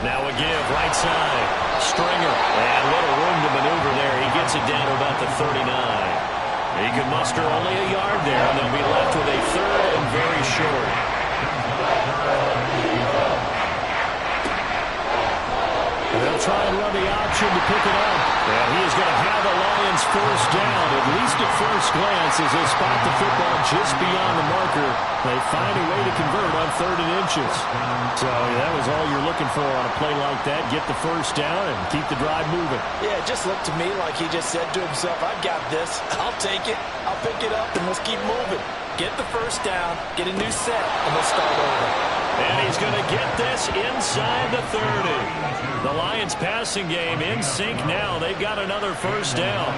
Now a give, right side. Stringer. And little room to maneuver there. He gets gets it down to about the 39. He can muster only a yard there, and they'll be left with a third and very short. They'll try and run the option to pick it up. And he is going to have the Lions first down, at least at first glance, as they spot the football just beyond the marker. They find a way to convert on 3rd and inches. So that was all you're looking for on a play like that. Get the first down and keep the drive moving. Yeah, it just looked to me like he just said to himself, I've got this. I'll take it. I'll pick it up, and let's keep moving. Get the first down, get a new set, and let's start over. And he's going to get this inside the 30. The Lions passing game in sync now. They've got another first down.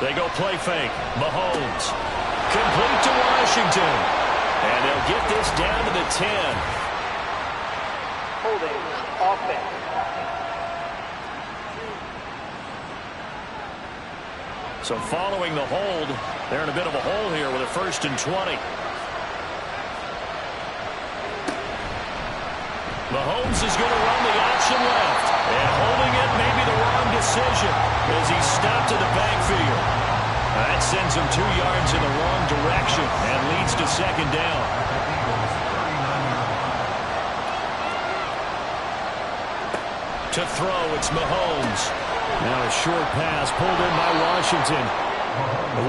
They go play fake. Mahomes. Complete to Washington. And they'll get this down to the 10. Holding offense. So following the hold, they're in a bit of a hole here with a 1st and 20. Mahomes is going to run the option left. And holding it may be the wrong decision as he stopped to the backfield. That sends him 2 yards in the wrong direction and leads to 2nd down. To throw, it's Mahomes. Now a short pass pulled in by Washington.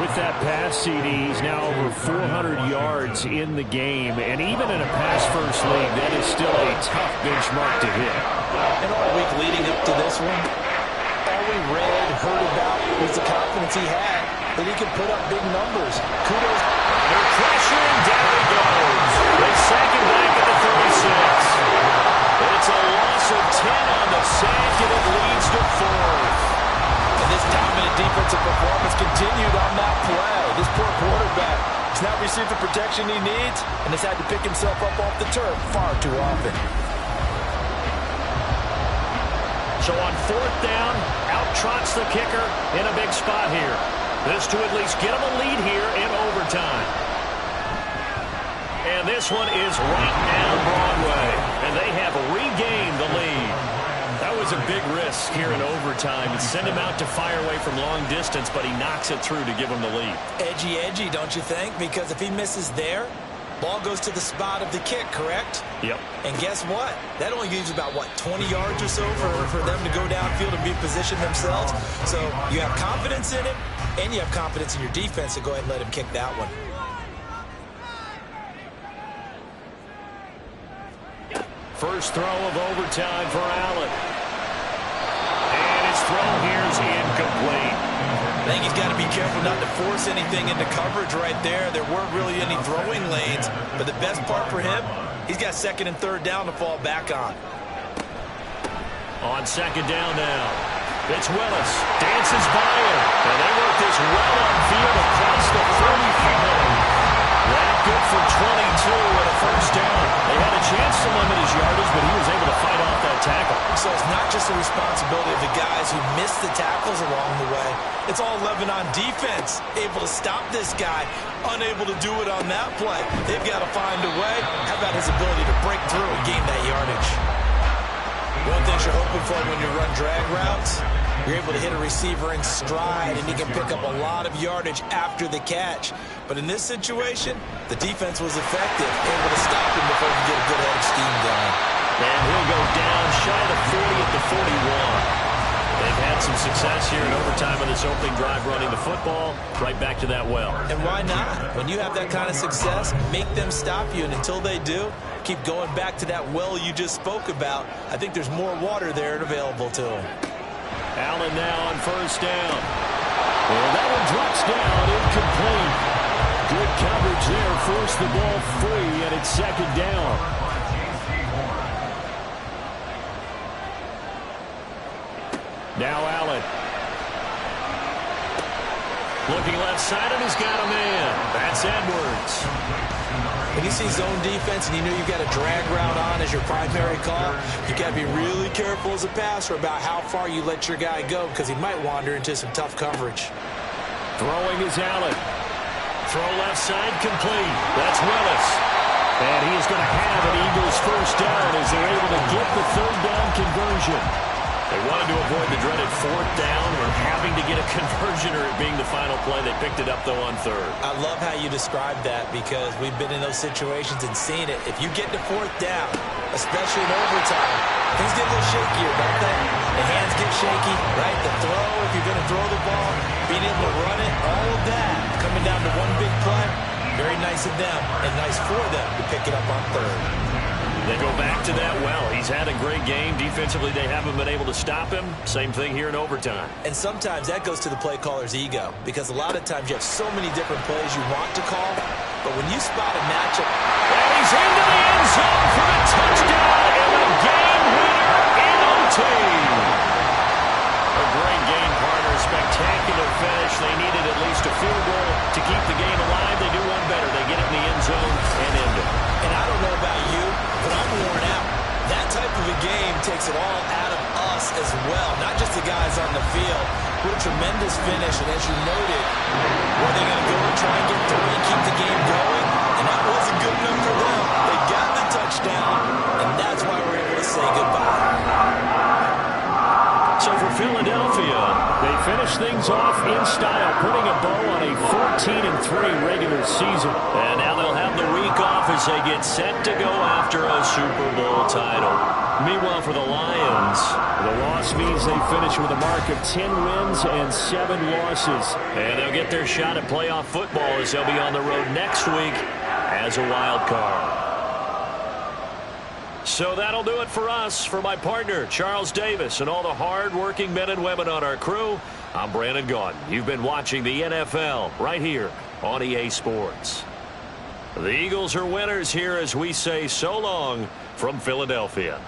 With that pass, CD, he's now over 400 yards in the game. And even in a pass-first league, that is still a tough benchmark to hit. And all week leading up to this one, all we read, heard about was the confidence he had that he could put up big numbers. Kudos. They're pressuring, down he goes. They sack him back at the 36. It's a loss of 10 on the sack, and it leads to 4th. And this dominant defensive performance continued on that play. This poor quarterback has not received the protection he needs and has had to pick himself up off the turf far too often. So on 4th down, out trots the kicker in a big spot here. This to at least get him a lead here in overtime. And this one is right down Broadway. And they have regained the lead. That was a big risk here in overtime. It sent him out to fire away from long distance, but he knocks it through to give him the lead. Edgy, don't you think? Because if he misses there, ball goes to the spot of the kick, correct? Yep. And guess what? That only leaves about, 20 yards or so for them to go downfield and be positioned themselves. So you have confidence in it, and you have confidence in your defense to go ahead and let him kick that one. First throw of overtime for Allen. And his throw here is incomplete. I think he's got to be careful not to force anything into coverage right there. There weren't really any throwing lanes. But the best part for him, he's got 2nd and 3rd down to fall back on. On 2nd down now. It's Willis. Dances by him. And they work this well upfield across the 35. That good for 22 and a first down. They had a chance to limit his yardage, but he was able to fight off that tackle. So it's not just the responsibility of the guys who missed the tackles along the way. It's all 11 on defense, able to stop this guy, unable to do it on that play. They've got to find a way. How about his ability to break through and gain that yardage? One thing you're hoping for when you run drag routes, you're able to hit a receiver in stride, and he can pick up a lot of yardage after the catch. But in this situation, the defense was effective, able to stop him before he could get a good head of steam going. And he'll go down shy of the 40 at the 41. They've had some success here in overtime on this opening drive running the football right back to that well. And why not? When you have that kind of success, make them stop you, and until they do, keep going back to that well you just spoke about. I think there's more water there and available to them. Allen now on first down. Well, that one drops down, incomplete. Good coverage there, forced the ball free, and it's 2nd down. Now Allen. Looking left side, and he's got a man. That's Edwards. When you see zone defense and you know you've got a drag route on as your primary call, you've got to be really careful as a passer about how far you let your guy go because he might wander into some tough coverage. Throwing is Allen. Throw left side complete. That's Willis. And he is going to have an Eagles first down as they're able to get the third down conversion. They wanted to avoid the dreaded fourth down or having to get a conversion or it being the final play. They picked it up, though, on third. I love how you described that because we've been in those situations and seen it. If you get to fourth down, especially in overtime, things get a little shakier, don't they? The hands get shaky, right? The throw, if you're going to throw the ball, being able to run it, all of that coming down to one big play. Very nice of them and nice for them to pick it up on third. They go back to that well. He's had a great game. Defensively, they haven't been able to stop him. Same thing here in overtime. And sometimes that goes to the play caller's ego because a lot of times you have so many different plays you want to call, but when you spot a matchup. And he's into the end zone for the touchdown and a game winner in OT. A great game, partner. Spectacular finish. They needed at least a field goal to keep the game alive. They do one better. They get it in the end zone and end it. And I don't know about you, but I'm worn out. That type of a game takes it all out of us as well, not just the guys on the field. What a tremendous finish, and as you noted, were they going to go and try and get through and keep the game going? And that wasn't good enough for them. They got the touchdown, and that's why we're able to say goodbye. So for Philadelphia, they finish things off in style, putting a bow on a 14-3 regular season. And now they'll have the week off as they get set to go after a Super Bowl title. Meanwhile, for the Lions, the loss means they finish with a mark of 10 wins and 7 losses. And they'll get their shot at playoff football as they'll be on the road next week as a wild card. So that'll do it for us. For my partner, Charles Davis, and all the hard-working men and women on our crew, I'm Brandon Gaudin. You've been watching the NFL right here on EA Sports. The Eagles are winners here as we say so long from Philadelphia.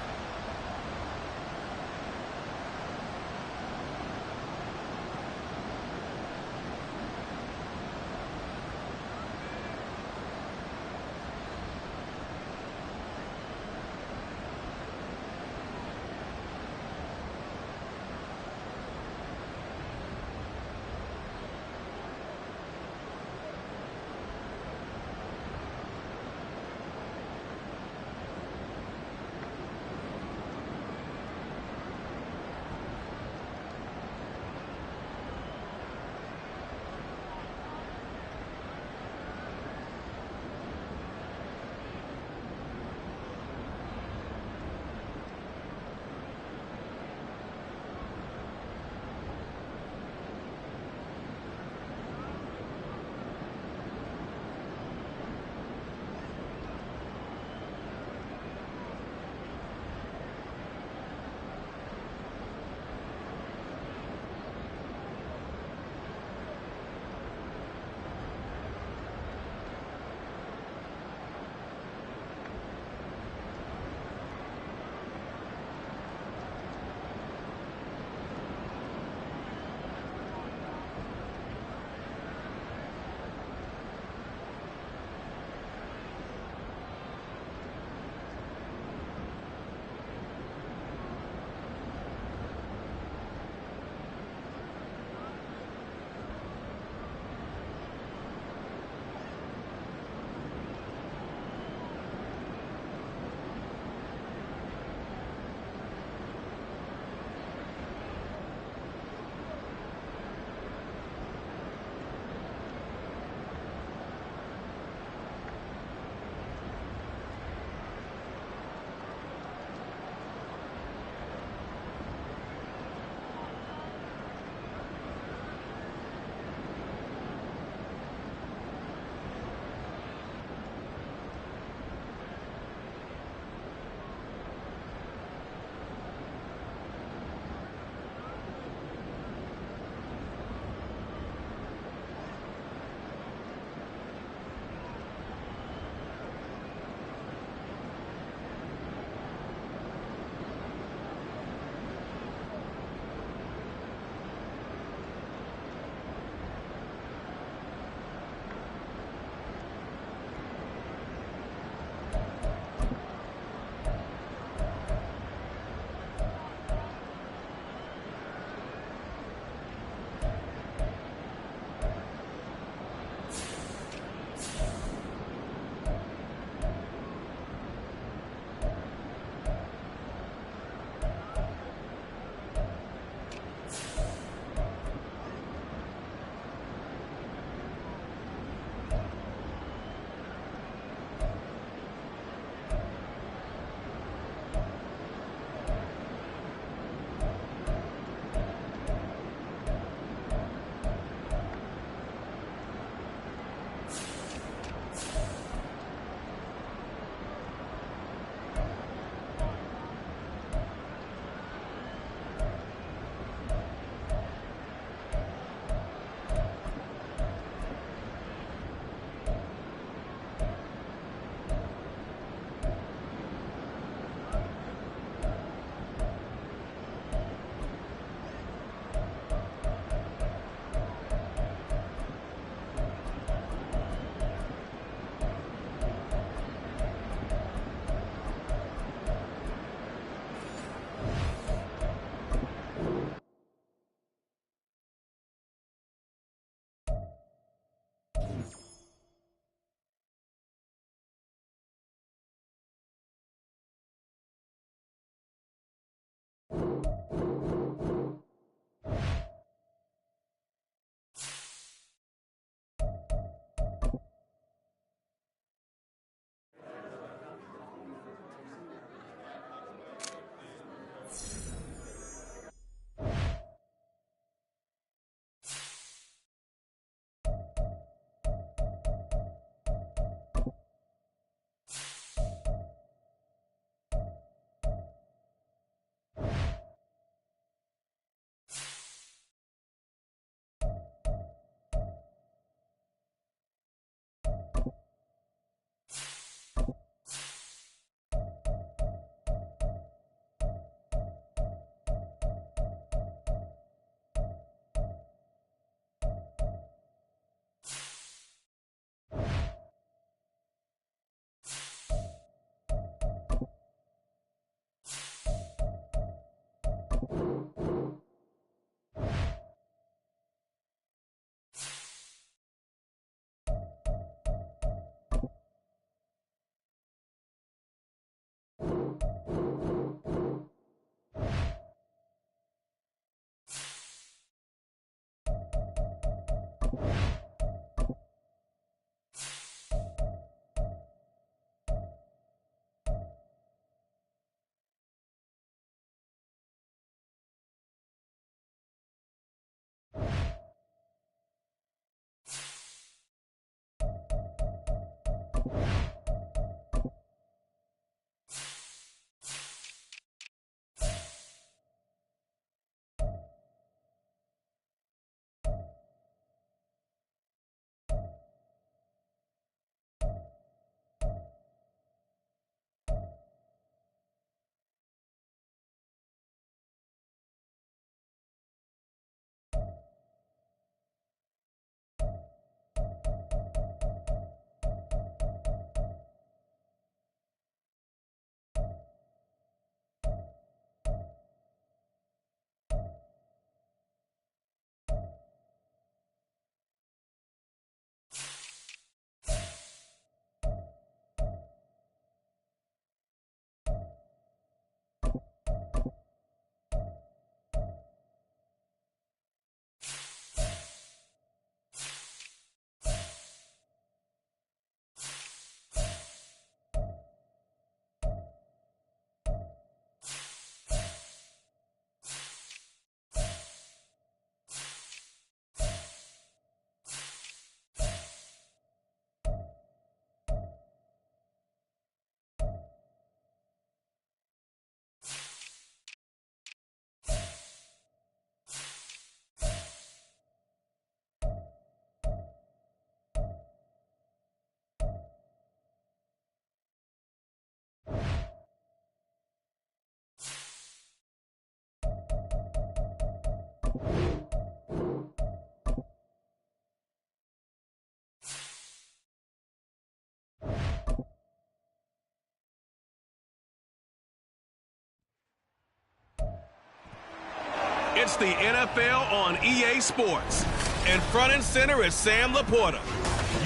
It's the NFL on EA Sports. And front and center is Sam Laporta.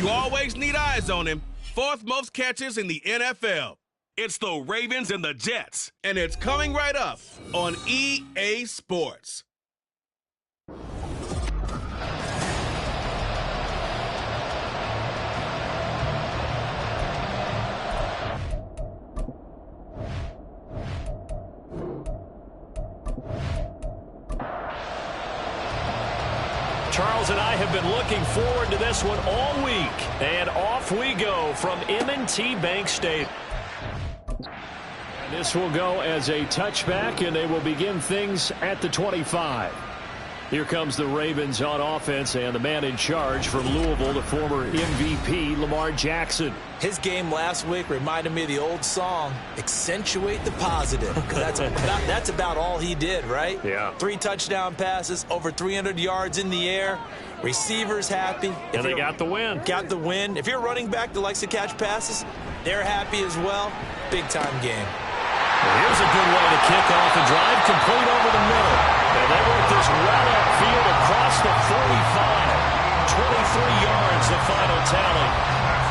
You always need eyes on him. Fourth most catches in the NFL. It's the Ravens and the Jets. And it's coming right up on EA Sports. Charles and I have been looking forward to this one all week. And off we go from M&T Bank Stadium. This will go as a touchback, and they will begin things at the 25. Here comes the Ravens on offense, and the man in charge from Louisville, the former MVP, Lamar Jackson. His game last week reminded me of the old song, Accentuate the Positive. That's about all he did, right? Yeah. 3 touchdown passes, over 300 yards in the air. Receivers happy. And they got the win. Got the win. If you're a running back that likes to catch passes, they're happy as well. Big-time game. Well, here's a good way to kick off a drive, complete over the middle. And they work this well upfield across the 45. 23 yards, the final tally.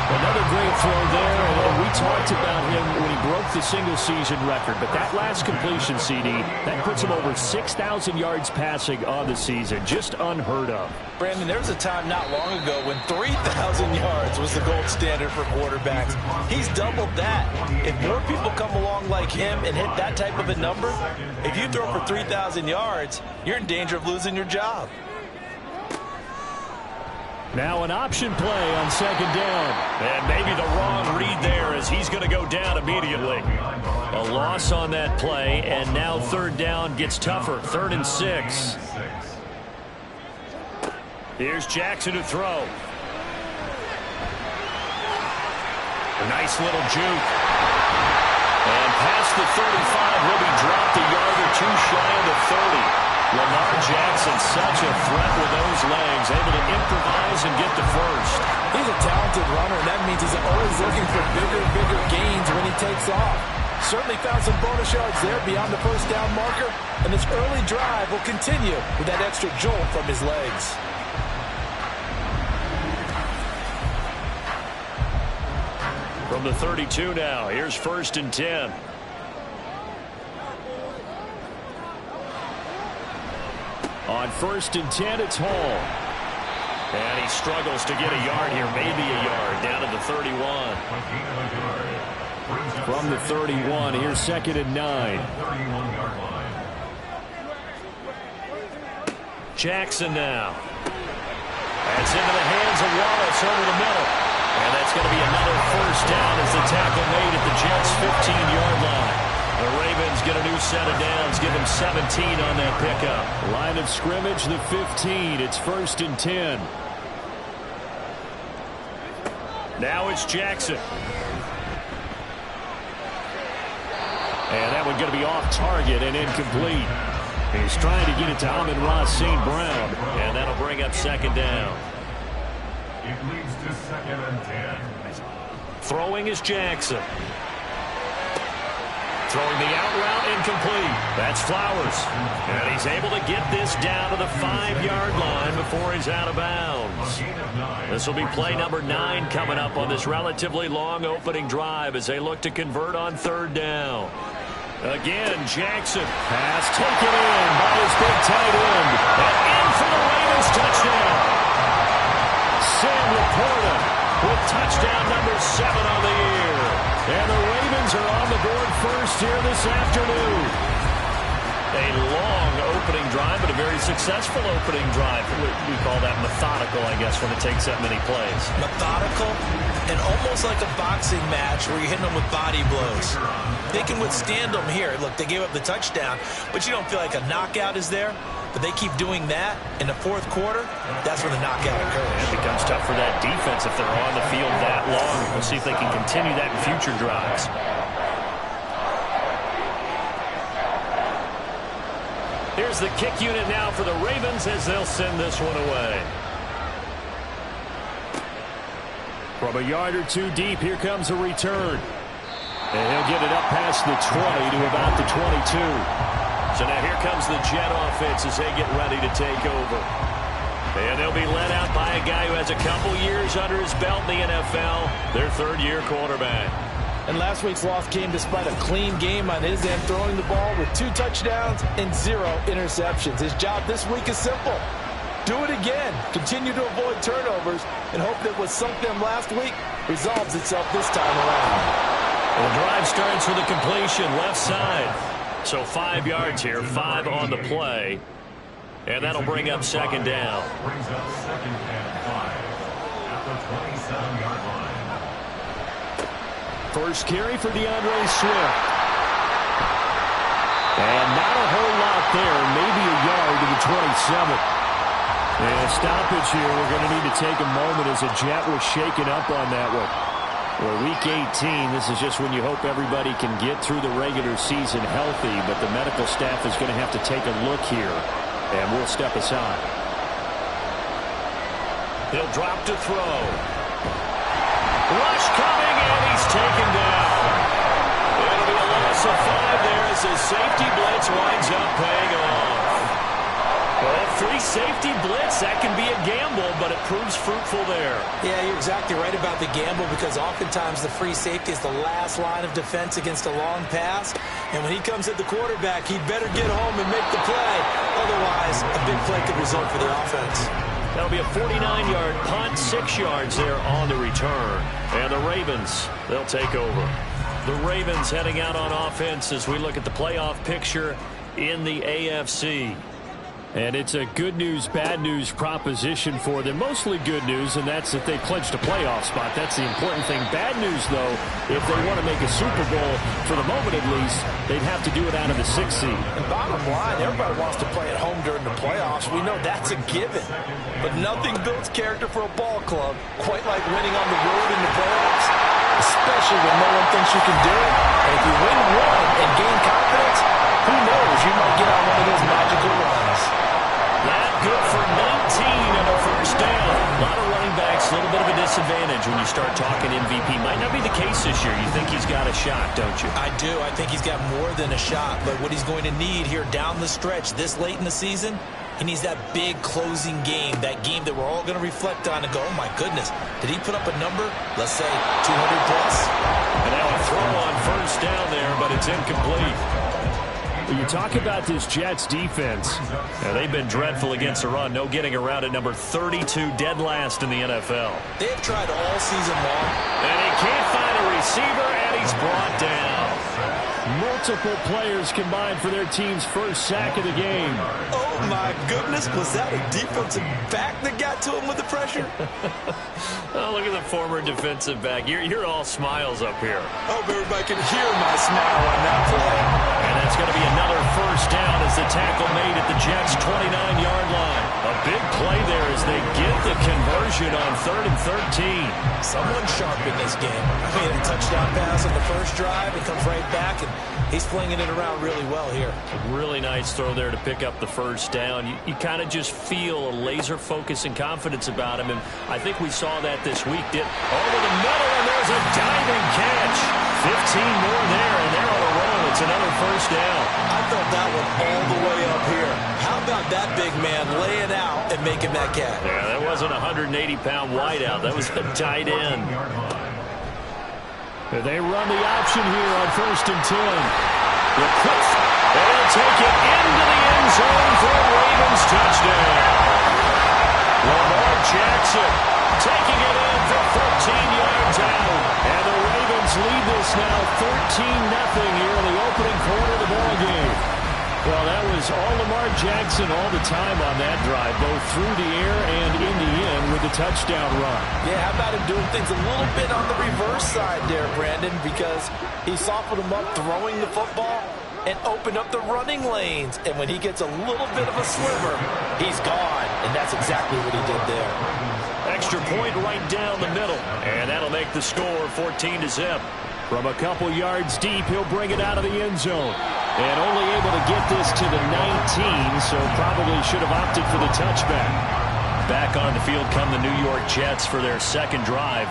Another great throw there, and we talked about him when he broke the single-season record. But that last completion, CD, that puts him over 6,000 yards passing on the season. Just unheard of. Brandon, there was a time not long ago when 3,000 yards was the gold standard for quarterbacks. He's doubled that. If more people come along like him and hit that type of a number, if you throw for 3,000 yards, you're in danger of losing your job. Now an option play on second down. And maybe the wrong read there as he's going to go down immediately. A loss on that play, and now third down gets tougher. 3rd and 6. Here's Jackson to throw. A nice little juke. And past the 35, will be dropped a yard or two shy of the 30. Lamar Jackson, such a threat with those legs, able to improvise and get the first. He's a talented runner, and that means he's always looking for bigger and bigger gains when he takes off. Certainly found some bonus yards there beyond the first down marker, and this early drive will continue with that extra jolt from his legs. From the 32 now, here's 1st and 10. On 1st and 10, it's Hall. And he struggles to get a yard here, maybe a yard, down to the 31. From the 31, here's 2nd and 9. Jackson now. That's into the hands of Wallace over the middle. And that's going to be another first down as the tackle made at the Jets' 15-yard line. The Ravens get a new set of downs, give them 17 on that pickup. Line of scrimmage, the 15. It's 1st and 10. Now it's Jackson. And that one going to be off target and incomplete. He's trying to get it to Amon-Ra St. Brown, and that'll bring up 2nd down. It leads to 2nd and 10. Throwing is Jackson. Throwing the out route, incomplete. That's Flowers. And he's able to get this down to the 5-yard line before he's out of bounds. This will be play number 9 coming up on this relatively long opening drive as they look to convert on 3rd down. Again, Jackson. Pass taken in by his big tight end. And in for the Ravens touchdown. Sam Laporta with touchdown number 7 on the year. And the Ravens are on the board first here this afternoon. A long opening drive, but a very successful opening drive. We call that methodical, I guess, when it takes that many plays. Methodical and almost like a boxing match where you're hitting them with body blows. They can withstand them here. Look, they gave up the touchdown, but you don't feel like a knockout is there. But they keep doing that in the 4th quarter. That's when the knockout occurs. It becomes tough for that defense if they're on the field that long. We'll see if they can continue that in future drives. Here's the kick unit now for the Ravens as they'll send this one away. From a yard or two deep, here comes a return. And he'll get it up past the 20 to about the 22. So now here comes the Jet offense as they get ready to take over. And they'll be led out by a guy who has a couple years under his belt in the NFL, their 3rd-year quarterback. And last week's loss came despite a clean game on his end, throwing the ball with 2 touchdowns and 0 interceptions. His job this week is simple. Do it again. Continue to avoid turnovers and hope that what sunk them last week resolves itself this time around. The drive starts with a completion left side. So 5 yards here, 5 on the play. And that'll bring up 2nd down. Brings up 2nd and 5 at the 27-yard line. First carry for DeAndre Swift. And not a whole lot there, maybe a yard to the 27. And a stoppage here. We're going to need to take a moment as a Jet was shaken up on that one. Well, week 18, this is just when you hope everybody can get through the regular season healthy, but the medical staff is going to have to take a look here, and we'll step aside. He'll drop to throw. Rush coming, and he's taken down. It'll be a loss of 5 there as his safety blitz winds up paying off. Well, free safety blitz, that can be a gamble, but it proves fruitful there. Yeah, you're exactly right about the gamble because oftentimes the free safety is the last line of defense against a long pass. And when he comes at the quarterback, he'd better get home and make the play. Otherwise, a big play could result for the offense. That'll be a 49-yard punt, 6 yards there on the return. And the Ravens, they'll take over. The Ravens heading out on offense as we look at the playoff picture in the AFC. And it's a good news, bad news proposition for them. Mostly good news, and that's that they clinched a playoff spot. That's the important thing. Bad news, though, if they want to make a Super Bowl, for the moment at least, they'd have to do it out of the 6th seed. And bottom line, everybody wants to play at home during the playoffs. We know that's a given. But nothing builds character for a ball club quite like winning on the road in the playoffs, especially when no one thinks you can do it. And if you win one and gain confidence, who knows? You might get on one of those magical runs. That good for 19 and a first down. A lot of running backs, a little bit of a disadvantage when you start talking MVP. Might not be the case this year. You think he's got a shot, don't you? I do. I think he's got more than a shot. But what he's going to need here down the stretch this late in the season, he needs that big closing game, that game that we're all going to reflect on and go, oh, my goodness, did he put up a number, let's say, 200 plus? And now a throw on first down there, but it's incomplete. You talk about this Jets defense. Now, they've been dreadful against the run. No getting around at number 32, dead last in the NFL. They've tried all season long. And he can't find a receiver, and he's brought down. Multiple players combined for their team's first sack of the game. Oh, my goodness. Was that a defensive back that got to him with the pressure? Oh, look at the former defensive back. You're all smiles up here. I hope everybody can hear my smile on that play. And that's going to be another first down as the tackle made at the Jets' 29-yard line. A big play there as they get the conversion on 3rd and 13. Someone sharp in this game. I mean, a touchdown pass on the first drive. It comes right back, and he's flinging it around really well here. A really nice throw there to pick up the first down. You kind of just feel a laser focus and confidence about him, and I think we saw that this week. Over the middle, and there's a diving catch. 15 more there, and they're on a roll. It's another first down. I felt that one all the way up here. How about that big man laying out and making that catch? Yeah, that wasn't a 180-pound wideout. That was a tight end. They run the option here on 1st and 10. The quick, they'll take it into the end zone for a Ravens touchdown. Lamar Jackson taking it in for 14 yards out. And the Ravens lead this now 13-0 here in the opening quarter of the ballgame. Well, that was all Lamar Jackson all the time on that drive, both through the air and in the end with the touchdown run. Yeah, how about him doing things a little bit on the reverse side there, Brandon, because he softened him up throwing the football and opened up the running lanes. And when he gets a little bit of a sliver, he's gone. And that's exactly what he did there. Extra point right down the middle. And that'll make the score 14-0. From a couple yards deep, he'll bring it out of the end zone. And only able to get this to the 19, so probably should have opted for the touchback. Back on the field come the New York Jets for their second drive.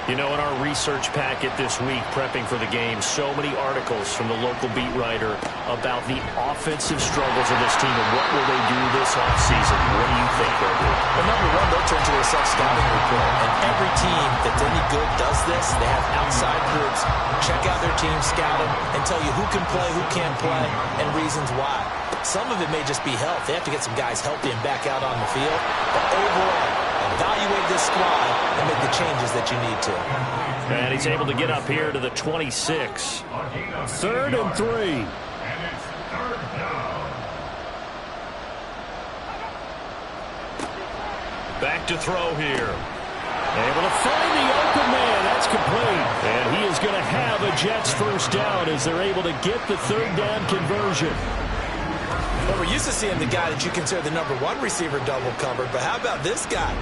You know, in our research packet this week, prepping for the game, so many articles from the local beat writer about the offensive struggles of this team and what will they do this offseason. What do you think they'll do? Well, number one, they'll turn to a self-scouting report. And every team that's any good does this. They have outside groups, check out their team, scout them, and tell you who can play, who can't play, and reasons why. Some of it may just be health. They have to get some guys healthy and back out on the field. But overall, evaluate this squad and make the changes that you need to. And he's able to get up here to the 26. 3rd and 3. And it's 3rd down. Back to throw here. Able to find the open man. That's complete. And he is going to have a Jets first down as they're able to get the 3rd down conversion. Well, we're used to seeing the guy that you consider the number one receiver double covered, but how about this guy?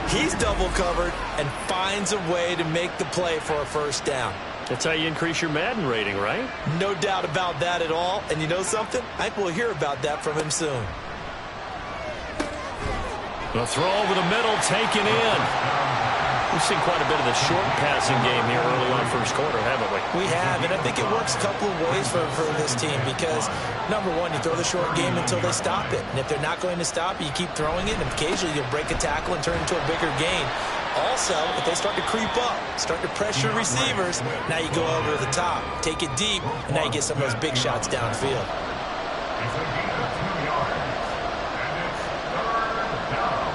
He's double covered and finds a way to make the play for a first down. That's how you increase your Madden rating, right? No doubt about that at all. And you know something? I think we'll hear about that from him soon. The throw over the middle, taken in. We've seen quite a bit of the short passing game here early on first quarter, haven't we? We have, and I think it works a couple of ways for this team because, number one, you throw the short game until they stop it. And if they're not going to stop it, you keep throwing it, and occasionally you'll break a tackle and turn it into a bigger gain. Also, if they start to creep up, start to pressure receivers, now you go over the top, take it deep, and now you get some of those big shots downfield. It's a gain of 2 yards, and it's third down.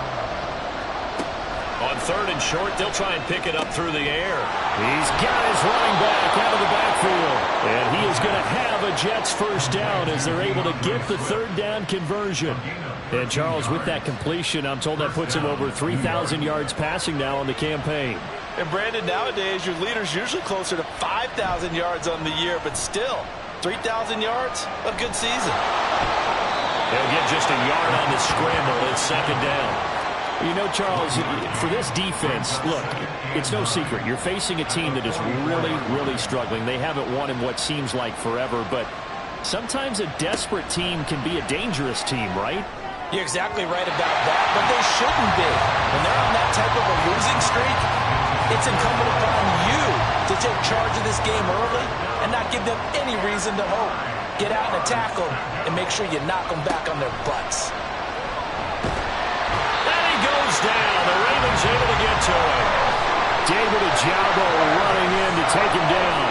On third and short, they'll try and pick it up through the air. He's got his running back out of the backfield. And he is going to have a Jets first down as they're able to get the third down conversion. And Charles, with that completion, I'm told that puts him over 3,000 yards passing now on the campaign. And Brandon, nowadays your leader's usually closer to 5,000 yards on the year, but still, 3,000 yards, a good season. They'll get just a yard on the scramble. It's second down. You know, Charles, for this defense, look, it's no secret. You're facing a team that is really, really struggling. They haven't won in what seems like forever, but sometimes a desperate team can be a dangerous team, right? You're exactly right about that, but they shouldn't be. When they're on that type of a losing streak, it's incumbent upon you to take charge of this game early and not give them any reason to hope. Get out and attack them and make sure you knock them back on their butts. Goes down. The Ravens able to get to him. David Ojabo running in to take him down.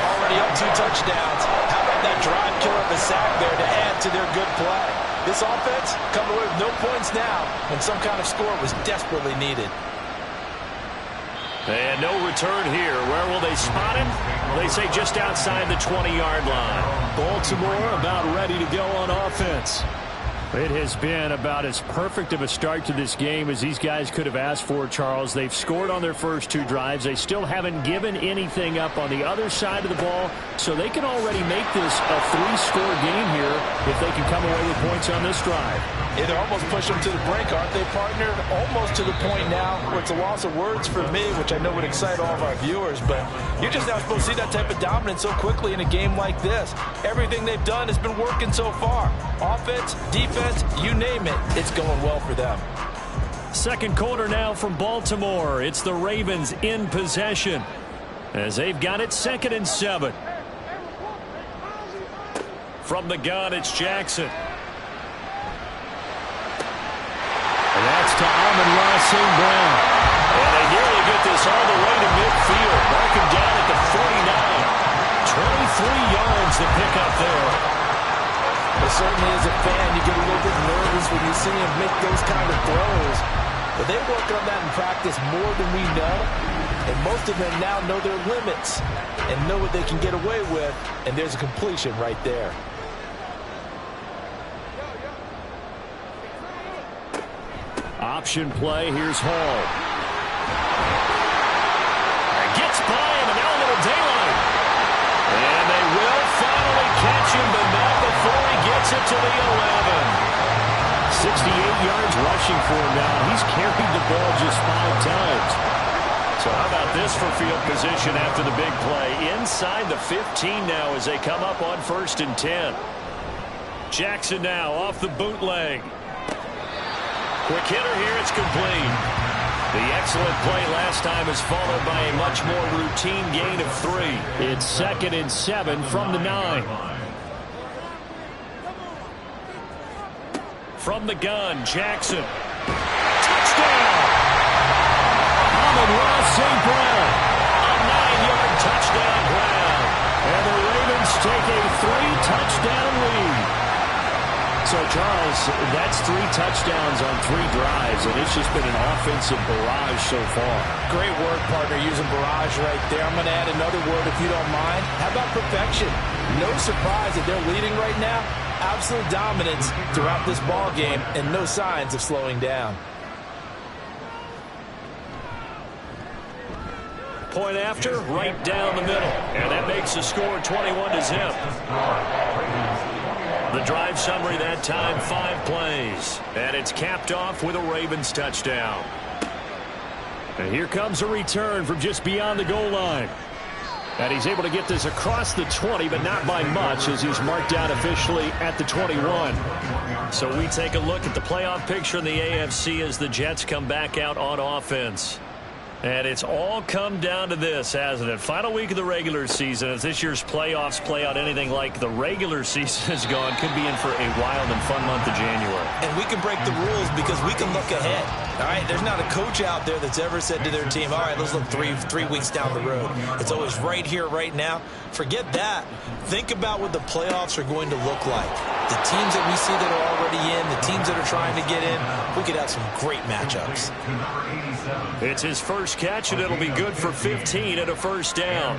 Already up 2 touchdowns. How about that drive killer of a sack there to add to their good play? This offense coming away with no points now when some kind of score was desperately needed. And no return here. Where will they spot him? Well, they say just outside the 20-yard line. Baltimore about ready to go on offense. It has been about as perfect of a start to this game as these guys could have asked for, Charles. They've scored on their first 2 drives. They still haven't given anything up on the other side of the ball, so they can already make this a 3-score game here if they can come away with points on this drive. Yeah, they're almost pushing them to the brink, aren't they, partner? Almost to the point now where it's a loss of words for me, which I know would excite all of our viewers, but you're just not supposed to see that type of dominance so quickly in a game like this. Everything they've done has been working so far. Offense, defense, you name it, it's going well for them. Second quarter now from Baltimore. It's the Ravens in possession as they've got it 2nd and 7. From the gun, it's Jackson. And that's to Amon-Ra St. Brown. And they nearly get this all the way to midfield. Mark him down at the 49. 23 yards to pick up there. But certainly as a fan, you get a little bit nervous when you see him make those kind of throws. But they work on that in practice more than we know. And most of them now know their limits and know what they can get away with. And there's a completion right there. Option play. Here's Hall. Gets by him, and now a little daylight. And they will finally catch him, but not before he gets it to the 11. 68 yards rushing for him now. He's carried the ball just 5 times. So how about this for field position after the big play? Inside the 15 now as they come up on 1st and 10. Jackson now off the bootleg. Quick hitter here, it's complete. The excellent play last time is followed by a much more routine gain of 3. It's 2nd and 7 from the 9. From the gun, Jackson. Touchdown! Amon-Ra St. Brown. A 9-yard touchdown Brown. And the Ravens take a 3-touchdown lead. So, Charles, that's 3 touchdowns on 3 drives, and it's just been an offensive barrage so far. Great work, partner, using barrage right there. I'm going to add another word if you don't mind. How about perfection? No surprise that they're leading right now. Absolute dominance throughout this ball game and no signs of slowing down. Point after, right down the middle. And that makes the score 21-0. The drive summary that time, 5 plays. And it's capped off with a Ravens touchdown. And here comes a return from just beyond the goal line. And he's able to get this across the 20, but not by much, as he's marked out officially at the 21. So we take a look at the playoff picture in the AFC as the Jets come back out on offense. And it's all come down to this, hasn't it? Final week of the regular season. As this year's playoffs play out anything like the regular season has gone, could be in for a wild and fun month of January. And we can break the rules because we can look ahead. All right, there's not a coach out there that's ever said to their team, all right, let's look three weeks down the road. It's always right here, right now. Forget that. Think about what the playoffs are going to look like. The teams that we see that are already in, the teams that are trying to get in, we could have some great matchups. It's his first catch, and it'll be good for 15 and a first down.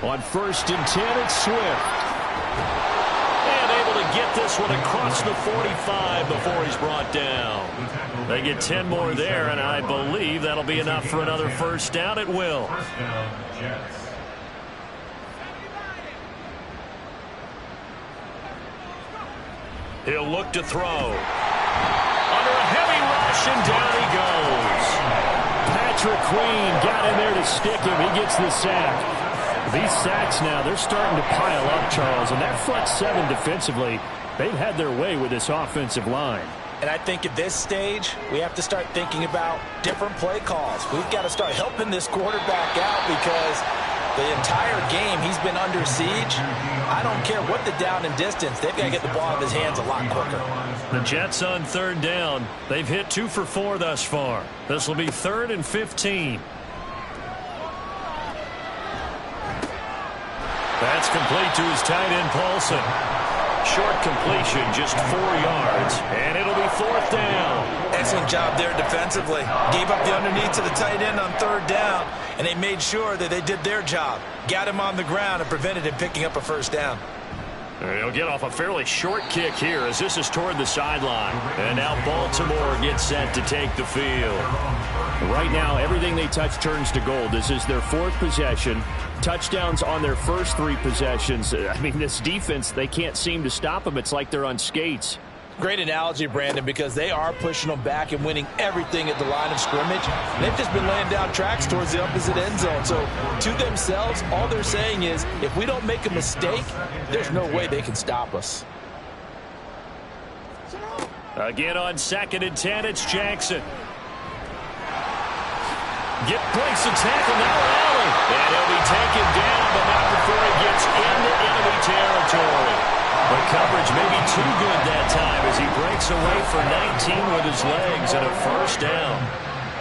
On 1st and 10, it's Swift. And able to get this one across the 45 before he's brought down. They get 10 more there, and I believe that'll be enough for another first down. It will. He'll look to throw. Under a heavy rush, and down he goes. Patrick Queen got in there to stick him. He gets the sack. These sacks now, they're starting to pile up, Charles. And that front seven defensively, they've had their way with this offensive line. And I think at this stage, we have to start thinking about different play calls. We've got to start helping this quarterback out because the entire game he's been under siege. I don't care what the down and distance. They've got to get the ball out of his hands a lot quicker. The Jets on 3rd down. They've hit 2 for 4 thus far. This will be 3rd and 15. That's complete to his tight end, Paulson. Short completion, just 4 yards, and it'll be 4th down. Excellent job there defensively. Gave up the underneath to the tight end on 3rd down, and they made sure that they did their job. Got him on the ground and prevented him picking up a first down. He'll get off a fairly short kick here as this is toward the sideline. And now Baltimore gets set to take the field. Right now, everything they touch turns to gold. This is their 4th possession. Touchdowns on their first 3 possessions. I mean, this defense, they can't seem to stop them. It's like they're on skates. Great analogy, Brandon, because they are pushing them back and winning everything at the line of scrimmage. They've just been laying down tracks towards the opposite end zone. So to themselves, all they're saying is, if we don't make a mistake, there's no way they can stop us. Again on 2nd and 10, it's Jackson. Breaks the tackle, now Allen. And he'll be taken down, but not before he gets into enemy territory. The coverage may be too good that time as he breaks away for 19 with his legs and a first down.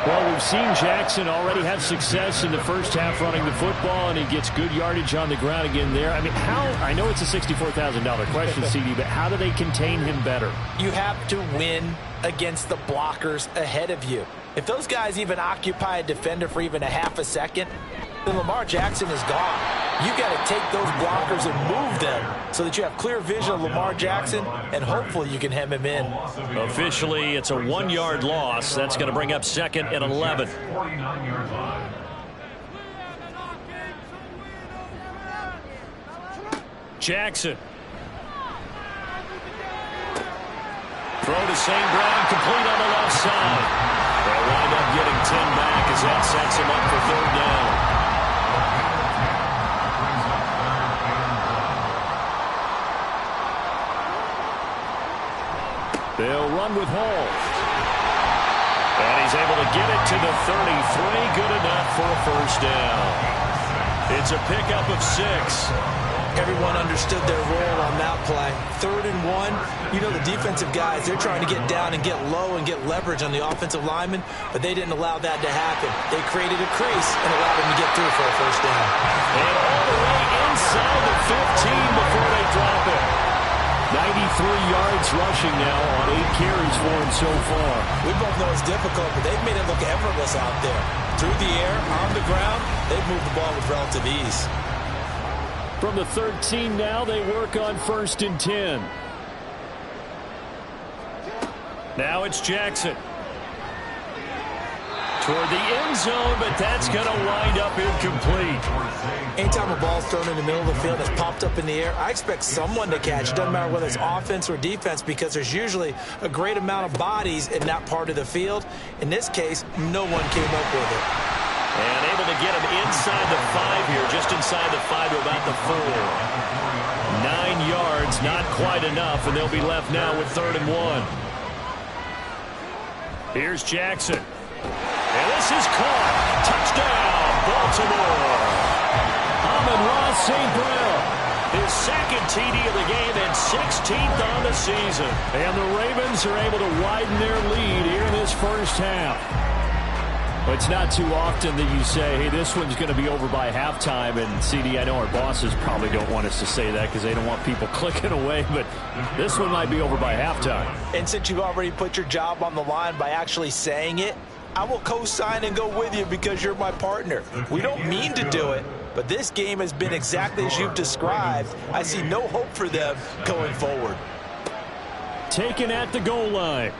Well, we've seen Jackson already have success in the first half running the football, and he gets good yardage on the ground again there. I mean, I know it's a $64,000 question, CD, but how do they contain him better? You have to win against the blockers ahead of you. If those guys even occupy a defender for even a half a second, then Lamar Jackson is gone. You got to take those blockers and move them so that you have clear vision of Lamar Jackson, and hopefully you can hem him in. Officially, it's a 1-yard loss. That's going to bring up 2nd and 11. Jackson. Throw to St. Brown, complete on the left side. They'll wind up getting 10 back as that sets him up for 3rd down. They'll run with Hall. And he's able to get it to the 33. Good enough for a first down. It's a pickup of 6. Everyone understood their role on that play. 3rd and 1. You know the defensive guys, they're trying to get down and get low and get leverage on the offensive lineman, but they didn't allow that to happen. They created a crease and allowed them to get through for a first down. And all the way inside the 15 before they drop it. 93 yards rushing now on 8 carries for him so far. We both know it's difficult, but they've made it look effortless out there. Through the air, on the ground, they've moved the ball with relative ease. From the 13 now, they work on 1st and 10. Now it's Jackson. Toward the end zone, but that's going to wind up incomplete. Anytime a ball's thrown in the middle of the field that's popped up in the air, I expect someone to catch. It doesn't matter whether it's offense or defense because there's usually a great amount of bodies in that part of the field. In this case, no one came up with it. And able to get him inside the 5 here, just inside the 5 to about the 4. 9 yards, not quite enough, and they'll be left now with 3rd and 1. Here's Jackson. And this is caught. Touchdown, Baltimore. Amon-Ra St. Brown. His second TD of the game and 16th on the season. And the Ravens are able to widen their lead here in this first half. But it's not too often that you say, hey, this one's going to be over by halftime. And, CD, I know our bosses probably don't want us to say that because they don't want people clicking away. But this one might be over by halftime. And since you've already put your job on the line by actually saying it, I will co-sign and go with you because you're my partner. We don't mean to do it, but this game has been exactly as you've described. I see no hope for them going forward. Taken at the goal line.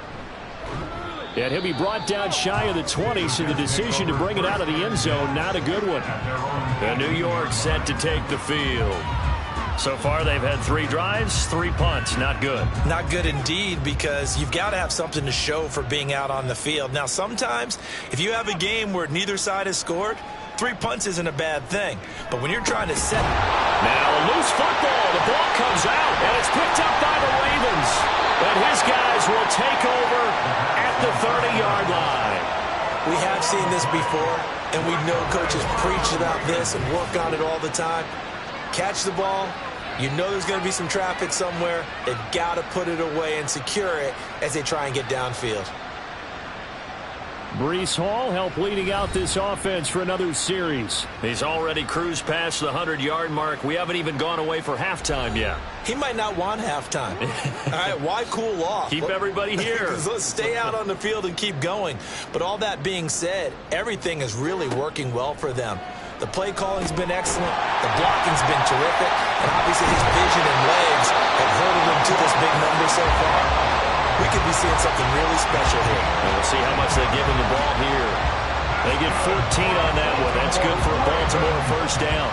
And he'll be brought down shy of the 20, so the decision to bring it out of the end zone, not a good one. And New York set to take the field. So far, they've had 3 drives, 3 punts. Not good. Not good indeed, because you've got to have something to show for being out on the field. Now, sometimes, if you have a game where neither side has scored, 3 punts isn't a bad thing. But when you're trying to set... Now, a loose football. The ball comes out, and it's picked up by the Ravens. And his guys will take over at the 30-yard line. We have seen this before, and we know coaches preach about this and work on it all the time. Catch the ball. You know there's going to be some traffic somewhere. They've got to put it away and secure it as they try and get downfield. Breece Hall helped leading out this offense for another series. He's already cruised past the 100-yard mark. We haven't even gone away for halftime yet. He might not want halftime. All right, why cool off? Keep everybody here. Let's stay out on the field and keep going. But all that being said, everything is really working well for them. The play calling's been excellent. The blocking's been terrific. And obviously his vision and legs have herded him to this big number so far. We could be seeing something really special here. And we'll see how much they give him the ball here. They get 14 on that one. That's good for a Baltimore first down.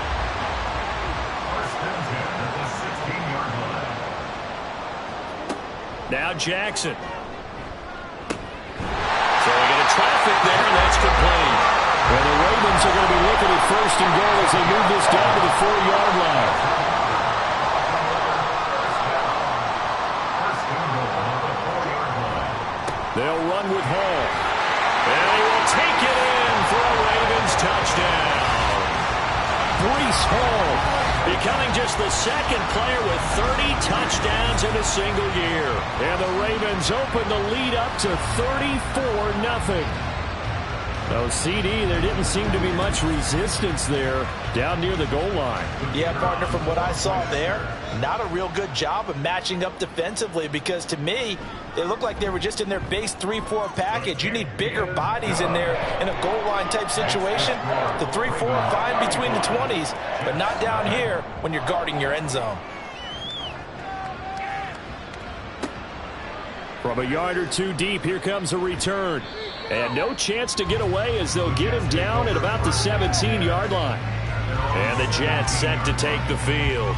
Now Jackson. So we get a traffic there, and that's complete. Well, the Ravens are going to be looking at first and goal as they move this down to the 4-yard line. They'll run with Hall. And he will take it in for a Ravens touchdown. Breece Hall becoming just the second player with 30 touchdowns in a single year. And the Ravens open the lead up to 34-0. Oh, CD, there didn't seem to be much resistance there down near the goal line. Yeah, partner, from what I saw there, not a real good job of matching up defensively because to me, they looked like they were just in their base 3-4 package. You need bigger bodies in there in a goal line type situation. The 3-4 fine between the 20s, but not down here when you're guarding your end zone. From a yard or two deep, here comes a return. And no chance to get away as they'll get him down at about the 17-yard line. And the Jets set to take the field.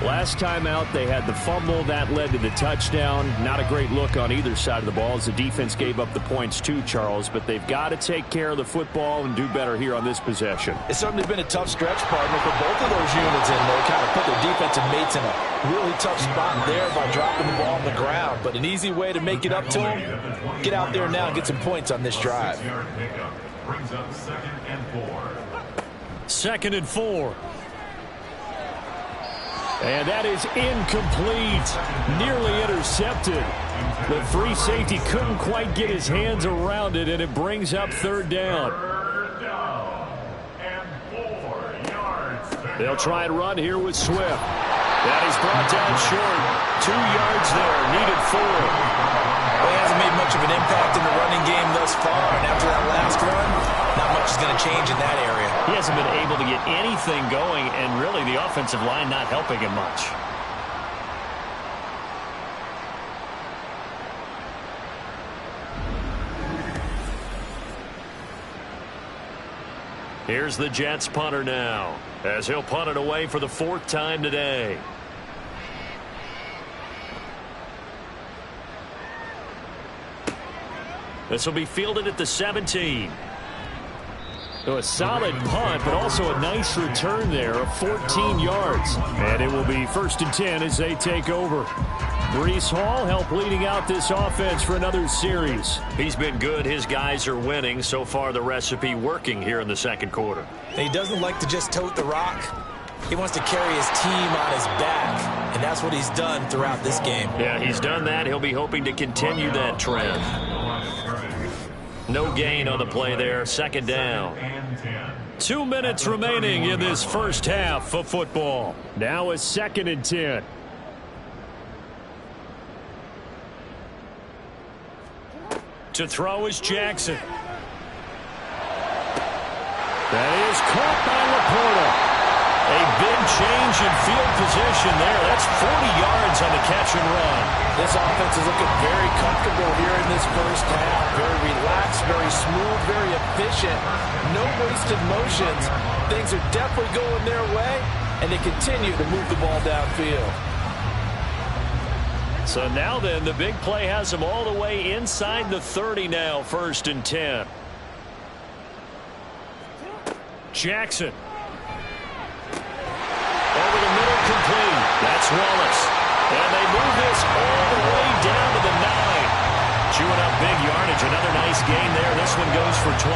Last time out, they had the fumble. That led to the touchdown. Not a great look on either side of the ball as the defense gave up the points too, Charles. But they've got to take care of the football and do better here on this possession. It's certainly been a tough stretch, partner, for both of those units in there. Kind of put their defensive mates in a really tough spot there by dropping the ball on the ground. But an easy way to make it up to them, get out there now and get some points on this drive. Brings up 2nd and 4. 2nd and 4. And that is incomplete. Nearly intercepted. The free safety couldn't quite get his hands around it, and it brings up 3rd down. 3rd down and 4 yards. They'll try and run here with Swift. That is brought down short. 2 yards there, needed 4. Well, he hasn't made much of an impact in the running game thus far, and after that last run, not much is going to change in that area. He hasn't been able to get anything going, and really the offensive line not helping him much. Here's the Jets punter now, as he'll punt it away for the 4th time today. This will be fielded at the 17. So a solid punt, but also a nice return there of 14 yards. And it will be 1st and 10 as they take over. Breece Hall helped leading out this offense for another series. He's been good. His guys are winning. So far, the recipe working here in the second quarter. And he doesn't like to just tote the rock. He wants to carry his team on his back, and that's what he's done throughout this game. Yeah, he's done that. He'll be hoping to continue that trend. No gain on the play there. 2nd down. 2 minutes remaining in this first half of football. Now it's 2nd and 10. To throw is Jackson. That is caught by Laporta. A big change in field position there. That's 40 yards on the catch and run. This offense is looking very comfortable here in this first half. Very relaxed, very smooth, very efficient. No wasted motions. Things are definitely going their way, and they continue to move the ball downfield. So now then, the big play has them all the way inside the 30 now, 1st and 10. Jackson. Over the middle, complete. That's Wallace. And they move this all the way down to the 9. Chewing up big yardage. Another nice gain there. This one goes for 20.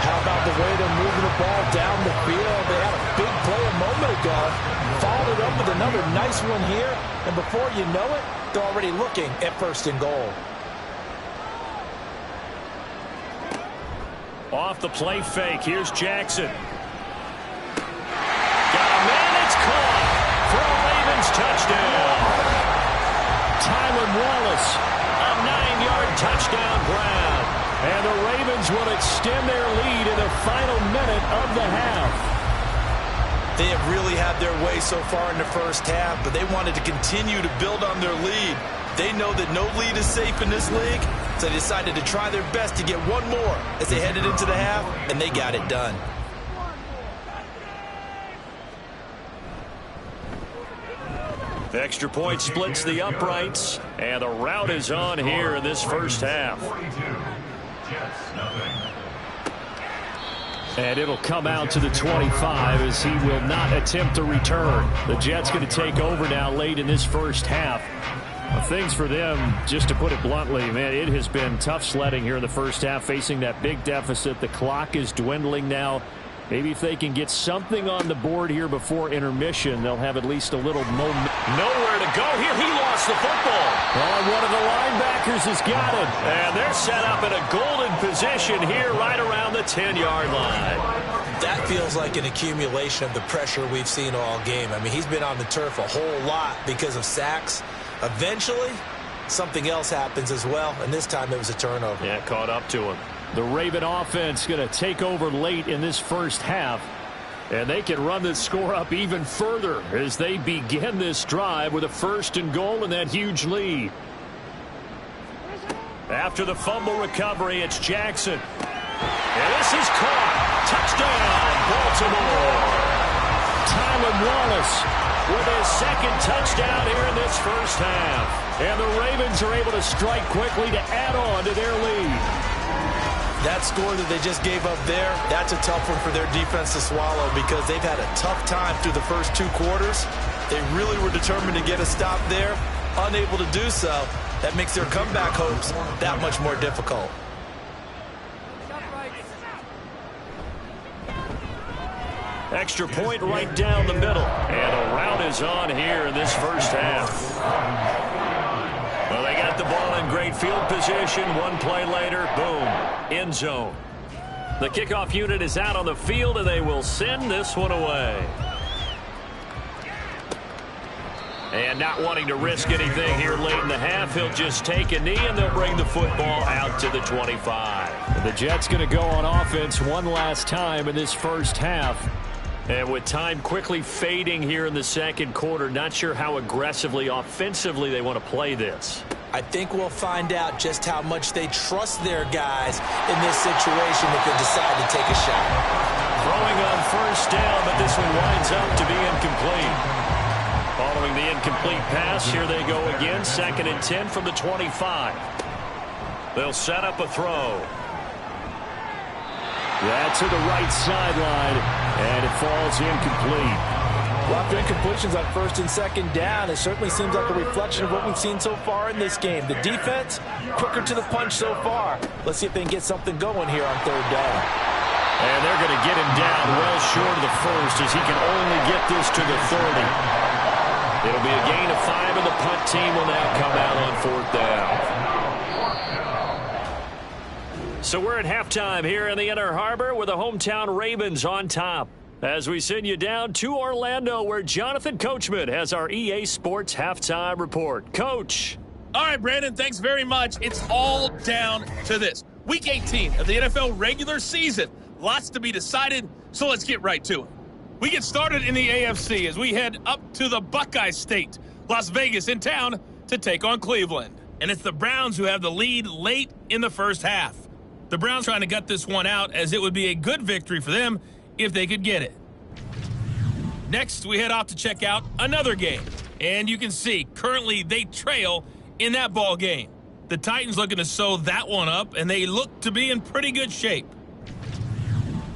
How about the way they're moving the ball down the field? They had a big play a moment ago. Followed it up with another nice one here. And before you know it, they're already looking at 1st and goal. Off the play fake. Here's Jackson. Got a man. It's caught for a Ravens touchdown. Tylan Wallace, a 9-yard touchdown grab. And the Ravens will extend their lead in the final minute of the half. They have really had their way so far in the first half, but they wanted to continue to build on their lead. They know that no lead is safe in this league, so they decided to try their best to get one more as they headed into the half, and they got it done. The extra point splits the uprights, and the route is on here in this first half. And it'll come out to the 25 as he will not attempt to return. The Jets going to take over now late in this first half. Things for them, just to put it bluntly, man, it has been tough sledding here in the first half, facing that big deficit. The clock is dwindling now. Maybe if they can get something on the board here before intermission, they'll have at least a little moment. Nowhere to go here. He lost the football. Oh, one of the linebackers has got it. And they're set up in a golden position here right around the 10-yard line. That feels like an accumulation of the pressure we've seen all game. I mean, he's been on the turf a whole lot because of sacks. Eventually, something else happens as well, and this time it was a turnover. Yeah, caught up to him. The Raven offense going to take over late in this first half, and they can run this score up even further as they begin this drive with a 1st and goal and that huge lead. After the fumble recovery, it's Jackson. And this is caught. Touchdown, Baltimore. Tylan Wallace with his 2nd touchdown here in this first half. And the Ravens are able to strike quickly to add on to their lead. That score that they just gave up there, that's a tough one for their defense to swallow because they've had a tough time through the first 2 quarters. They really were determined to get a stop there, unable to do so. That makes their comeback hopes that much more difficult. Extra point right down the middle. And a route is on here in this first half. Well, they got the ball in great field position. One play later, boom, end zone. The kickoff unit is out on the field, and they will send this one away. And not wanting to risk anything here late in the half, he'll just take a knee, and they'll bring the football out to the 25. The Jets going to go on offense one last time in this first half. And with time quickly fading here in the second quarter, not sure how aggressively, offensively they want to play this. I think we'll find out just how much they trust their guys in this situation if they decide to take a shot. Throwing on 1st down, but this one winds up to be incomplete. Following the incomplete pass, here they go again. 2nd and 10 from the 25. They'll set up a throw. That's to the right sideline, and it falls incomplete. Lots of incompletions on first and second down. It certainly seems like a reflection of what we've seen so far in this game. The defense, quicker to the punch so far. Let's see if they can get something going here on third down. And they're going to get him down well short of the first as he can only get this to the 30. It'll be a gain of 5, and the punt team will now come out on fourth down. So we're at halftime here in the Inner Harbor with the hometown Ravens on top. As we send you down to Orlando, where Jonathan Coachman has our EA Sports halftime report. Coach. All right, Brandon, thanks very much. It's all down to this. Week 18 of the NFL regular season. Lots to be decided, so let's get right to it. We get started in the AFC as we head up to the Buckeye State, Las Vegas in town to take on Cleveland. And it's the Browns who have the lead late in the first half. The Browns trying to gut this one out as it would be a good victory for them if they could get it. Next, we head off to check out another game. And you can see, currently they trail in that ball game. The Titans looking to sew that one up, and they look to be in pretty good shape.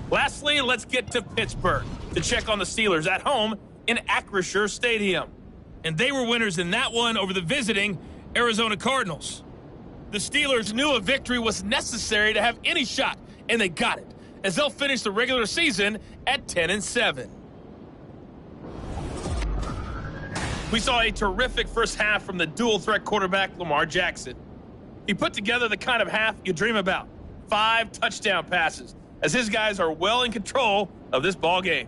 Lastly, let's get to Pittsburgh to check on the Steelers at home in Acrisure Stadium. And they were winners in that one over the visiting Arizona Cardinals. The Steelers knew a victory was necessary to have any shot, and they got it, as they'll finish the regular season at 10-7. We saw a terrific first half from the dual-threat quarterback Lamar Jackson. He put together the kind of half you dream about. 5 touchdown passes, as his guys are well in control of this ball game.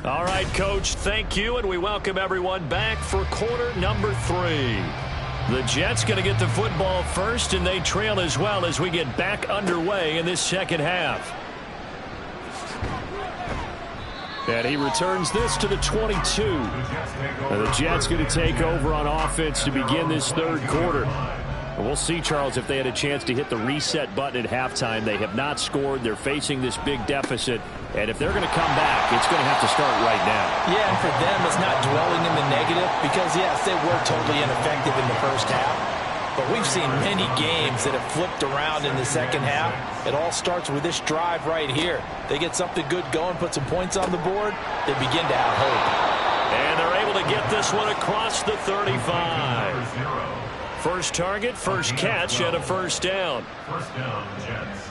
All right, Coach, thank you, and we welcome everyone back for quarter number 3. The Jets going to get the football first, and they trail as well as we get back underway in this second half. And he returns this to the 22. And the Jets going to take over on offense to begin this third quarter. And we'll see, Charles, if they had a chance to hit the reset button at halftime. They have not scored. They're facing this big deficit. And if they're going to come back, it's going to have to start right now. Yeah, and for them, it's not dwelling in the negative because, yes, they were totally ineffective in the first half. But we've seen many games that have flipped around in the second half. It all starts with this drive right here. They get something good going, put some points on the board, they begin to have hope. And they're able to get this one across the 35. First target, first catch, and a first down. First down, Jets.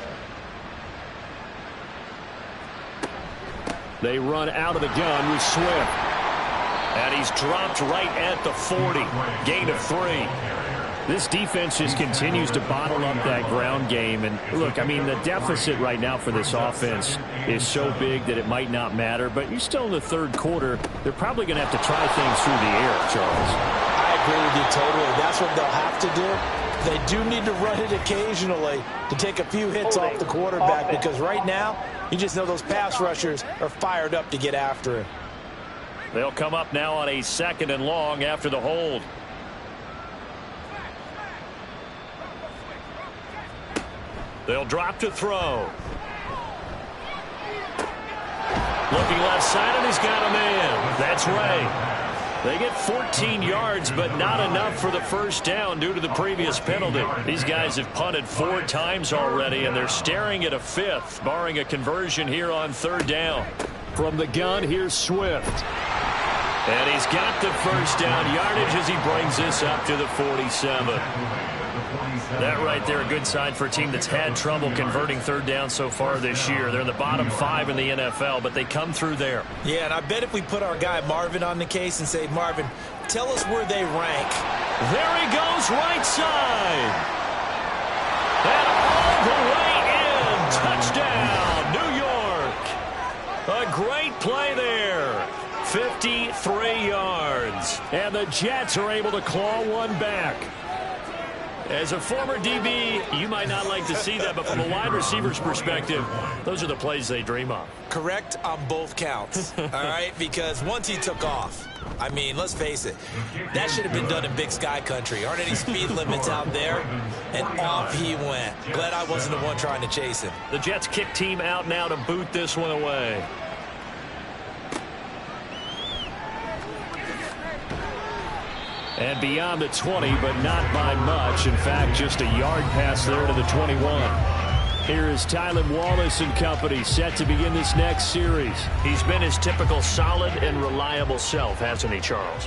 They run out of the gun with Swift. And he's dropped right at the 40. Gain of 3. This defense just continues to bottle up that ground game. And look, I mean, the deficit right now for this offense is so big that it might not matter. But you're still in the third quarter. They're probably going to have to try things through the air, Charles. I agree with you totally. That's what they'll have to do. They do need to run it occasionally to take a few hits off the quarterback because right now, you just know those pass rushers are fired up to get after him. They'll come up now on a second and long after the hold. They'll drop to throw. Looking left side, and he's got a man. That's Ray. They get 14 yards, but not enough for the first down due to the previous penalty. These guys have punted 4 times already, and they're staring at a 5th, barring a conversion here on third down. From the gun, here's Swift. And he's got the first down yardage as he brings this up to the 47. That right there, a good sign for a team that's had trouble converting third down so far this year. They're in the bottom 5 in the NFL, but they come through there. Yeah, and I bet if we put our guy Marvin on the case and say, Marvin, tell us where they rank. There he goes, right side. And all the way in. Touchdown, New York. A great play there. 53 yards. And the Jets are able to claw one back. As a former DB, you might not like to see that, but from a wide receiver's perspective, those are the plays they dream of. Correct on both counts, all right? Because once he took off, I mean, let's face it, that should have been done in Big Sky Country. Aren't any speed limits out there? And off he went. Glad I wasn't the one trying to chase him. The Jets kick team out now to boot this one away. And beyond the 20, but not by much. In fact, just a yard pass there to the 21. Here is Tylen Wallace and company set to begin this next series. He's been his typical solid and reliable self, hasn't he, Charles?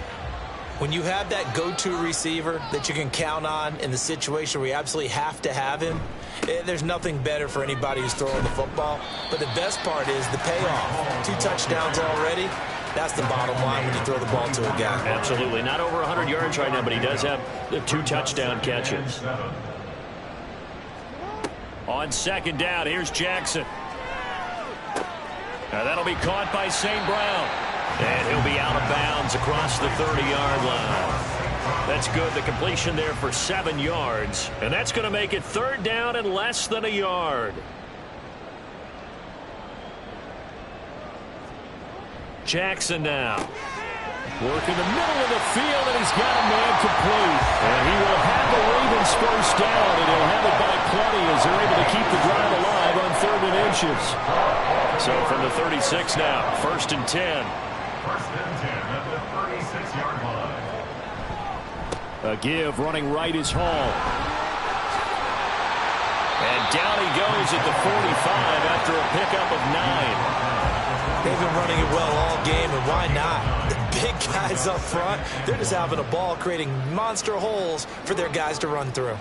When you have that go-to receiver that you can count on in the situation where you absolutely have to have him, there's nothing better for anybody who's throwing the football. But the best part is the payoff. 2 touchdowns already. That's the bottom line when you throw the ball to a guy. Absolutely. Not over 100 yards right now, but he does have the 2 touchdown catches. On second down, here's Jackson. Now that'll be caught by St. Brown. And he'll be out of bounds across the 30-yard line. That's good. The completion there for 7 yards. And that's going to make it 3rd down and less than a yard. Jackson now. Working the middle of the field, and he's got a man complete. And he will have the Ravens first down, and he'll have it by plenty as they're able to keep the drive alive on 3rd and inches. So from the 36 now, 1st and 10. 1st and 10 at the 36-yard line. A give running right is Hall. And down he goes at the 45 after a pickup of 9. They've been running it well all game, and why not? The big guys up front, they're just having a ball, creating monster holes for their guys to run through.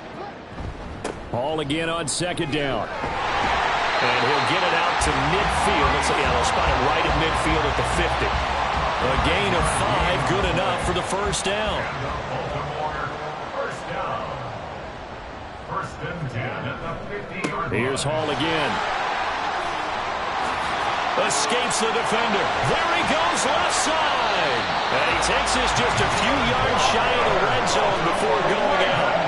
Hall again on second down. And he'll get it out to midfield. Looks like they'll spot it right at midfield at the 50. A gain of 5, good enough for the first down. First down. 1st and 10 at the 50-yard line. Here's Hall again. Escapes the defender. There he goes, left side. And he takes this just a few yards shy of the red zone before going out.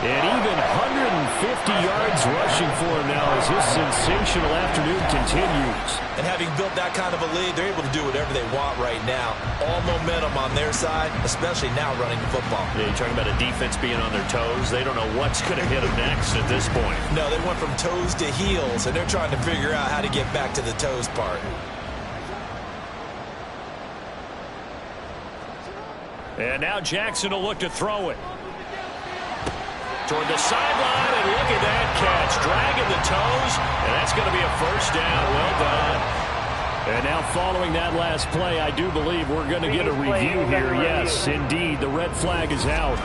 And even 150 yards rushing for him now as his sensational afternoon continues. And having built that kind of a lead, they're able to do whatever they want right now. All momentum on their side, especially now running the football. Yeah, you're talking about a defense being on their toes. They don't know what's going to hit them next at this point. No, they went from toes to heels, and they're trying to figure out how to get back to the toes part. And now Jackson will look to throw it. Toward the sideline, and look at that catch. Dragging the toes, and that's going to be a first down. Well done. And now following that last play, I do believe we're going to get a review here. Yes, indeed, the red flag is out.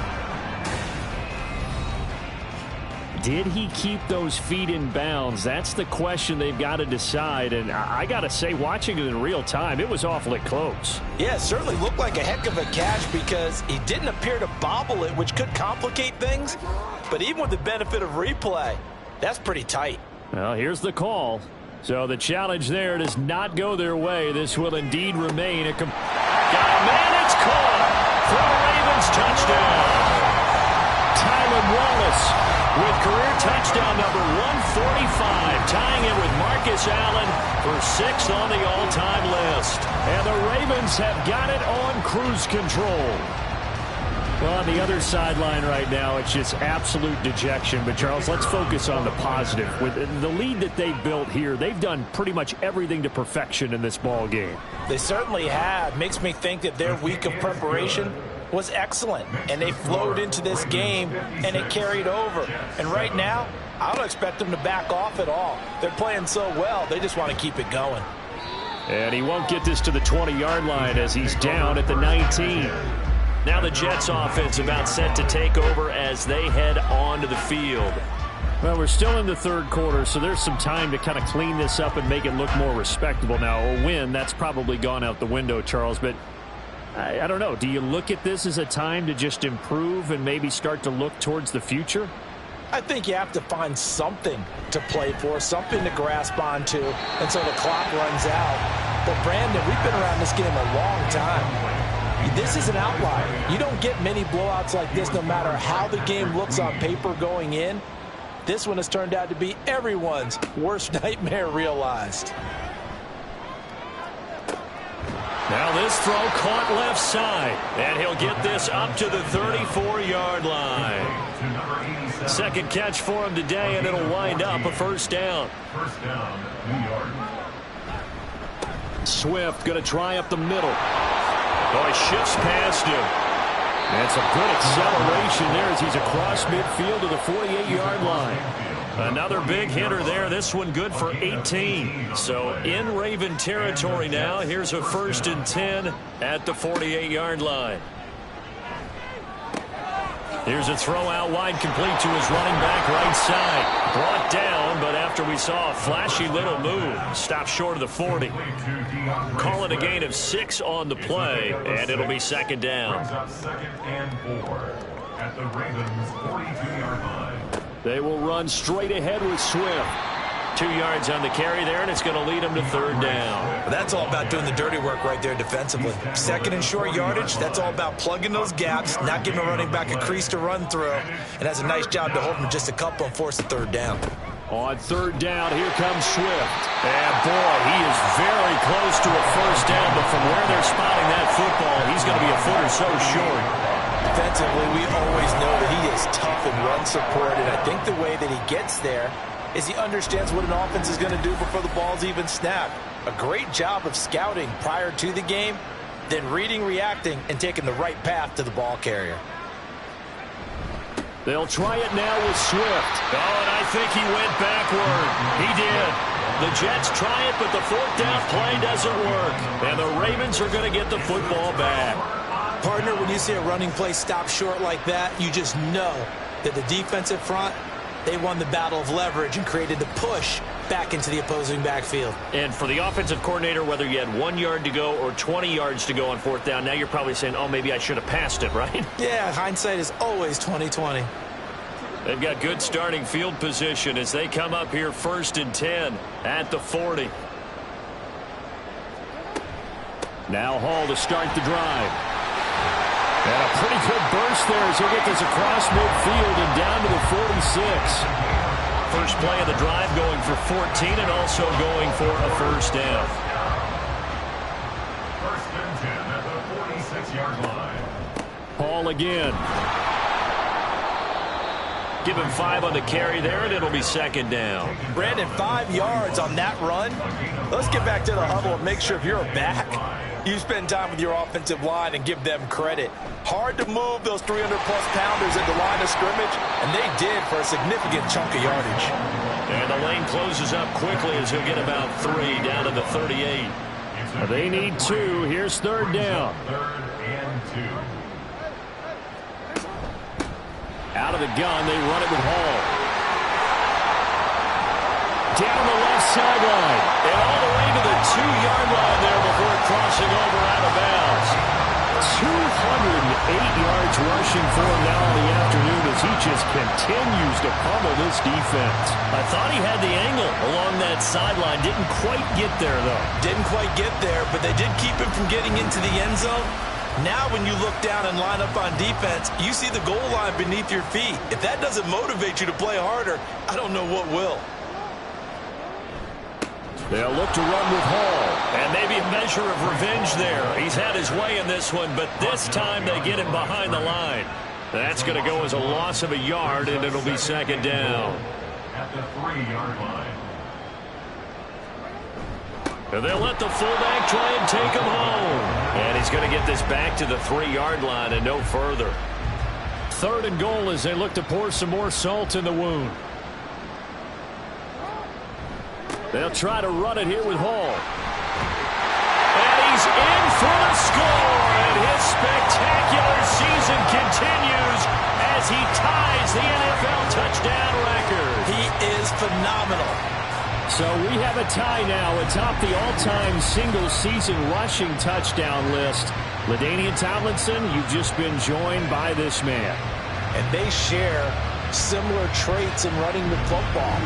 Did he keep those feet in bounds? That's the question they've got to decide. And I got to say, watching it in real time, it was awfully close. Yeah, it certainly looked like a heck of a catch because he didn't appear to bobble it, which could complicate things. But even with the benefit of replay, that's pretty tight. Well, here's the call. So the challenge there does not go their way. This will indeed remain a... Got a man, it's caught for the Ravens touchdown. Tylen Wallace with career touchdown number 145, tying it with Marcus Allen for 6th on the all-time list. And the Ravens have got it on cruise control. Well, on the other sideline right now, it's just absolute dejection. But, Charles, let's focus on the positive. With the lead that they've built here, they've done pretty much everything to perfection in this ball game. They certainly have. Makes me think that their week of preparation was excellent, and they flowed into this game, and it carried over. And right now, I don't expect them to back off at all. They're playing so well, they just want to keep it going. And he won't get this to the 20-yard line as he's down at the 19. Now the Jets offense about set to take over as they head onto the field. Well, we're still in the 3rd quarter, so there's some time to kind of clean this up and make it look more respectable. Now, a win, that's probably gone out the window, Charles, but I don't know. Do you look at this as a time to just improve and maybe start to look towards the future? I think you have to find something to play for, something to grasp onto, and so the clock runs out. But, Brandon, we've been around this game a long time. This is an outlier. You don't get many blowouts like this no matter how the game looks on paper going in. This one has turned out to be everyone's worst nightmare realized. Now this throw caught left side, and he'll get this up to the 34-yard line. Second catch for him today, and it'll wind up a first down. First down, New York. Swift going to try up the middle. Oh, he shifts past him. And some good acceleration there as he's across midfield to the 48-yard line. Another big hitter there. This one good for 18. So in Raven territory now. Here's a 1st and 10 at the 48-yard line. Here's a throw out wide, complete to his running back right side. Brought down, but after we saw a flashy little move, stopped short of the 40. Call it a gain of 6 on the play, and it'll be 2nd down. Second and 4 at the Ravens 42-yard line. They will run straight ahead with Swift. 2 yards on the carry there, and it's going to lead them to 3rd down. That's all about doing the dirty work right there defensively. 2nd and short yardage, that's all about plugging those gaps, not giving a running back a crease to run through, and has a nice job to hold him just a couple and force a 3rd down. On 3rd down, here comes Swift. And boy, he is very close to a 1st down, but from where they're spotting that football, he's going to be a foot or so short. Defensively, we always know that he is tough in run support, and I think the way that he gets there is he understands what an offense is going to do before the ball's even snapped. A great job of scouting prior to the game, then reading, reacting, and taking the right path to the ball carrier. They'll try it now with Swift. Oh, and I think he went backward. He did. The Jets try it, but the 4th down play doesn't work. And the Ravens are going to get the football back. Partner, when you see a running play stop short like that, you just know that the defensive front, they won the battle of leverage and created the push back into the opposing backfield. And for the offensive coordinator, whether you had 1 yard to go or 20 yards to go on 4th down, now you're probably saying, oh, maybe I should have passed it, right? Yeah, hindsight is always 20/20. They've got good starting field position as they come up here 1st and 10 at the 40. Now Hall to start the drive. And a pretty good burst there as he'll get this across midfield and down to the 46. First play of the drive going for 14 and also going for a 1st down. 1st and 10 at the 46-yard line. Hall again. Give him 5 on the carry there, and it'll be 2nd down. Brandon, 5 yards on that run. Let's get back to the huddle and make sure if you're a back, you spend time with your offensive line and give them credit. Hard to move those 300-plus pounders at the line of scrimmage, and they did for a significant chunk of yardage. And the lane closes up quickly as he'll get about 3 down to the 38. They need 2. Here's 3rd down. 3rd and 2. Out of the gun, they run it with Hall. Down the left sideline. And all the way to the 2-yard line there before crossing over out of bounds. 208 yards rushing for him now in the afternoon as he just continues to pummel this defense. I thought he had the angle along that sideline. Didn't quite get there, though. Didn't quite get there, but they did keep him from getting into the end zone. Now when you look down and line up on defense, you see the goal line beneath your feet. If that doesn't motivate you to play harder, I don't know what will. They'll look to run with Hall. And maybe a measure of revenge there. He's had his way in this one, but this time they get him behind the line. That's going to go as a loss of a yard, and it'll be 2nd down. At the 3-yard line. And they'll let the fullback try and take him home. And he's going to get this back to the 3-yard line and no further. 3rd and goal as they look to pour some more salt in the wound. They'll try to run it here with Hall. And he's in for the score. And his spectacular season continues as he ties the NFL touchdown record. He is phenomenal. So we have a tie now atop the all-time single-season rushing touchdown list. LaDainian Tomlinson, you've just been joined by this man. And they share similar traits in running the football.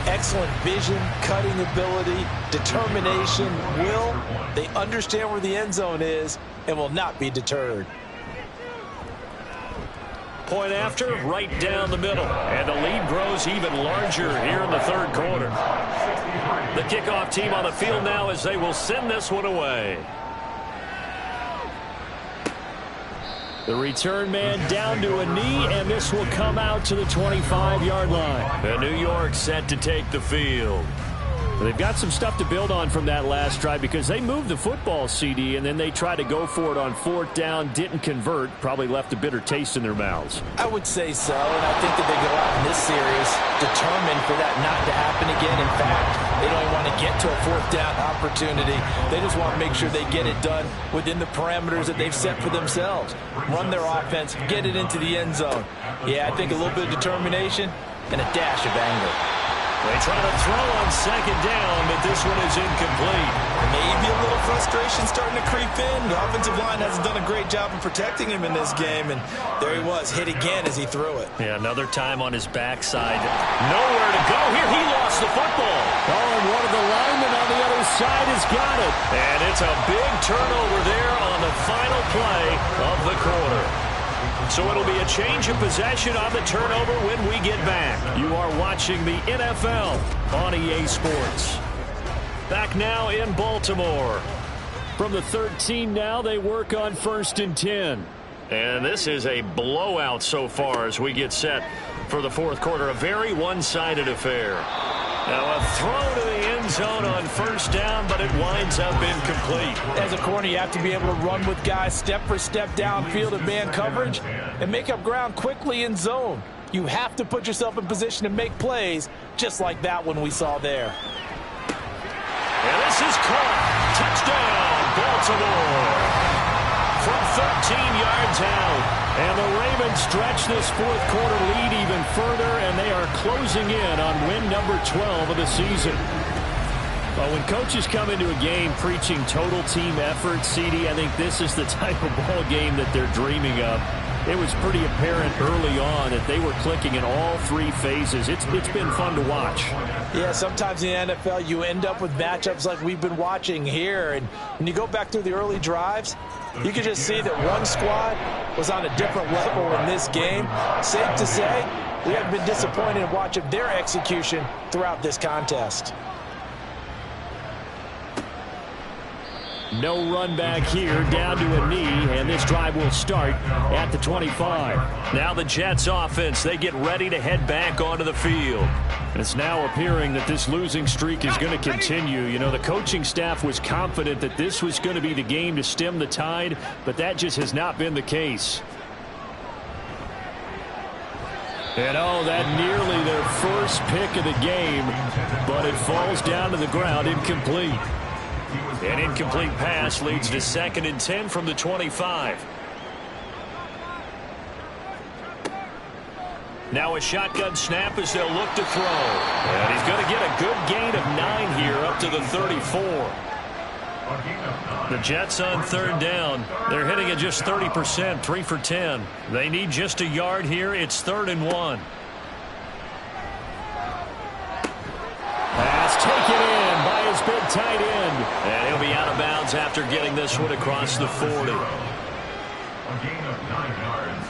Excellent vision, cutting ability, determination, will. They understand where the end zone is and will not be deterred. Point after, right down the middle. And the lead grows even larger here in the 3rd quarter. The kickoff team on the field now as they will send this one away. The return man down to a knee, and this will come out to the 25-yard line. And New York set to take the field. They've got some stuff to build on from that last drive because they moved the football, CD, and then they tried to go for it on 4th down, didn't convert, probably left a bitter taste in their mouths. I would say so, and I think that they go out in this series determined for that not to happen again. In fact, they don't even want to get to a 4th down opportunity. They just want to make sure they get it done within the parameters that they've set for themselves. Run their offense, get it into the end zone. Yeah, I think a little bit of determination and a dash of anger. They try to throw on 2nd down, but this one is incomplete. Maybe a little frustration starting to creep in. The offensive line hasn't done a great job of protecting him in this game, and there he was, hit again as he threw it. Yeah, another time on his backside. Nowhere to go here. He lost the football. Oh, and one of the linemen on the other side has got it. And it's a big turnover there on the final play of the quarter. So it'll be a change of possession on the turnover when we get back. You are watching the NFL on EA Sports. Back now in Baltimore. From the 13 now, they work on 1st and 10. And this is a blowout so far as we get set for the 4th quarter. A very one-sided affair. Now a throw to the end zone on 1st down, but it winds up incomplete. As a corner, you have to be able to run with guys step for step downfield in man coverage and make up ground quickly in zone. You have to put yourself in position to make plays, just like that one we saw there. And this is caught. Touchdown, Baltimore. From 13 yards out. And the Ravens stretch this 4th quarter lead even further, and they are closing in on win number 12 of the season. Well, when coaches come into a game preaching total team effort, CD, I think this is the type of ball game that they're dreaming of. It was pretty apparent early on that they were clicking in all 3 phases. It's been fun to watch. Yeah, sometimes in the NFL you end up with matchups like we've been watching here. And when you go back through the early drives, you can just see that one squad was on a different level in this game. Safe to say, we have been disappointed in watching their execution throughout this contest. No run back here, down to a knee, and this drive will start at the 25. Now the Jets offense, they get ready to head back onto the field. And it's now appearing that this losing streak is going to continue. You know, the coaching staff was confident that this was going to be the game to stem the tide, but that just has not been the case. And oh, that nearly their first pick of the game, but it falls down to the ground incomplete. An incomplete pass leads to 2nd and 10 from the 25. Now a shotgun snap as they'll look to throw. And he's going to get a good gain of 9 here up to the 34. The Jets on 3rd down. They're hitting at just 30%, 3 for 10. They need just a yard here. It's 3rd and 1. Pass taken in by his big tight end. And he'll be out of bounds after getting this one across the 40. A gain of 9 yards.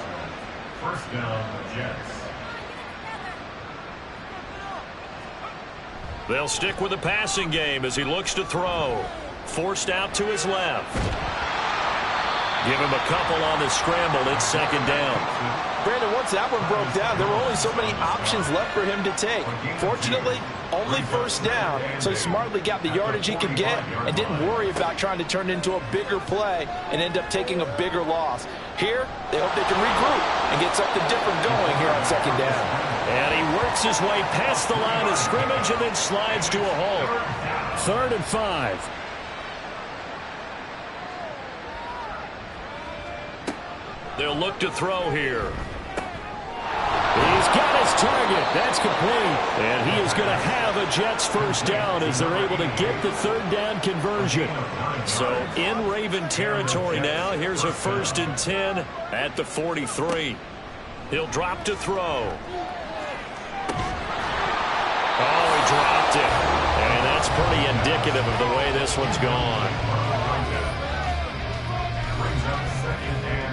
1st down, Jets. They'll stick with the passing game as he looks to throw. Forced out to his left. Give him a couple on the scramble. It's 2nd down. Brandon, once that one broke down, there were only so many options left for him to take. Fortunately, only 1st down, so he smartly got the yardage he could get and didn't worry about trying to turn it into a bigger play and end up taking a bigger loss. Here, they hope they can regroup and get something different going here on 2nd down. And he works his way past the line of scrimmage and then slides to a halt. 3rd and 5. They'll look to throw here. He's got his target. That's complete. And he is going to have a Jets 1st down as they're able to get the 3rd down conversion. So in Raven territory now. Here's a 1st and 10 at the 43. He'll drop to throw. Oh, he dropped it. And that's pretty indicative of the way this one's gone.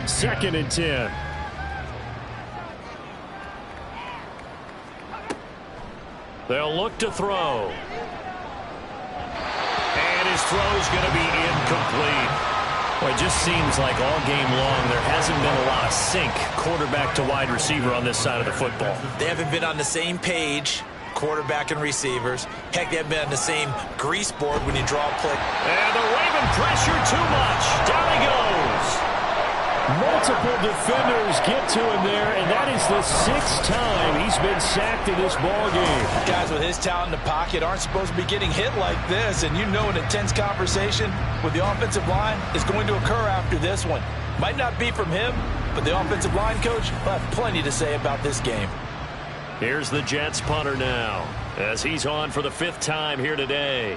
2nd and 10. They'll look to throw. And his throw's going to be incomplete. Well, it just seems like all game long there hasn't been a lot of sync quarterback to wide receiver on this side of the football. They haven't been on the same page quarterback and receivers. Heck, they've been on the same grease board when you draw a play. And the Raven pressure too much. Down he goes. Multiple defenders get to him there, and that is the 6th time he's been sacked in this ballgame. Guys with his talent in the pocket aren't supposed to be getting hit like this, and you know an intense conversation with the offensive line is going to occur after this one. Might not be from him, but the offensive line coach will have plenty to say about this game. Here's the Jets punter now, as he's on for the 5th time here today.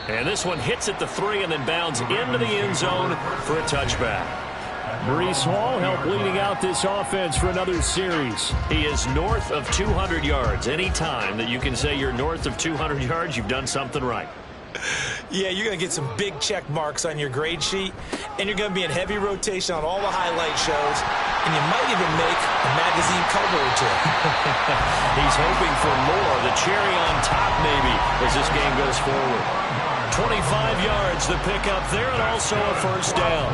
And this one hits at the 3 and then bounds into the end zone for a touchback. Breece Hall helped leading out this offense for another series. He is north of 200 yards. Any time that you can say you're north of 200 yards, you've done something right. Yeah, you're going to get some big check marks on your grade sheet, and you're going to be in heavy rotation on all the highlight shows, and you might even make a magazine cover or two. He's hoping for more, the cherry on top maybe, as this game goes forward. 25 yards the pickup there, and also a first down.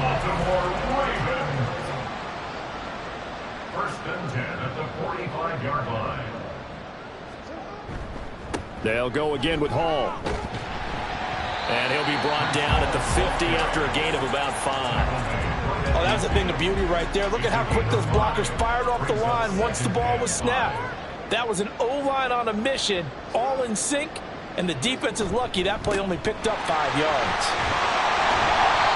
First and 10 at the 45-yard line. They'll go again with Hall. And he'll be brought down at the 50 after a gain of about 5. Oh, that was a thing of beauty right there. Look at how quick those blockers fired off the line once the ball was snapped. That was an O-line on a mission, all in sync, and the defense is lucky that play only picked up 5 yards.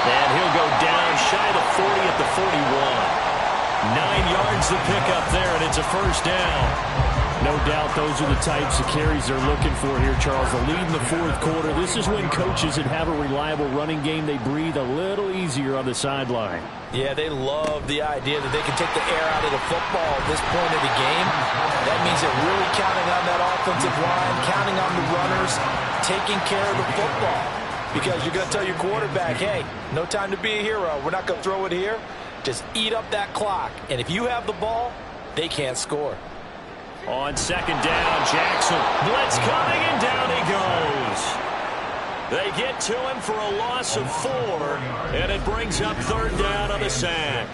And he'll go down shy of the 40 at the 41. 9 yards to pick up there, and it's a first down. No doubt those are the types of carries they're looking for here, Charles. The lead in the 4th quarter. This is when coaches that have a reliable running game, they breathe a little easier on the sideline. Yeah, they love the idea that they can take the air out of the football at this point of the game. That means they're really counting on that offensive line, counting on the runners, taking care of the football. Because you're going to tell your quarterback, hey, no time to be a hero. We're not going to throw it here. Just eat up that clock. And if you have the ball, they can't score. On 2nd down, Jackson. Blitz coming, and down he goes. They get to him for a loss of 4, and it brings up 3rd down on the sack.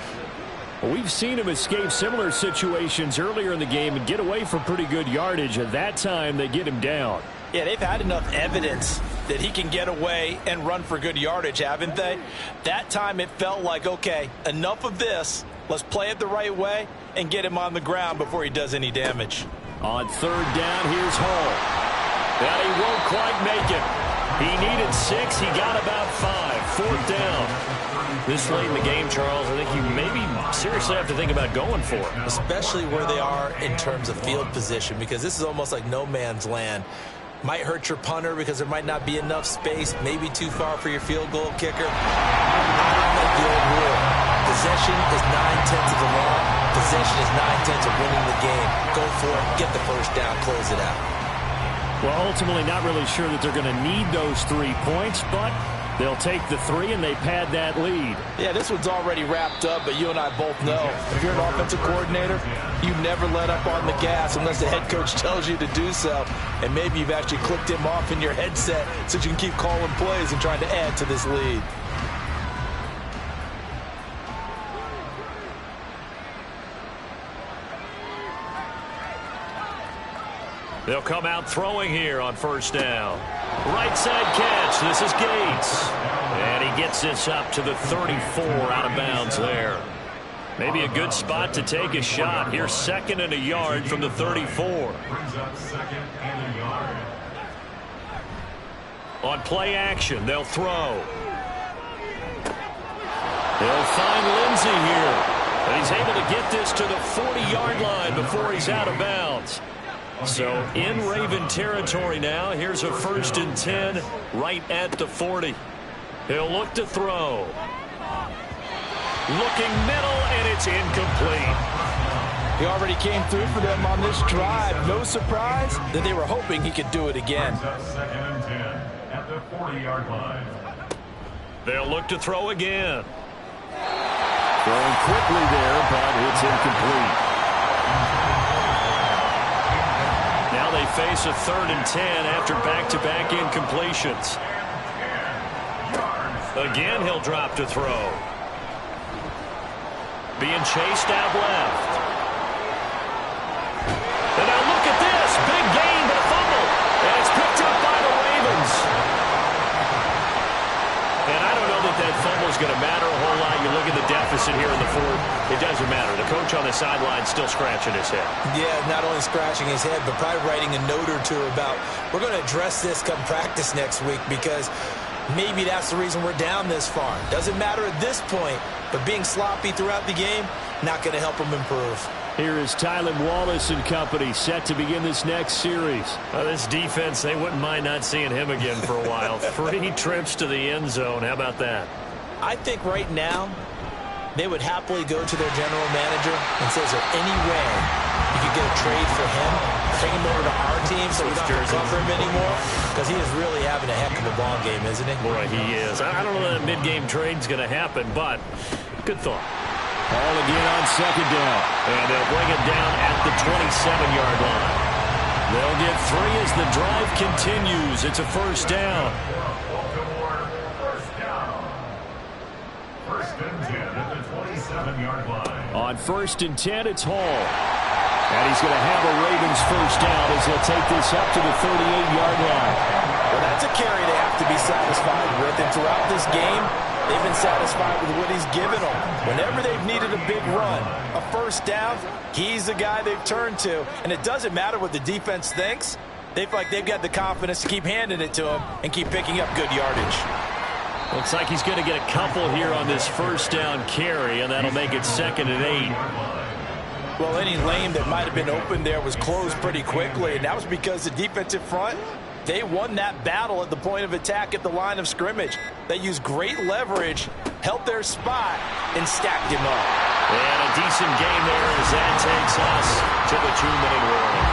We've seen him escape similar situations earlier in the game and get away from pretty good yardage. At that time, they get him down. Yeah, they've had enough evidence that he can get away and run for good yardage, haven't they? That time it felt like, okay, enough of this. Let's play it the right way and get him on the ground before he does any damage. On 3rd down, here's Hall. And he won't quite make it. He needed 6. He got about 5. 4th down. This late in the game, Charles, I think you maybe seriously have to think about going for it. Especially where they are in terms of field position, because this is almost like no man's land. Might hurt your punter because there might not be enough space, maybe too far for your field goal kicker. I like the old rule. Possession is 9/10 of the law. Possession is 9/10 of winning the game. Go for it, get the first down, close it out. Well, ultimately not really sure that they're going to need those 3 points, but they'll take the 3 and they pad that lead. Yeah, this one's already wrapped up, but you and I both know if you're an offensive coordinator, you never let up on the gas unless the head coach tells you to do so. And maybe you've actually clicked him off in your headset so you can keep calling plays and trying to add to this lead. They'll come out throwing here on 1st down. Right side catch. This is Gates. And he gets this up to the 34 out of bounds there. Maybe a good spot to take a shot. Here's 2nd and a yard from the 34. Brings up 2nd and a yard. On play action, they'll throw. They'll find Lindsey here. And he's able to get this to the 40-yard line before he's out of bounds. So in Raven territory now. Here's a 1st and 10 right at the 40. He'll look to throw. Looking middle, and it's incomplete. He already came through for them on this drive. No surprise that they were hoping he could do it again. Brings up 2nd and 10 at the 40-yard line. They'll look to throw again. Throwing quickly there, but it's incomplete. Now they face a 3rd and 10 after back-to-back incompletions. Again, he'll drop to throw. being chased out left. And now look at this. Big gain, but a fumble. And it's picked up by the Ravens. And I don't know that fumble is going to matter a whole lot. You look at the deficit here in the fourth. It doesn't matter. The coach on the sideline still scratching his head. Yeah, not only scratching his head, but probably writing a note or two about, we're going to address this come practice next week, because maybe that's the reason we're down this far. Doesn't matter at this point, but being sloppy throughout the game, not going to help him improve. Here is Tylan Wallace and company set to begin this next series. This defense, they wouldn't mind not seeing him again for a while. 3 trips to the end zone. How about that? I think right now they would happily go to their general manager and say, is there any way you could get a trade for him? Take him over to our team so we don't have to cover him anymore? Because he is really having a heck of a ball game, isn't he? Boy, he is. I don't know that a mid-game trade's going to happen, but good thought. Ball again on second down. And they'll bring it down at the 27-yard line. They'll get 3 as the drive continues. It's a first down. First and 10 at the 27-yard line. On 1st and 10, it's Hall. And he's going to have a Ravens first down as they'll take this up to the 38-yard line. Well, that's a carry they have to be satisfied with. And throughout this game, they've been satisfied with what he's given them. Whenever they've needed a big run, a first down, he's the guy they've turned to. And it doesn't matter what the defense thinks. They feel like they've got the confidence to keep handing it to him and keep picking up good yardage. Looks like he's going to get a couple here on this first down carry, and that'll make it 2nd and 8. Well, any lane that might have been open there was closed pretty quickly, and that was because the defensive front, they won that battle at the point of attack at the line of scrimmage. They used great leverage, held their spot, and stacked him up. And a decent game there as that takes us to the 2-minute warning.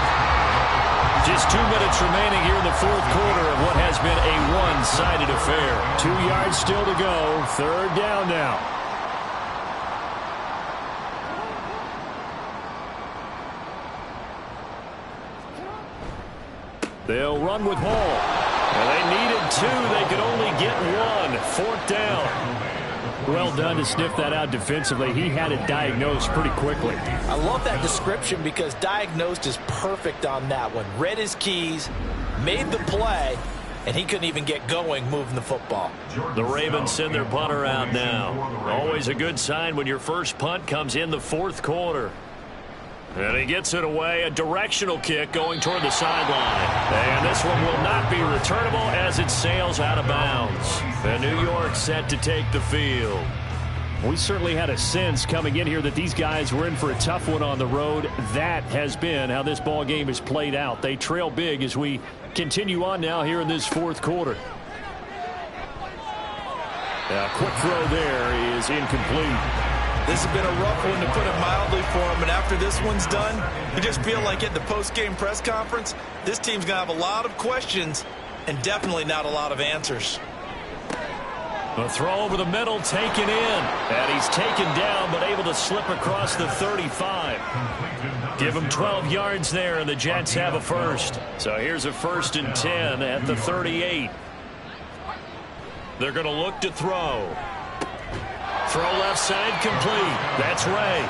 Just 2 minutes remaining here in the fourth quarter of what has been a one-sided affair. 2 yards still to go. 3rd down now. They'll run with Hall. And they needed 2. They could only get 1. 4th down. Well done to sniff that out defensively. He had it diagnosed pretty quickly. I love that description because diagnosed is perfect on that one. Read his keys, made the play, and he couldn't even get going moving the football. The Ravens send their punter out now. Always a good sign when your first punt comes in the fourth quarter. And he gets it away, a directional kick going toward the sideline. And this one will not be returnable as it sails out of bounds. And New York set to take the field. We certainly had a sense coming in here that these guys were in for a tough one on the road. That has been how this ball game has played out. They trail big as we continue on now here in this fourth quarter. A quick throw there is incomplete. This has been a rough one, to put it mildly, for him. And after this one's done, you just feel like at the post-game press conference, this team's going to have a lot of questions and definitely not a lot of answers. A throw over the middle, taken in. And he's taken down, but able to slip across the 35. Give him 12 yards there, and the Jets have a first. So here's a 1st and 10 at the 38. They're going to look to throw. Throw left side complete. That's Ray.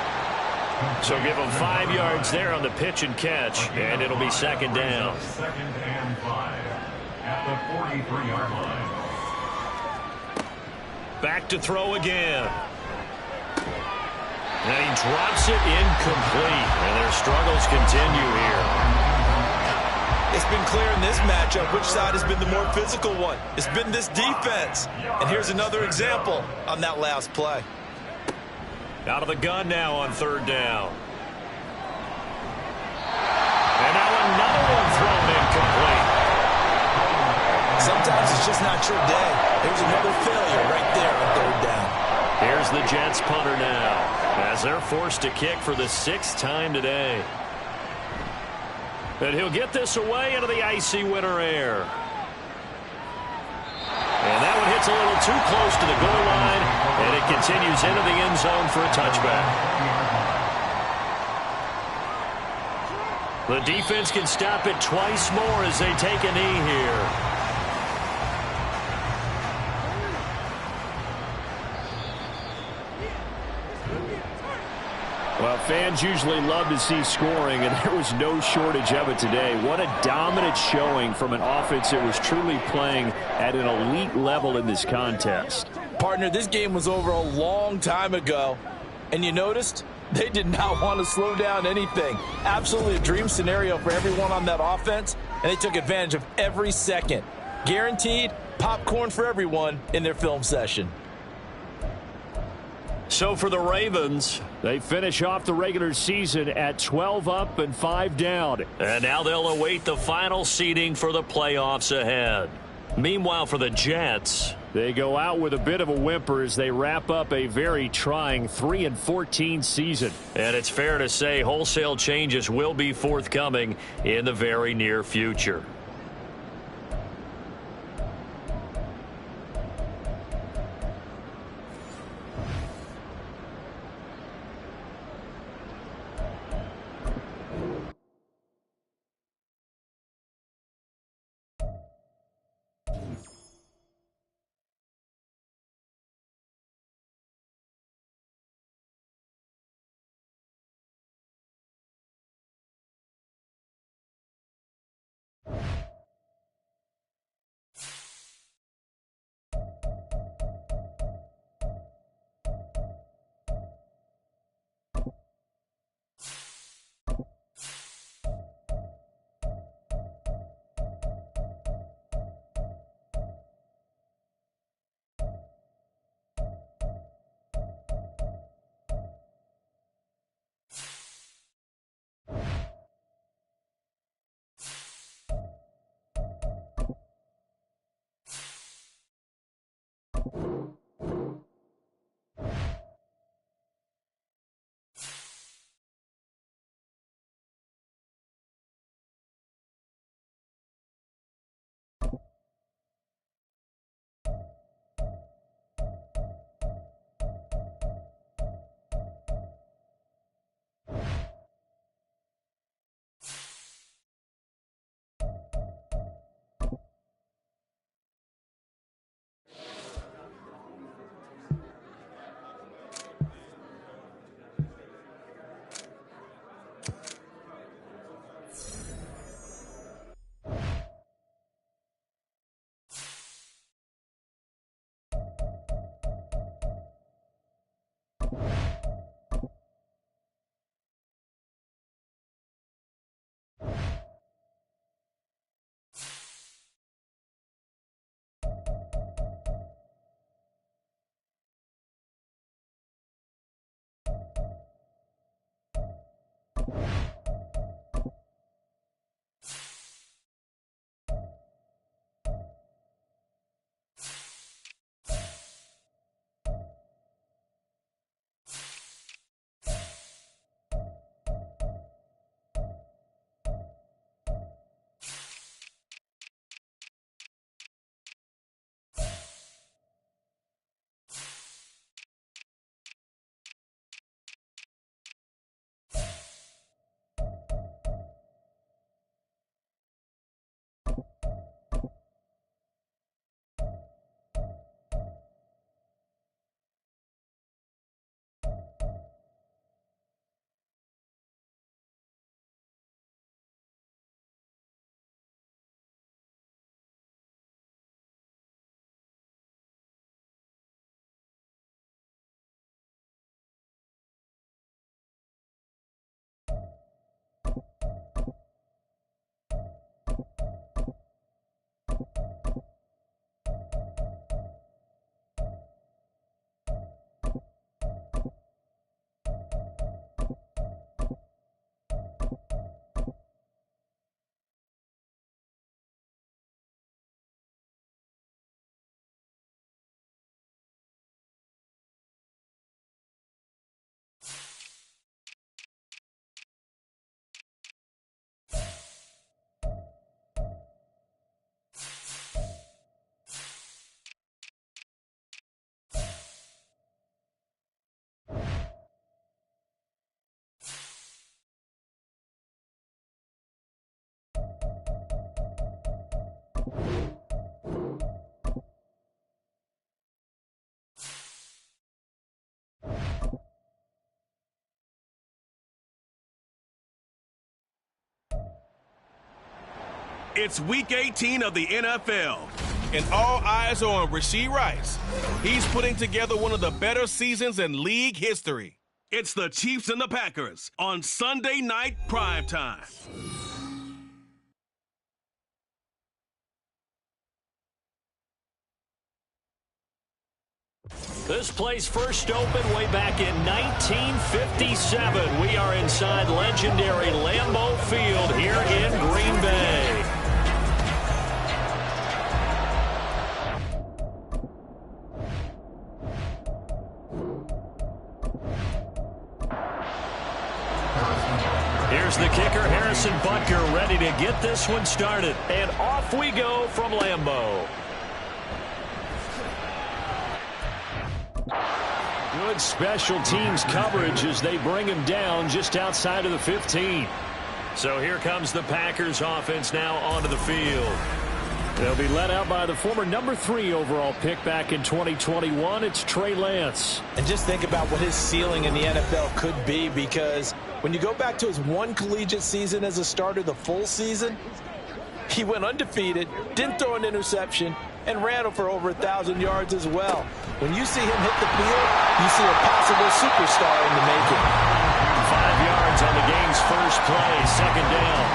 So give him 5 yards there on the pitch and catch, and it'll be 2nd down. 2nd and 5 at the 43-yard line. Back to throw again. And he drops it incomplete. And their struggles continue here. It's been clear in this matchup which side has been the more physical one. It's been this defense. And here's another example on that last play. Out of the gun now on 3rd down. And now another one thrown incomplete. Sometimes it's just not your day. There's another failure right there on 3rd down. Here's the Jets punter now as they're forced to kick for the 6th time today. And he'll get this away into the icy winter air. And that one hits a little too close to the goal line, and it continues into the end zone for a touchback. The defense can stop it twice more as they take a knee here. Well, fans usually love to see scoring, and there was no shortage of it today. What a dominant showing from an offense that was truly playing at an elite level in this contest. Partner, this game was over a long time ago, and you noticed they did not want to slow down anything. Absolutely a dream scenario for everyone on that offense, and they took advantage of every second. Guaranteed popcorn for everyone in their film session. So for the Ravens, they finish off the regular season at 12 up and 5 down. And now they'll await the final seeding for the playoffs ahead. Meanwhile, for the Jets, they go out with a bit of a whimper as they wrap up a very trying 3-14 season. And it's fair to say wholesale changes will be forthcoming in the very near future. It's Week 18 of the NFL, and all eyes are on Rashee Rice. He's putting together one of the better seasons in league history. It's the Chiefs and the Packers on Sunday Night Primetime. This place first opened way back in 1957. We are inside legendary Lambeau Field here in Green Bay. Here's the kicker, Harrison Butker, ready to get this one started. And off we go from Lambeau. Good special teams coverage as they bring him down just outside of the 15. So here comes the Packers offense now onto the field. They'll be led out by the former number 3 overall pick back in 2021. It's Trey Lance. And just think about what his ceiling in the NFL could be, because when you go back to his one collegiate season as a starter, the full season, he went undefeated, didn't throw an interception, and ran for over 1,000 yards as well. When you see him hit the field, you see a possible superstar in the making. 5 yards on the game's first play, second down.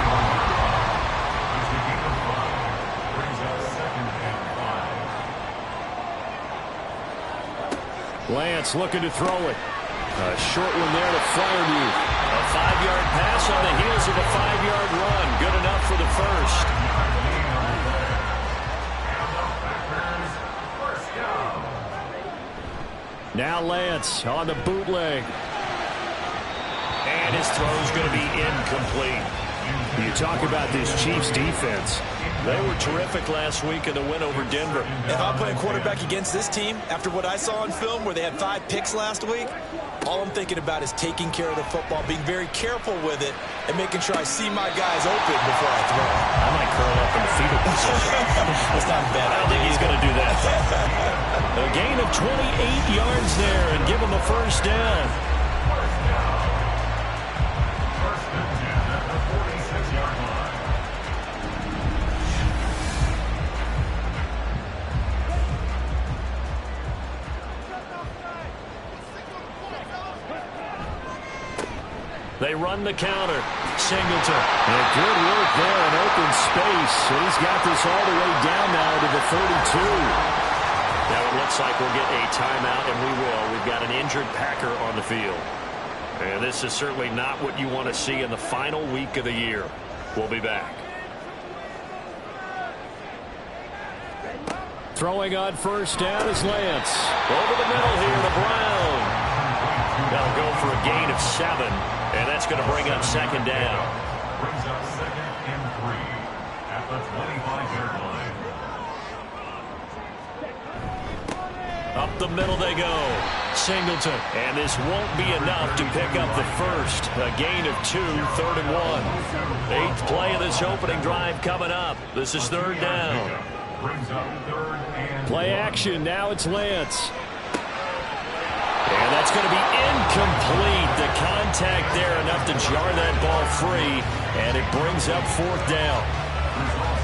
Lance looking to throw it. A short one there to Freiermuth. A 5-yard pass on the heels of a 5-yard run. Good enough for the first. Now Lance on the bootleg. And his throw's going to be incomplete. You talk about this Chiefs defense. They were terrific last week in the win over Denver. If I'm playing quarterback against this team, after what I saw on film where they had 5 picks last week, all I'm thinking about is taking care of the football, being very careful with it, and making sure I see my guys open before I throw. I might curl up in the fetal position. That's not bad. I don't think he's going to do that. A gain of 28 yards there and give him a first down. They run the counter. Singleton. And good work there in open space. And he's got this all the way down now to the 32. Now it looks like we'll get a timeout, and we will. We've got an injured Packer on the field. And this is certainly not what you want to see in the final week of the year. We'll be back. Throwing on first down is Lance. Over the middle here to Brown. They'll go for a gain of 7. And that's going to bring up second down. Brings up 2nd and 3 at the 25-yard line. Up the middle they go. Singleton. And this won't be enough to pick up the first. A gain of 2, 3rd and 1. 8th play of this opening drive coming up. This is 3rd down. Brings up 3rd and Play action. Now it's Lance. And that's going to be incomplete. The contact there enough to jar that ball free. And it brings up 4th down.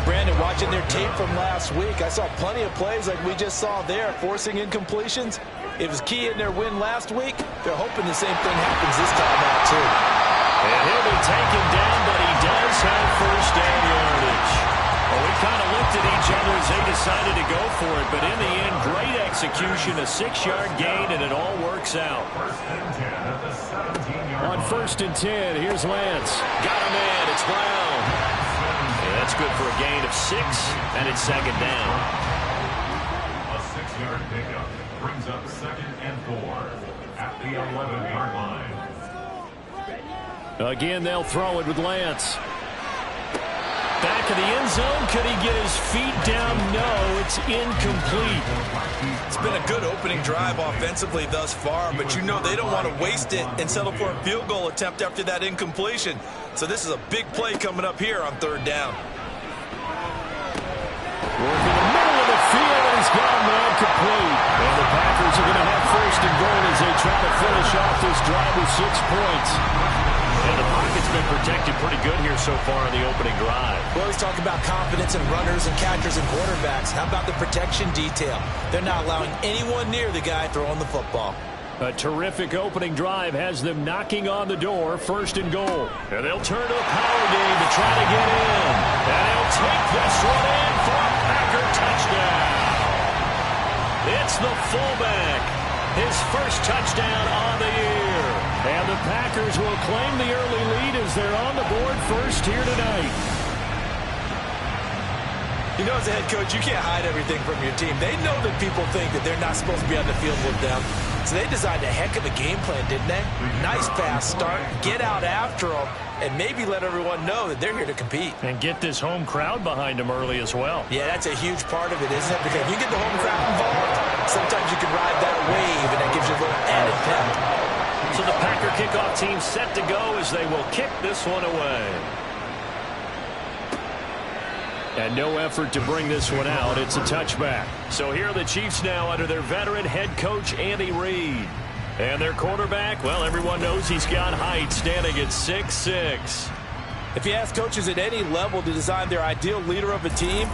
Brandon, watching their tape from last week, I saw plenty of plays like we just saw there, forcing incompletions. It was key in their win last week. They're hoping the same thing happens this time out, too. And he'll be taken down, but he does have first down yardage. Well, we kind of looked at each other as they decided to go for it, but in the end, great execution, a 6-yard gain, and it all works out. 1st and 10 at the 17-yard On line. 1st and 10, here's Lance. Got a man, it's Brown. And that's good for a gain of 6, and it's 2nd down. A 6-yard pickup brings up 2nd and 4 at the 11-yard line. Again, they'll throw it with Lance. Back of the end zone. Could he get his feet down? No, it's incomplete. It's been a good opening drive offensively thus far, but you know they don't want to waste it and settle for a field goal attempt after that incompletion. So this is a big play coming up here on 3rd down. Working the middle of the field, and he's gone man complete. And the Packers are going to have 1st and goal as they try to finish off this drive with 6 points. And the pocket's been protected pretty good here so far on the opening drive. Well, he's talking about confidence in runners and catchers and quarterbacks. How about the protection detail? They're not allowing anyone near the guy throwing the football. A terrific opening drive has them knocking on the door, 1st and goal. And they'll turn to a power game to try to get in. And he'll take this one in for a Packer touchdown. It's the fullback. His first touchdown on the year. And the Packers will claim the early lead as they're on the board first here tonight. You know, as a head coach, you can't hide everything from your team. They know that people think that they're not supposed to be on the field with them. So they designed a heck of a game plan, didn't they? Nice fast start, get out after them, and maybe let everyone know that they're here to compete. And get this home crowd behind them early as well. Yeah, that's a huge part of it, isn't it? Because you get the home crowd involved, sometimes you can ride that wave, and that gives you a little added pep. So the Packer kickoff team set to go as they will kick this one away. And no effort to bring this one out. It's a touchback. So here are the Chiefs now under their veteran head coach, Andy Reid. And their quarterback, well, everyone knows he's got height, standing at 6'6". If you ask coaches at any level to design their ideal leader of a team,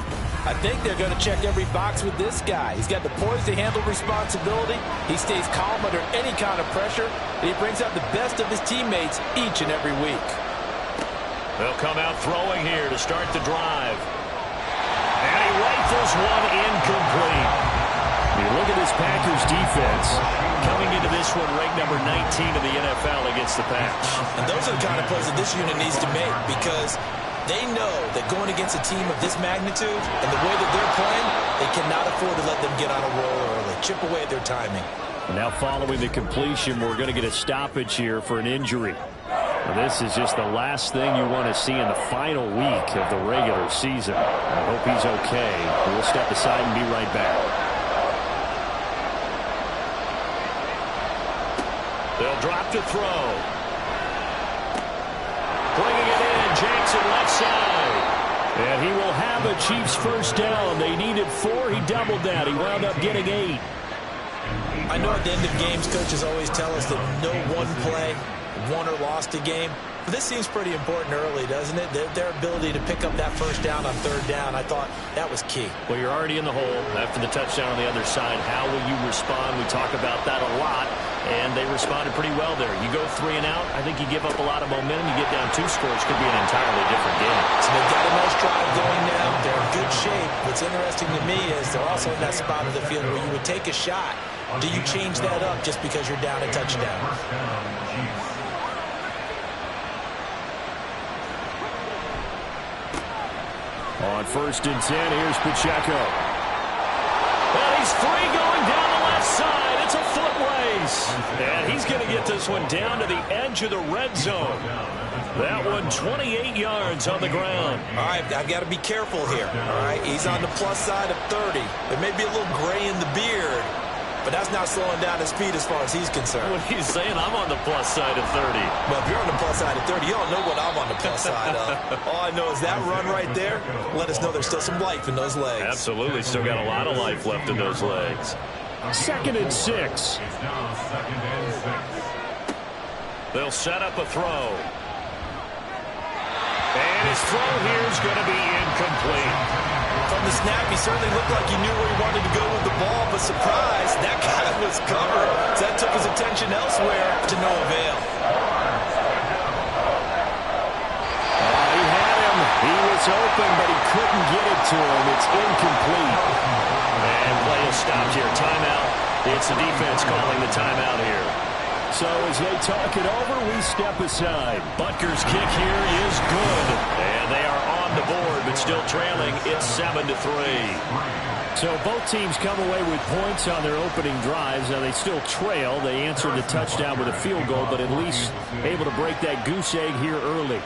I think they're going to check every box with this guy. He's got the poise to handle responsibility. He stays calm under any kind of pressure, and he brings out the best of his teammates each and every week. They'll come out throwing here to start the drive. And he rifles one incomplete. You look at this Packers defense coming into this one ranked number 19 in the NFL against the Pats. And those are the kind of plays that this unit needs to make because they know that going against a team of this magnitude and the way that they're playing, they cannot afford to let them get on a roll early. Chip away at their timing. Now following the completion, we're going to get a stoppage here for an injury. Well, this is just the last thing you want to see in the final week of the regular season. I hope he's okay. We'll step aside and be right back. They'll drop to throw. Bringing it in, Jackson left side. And he will have a Chiefs first down. They needed 4. He doubled that. He wound up getting 8. I know at the end of games, coaches always tell us that no one play won or lost a game. But this seems pretty important early, doesn't it? Their ability to pick up that first down on 3rd down, I thought that was key. Well, you're already in the hole after the touchdown on the other side. How will you respond? We talk about that a lot, and they responded pretty well there. You go 3 and out, I think you give up a lot of momentum. You get down 2 scores, could be an entirely different game. So they've got a nice drive going now. They're in good shape. What's interesting to me is they're also in that spot of the field where you would take a shot. Do you change that up just because you're down a touchdown? On 1st and 10, here's Pacheco. And he's free going down the left side. It's a foot race. And he's going to get this one down to the edge of the red zone. That one 28 yards on the ground. All right, I've got to be careful here. All right, he's on the plus side of 30. There may be a little gray in the beard, but that's not slowing down his speed as far as he's concerned. What he's saying, I'm on the plus side of 30. Well, if you're on the plus side of 30, you don't know what I'm on the plus side of. All I know is that run right there let us know there's still some life in those legs. Absolutely, still got a lot of life left in those legs. 2nd and 6. It's now 2nd and 6. They'll set up a throw. And his throw here is going to be incomplete. From the snap, he certainly looked like he knew where he wanted to go with the ball, but surprise, that guy was covered. So that took his attention elsewhere to no avail. He had him. He was open, but he couldn't get it to him. It's incomplete. And play is stopped here. Timeout. It's the defense calling the timeout here. So as they talk it over, we step aside. Butker's kick here is good. And they are on the board, but still trailing. It's 7-3. So both teams come away with points on their opening drives. Now they still trail. They answered the touchdown with a field goal, but at least able to break that goose egg here early.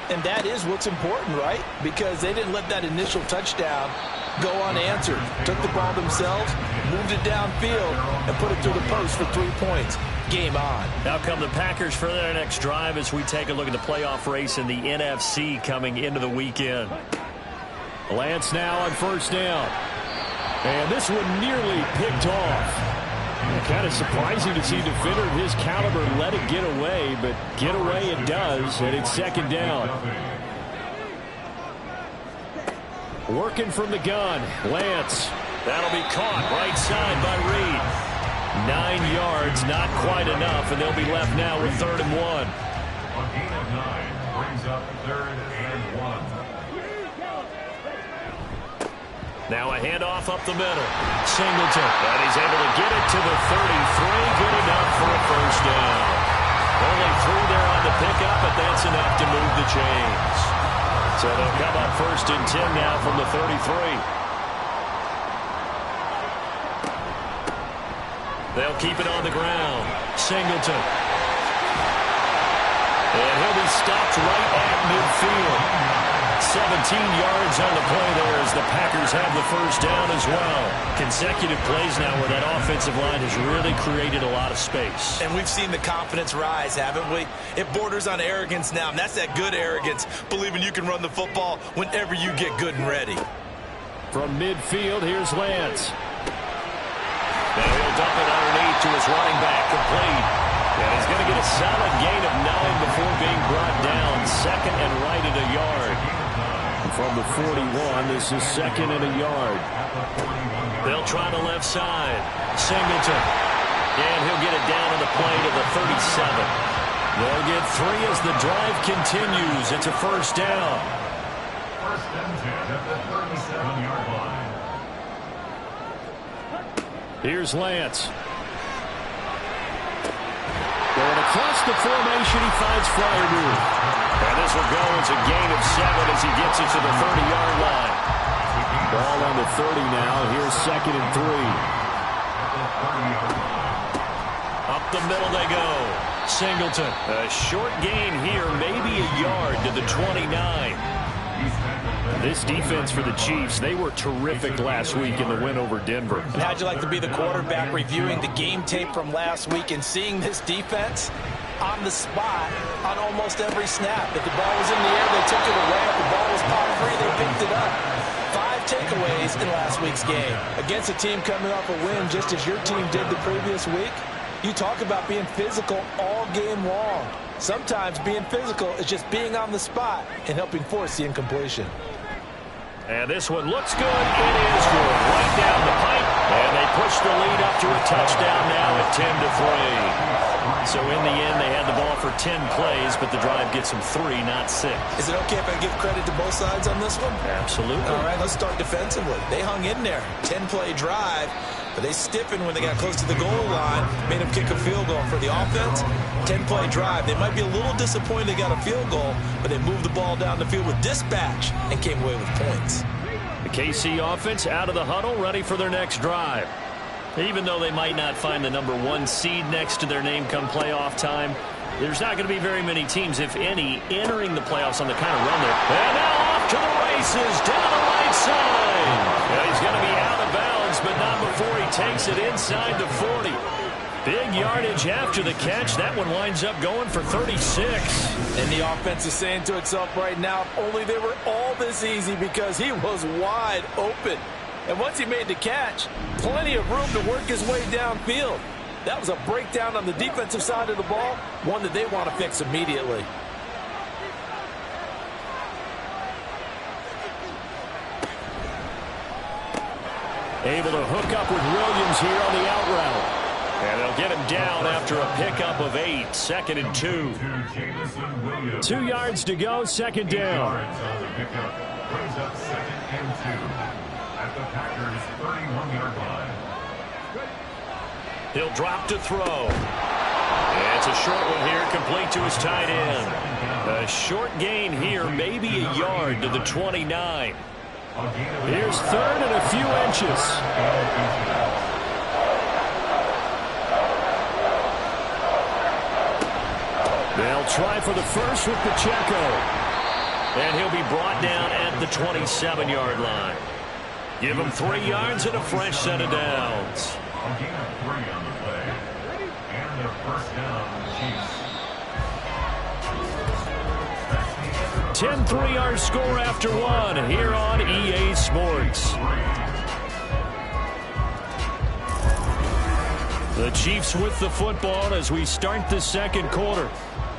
And that is what's important, right? Because they didn't let that initial touchdown go unanswered. Took the ball themselves, moved it downfield, and put it through the post for 3 points. Game on. Now come the Packers for their next drive as we take a look at the playoff race in the NFC coming into the weekend. Lance now on 1st down. And this one nearly picked off. Kind of surprising to see a defender of his caliber let it get away, but get away it does, and it's second down. Working from the gun, Lance. That'll be caught right side by Reed. 9 yards, not quite enough, and they'll be left now with 3rd and 1. A gain of 9 brings up 3rd and 1. Now a handoff up the middle. Singleton. And he's able to get it to the 33. Good enough for a first down. Only 3 there on the pickup, but that's enough to move the chains. So they'll come up 1st and 10 now from the 33. They'll keep it on the ground. Singleton. And he'll be stopped right at midfield. 17 yards on the play there as the Packers have the first down as well. Consecutive plays now where that offensive line has really created a lot of space. And we've seen the confidence rise, haven't we? It borders on arrogance now, and that's that good arrogance, believing you can run the football whenever you get good and ready. From midfield, here's Lance. Now he'll dump it underneath to his running back, complete. And he's going to get a solid gain of 9 before being brought down. 2nd and right at a yard. From the 41, this is 2nd and a yard. They'll try the left side. Singleton. And he'll get it down to the play to the 37. They'll get 3 as the drive continues. It's a first down. 1st and 10 at the 37-yard line. Here's Lance. Going across the formation, he finds Fryermuth. And this will go as a gain of 7 as he gets it to the 30-yard line. Ball on the 30 now. Here's 2nd and 3. Up the middle they go. Singleton. A short gain here, maybe a yard to the 29. This defense for the Chiefs, they were terrific last week in the win over Denver. And how'd you like to be the quarterback reviewing the game tape from last week and seeing this defense on the spot on almost every snap? If the ball was in the air, they took it away. If the ball was popped free, they picked it up. 5 takeaways in last week's game. Against a team coming off a win just as your team did the previous week, you talk about being physical all game long. Sometimes being physical is just being on the spot and helping force the incompletion. And this one looks good. It is good. Right down the pipe. And they push the lead up to a touchdown now at 10-3. So in the end, they had the ball for 10 plays, but the drive gets them 3, not 6. Is it okay if I give credit to both sides on this one? Absolutely. All right, let's start defensively. They hung in there. 10-play drive. But they stiffened when they got close to the goal line, made them kick a field goal. For the offense, 10-play drive. They might be a little disappointed they got a field goal, but they moved the ball down the field with dispatch and came away with points. The KC offense out of the huddle, ready for their next drive. Even though they might not find the number 1 seed next to their name come playoff time, there's not going to be very many teams, if any, entering the playoffs on the kind of run there. And now off to the races, down the right side. And he's going to be out of bounds, but not before he takes it inside the 40. Big yardage after the catch. That one winds up going for 36. And the offense is saying to itself right now, if only they were all this easy, because he was wide open. And once he made the catch, plenty of room to work his way downfield. That was a breakdown on the defensive side of the ball, one that they want to fix immediately. Able to hook up with Williams here on the out route. And they'll get him down after a pickup of 8. 2nd and 2. 2 yards to go, 2nd down. Brings up 2nd and 2 at the Packers' 31-yard line. He'll drop to throw. And it's a short one here, complete to his tight end. A short gain here, maybe a yard to the 29. Here's 3rd and a few inches. They'll try for the first with Pacheco. And he'll be brought down at the 27-yard line. Give him 3 yards and a fresh set of downs. A gain of 3 on the play. And their first down, Chiefs. 10-3 our score after 1 here on EA Sports. The Chiefs with the football as we start the second quarter.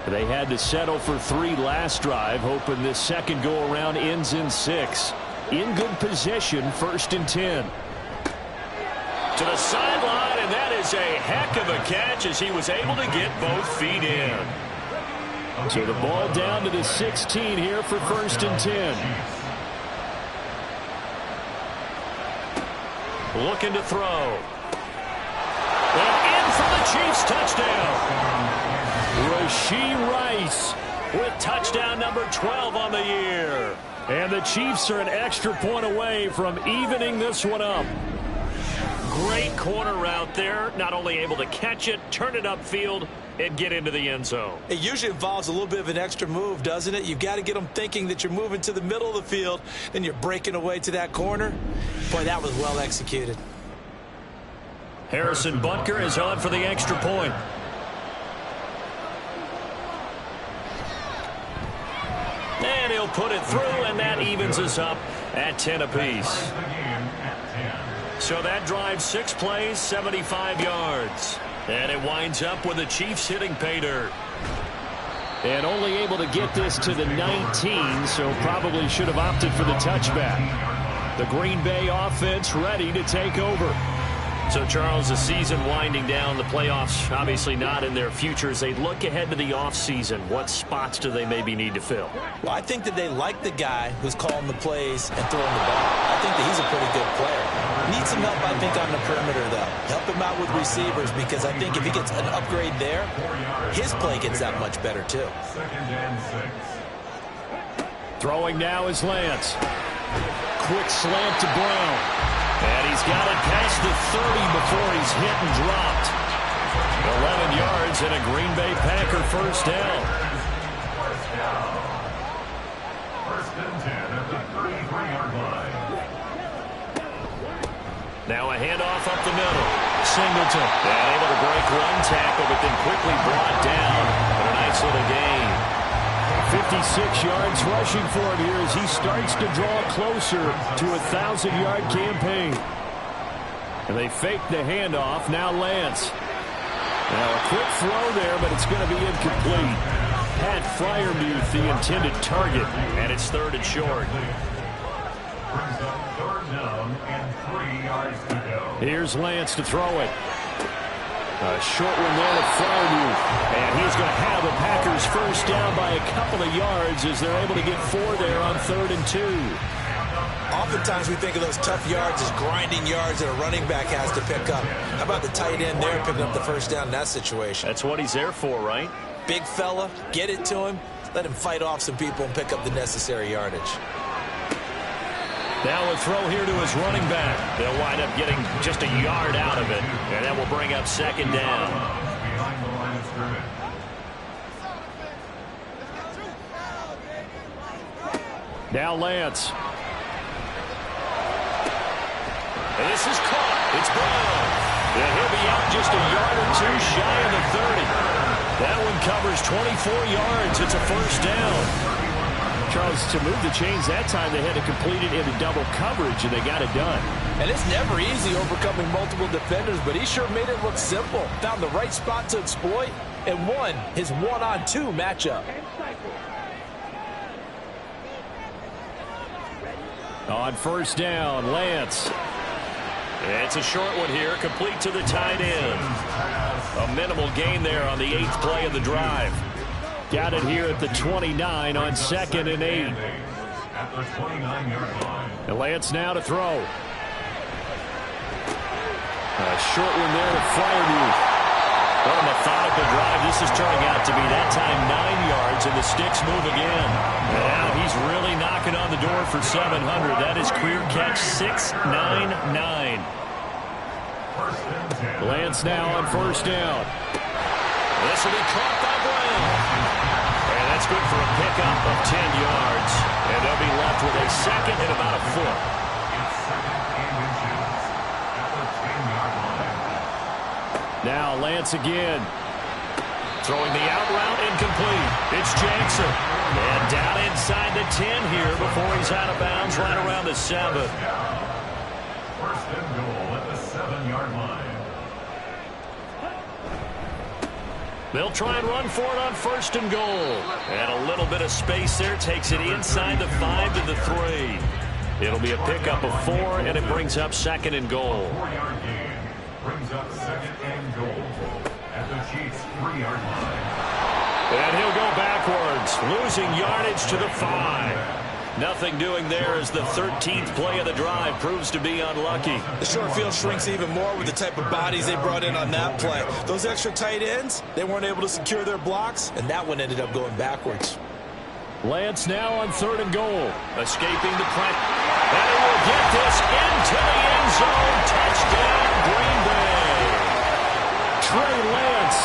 They had to settle for 3 last drive, hoping this second go-around ends in 6. In good position, 1st and 10. To the sideline, and that is a heck of a catch as he was able to get both feet in. So the ball down to the 16 here for 1st and 10. Looking to throw. And in for the Chiefs touchdown. Rashee Rice with touchdown number 12 on the year. And the Chiefs are an extra point away from evening this one up. Great corner route there. Not only able to catch it, turn it upfield, and get into the end zone. It usually involves a little bit of an extra move, doesn't it? You've got to get them thinking that you're moving to the middle of the field, and you're breaking away to that corner. Boy, that was well executed. Harrison Butker is on for the extra point. And he'll put it through, and that evens us up at 10 apiece. So that drives 6 plays, 75 yards. And it winds up with the Chiefs hitting pay dirt. And only able to get this to the 19, so probably should have opted for the touchback. The Green Bay offense ready to take over. So, Charles, the season winding down, the playoffs obviously not in their future. As they look ahead to the offseason, what spots do they maybe need to fill? Well, I think that they like the guy who's calling the plays and throwing the ball. I think that he's a pretty good player. Needs some help, I think, on the perimeter, though. Help him out with receivers, because I think if he gets an upgrade there, his play gets that much better, too. Throwing now is Lance. Quick slant to Brown. And he's got it past the 30 before he's hit and dropped. 11 yards and a Green Bay Packer first down. First and 10 at the 33-yard line. Now a handoff up the middle. Singleton. And able to break one tackle, but then quickly brought down. But a nice little gain. 56 yards rushing for him here as he starts to draw closer to a 1,000-yard campaign. And they fake the handoff. Now Lance. Now a quick throw there, but it's going to be incomplete. Pat Freiermuth, the intended target, and it's 3rd and short. Brings up 3rd down and 3 yards to go. Here's Lance to throw it. A short one there to Freiermuth. And he's going to have the Packers first down by a couple of yards as they're able to get 4 there on 3rd and 2. Oftentimes we think of those tough yards as grinding yards that a running back has to pick up. How about the tight end there picking up the first down in that situation? That's what he's there for, right? Big fella, get it to him, let him fight off some people and pick up the necessary yardage. Now a throw here to his running back. They'll wind up getting just a yard out of it, and that will bring up 2nd down. Behind the line of scrimmage. Now Lance. And this is caught. It's Brown. And he'll be out just a yard or 2 shy of the 30. That one covers 24 yards. It's a first down. Charles, to move the chains that time, they had to complete it into double coverage, and they got it done. And it's never easy overcoming multiple defenders, but he sure made it look simple. Found the right spot to exploit and won his 1-on-2 matchup. On first down, Lance. It's a short one here, complete to the tight end. A minimal gain there on the 8th play of the drive. Got it here at the 29 on 2nd and 8. At the 29-yard line. And Lance now to throw. A short one there to Freiermuth. What a methodical drive. This is turning out to be that time 9 yards, and the sticks move again. And now he's really knocking on the door for 700. That is career catch 699. Lance now on first down. This will be caught by Brown. And that's good for a pickup of 10 yards. And they'll be left with a 2nd and about a foot. It's 2nd and inches at the 10-yard line. Now Lance again. Throwing the out route incomplete. It's Jackson. And down inside the 10 here before he's out of bounds right around the 7. First and goal at the 7-yard line. They'll try and run for it on 1st and goal. And a little bit of space there takes it inside the 5 to the 3. It'll be a pickup of 4, and it brings up 2nd and goal. 4-yard gain. Brings up 2nd and goal at the Chiefs' 3-yard line. And he'll go backwards, losing yardage to the 5. Nothing doing there as the 13th play of the drive proves to be unlucky. The short field shrinks even more with the type of bodies they brought in on that play. Those extra tight ends, they weren't able to secure their blocks, and that one ended up going backwards. Lance now on 3rd and goal, escaping the pressure. And he will get this into the end zone. Touchdown, Green Bay. Trey Lance,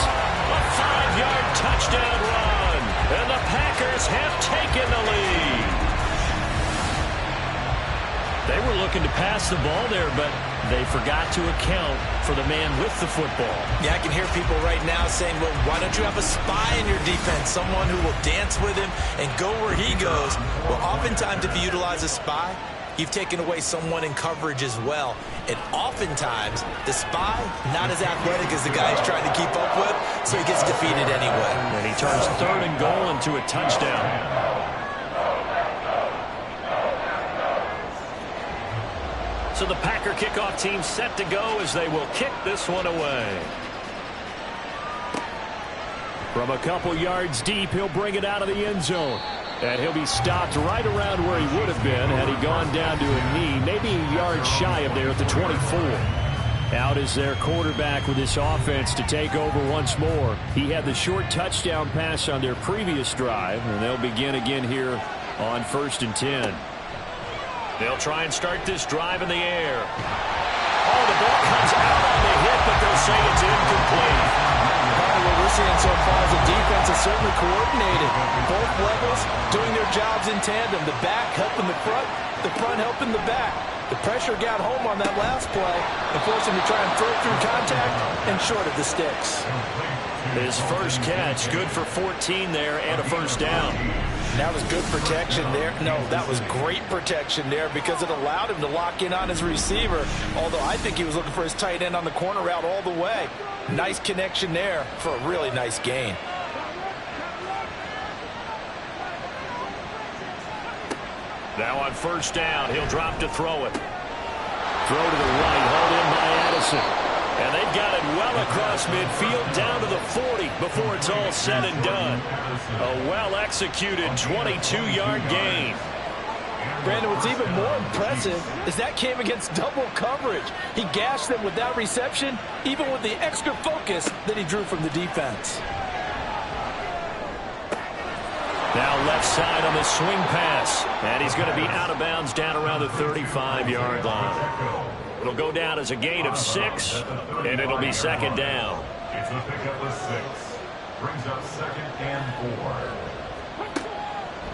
a 5-yard touchdown run. And the Packers have taken the lead. They were looking to pass the ball there, but they forgot to account for the man with the football. Yeah, I can hear people right now saying, well, why don't you have a spy in your defense, someone who will dance with him and go where he goes? Well, oftentimes if you utilize a spy, you've taken away someone in coverage as well. And oftentimes, the spy, not as athletic as the guy he's trying to keep up with, so he gets defeated anyway. And he turns 3rd and goal into a touchdown. So the Packer kickoff team set to go as they will kick this one away. From a couple yards deep, he'll bring it out of the end zone. And he'll be stopped right around where he would have been had he gone down to a knee, maybe a yard shy of there at the 24. Out is their quarterback with this offense to take over once more. He had the short touchdown pass on their previous drive, and they'll begin again here on 1st and 10. They'll try and start this drive in the air. Oh, the ball comes out on the hit, but they'll say it's incomplete. What we're seeing so far is the defense is certainly coordinated. Both levels doing their jobs in tandem. The back helping the front helping the back. The pressure got home on that last play and forced him to try and throw through contact and short of the sticks. His first catch, good for 14 there and a 1st down. That was good protection there. No, that was great protection there because it allowed him to lock in on his receiver, although I think he was looking for his tight end on the corner route all the way. Nice connection there for a really nice gain. Now on 1st down, he'll drop to throw it. Throw to the right, hauled in by Addison. And they've got it well across midfield down to the 40 before it's all said and done. A well-executed 22-yard gain. Brandon, what's even more impressive is that came against double coverage. He gashed them with that reception, even with the extra focus that he drew from the defense. Now left side on the swing pass. And he's going to be out of bounds down around the 35-yard line. It'll go down as a gain of 6, and it'll be 2nd down. It's a pickup of 6. Brings up 2nd and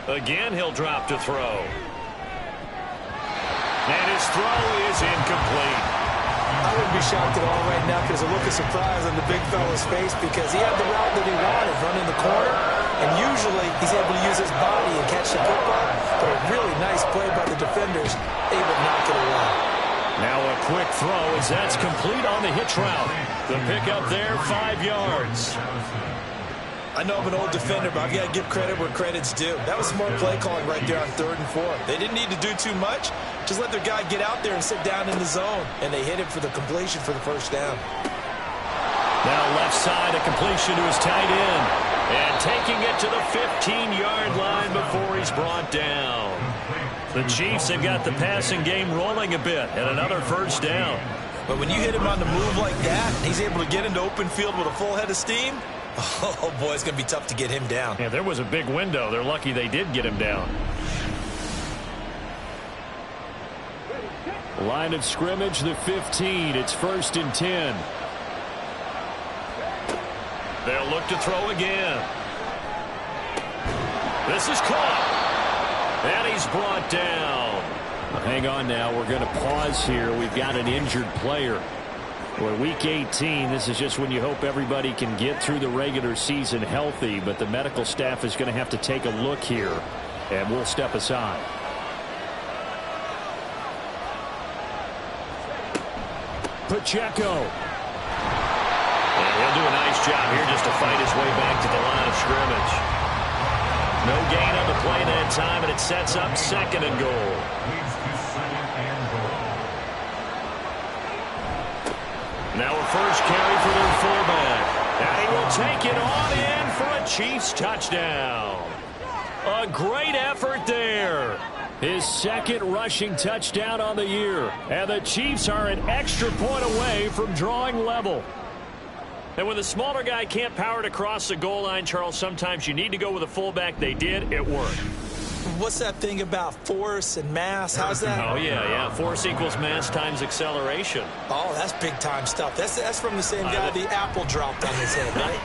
4. Again, he'll drop to throw. And his throw is incomplete. I wouldn't be shocked at all right now because there's a look of surprise on the big fella's face because he had the route that he wanted, running the corner, and usually he's able to use his body and catch the football, but a really nice play by the defenders, able to knock it away. Now a quick throw as that's complete on the hitch route. The pickup there, 5 yards. I know I'm an old defender, but I've got to give credit where credit's due. That was smart play calling right there on 3rd and 4. They didn't need to do too much. Just let their guy get out there and sit down in the zone. And they hit him for the completion for the 1st down. Now left side, a completion to his tight end. And taking it to the 15-yard line before he's brought down. The Chiefs have got the passing game rolling a bit, and another 1st down. But when you hit him on the move like that, he's able to get into open field with a full head of steam. Oh, boy, it's going to be tough to get him down. Yeah, there was a big window. They're lucky they did get him down. Line of scrimmage, the 15. It's 1st and 10. They'll look to throw again. This is caught. And he's brought down. Hang on now. We're going to pause here. We've got an injured player. Well, week 18, this is just when you hope everybody can get through the regular season healthy, but the medical staff is going to have to take a look here, and we'll step aside. Pacheco. And he'll do a nice job here just to fight his way back to the line of scrimmage. No gain on the play that time, and it sets up 2nd and goal. Leads to 2nd and goal. Now a first carry for their fullback. And he will take it on in for a Chiefs touchdown. A great effort there. His 2nd rushing touchdown on the year. And the Chiefs are an extra point away from drawing level. And when the smaller guy can't power it across the goal line, Charles, sometimes you need to go with a fullback. They did. It worked. What's that thing about force and mass? How's that? Oh, yeah. Force equals mass times acceleration. Oh, that's big-time stuff. That's from the same guy the apple dropped on his head, right?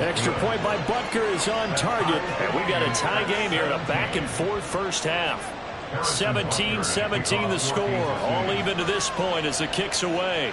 Extra point by Butker is on target. And we've got a tie game here in a back-and-forth first half. 17-17 the score. All even to this point as the kick's away.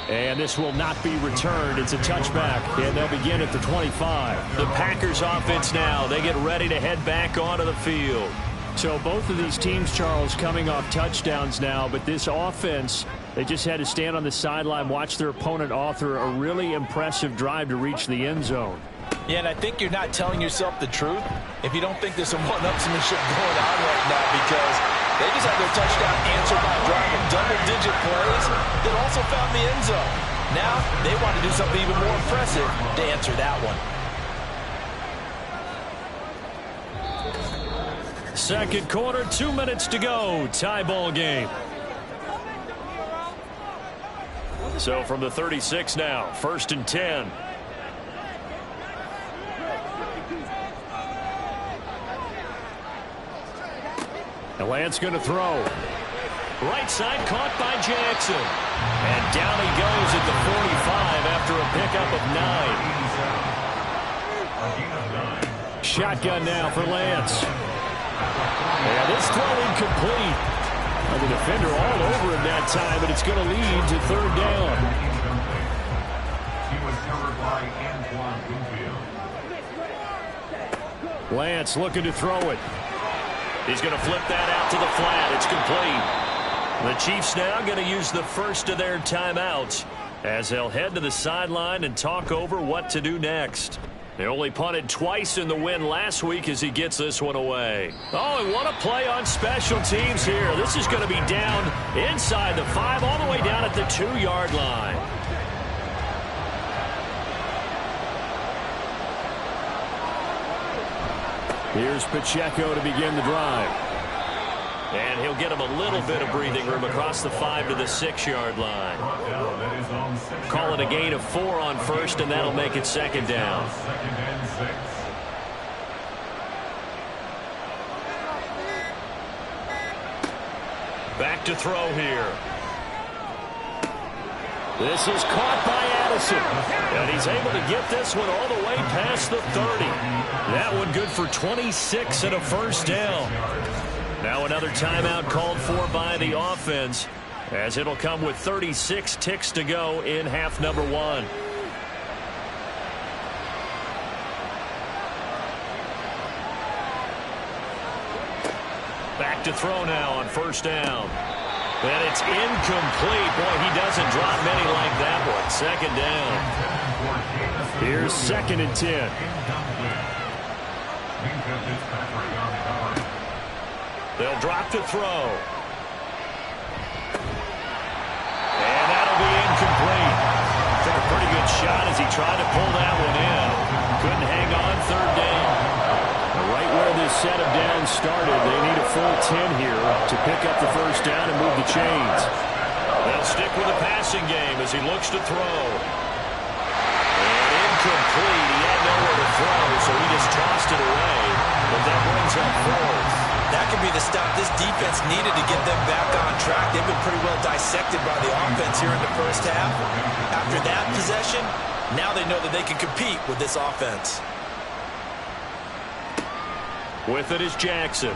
And this will not be returned. It's a touchback, and they'll begin at the 25. The Packers offense now. They get ready to head back onto the field. So both of these teams, Charles, coming off touchdowns now, but this offense, they just had to stand on the sideline, watch their opponent author a really impressive drive to reach the end zone. Yeah, and I think you're not telling yourself the truth if you don't think there's some one-upsmanship going on right now, because they just had their touchdown answered by driving double-digit plays that also found the end zone. Now they want to do something even more impressive to answer that one. 2nd quarter, 2 minutes to go. Tie ball game. So from the 36 now, 1st and 10. And Lance going to throw. Right side caught by Jackson. And down he goes at the 45 after a pickup of 9. Shotgun now for Lance. And this throw incomplete. And the defender all over him that time, but it's going to lead to 3rd down. He was covered by Antoine Bluefield. Lance looking to throw it. He's going to flip that out to the flat. It's complete. The Chiefs now going to use the first of their timeouts as they'll head to the sideline and talk over what to do next. They only punted twice in the win last week as he gets this one away. Oh, and what a play on special teams here. This is going to be down inside the 5 all the way down at the 2-yard line. Here's Pacheco to begin the drive. And he'll get him a little bit of breathing room across the 5 to the 6-yard line. Call it a gain of 4 on first, and that'll make it 2nd down. 2nd and 6. Back to throw here. This is caught by Addison. And he's able to get this one all the way past the 30. That one good for 26 and a 1st down. Now another timeout called for by the offense, as it'll come with 36 ticks to go in half number 1. Back to throw now on 1st down. And it's incomplete. Boy, he doesn't drop many like that one. 2nd down. Here's 2nd and 10. They'll drop to throw. And that'll be incomplete. Took a pretty good shot as he tried to pull that one in. Couldn't hang on. 3rd down. Right where this set of downs started, they need a full 10 here to pick up the 1st down and move the chains. They'll stick with the passing game as he looks to throw. And incomplete. He had nowhere to throw, so he just tossed it away. But that brings up 4th. That could be the stop this defense needed to get them back on track. They've been pretty well dissected by the offense here in the first half. After that possession, now they know that they can compete with this offense. With it is Jackson.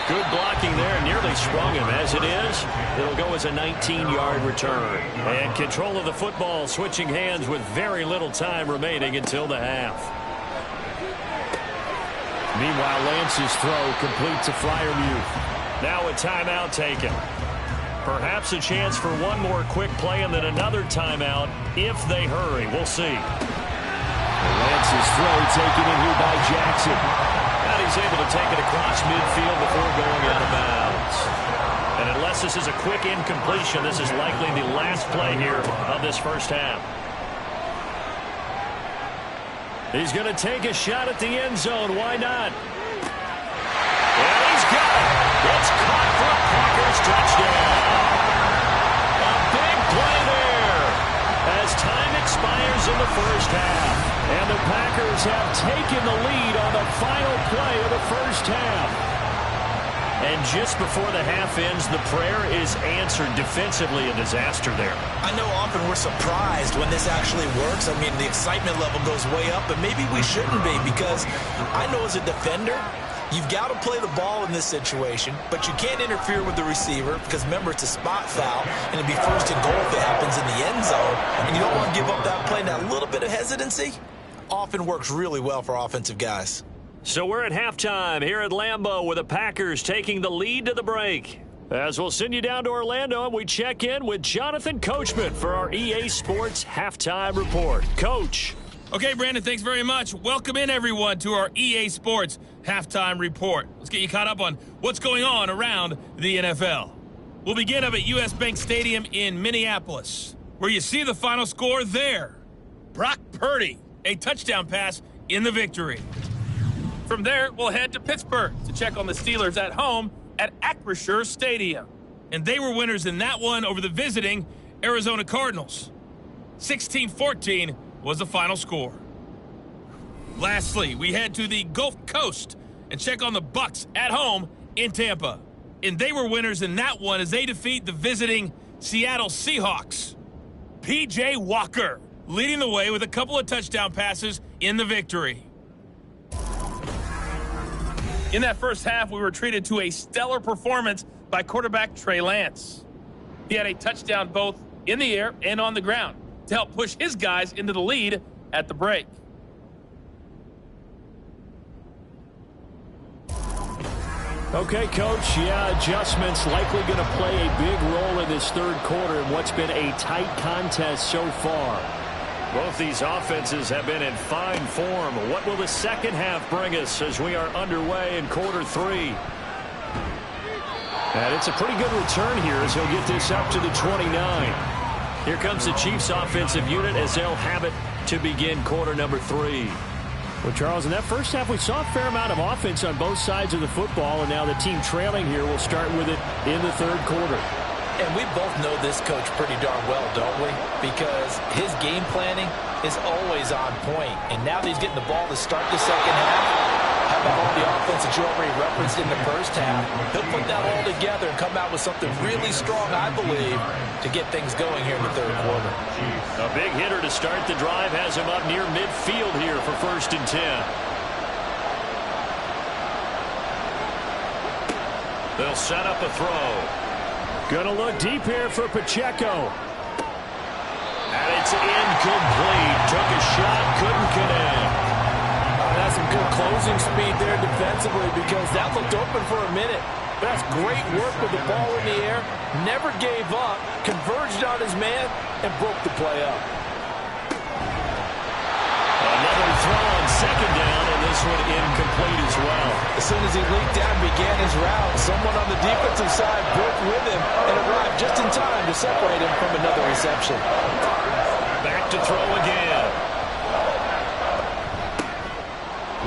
Good blocking there, nearly sprung him. As it is, it'll go as a 19-yard return. And control of the football switching hands with very little time remaining until the half. Meanwhile, Lance's throw complete to Freiermuth. Now a timeout taken. Perhaps a chance for one more quick play and then another timeout if they hurry. We'll see. Lance's throw taken in here by Jackson. And he's able to take it across midfield before going out of bounds. And unless this is a quick incompletion, this is likely the last play here of this first half. He's going to take a shot at the end zone. Why not? And he's got it. It's caught for a Packers touchdown. A big play there as time expires in the first half. And the Packers have taken the lead on the final play of the first half. And just before the half ends, the prayer is answered. Defensively, a disaster there. I know often we're surprised when this actually works. I mean, the excitement level goes way up, but maybe we shouldn't be, because I know as a defender, you've got to play the ball in this situation, but you can't interfere with the receiver because, remember, it's a spot foul, and it'd be first and goal if it happens in the end zone, and you don't want to give up that play. Now, a little bit of hesitancy often works really well for offensive guys. So we're at halftime here at Lambeau with the Packers taking the lead to the break. As we'll send you down to Orlando and we check in with Jonathan Coachman for our EA Sports Halftime Report. Coach. Okay, Brandon, thanks very much. Welcome in, everyone, to our EA Sports Halftime Report. Let's get you caught up on what's going on around the NFL. We'll begin up at US Bank Stadium in Minneapolis, where you see the final score there. Brock Purdy, a touchdown pass in the victory. From there, we'll head to Pittsburgh to check on the Steelers at home at Acrisure Stadium. And they were winners in that one over the visiting Arizona Cardinals. 16-14 was the final score. Lastly, we head to the Gulf Coast and check on the Bucs at home in Tampa. And they were winners in that one as they defeat the visiting Seattle Seahawks. P.J. Walker leading the way with a couple of touchdown passes in the victory. In that first half, we were treated to a stellar performance by quarterback Trey Lance. He had a touchdown both in the air and on the ground to help push his guys into the lead at the break. Okay, Coach, adjustments likely going to play a big role in this third quarter in what's been a tight contest so far. Both these offenses have been in fine form. What will the second half bring us as we are underway in quarter three? And it's a pretty good return here as he'll get this up to the 29. Here comes the Chiefs offensive unit as they'll have it to begin quarter number 3. Well, Charles, in that first half, we saw a fair amount of offense on both sides of the football, and now the team trailing here will start with it in the third quarter. And we both know this coach pretty darn well, don't we? Because his game planning is always on point. And now that he's getting the ball to start the second half, how about all the offense that you already referenced in the first half? He'll put that all together and come out with something really strong, I believe, to get things going here in the third quarter. A big hitter to start the drive has him up near midfield here for 1st and 10. They'll set up a throw. Gonna look deep here for Pacheco. And it's incomplete. Took a shot, couldn't connect. That's some good closing speed there defensively, because that looked open for a minute. But that's great work with the ball in the air. Never gave up, converged on his man, and broke the play up. Another throw on second down, and this one incomplete as well. As soon as he leaked out and began his route, someone on the defensive side broke with him and arrived just in time to separate him from another reception. Back to throw again.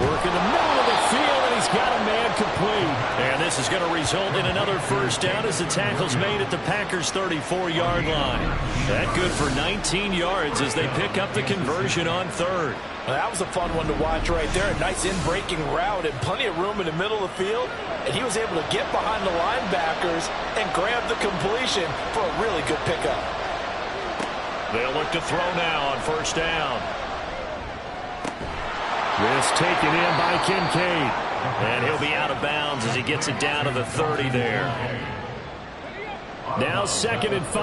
Working the middle of the field, and he's got a man complete. And this is going to result in another first down as the tackle's made at the Packers' 34-yard line. That good for 19 yards as they pick up the conversion on third. Well, that was a fun one to watch right there. A nice in-breaking route and plenty of room in the middle of the field. And he was able to get behind the linebackers and grab the completion for a really good pickup. They'll look to throw now on first down. This taken in by Kincaid. And he'll be out of bounds as he gets it down to the 30 there. Now 2nd and 5. A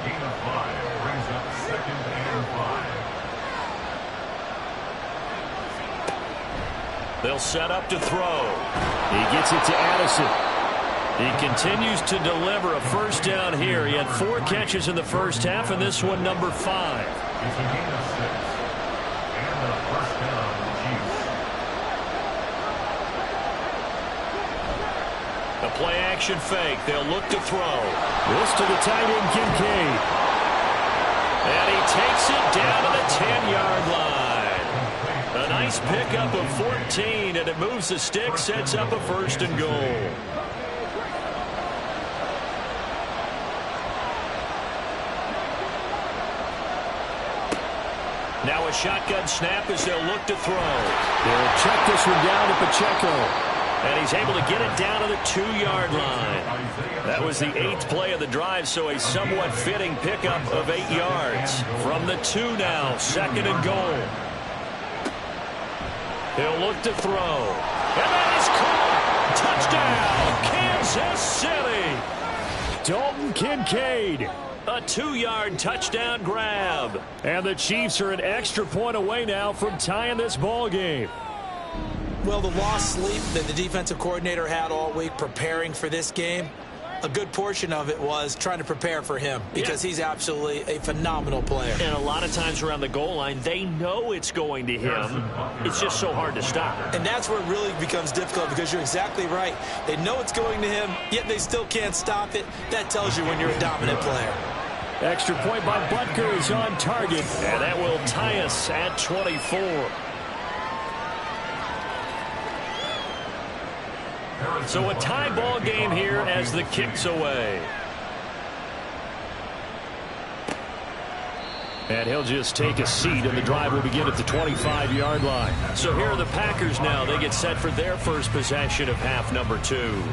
gain of 5 brings up 2nd and 5. They'll set up to throw. He gets it to Addison. He continues to deliver a first down here. He had 4 catches in the first half, and this one number 5. It's a gain of 6. And a first down for the Chiefs. The play action fake. They'll look to throw. This to the tight end, Kincaid. And he takes it down to the 10-yard line. A nice pickup of 14, and it moves the stick, sets up a first and goal. Now a shotgun snap as they'll look to throw. They'll check this one down to Pacheco. And he's able to get it down to the 2-yard line. That was the 8th play of the drive, so a somewhat fitting pickup of 8 yards. From the 2 now, 2nd and goal. He'll look to throw. And that is caught. Touchdown, Kansas City. Dalton Kincaid. A 2-yard touchdown grab. And the Chiefs are an extra point away now from tying this ball game. Well, the lost sleep that the defensive coordinator had all week preparing for this game, a good portion of it was trying to prepare for him because he's absolutely a phenomenal player. And a lot of times around the goal line, they know it's going to him. It's just so hard to stop. And that's where it really becomes difficult because you're exactly right. They know it's going to him, yet they still can't stop it. That tells you when you're a dominant player. Extra point by Butker is on target, and that will tie us at 24. So a tie ball game here as the kick's away. And he'll just take a seat, and the drive will begin at the 25-yard line. So here are the Packers now. They get set for their first possession of half number 2.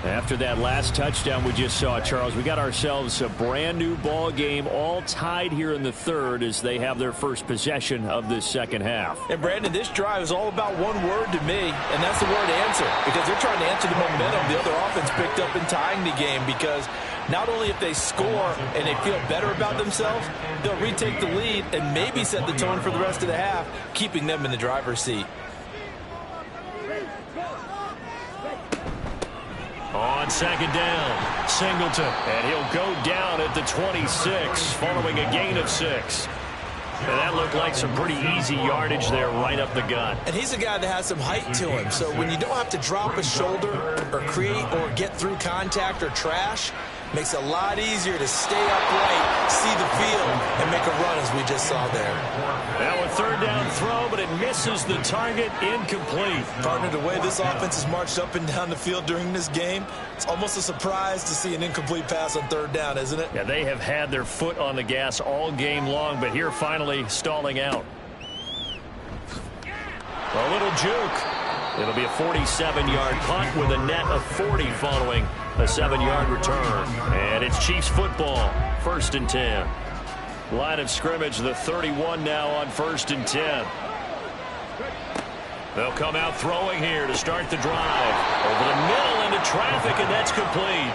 After that last touchdown we just saw, Charles, we got ourselves a brand new ball game, all tied here in the 3rd as they have their first possession of this second half. And Brandon, this drive is all about one word to me, and that's the word answer, because they're trying to answer the momentum the other offense picked up in tying the game, because not only if they score and they feel better about themselves, they'll retake the lead and maybe set the tone for the rest of the half, keeping them in the driver's seat. On second down, Singleton, and he'll go down at the 26 following a gain of 6. And that looked like some pretty easy yardage there right up the gut. And he's a guy that has some height to him, so when you don't have to drop a shoulder or create or get through contact or trash, makes it a lot easier to stay upright, see the field, and make a run as we just saw there. Now a 3rd down throw, but it misses the target, incomplete. Partner, the way this offense has marched up and down the field during this game, it's almost a surprise to see an incomplete pass on 3rd down, isn't it? Yeah, they have had their foot on the gas all game long, but here finally stalling out. A little juke. It'll be a 47-yard punt with a net of 40 following a 7-yard return. And it's Chiefs football, 1st and 10. Line of scrimmage, the 31 now on 1st and 10. They'll come out throwing here to start the drive. Over the middle into traffic, and that's complete.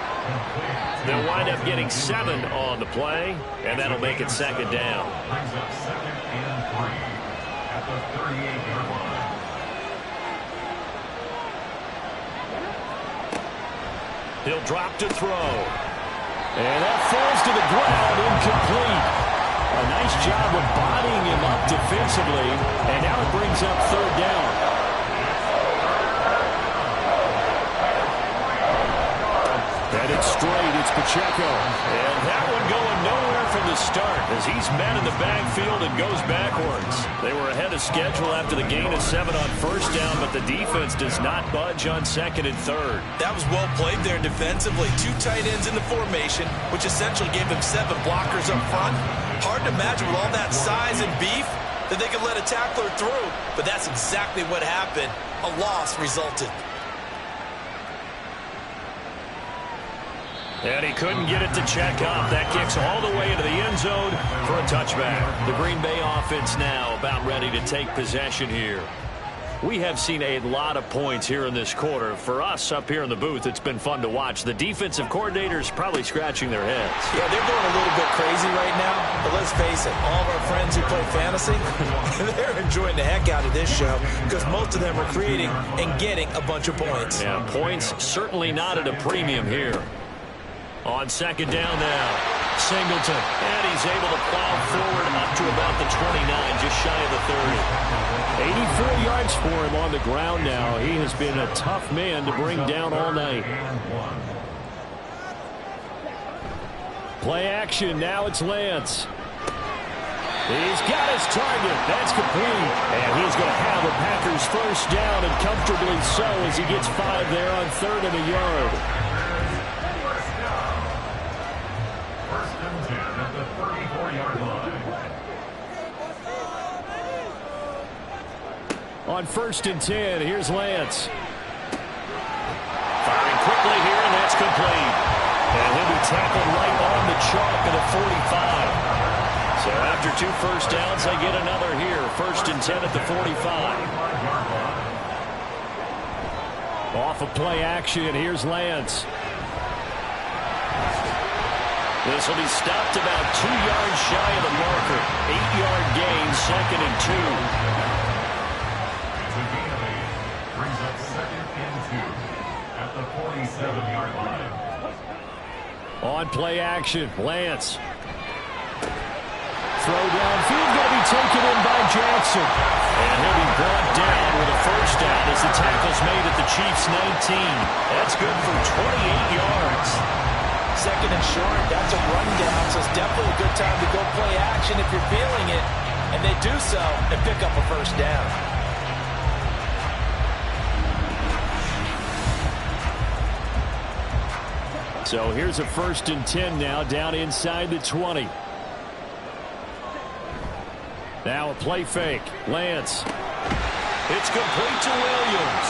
They'll wind up getting 7 on the play, and that'll make it 2nd down. Brings up 2nd and 3 at the 38-yard line. He'll drop to throw. And that falls to the ground, incomplete. A nice job of bodying him up defensively, and now it brings up 3rd down. And it's straight, it's Pacheco. And that one going nowhere from the start as he's met in the backfield and goes backwards. They were ahead of schedule after the gain of 7 on 1st down, but the defense does not budge on 2nd and 3rd. That was well played there defensively. 2 tight ends in the formation, which essentially gave him 7 blockers up front. Hard to imagine with all that size and beef that they could let a tackler through, but that's exactly what happened. A loss resulted. And he couldn't get it to check up. That kicks all the way into the end zone for a touchback. The Green Bay offense now about ready to take possession here. We have seen a lot of points here in this quarter. For us up here in the booth, it's been fun to watch. The defensive coordinators probably scratching their heads. Yeah, they're going a little bit crazy right now. But let's face it, all of our friends who play fantasy, they're enjoying the heck out of this show because most of them are creating and getting a bunch of points. Yeah, points certainly not at a premium here. On second down now. Singleton, and he's able to plow forward up to about the 29, just shy of the 30. 84 yards for him on the ground now. He has been a tough man to bring down all night. Play action, now it's Lance. He's got his target. That's complete. And he's going to have the Packers first down, and comfortably so as he gets 5 there on 3rd and a yard. On 1st and 10, here's Lance. Firing quickly here, and that's complete. And he'll be tackled right on the chalk at the 45. So after 2 first downs, they get another here. 1st and 10 at the 45. Off of play action, here's Lance. This will be stopped about 2 yards shy of the marker. 8-yard gain, 2nd and 2. Brings up 2nd and 2 at the 47-yard line. On play action, Lance. Throw downfield, going to be taken in by Jackson. And he'll be brought down with a first down as the tackle's made at the Chiefs' 19. That's good for 28 yards. 2nd and short, that's a rundown, so it's definitely a good time to go play action if you're feeling it. And they do so and pick up a first down. So here's a 1st and 10 now, down inside the 20. Now a play fake. Lance. It's complete to Williams.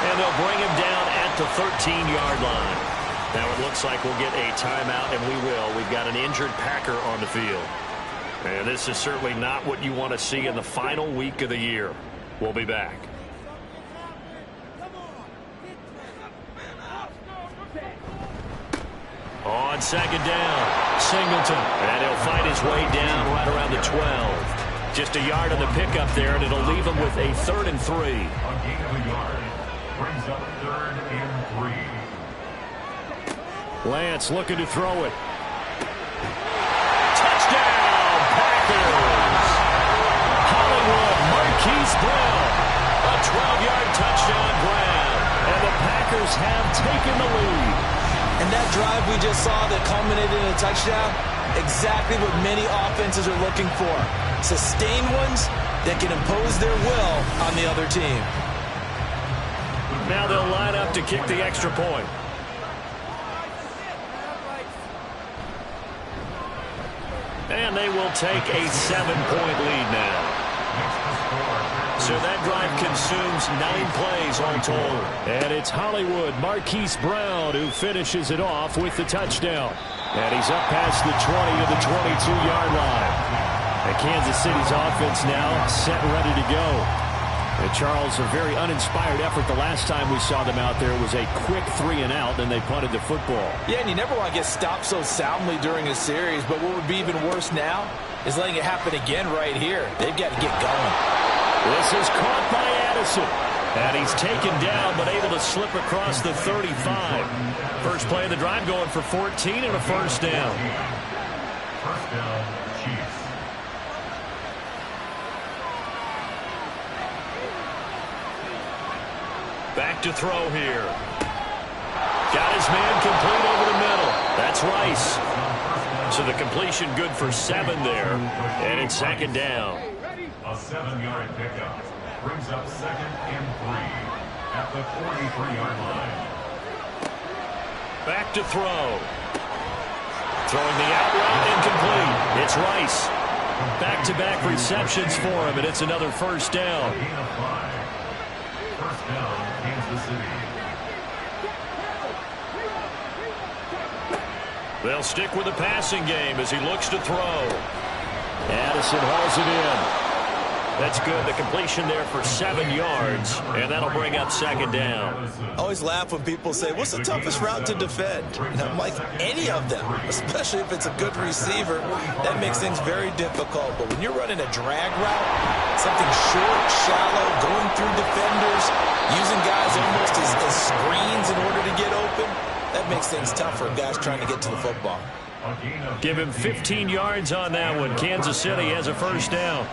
And they'll bring him down at the 13-yard line. Now it looks like we'll get a timeout, and we will. We've got an injured Packer on the field. And this is certainly not what you want to see in the final week of the year. We'll be back. On 2nd down, Singleton. And he'll fight his way down right around the 12. Just a yard on the pickup there, and it'll leave him with a 3rd and 3. A gain of a yard brings up 3rd and 3. Lance looking to throw it. Touchdown, Packers! Hollywood, Marquise Brown. A 12-yard touchdown grab. And the Packers have taken the lead. And that drive we just saw that culminated in a touchdown, exactly what many offenses are looking for. Sustained ones that can impose their will on the other team. Now they'll line up to kick the extra point. And they will take a 7-point lead now. So that drive consumes 9 plays all told. And it's Hollywood, Marquise Brown, who finishes it off with the touchdown. And he's up past the 20 to the 22-yard line. And Kansas City's offense now set and ready to go. And Charles, a very uninspired effort the last time we saw them out there was a quick 3-and-out, then they punted the football. Yeah, and you never want to get stopped so soundly during a series, but what would be even worse now is letting it happen again right here. They've got to get going. This is caught by Addison. And he's taken down, but able to slip across the 35. First play of the drive going for 14 and a first down. First down, Chiefs. Back to throw here. Got his man complete over the middle. That's Rice. So the completion good for 7 there. And it's 2nd down. A 7-yard pickup brings up 2nd and 3 at the 43-yard line. Back to throw. Throwing the out route incomplete. It's Rice. Back-to-back receptions for him, and it's another first down. A gain of 5. First down, Kansas City. They'll stick with the passing game as he looks to throw. Addison hauls it in. That's good. The completion there for 7 yards, and that'll bring up second down. I always laugh when people say, what's the toughest route to defend? And I'm like, any of them, especially if it's a good receiver. That makes things very difficult. But when you're running a drag route, something short, shallow, going through defenders, using guys almost as screens in order to get open, that makes things tough for guys trying to get to the football. Give him 15 yards on that one. Kansas City has a first down.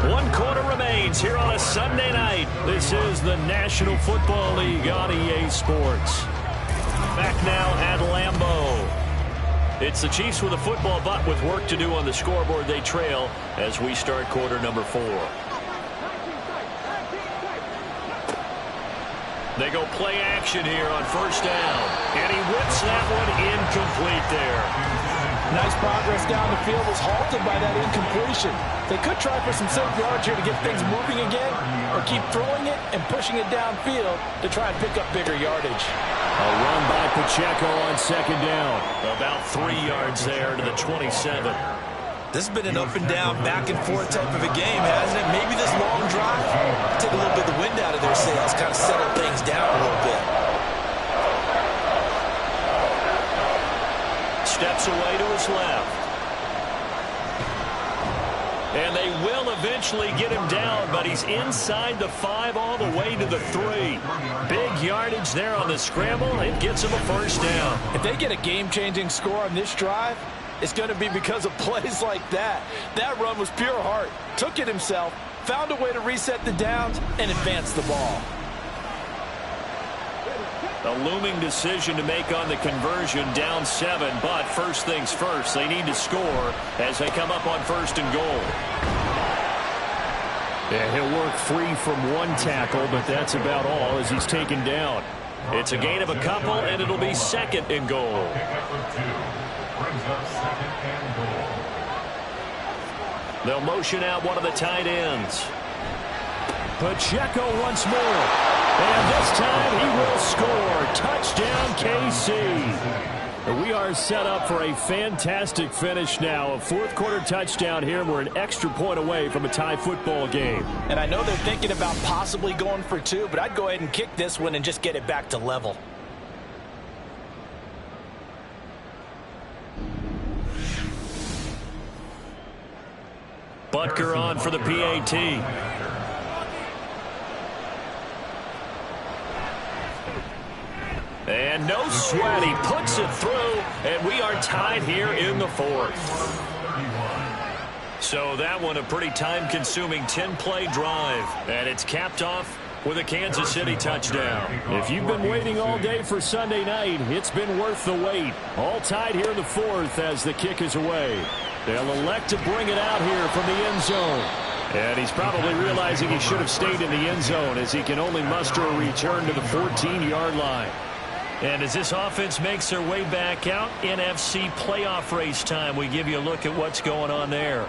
1 quarter remains here on a Sunday night. This is the National Football League on EA Sports. Back now at Lambeau. It's the Chiefs with a football, but with work to do on the scoreboard. They trail as we start quarter number 4. They go play action here on first down. And he whips that one incomplete there. Nice progress down the field was halted by that incompletion. They could try for some safe yards here to get things moving again, or keep throwing it and pushing it downfield to try and pick up bigger yardage. A run by Pacheco on second down. About 3 yards there to the 27. This has been an up and down, back and forth type of a game, hasn't it? Maybe this long drive, take a little bit of the wind out of their sails, kind of settle things down a little bit. Steps away to his left. And they will eventually get him down, but he's inside the 5 all the way to the 3. Big yardage there on the scramble. It gets him a first down. If they get a game-changing score on this drive, it's going to be because of plays like that. That run was pure heart. Took it himself, found a way to reset the downs, and advance the ball. A looming decision to make on the conversion, down 7, but first things first, they need to score as they come up on first and goal. Yeah, he'll work free from 1 tackle, but that's about all as he's taken down. It's a gain of a couple, and it'll be second and goal. They'll motion out one of the tight ends. Pacheco once more. And this time he will score. Touchdown, KC. We are set up for a fantastic finish now. A fourth quarter touchdown here. We're an extra point away from a tie football game. And I know they're thinking about possibly going for 2, but I'd go ahead and kick this one and just get it back to level. Butker on for the PAT. And no sweat. He puts it through, and we are tied here in the 4th. So that one a pretty time-consuming 10-play drive, and it's capped off with a Kansas City touchdown. If you've been waiting all day for Sunday night, it's been worth the wait. All tied here in the 4th as the kick is away. They'll elect to bring it out here from the end zone. And he's probably realizing he should have stayed in the end zone as he can only muster a return to the 14-yard line. And as this offense makes their way back out, NFC playoff race time, we give you a look at what's going on there.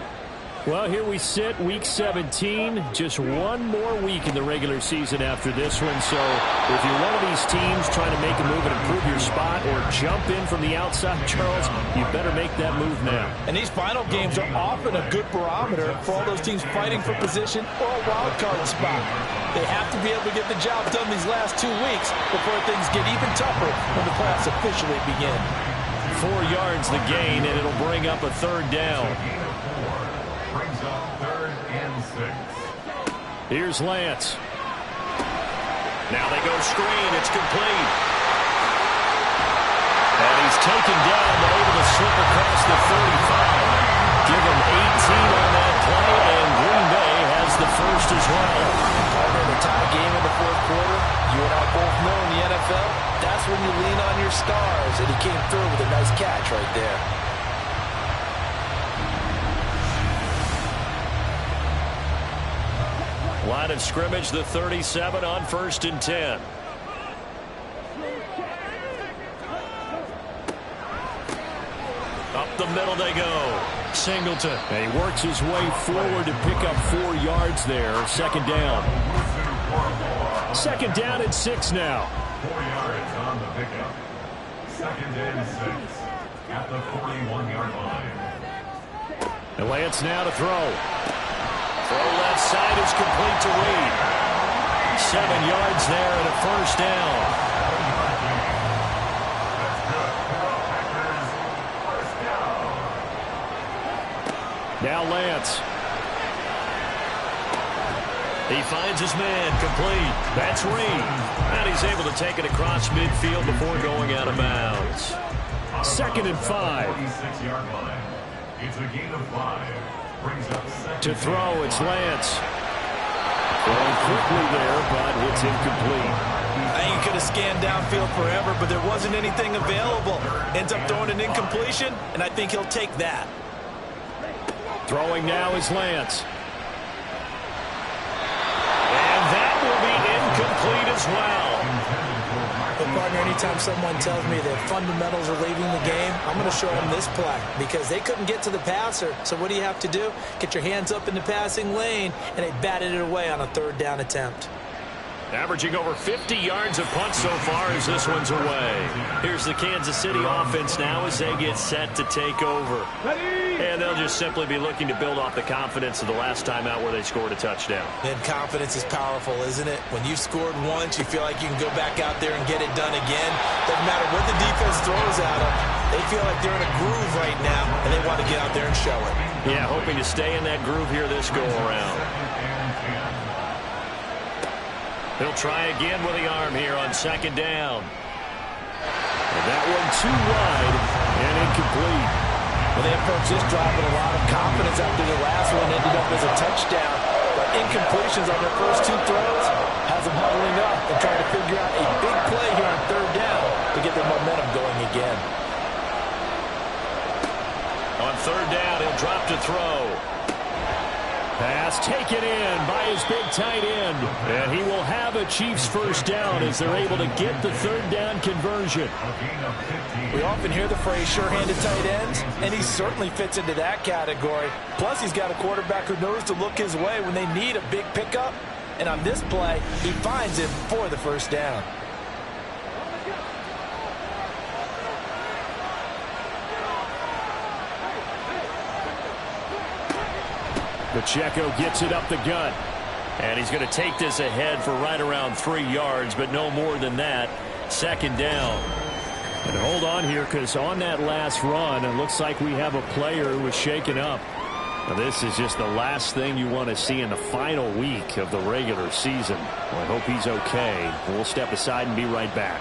Well, here we sit, Week 17, just one more week in the regular season after this one. So if you're one of these teams trying to make a move and improve your spot or jump in from the outside, Charles, you better make that move now. And these final games are often a good barometer for all those teams fighting for position or a wild card spot. They have to be able to get the job done these last 2 weeks before things get even tougher when the playoffs officially begin. 4 yards the gain, and it'll bring up a third down. Brings up 3rd and 6. Here's Lance. Now they go screen. It's complete. And he's taken down, but able to slip across the 35. Give him 18 on that play, and Green Bay has the first as well. Partner, the tie game in the 4th quarter, you and I both know in the NFL, that's when you lean on your stars, and he came through with a nice catch right there. Line of scrimmage, the 37 on 1st and 10. Up the middle they go. Singleton. And he works his way forward to pick up 4 yards there. 2nd down. 2nd down and 6 now. 4 yards on the pickup. 2nd and 6. at the 41-yard line. And Lance now to throw. Throw left side is complete to Reed. 7 yards there and a first down. Now Lance. He finds his man, complete. That's Reed. And he's able to take it across midfield before going out of bounds. 2nd and 5. 46-yard line. It's a gain of 5. Brings up second. To throw, it's Lance. Throwing quickly there, but it's incomplete. I think he could have scanned downfield forever, but there wasn't anything available. Ends up throwing an incompletion, and I think he'll take that. Throwing now is Lance. And that will be incomplete as well. But, partner, anytime someone tells me that fundamentals are leaving the game, I'm going to show them this play because they couldn't get to the passer. So what do you have to do? Get your hands up in the passing lane, and they batted it away on a 3rd down attempt. Averaging over 50 yards a punt so far as this one's away. Here's the Kansas City offense now as they get set to take over. And they'll just simply be looking to build off the confidence of the last time out where they scored a touchdown. And confidence is powerful, isn't it? When you've scored once, you feel like you can go back out there and get it done again. Doesn't matter what the defense throws at them. They feel like they're in a groove right now, and they want to get out there and show it. Yeah, hoping to stay in that groove here this go-around. He'll try again with the arm here on 2nd down. And that one too wide and incomplete. Well, they approached this drive with a lot of confidence after the last one ended up as a touchdown. But incompletions on their first 2 throws has them huddling up and trying to figure out a big play here on 3rd down to get their momentum going again. On 3rd down, he'll drop to throw. Pass taken in by his big tight end. And he will have a Chiefs first down as they're able to get the 3rd down conversion. We often hear the phrase sure-handed tight ends, and he certainly fits into that category. Plus, he's got a quarterback who knows to look his way when they need a big pickup. And on this play, he finds him for the first down. Pacheco gets it up the gut. And he's going to take this ahead for right around 3 yards, but no more than that. 2nd down. And hold on here, because on that last run, it looks like we have a player who was shaken up. Now, this is just the last thing you want to see in the final week of the regular season. Well, I hope he's okay. We'll step aside and be right back.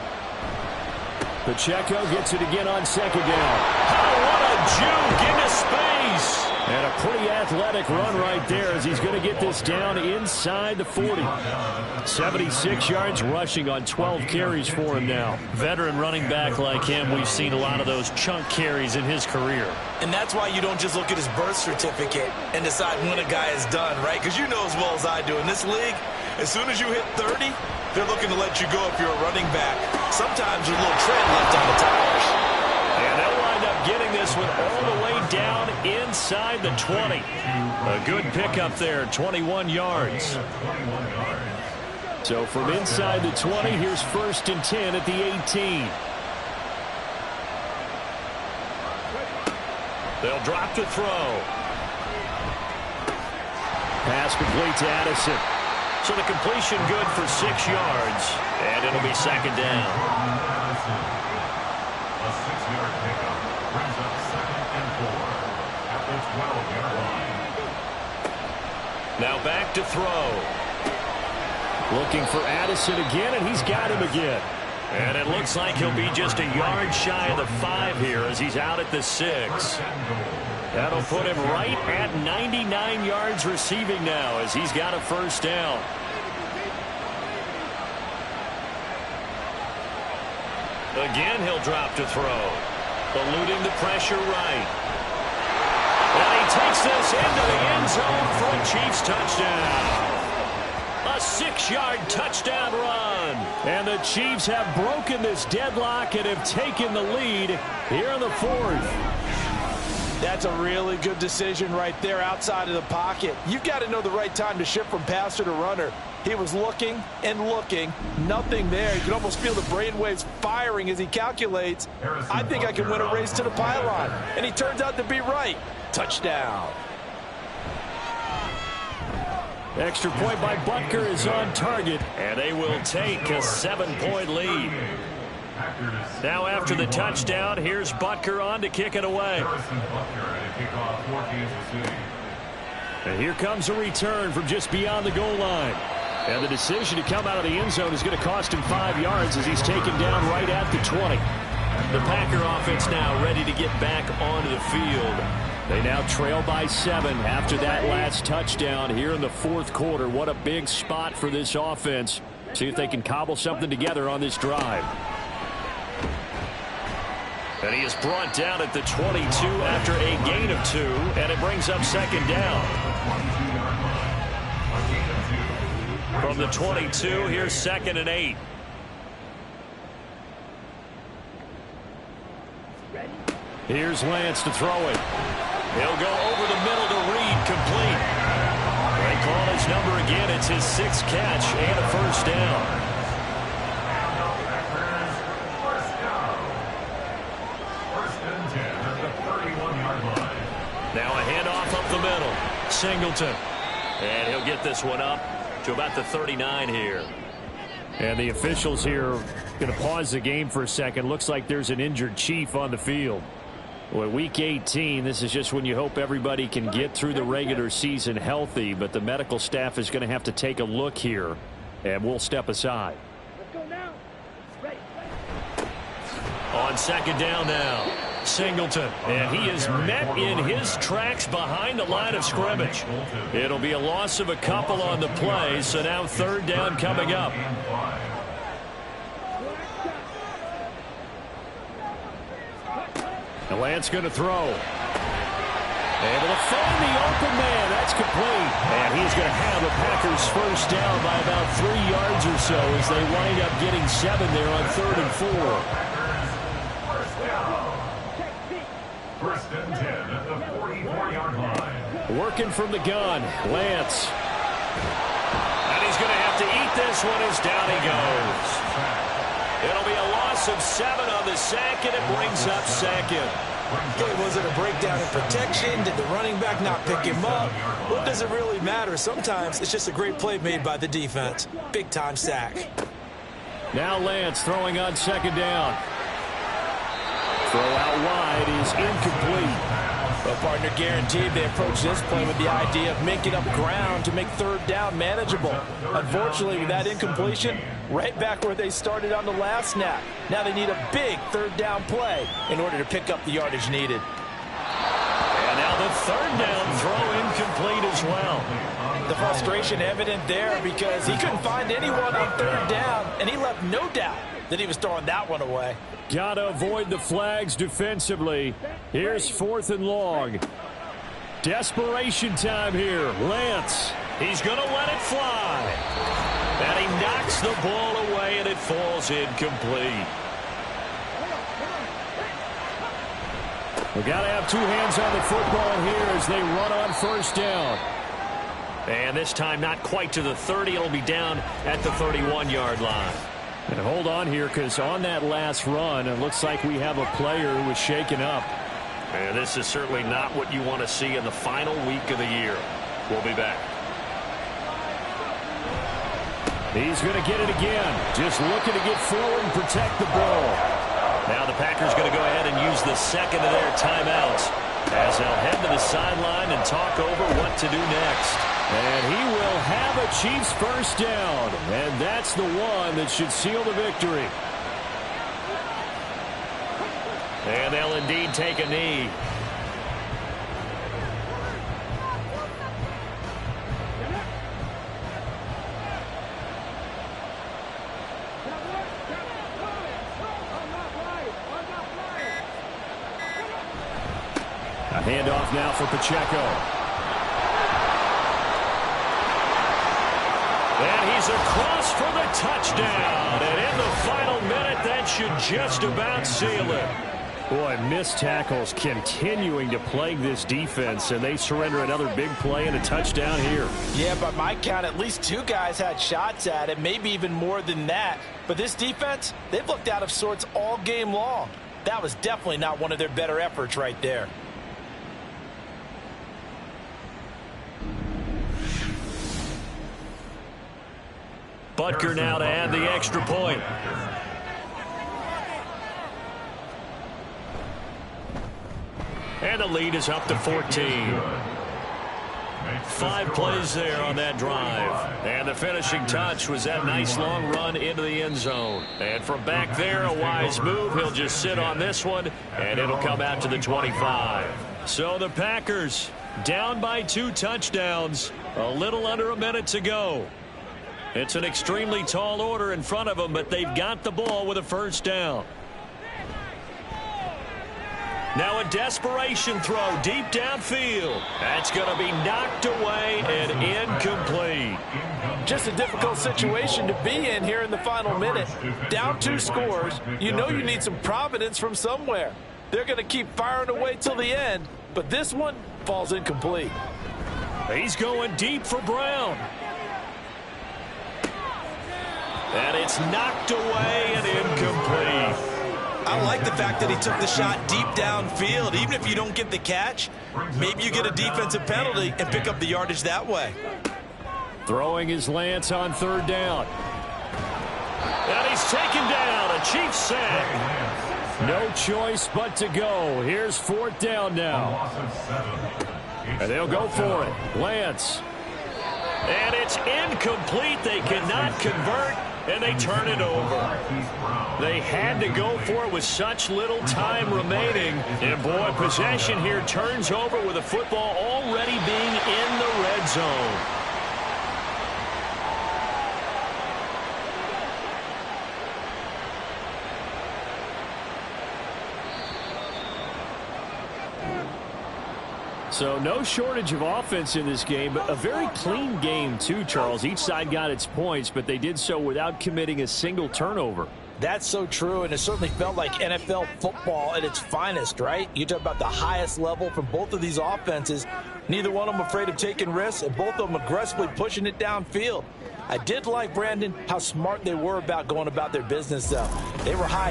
Pacheco gets it again on 2nd down. Oh, what a juke into space. And a pretty athletic run right there as he's going to get this down inside the 40. 76 yards rushing on 12 carries for him now. Veteran running back like him, we've seen a lot of those chunk carries in his career. And that's why you don't just look at his birth certificate and decide when a guy is done, right? Because you know as well as I do, in this league, as soon as you hit 30, they're looking to let you go if you're a running back. Sometimes there's a little tread left on the tires. And they'll wind up getting this one all the way down inside the 20. A good pickup there, 21 yards. So from inside the 20, here's 1st and 10 at the 18. They'll drop to throw. Pass complete to Addison. So the completion good for 6 yards, and it'll be 2nd down. A 6-yard pickup brings up 2nd and 4 at the 12-yard line. Now back to throw. Looking for Addison again, and he's got him again. And it looks like he'll be just a yard shy of the 5 here as he's out at the 6. That'll put him right at 99 yards receiving now as he's got a first down. Again, he'll drop to throw. Eluding the pressure right. And he takes this into the end zone for a Chiefs touchdown. A 6-yard touchdown run. And the Chiefs have broken this deadlock and have taken the lead here in the 4th. That's a really good decision right there outside of the pocket. You've got to know the right time to shift from passer to runner. He was looking and looking, nothing there. You can almost feel the brainwaves firing as he calculates, I think I can win a race to the pylon. And he turns out to be right. Touchdown. Extra point by Butker is on target, and they will take a 7-point lead. Now after the touchdown, here's Butker on to kick it away. And here comes a return from just beyond the goal line. And the decision to come out of the end zone is going to cost him 5 yards as he's taken down right at the 20. The Packer offense now ready to get back onto the field. They now trail by 7 after that last touchdown here in the fourth quarter. What a big spot for this offense. See if they can cobble something together on this drive. And he is brought down at the 22 after a gain of 2, and it brings up second down. From the 22, here's 2nd and 8. Here's Lance to throw it. He'll go over the middle to Reed, complete. They call his number again. It's his 6th catch and a first down. Now a handoff up the middle. Singleton. And he'll get this one up to about the 39 here. And the officials here are going to pause the game for a second. Looks like there's an injured Chief on the field. Well, week 18, this is just when you hope everybody can get through the regular season healthy, but the medical staff is going to have to take a look here, and we'll step aside. Let's go now. Ready. On second down now, Singleton, and he is met in his tracks behind the line of scrimmage. It'll be a loss of a couple on the play, so now third down coming up. And Lance going to throw. Able to find the open man. That's complete. And he's going to have the Packers first down by about 3 yards or so as they wind up getting 7 there on 3rd and 4. First and 10 at the 44-yard line. Working from the gun, Lance. And he's going to have to eat this one as down he goes. It'll be a loss of 7 on the sack, and it brings up 2nd. Okay, was it a breakdown in protection? Did the running back not pick him up? What does it really matter? Sometimes it's just a great play made by the defense. Big-time sack. Now Lance throwing on second down. Throw out wide is incomplete. Well, partner, guaranteed they approach this play with the idea of making up ground to make third down manageable. Unfortunately, with that incompletion, right back where they started on the last snap. Now they need a big third down play in order to pick up the yardage needed. And now the third down throw incomplete as well. The frustration evident there because he couldn't find anyone on third down, and he left no doubt that he was throwing that one away. Gotta avoid the flags defensively. Here's 4th and long. Desperation time here. Lance. He's going to let it fly. And he knocks the ball away, and it falls incomplete. We got to have 2 hands on the football here as they run on first down. And this time not quite to the 30. It'll be down at the 31-yard line. And hold on here, because on that last run, it looks like we have a player who was shaken up. And this is certainly not what you want to see in the final week of the year. We'll be back. He's going to get it again. Just looking to get forward and protect the ball. Now the Packers going to go ahead and use the second of their timeouts as they'll head to the sideline and talk over what to do next. And he will have a Chiefs first down. And that's the one that should seal the victory. And they'll indeed take a knee. A handoff now for Pacheco. And he's across for the touchdown. And in the final minute, that should just about seal it. Boy, missed tackles continuing to plague this defense, and they surrender another big play and a touchdown here. Yeah, by my count, at least 2 guys had shots at it, maybe even more than that. But this defense, they've looked out of sorts all game long. That was definitely not one of their better efforts right there. Butker now to add the extra point. And the lead is up to 14. 5 plays there on that drive. And the finishing touch was that nice long run into the end zone. And from back there, a wise move. He'll just sit on this one, and it'll come out to the 25. So the Packers down by 2 touchdowns. A little under a minute to go. It's an extremely tall order in front of them, but they've got the ball with a first down. Now a desperation throw deep downfield. That's going to be knocked away and incomplete. Just a difficult situation to be in here in the final minute. Down 2 scores, you know you need some providence from somewhere. They're going to keep firing away till the end, but this one falls incomplete. He's going deep for Brown. And it's knocked away and incomplete. I like the fact that he took the shot deep downfield. Even if you don't get the catch, maybe you get a defensive penalty and pick up the yardage that way. Throwing his Lance on 3rd down. And he's taken down. A Chiefs sack. No choice but to go. Here's 4th down now. And they'll go for it. Lance. And it's incomplete. They cannot convert, and they turn it over. They had to go for it with such little time remaining. And, boy, possession here turns over with the football already being in the red zone. So no shortage of offense in this game, but a very clean game too, Charles. Each side got its points, but they did so without committing a single turnover. That's so true, and it certainly felt like NFL football at its finest, right? You talk about the highest level from both of these offenses. Neither one of them afraid of taking risks, and both of them aggressively pushing it downfield. I did like, Brandon, how smart they were about going about their business, though. They were high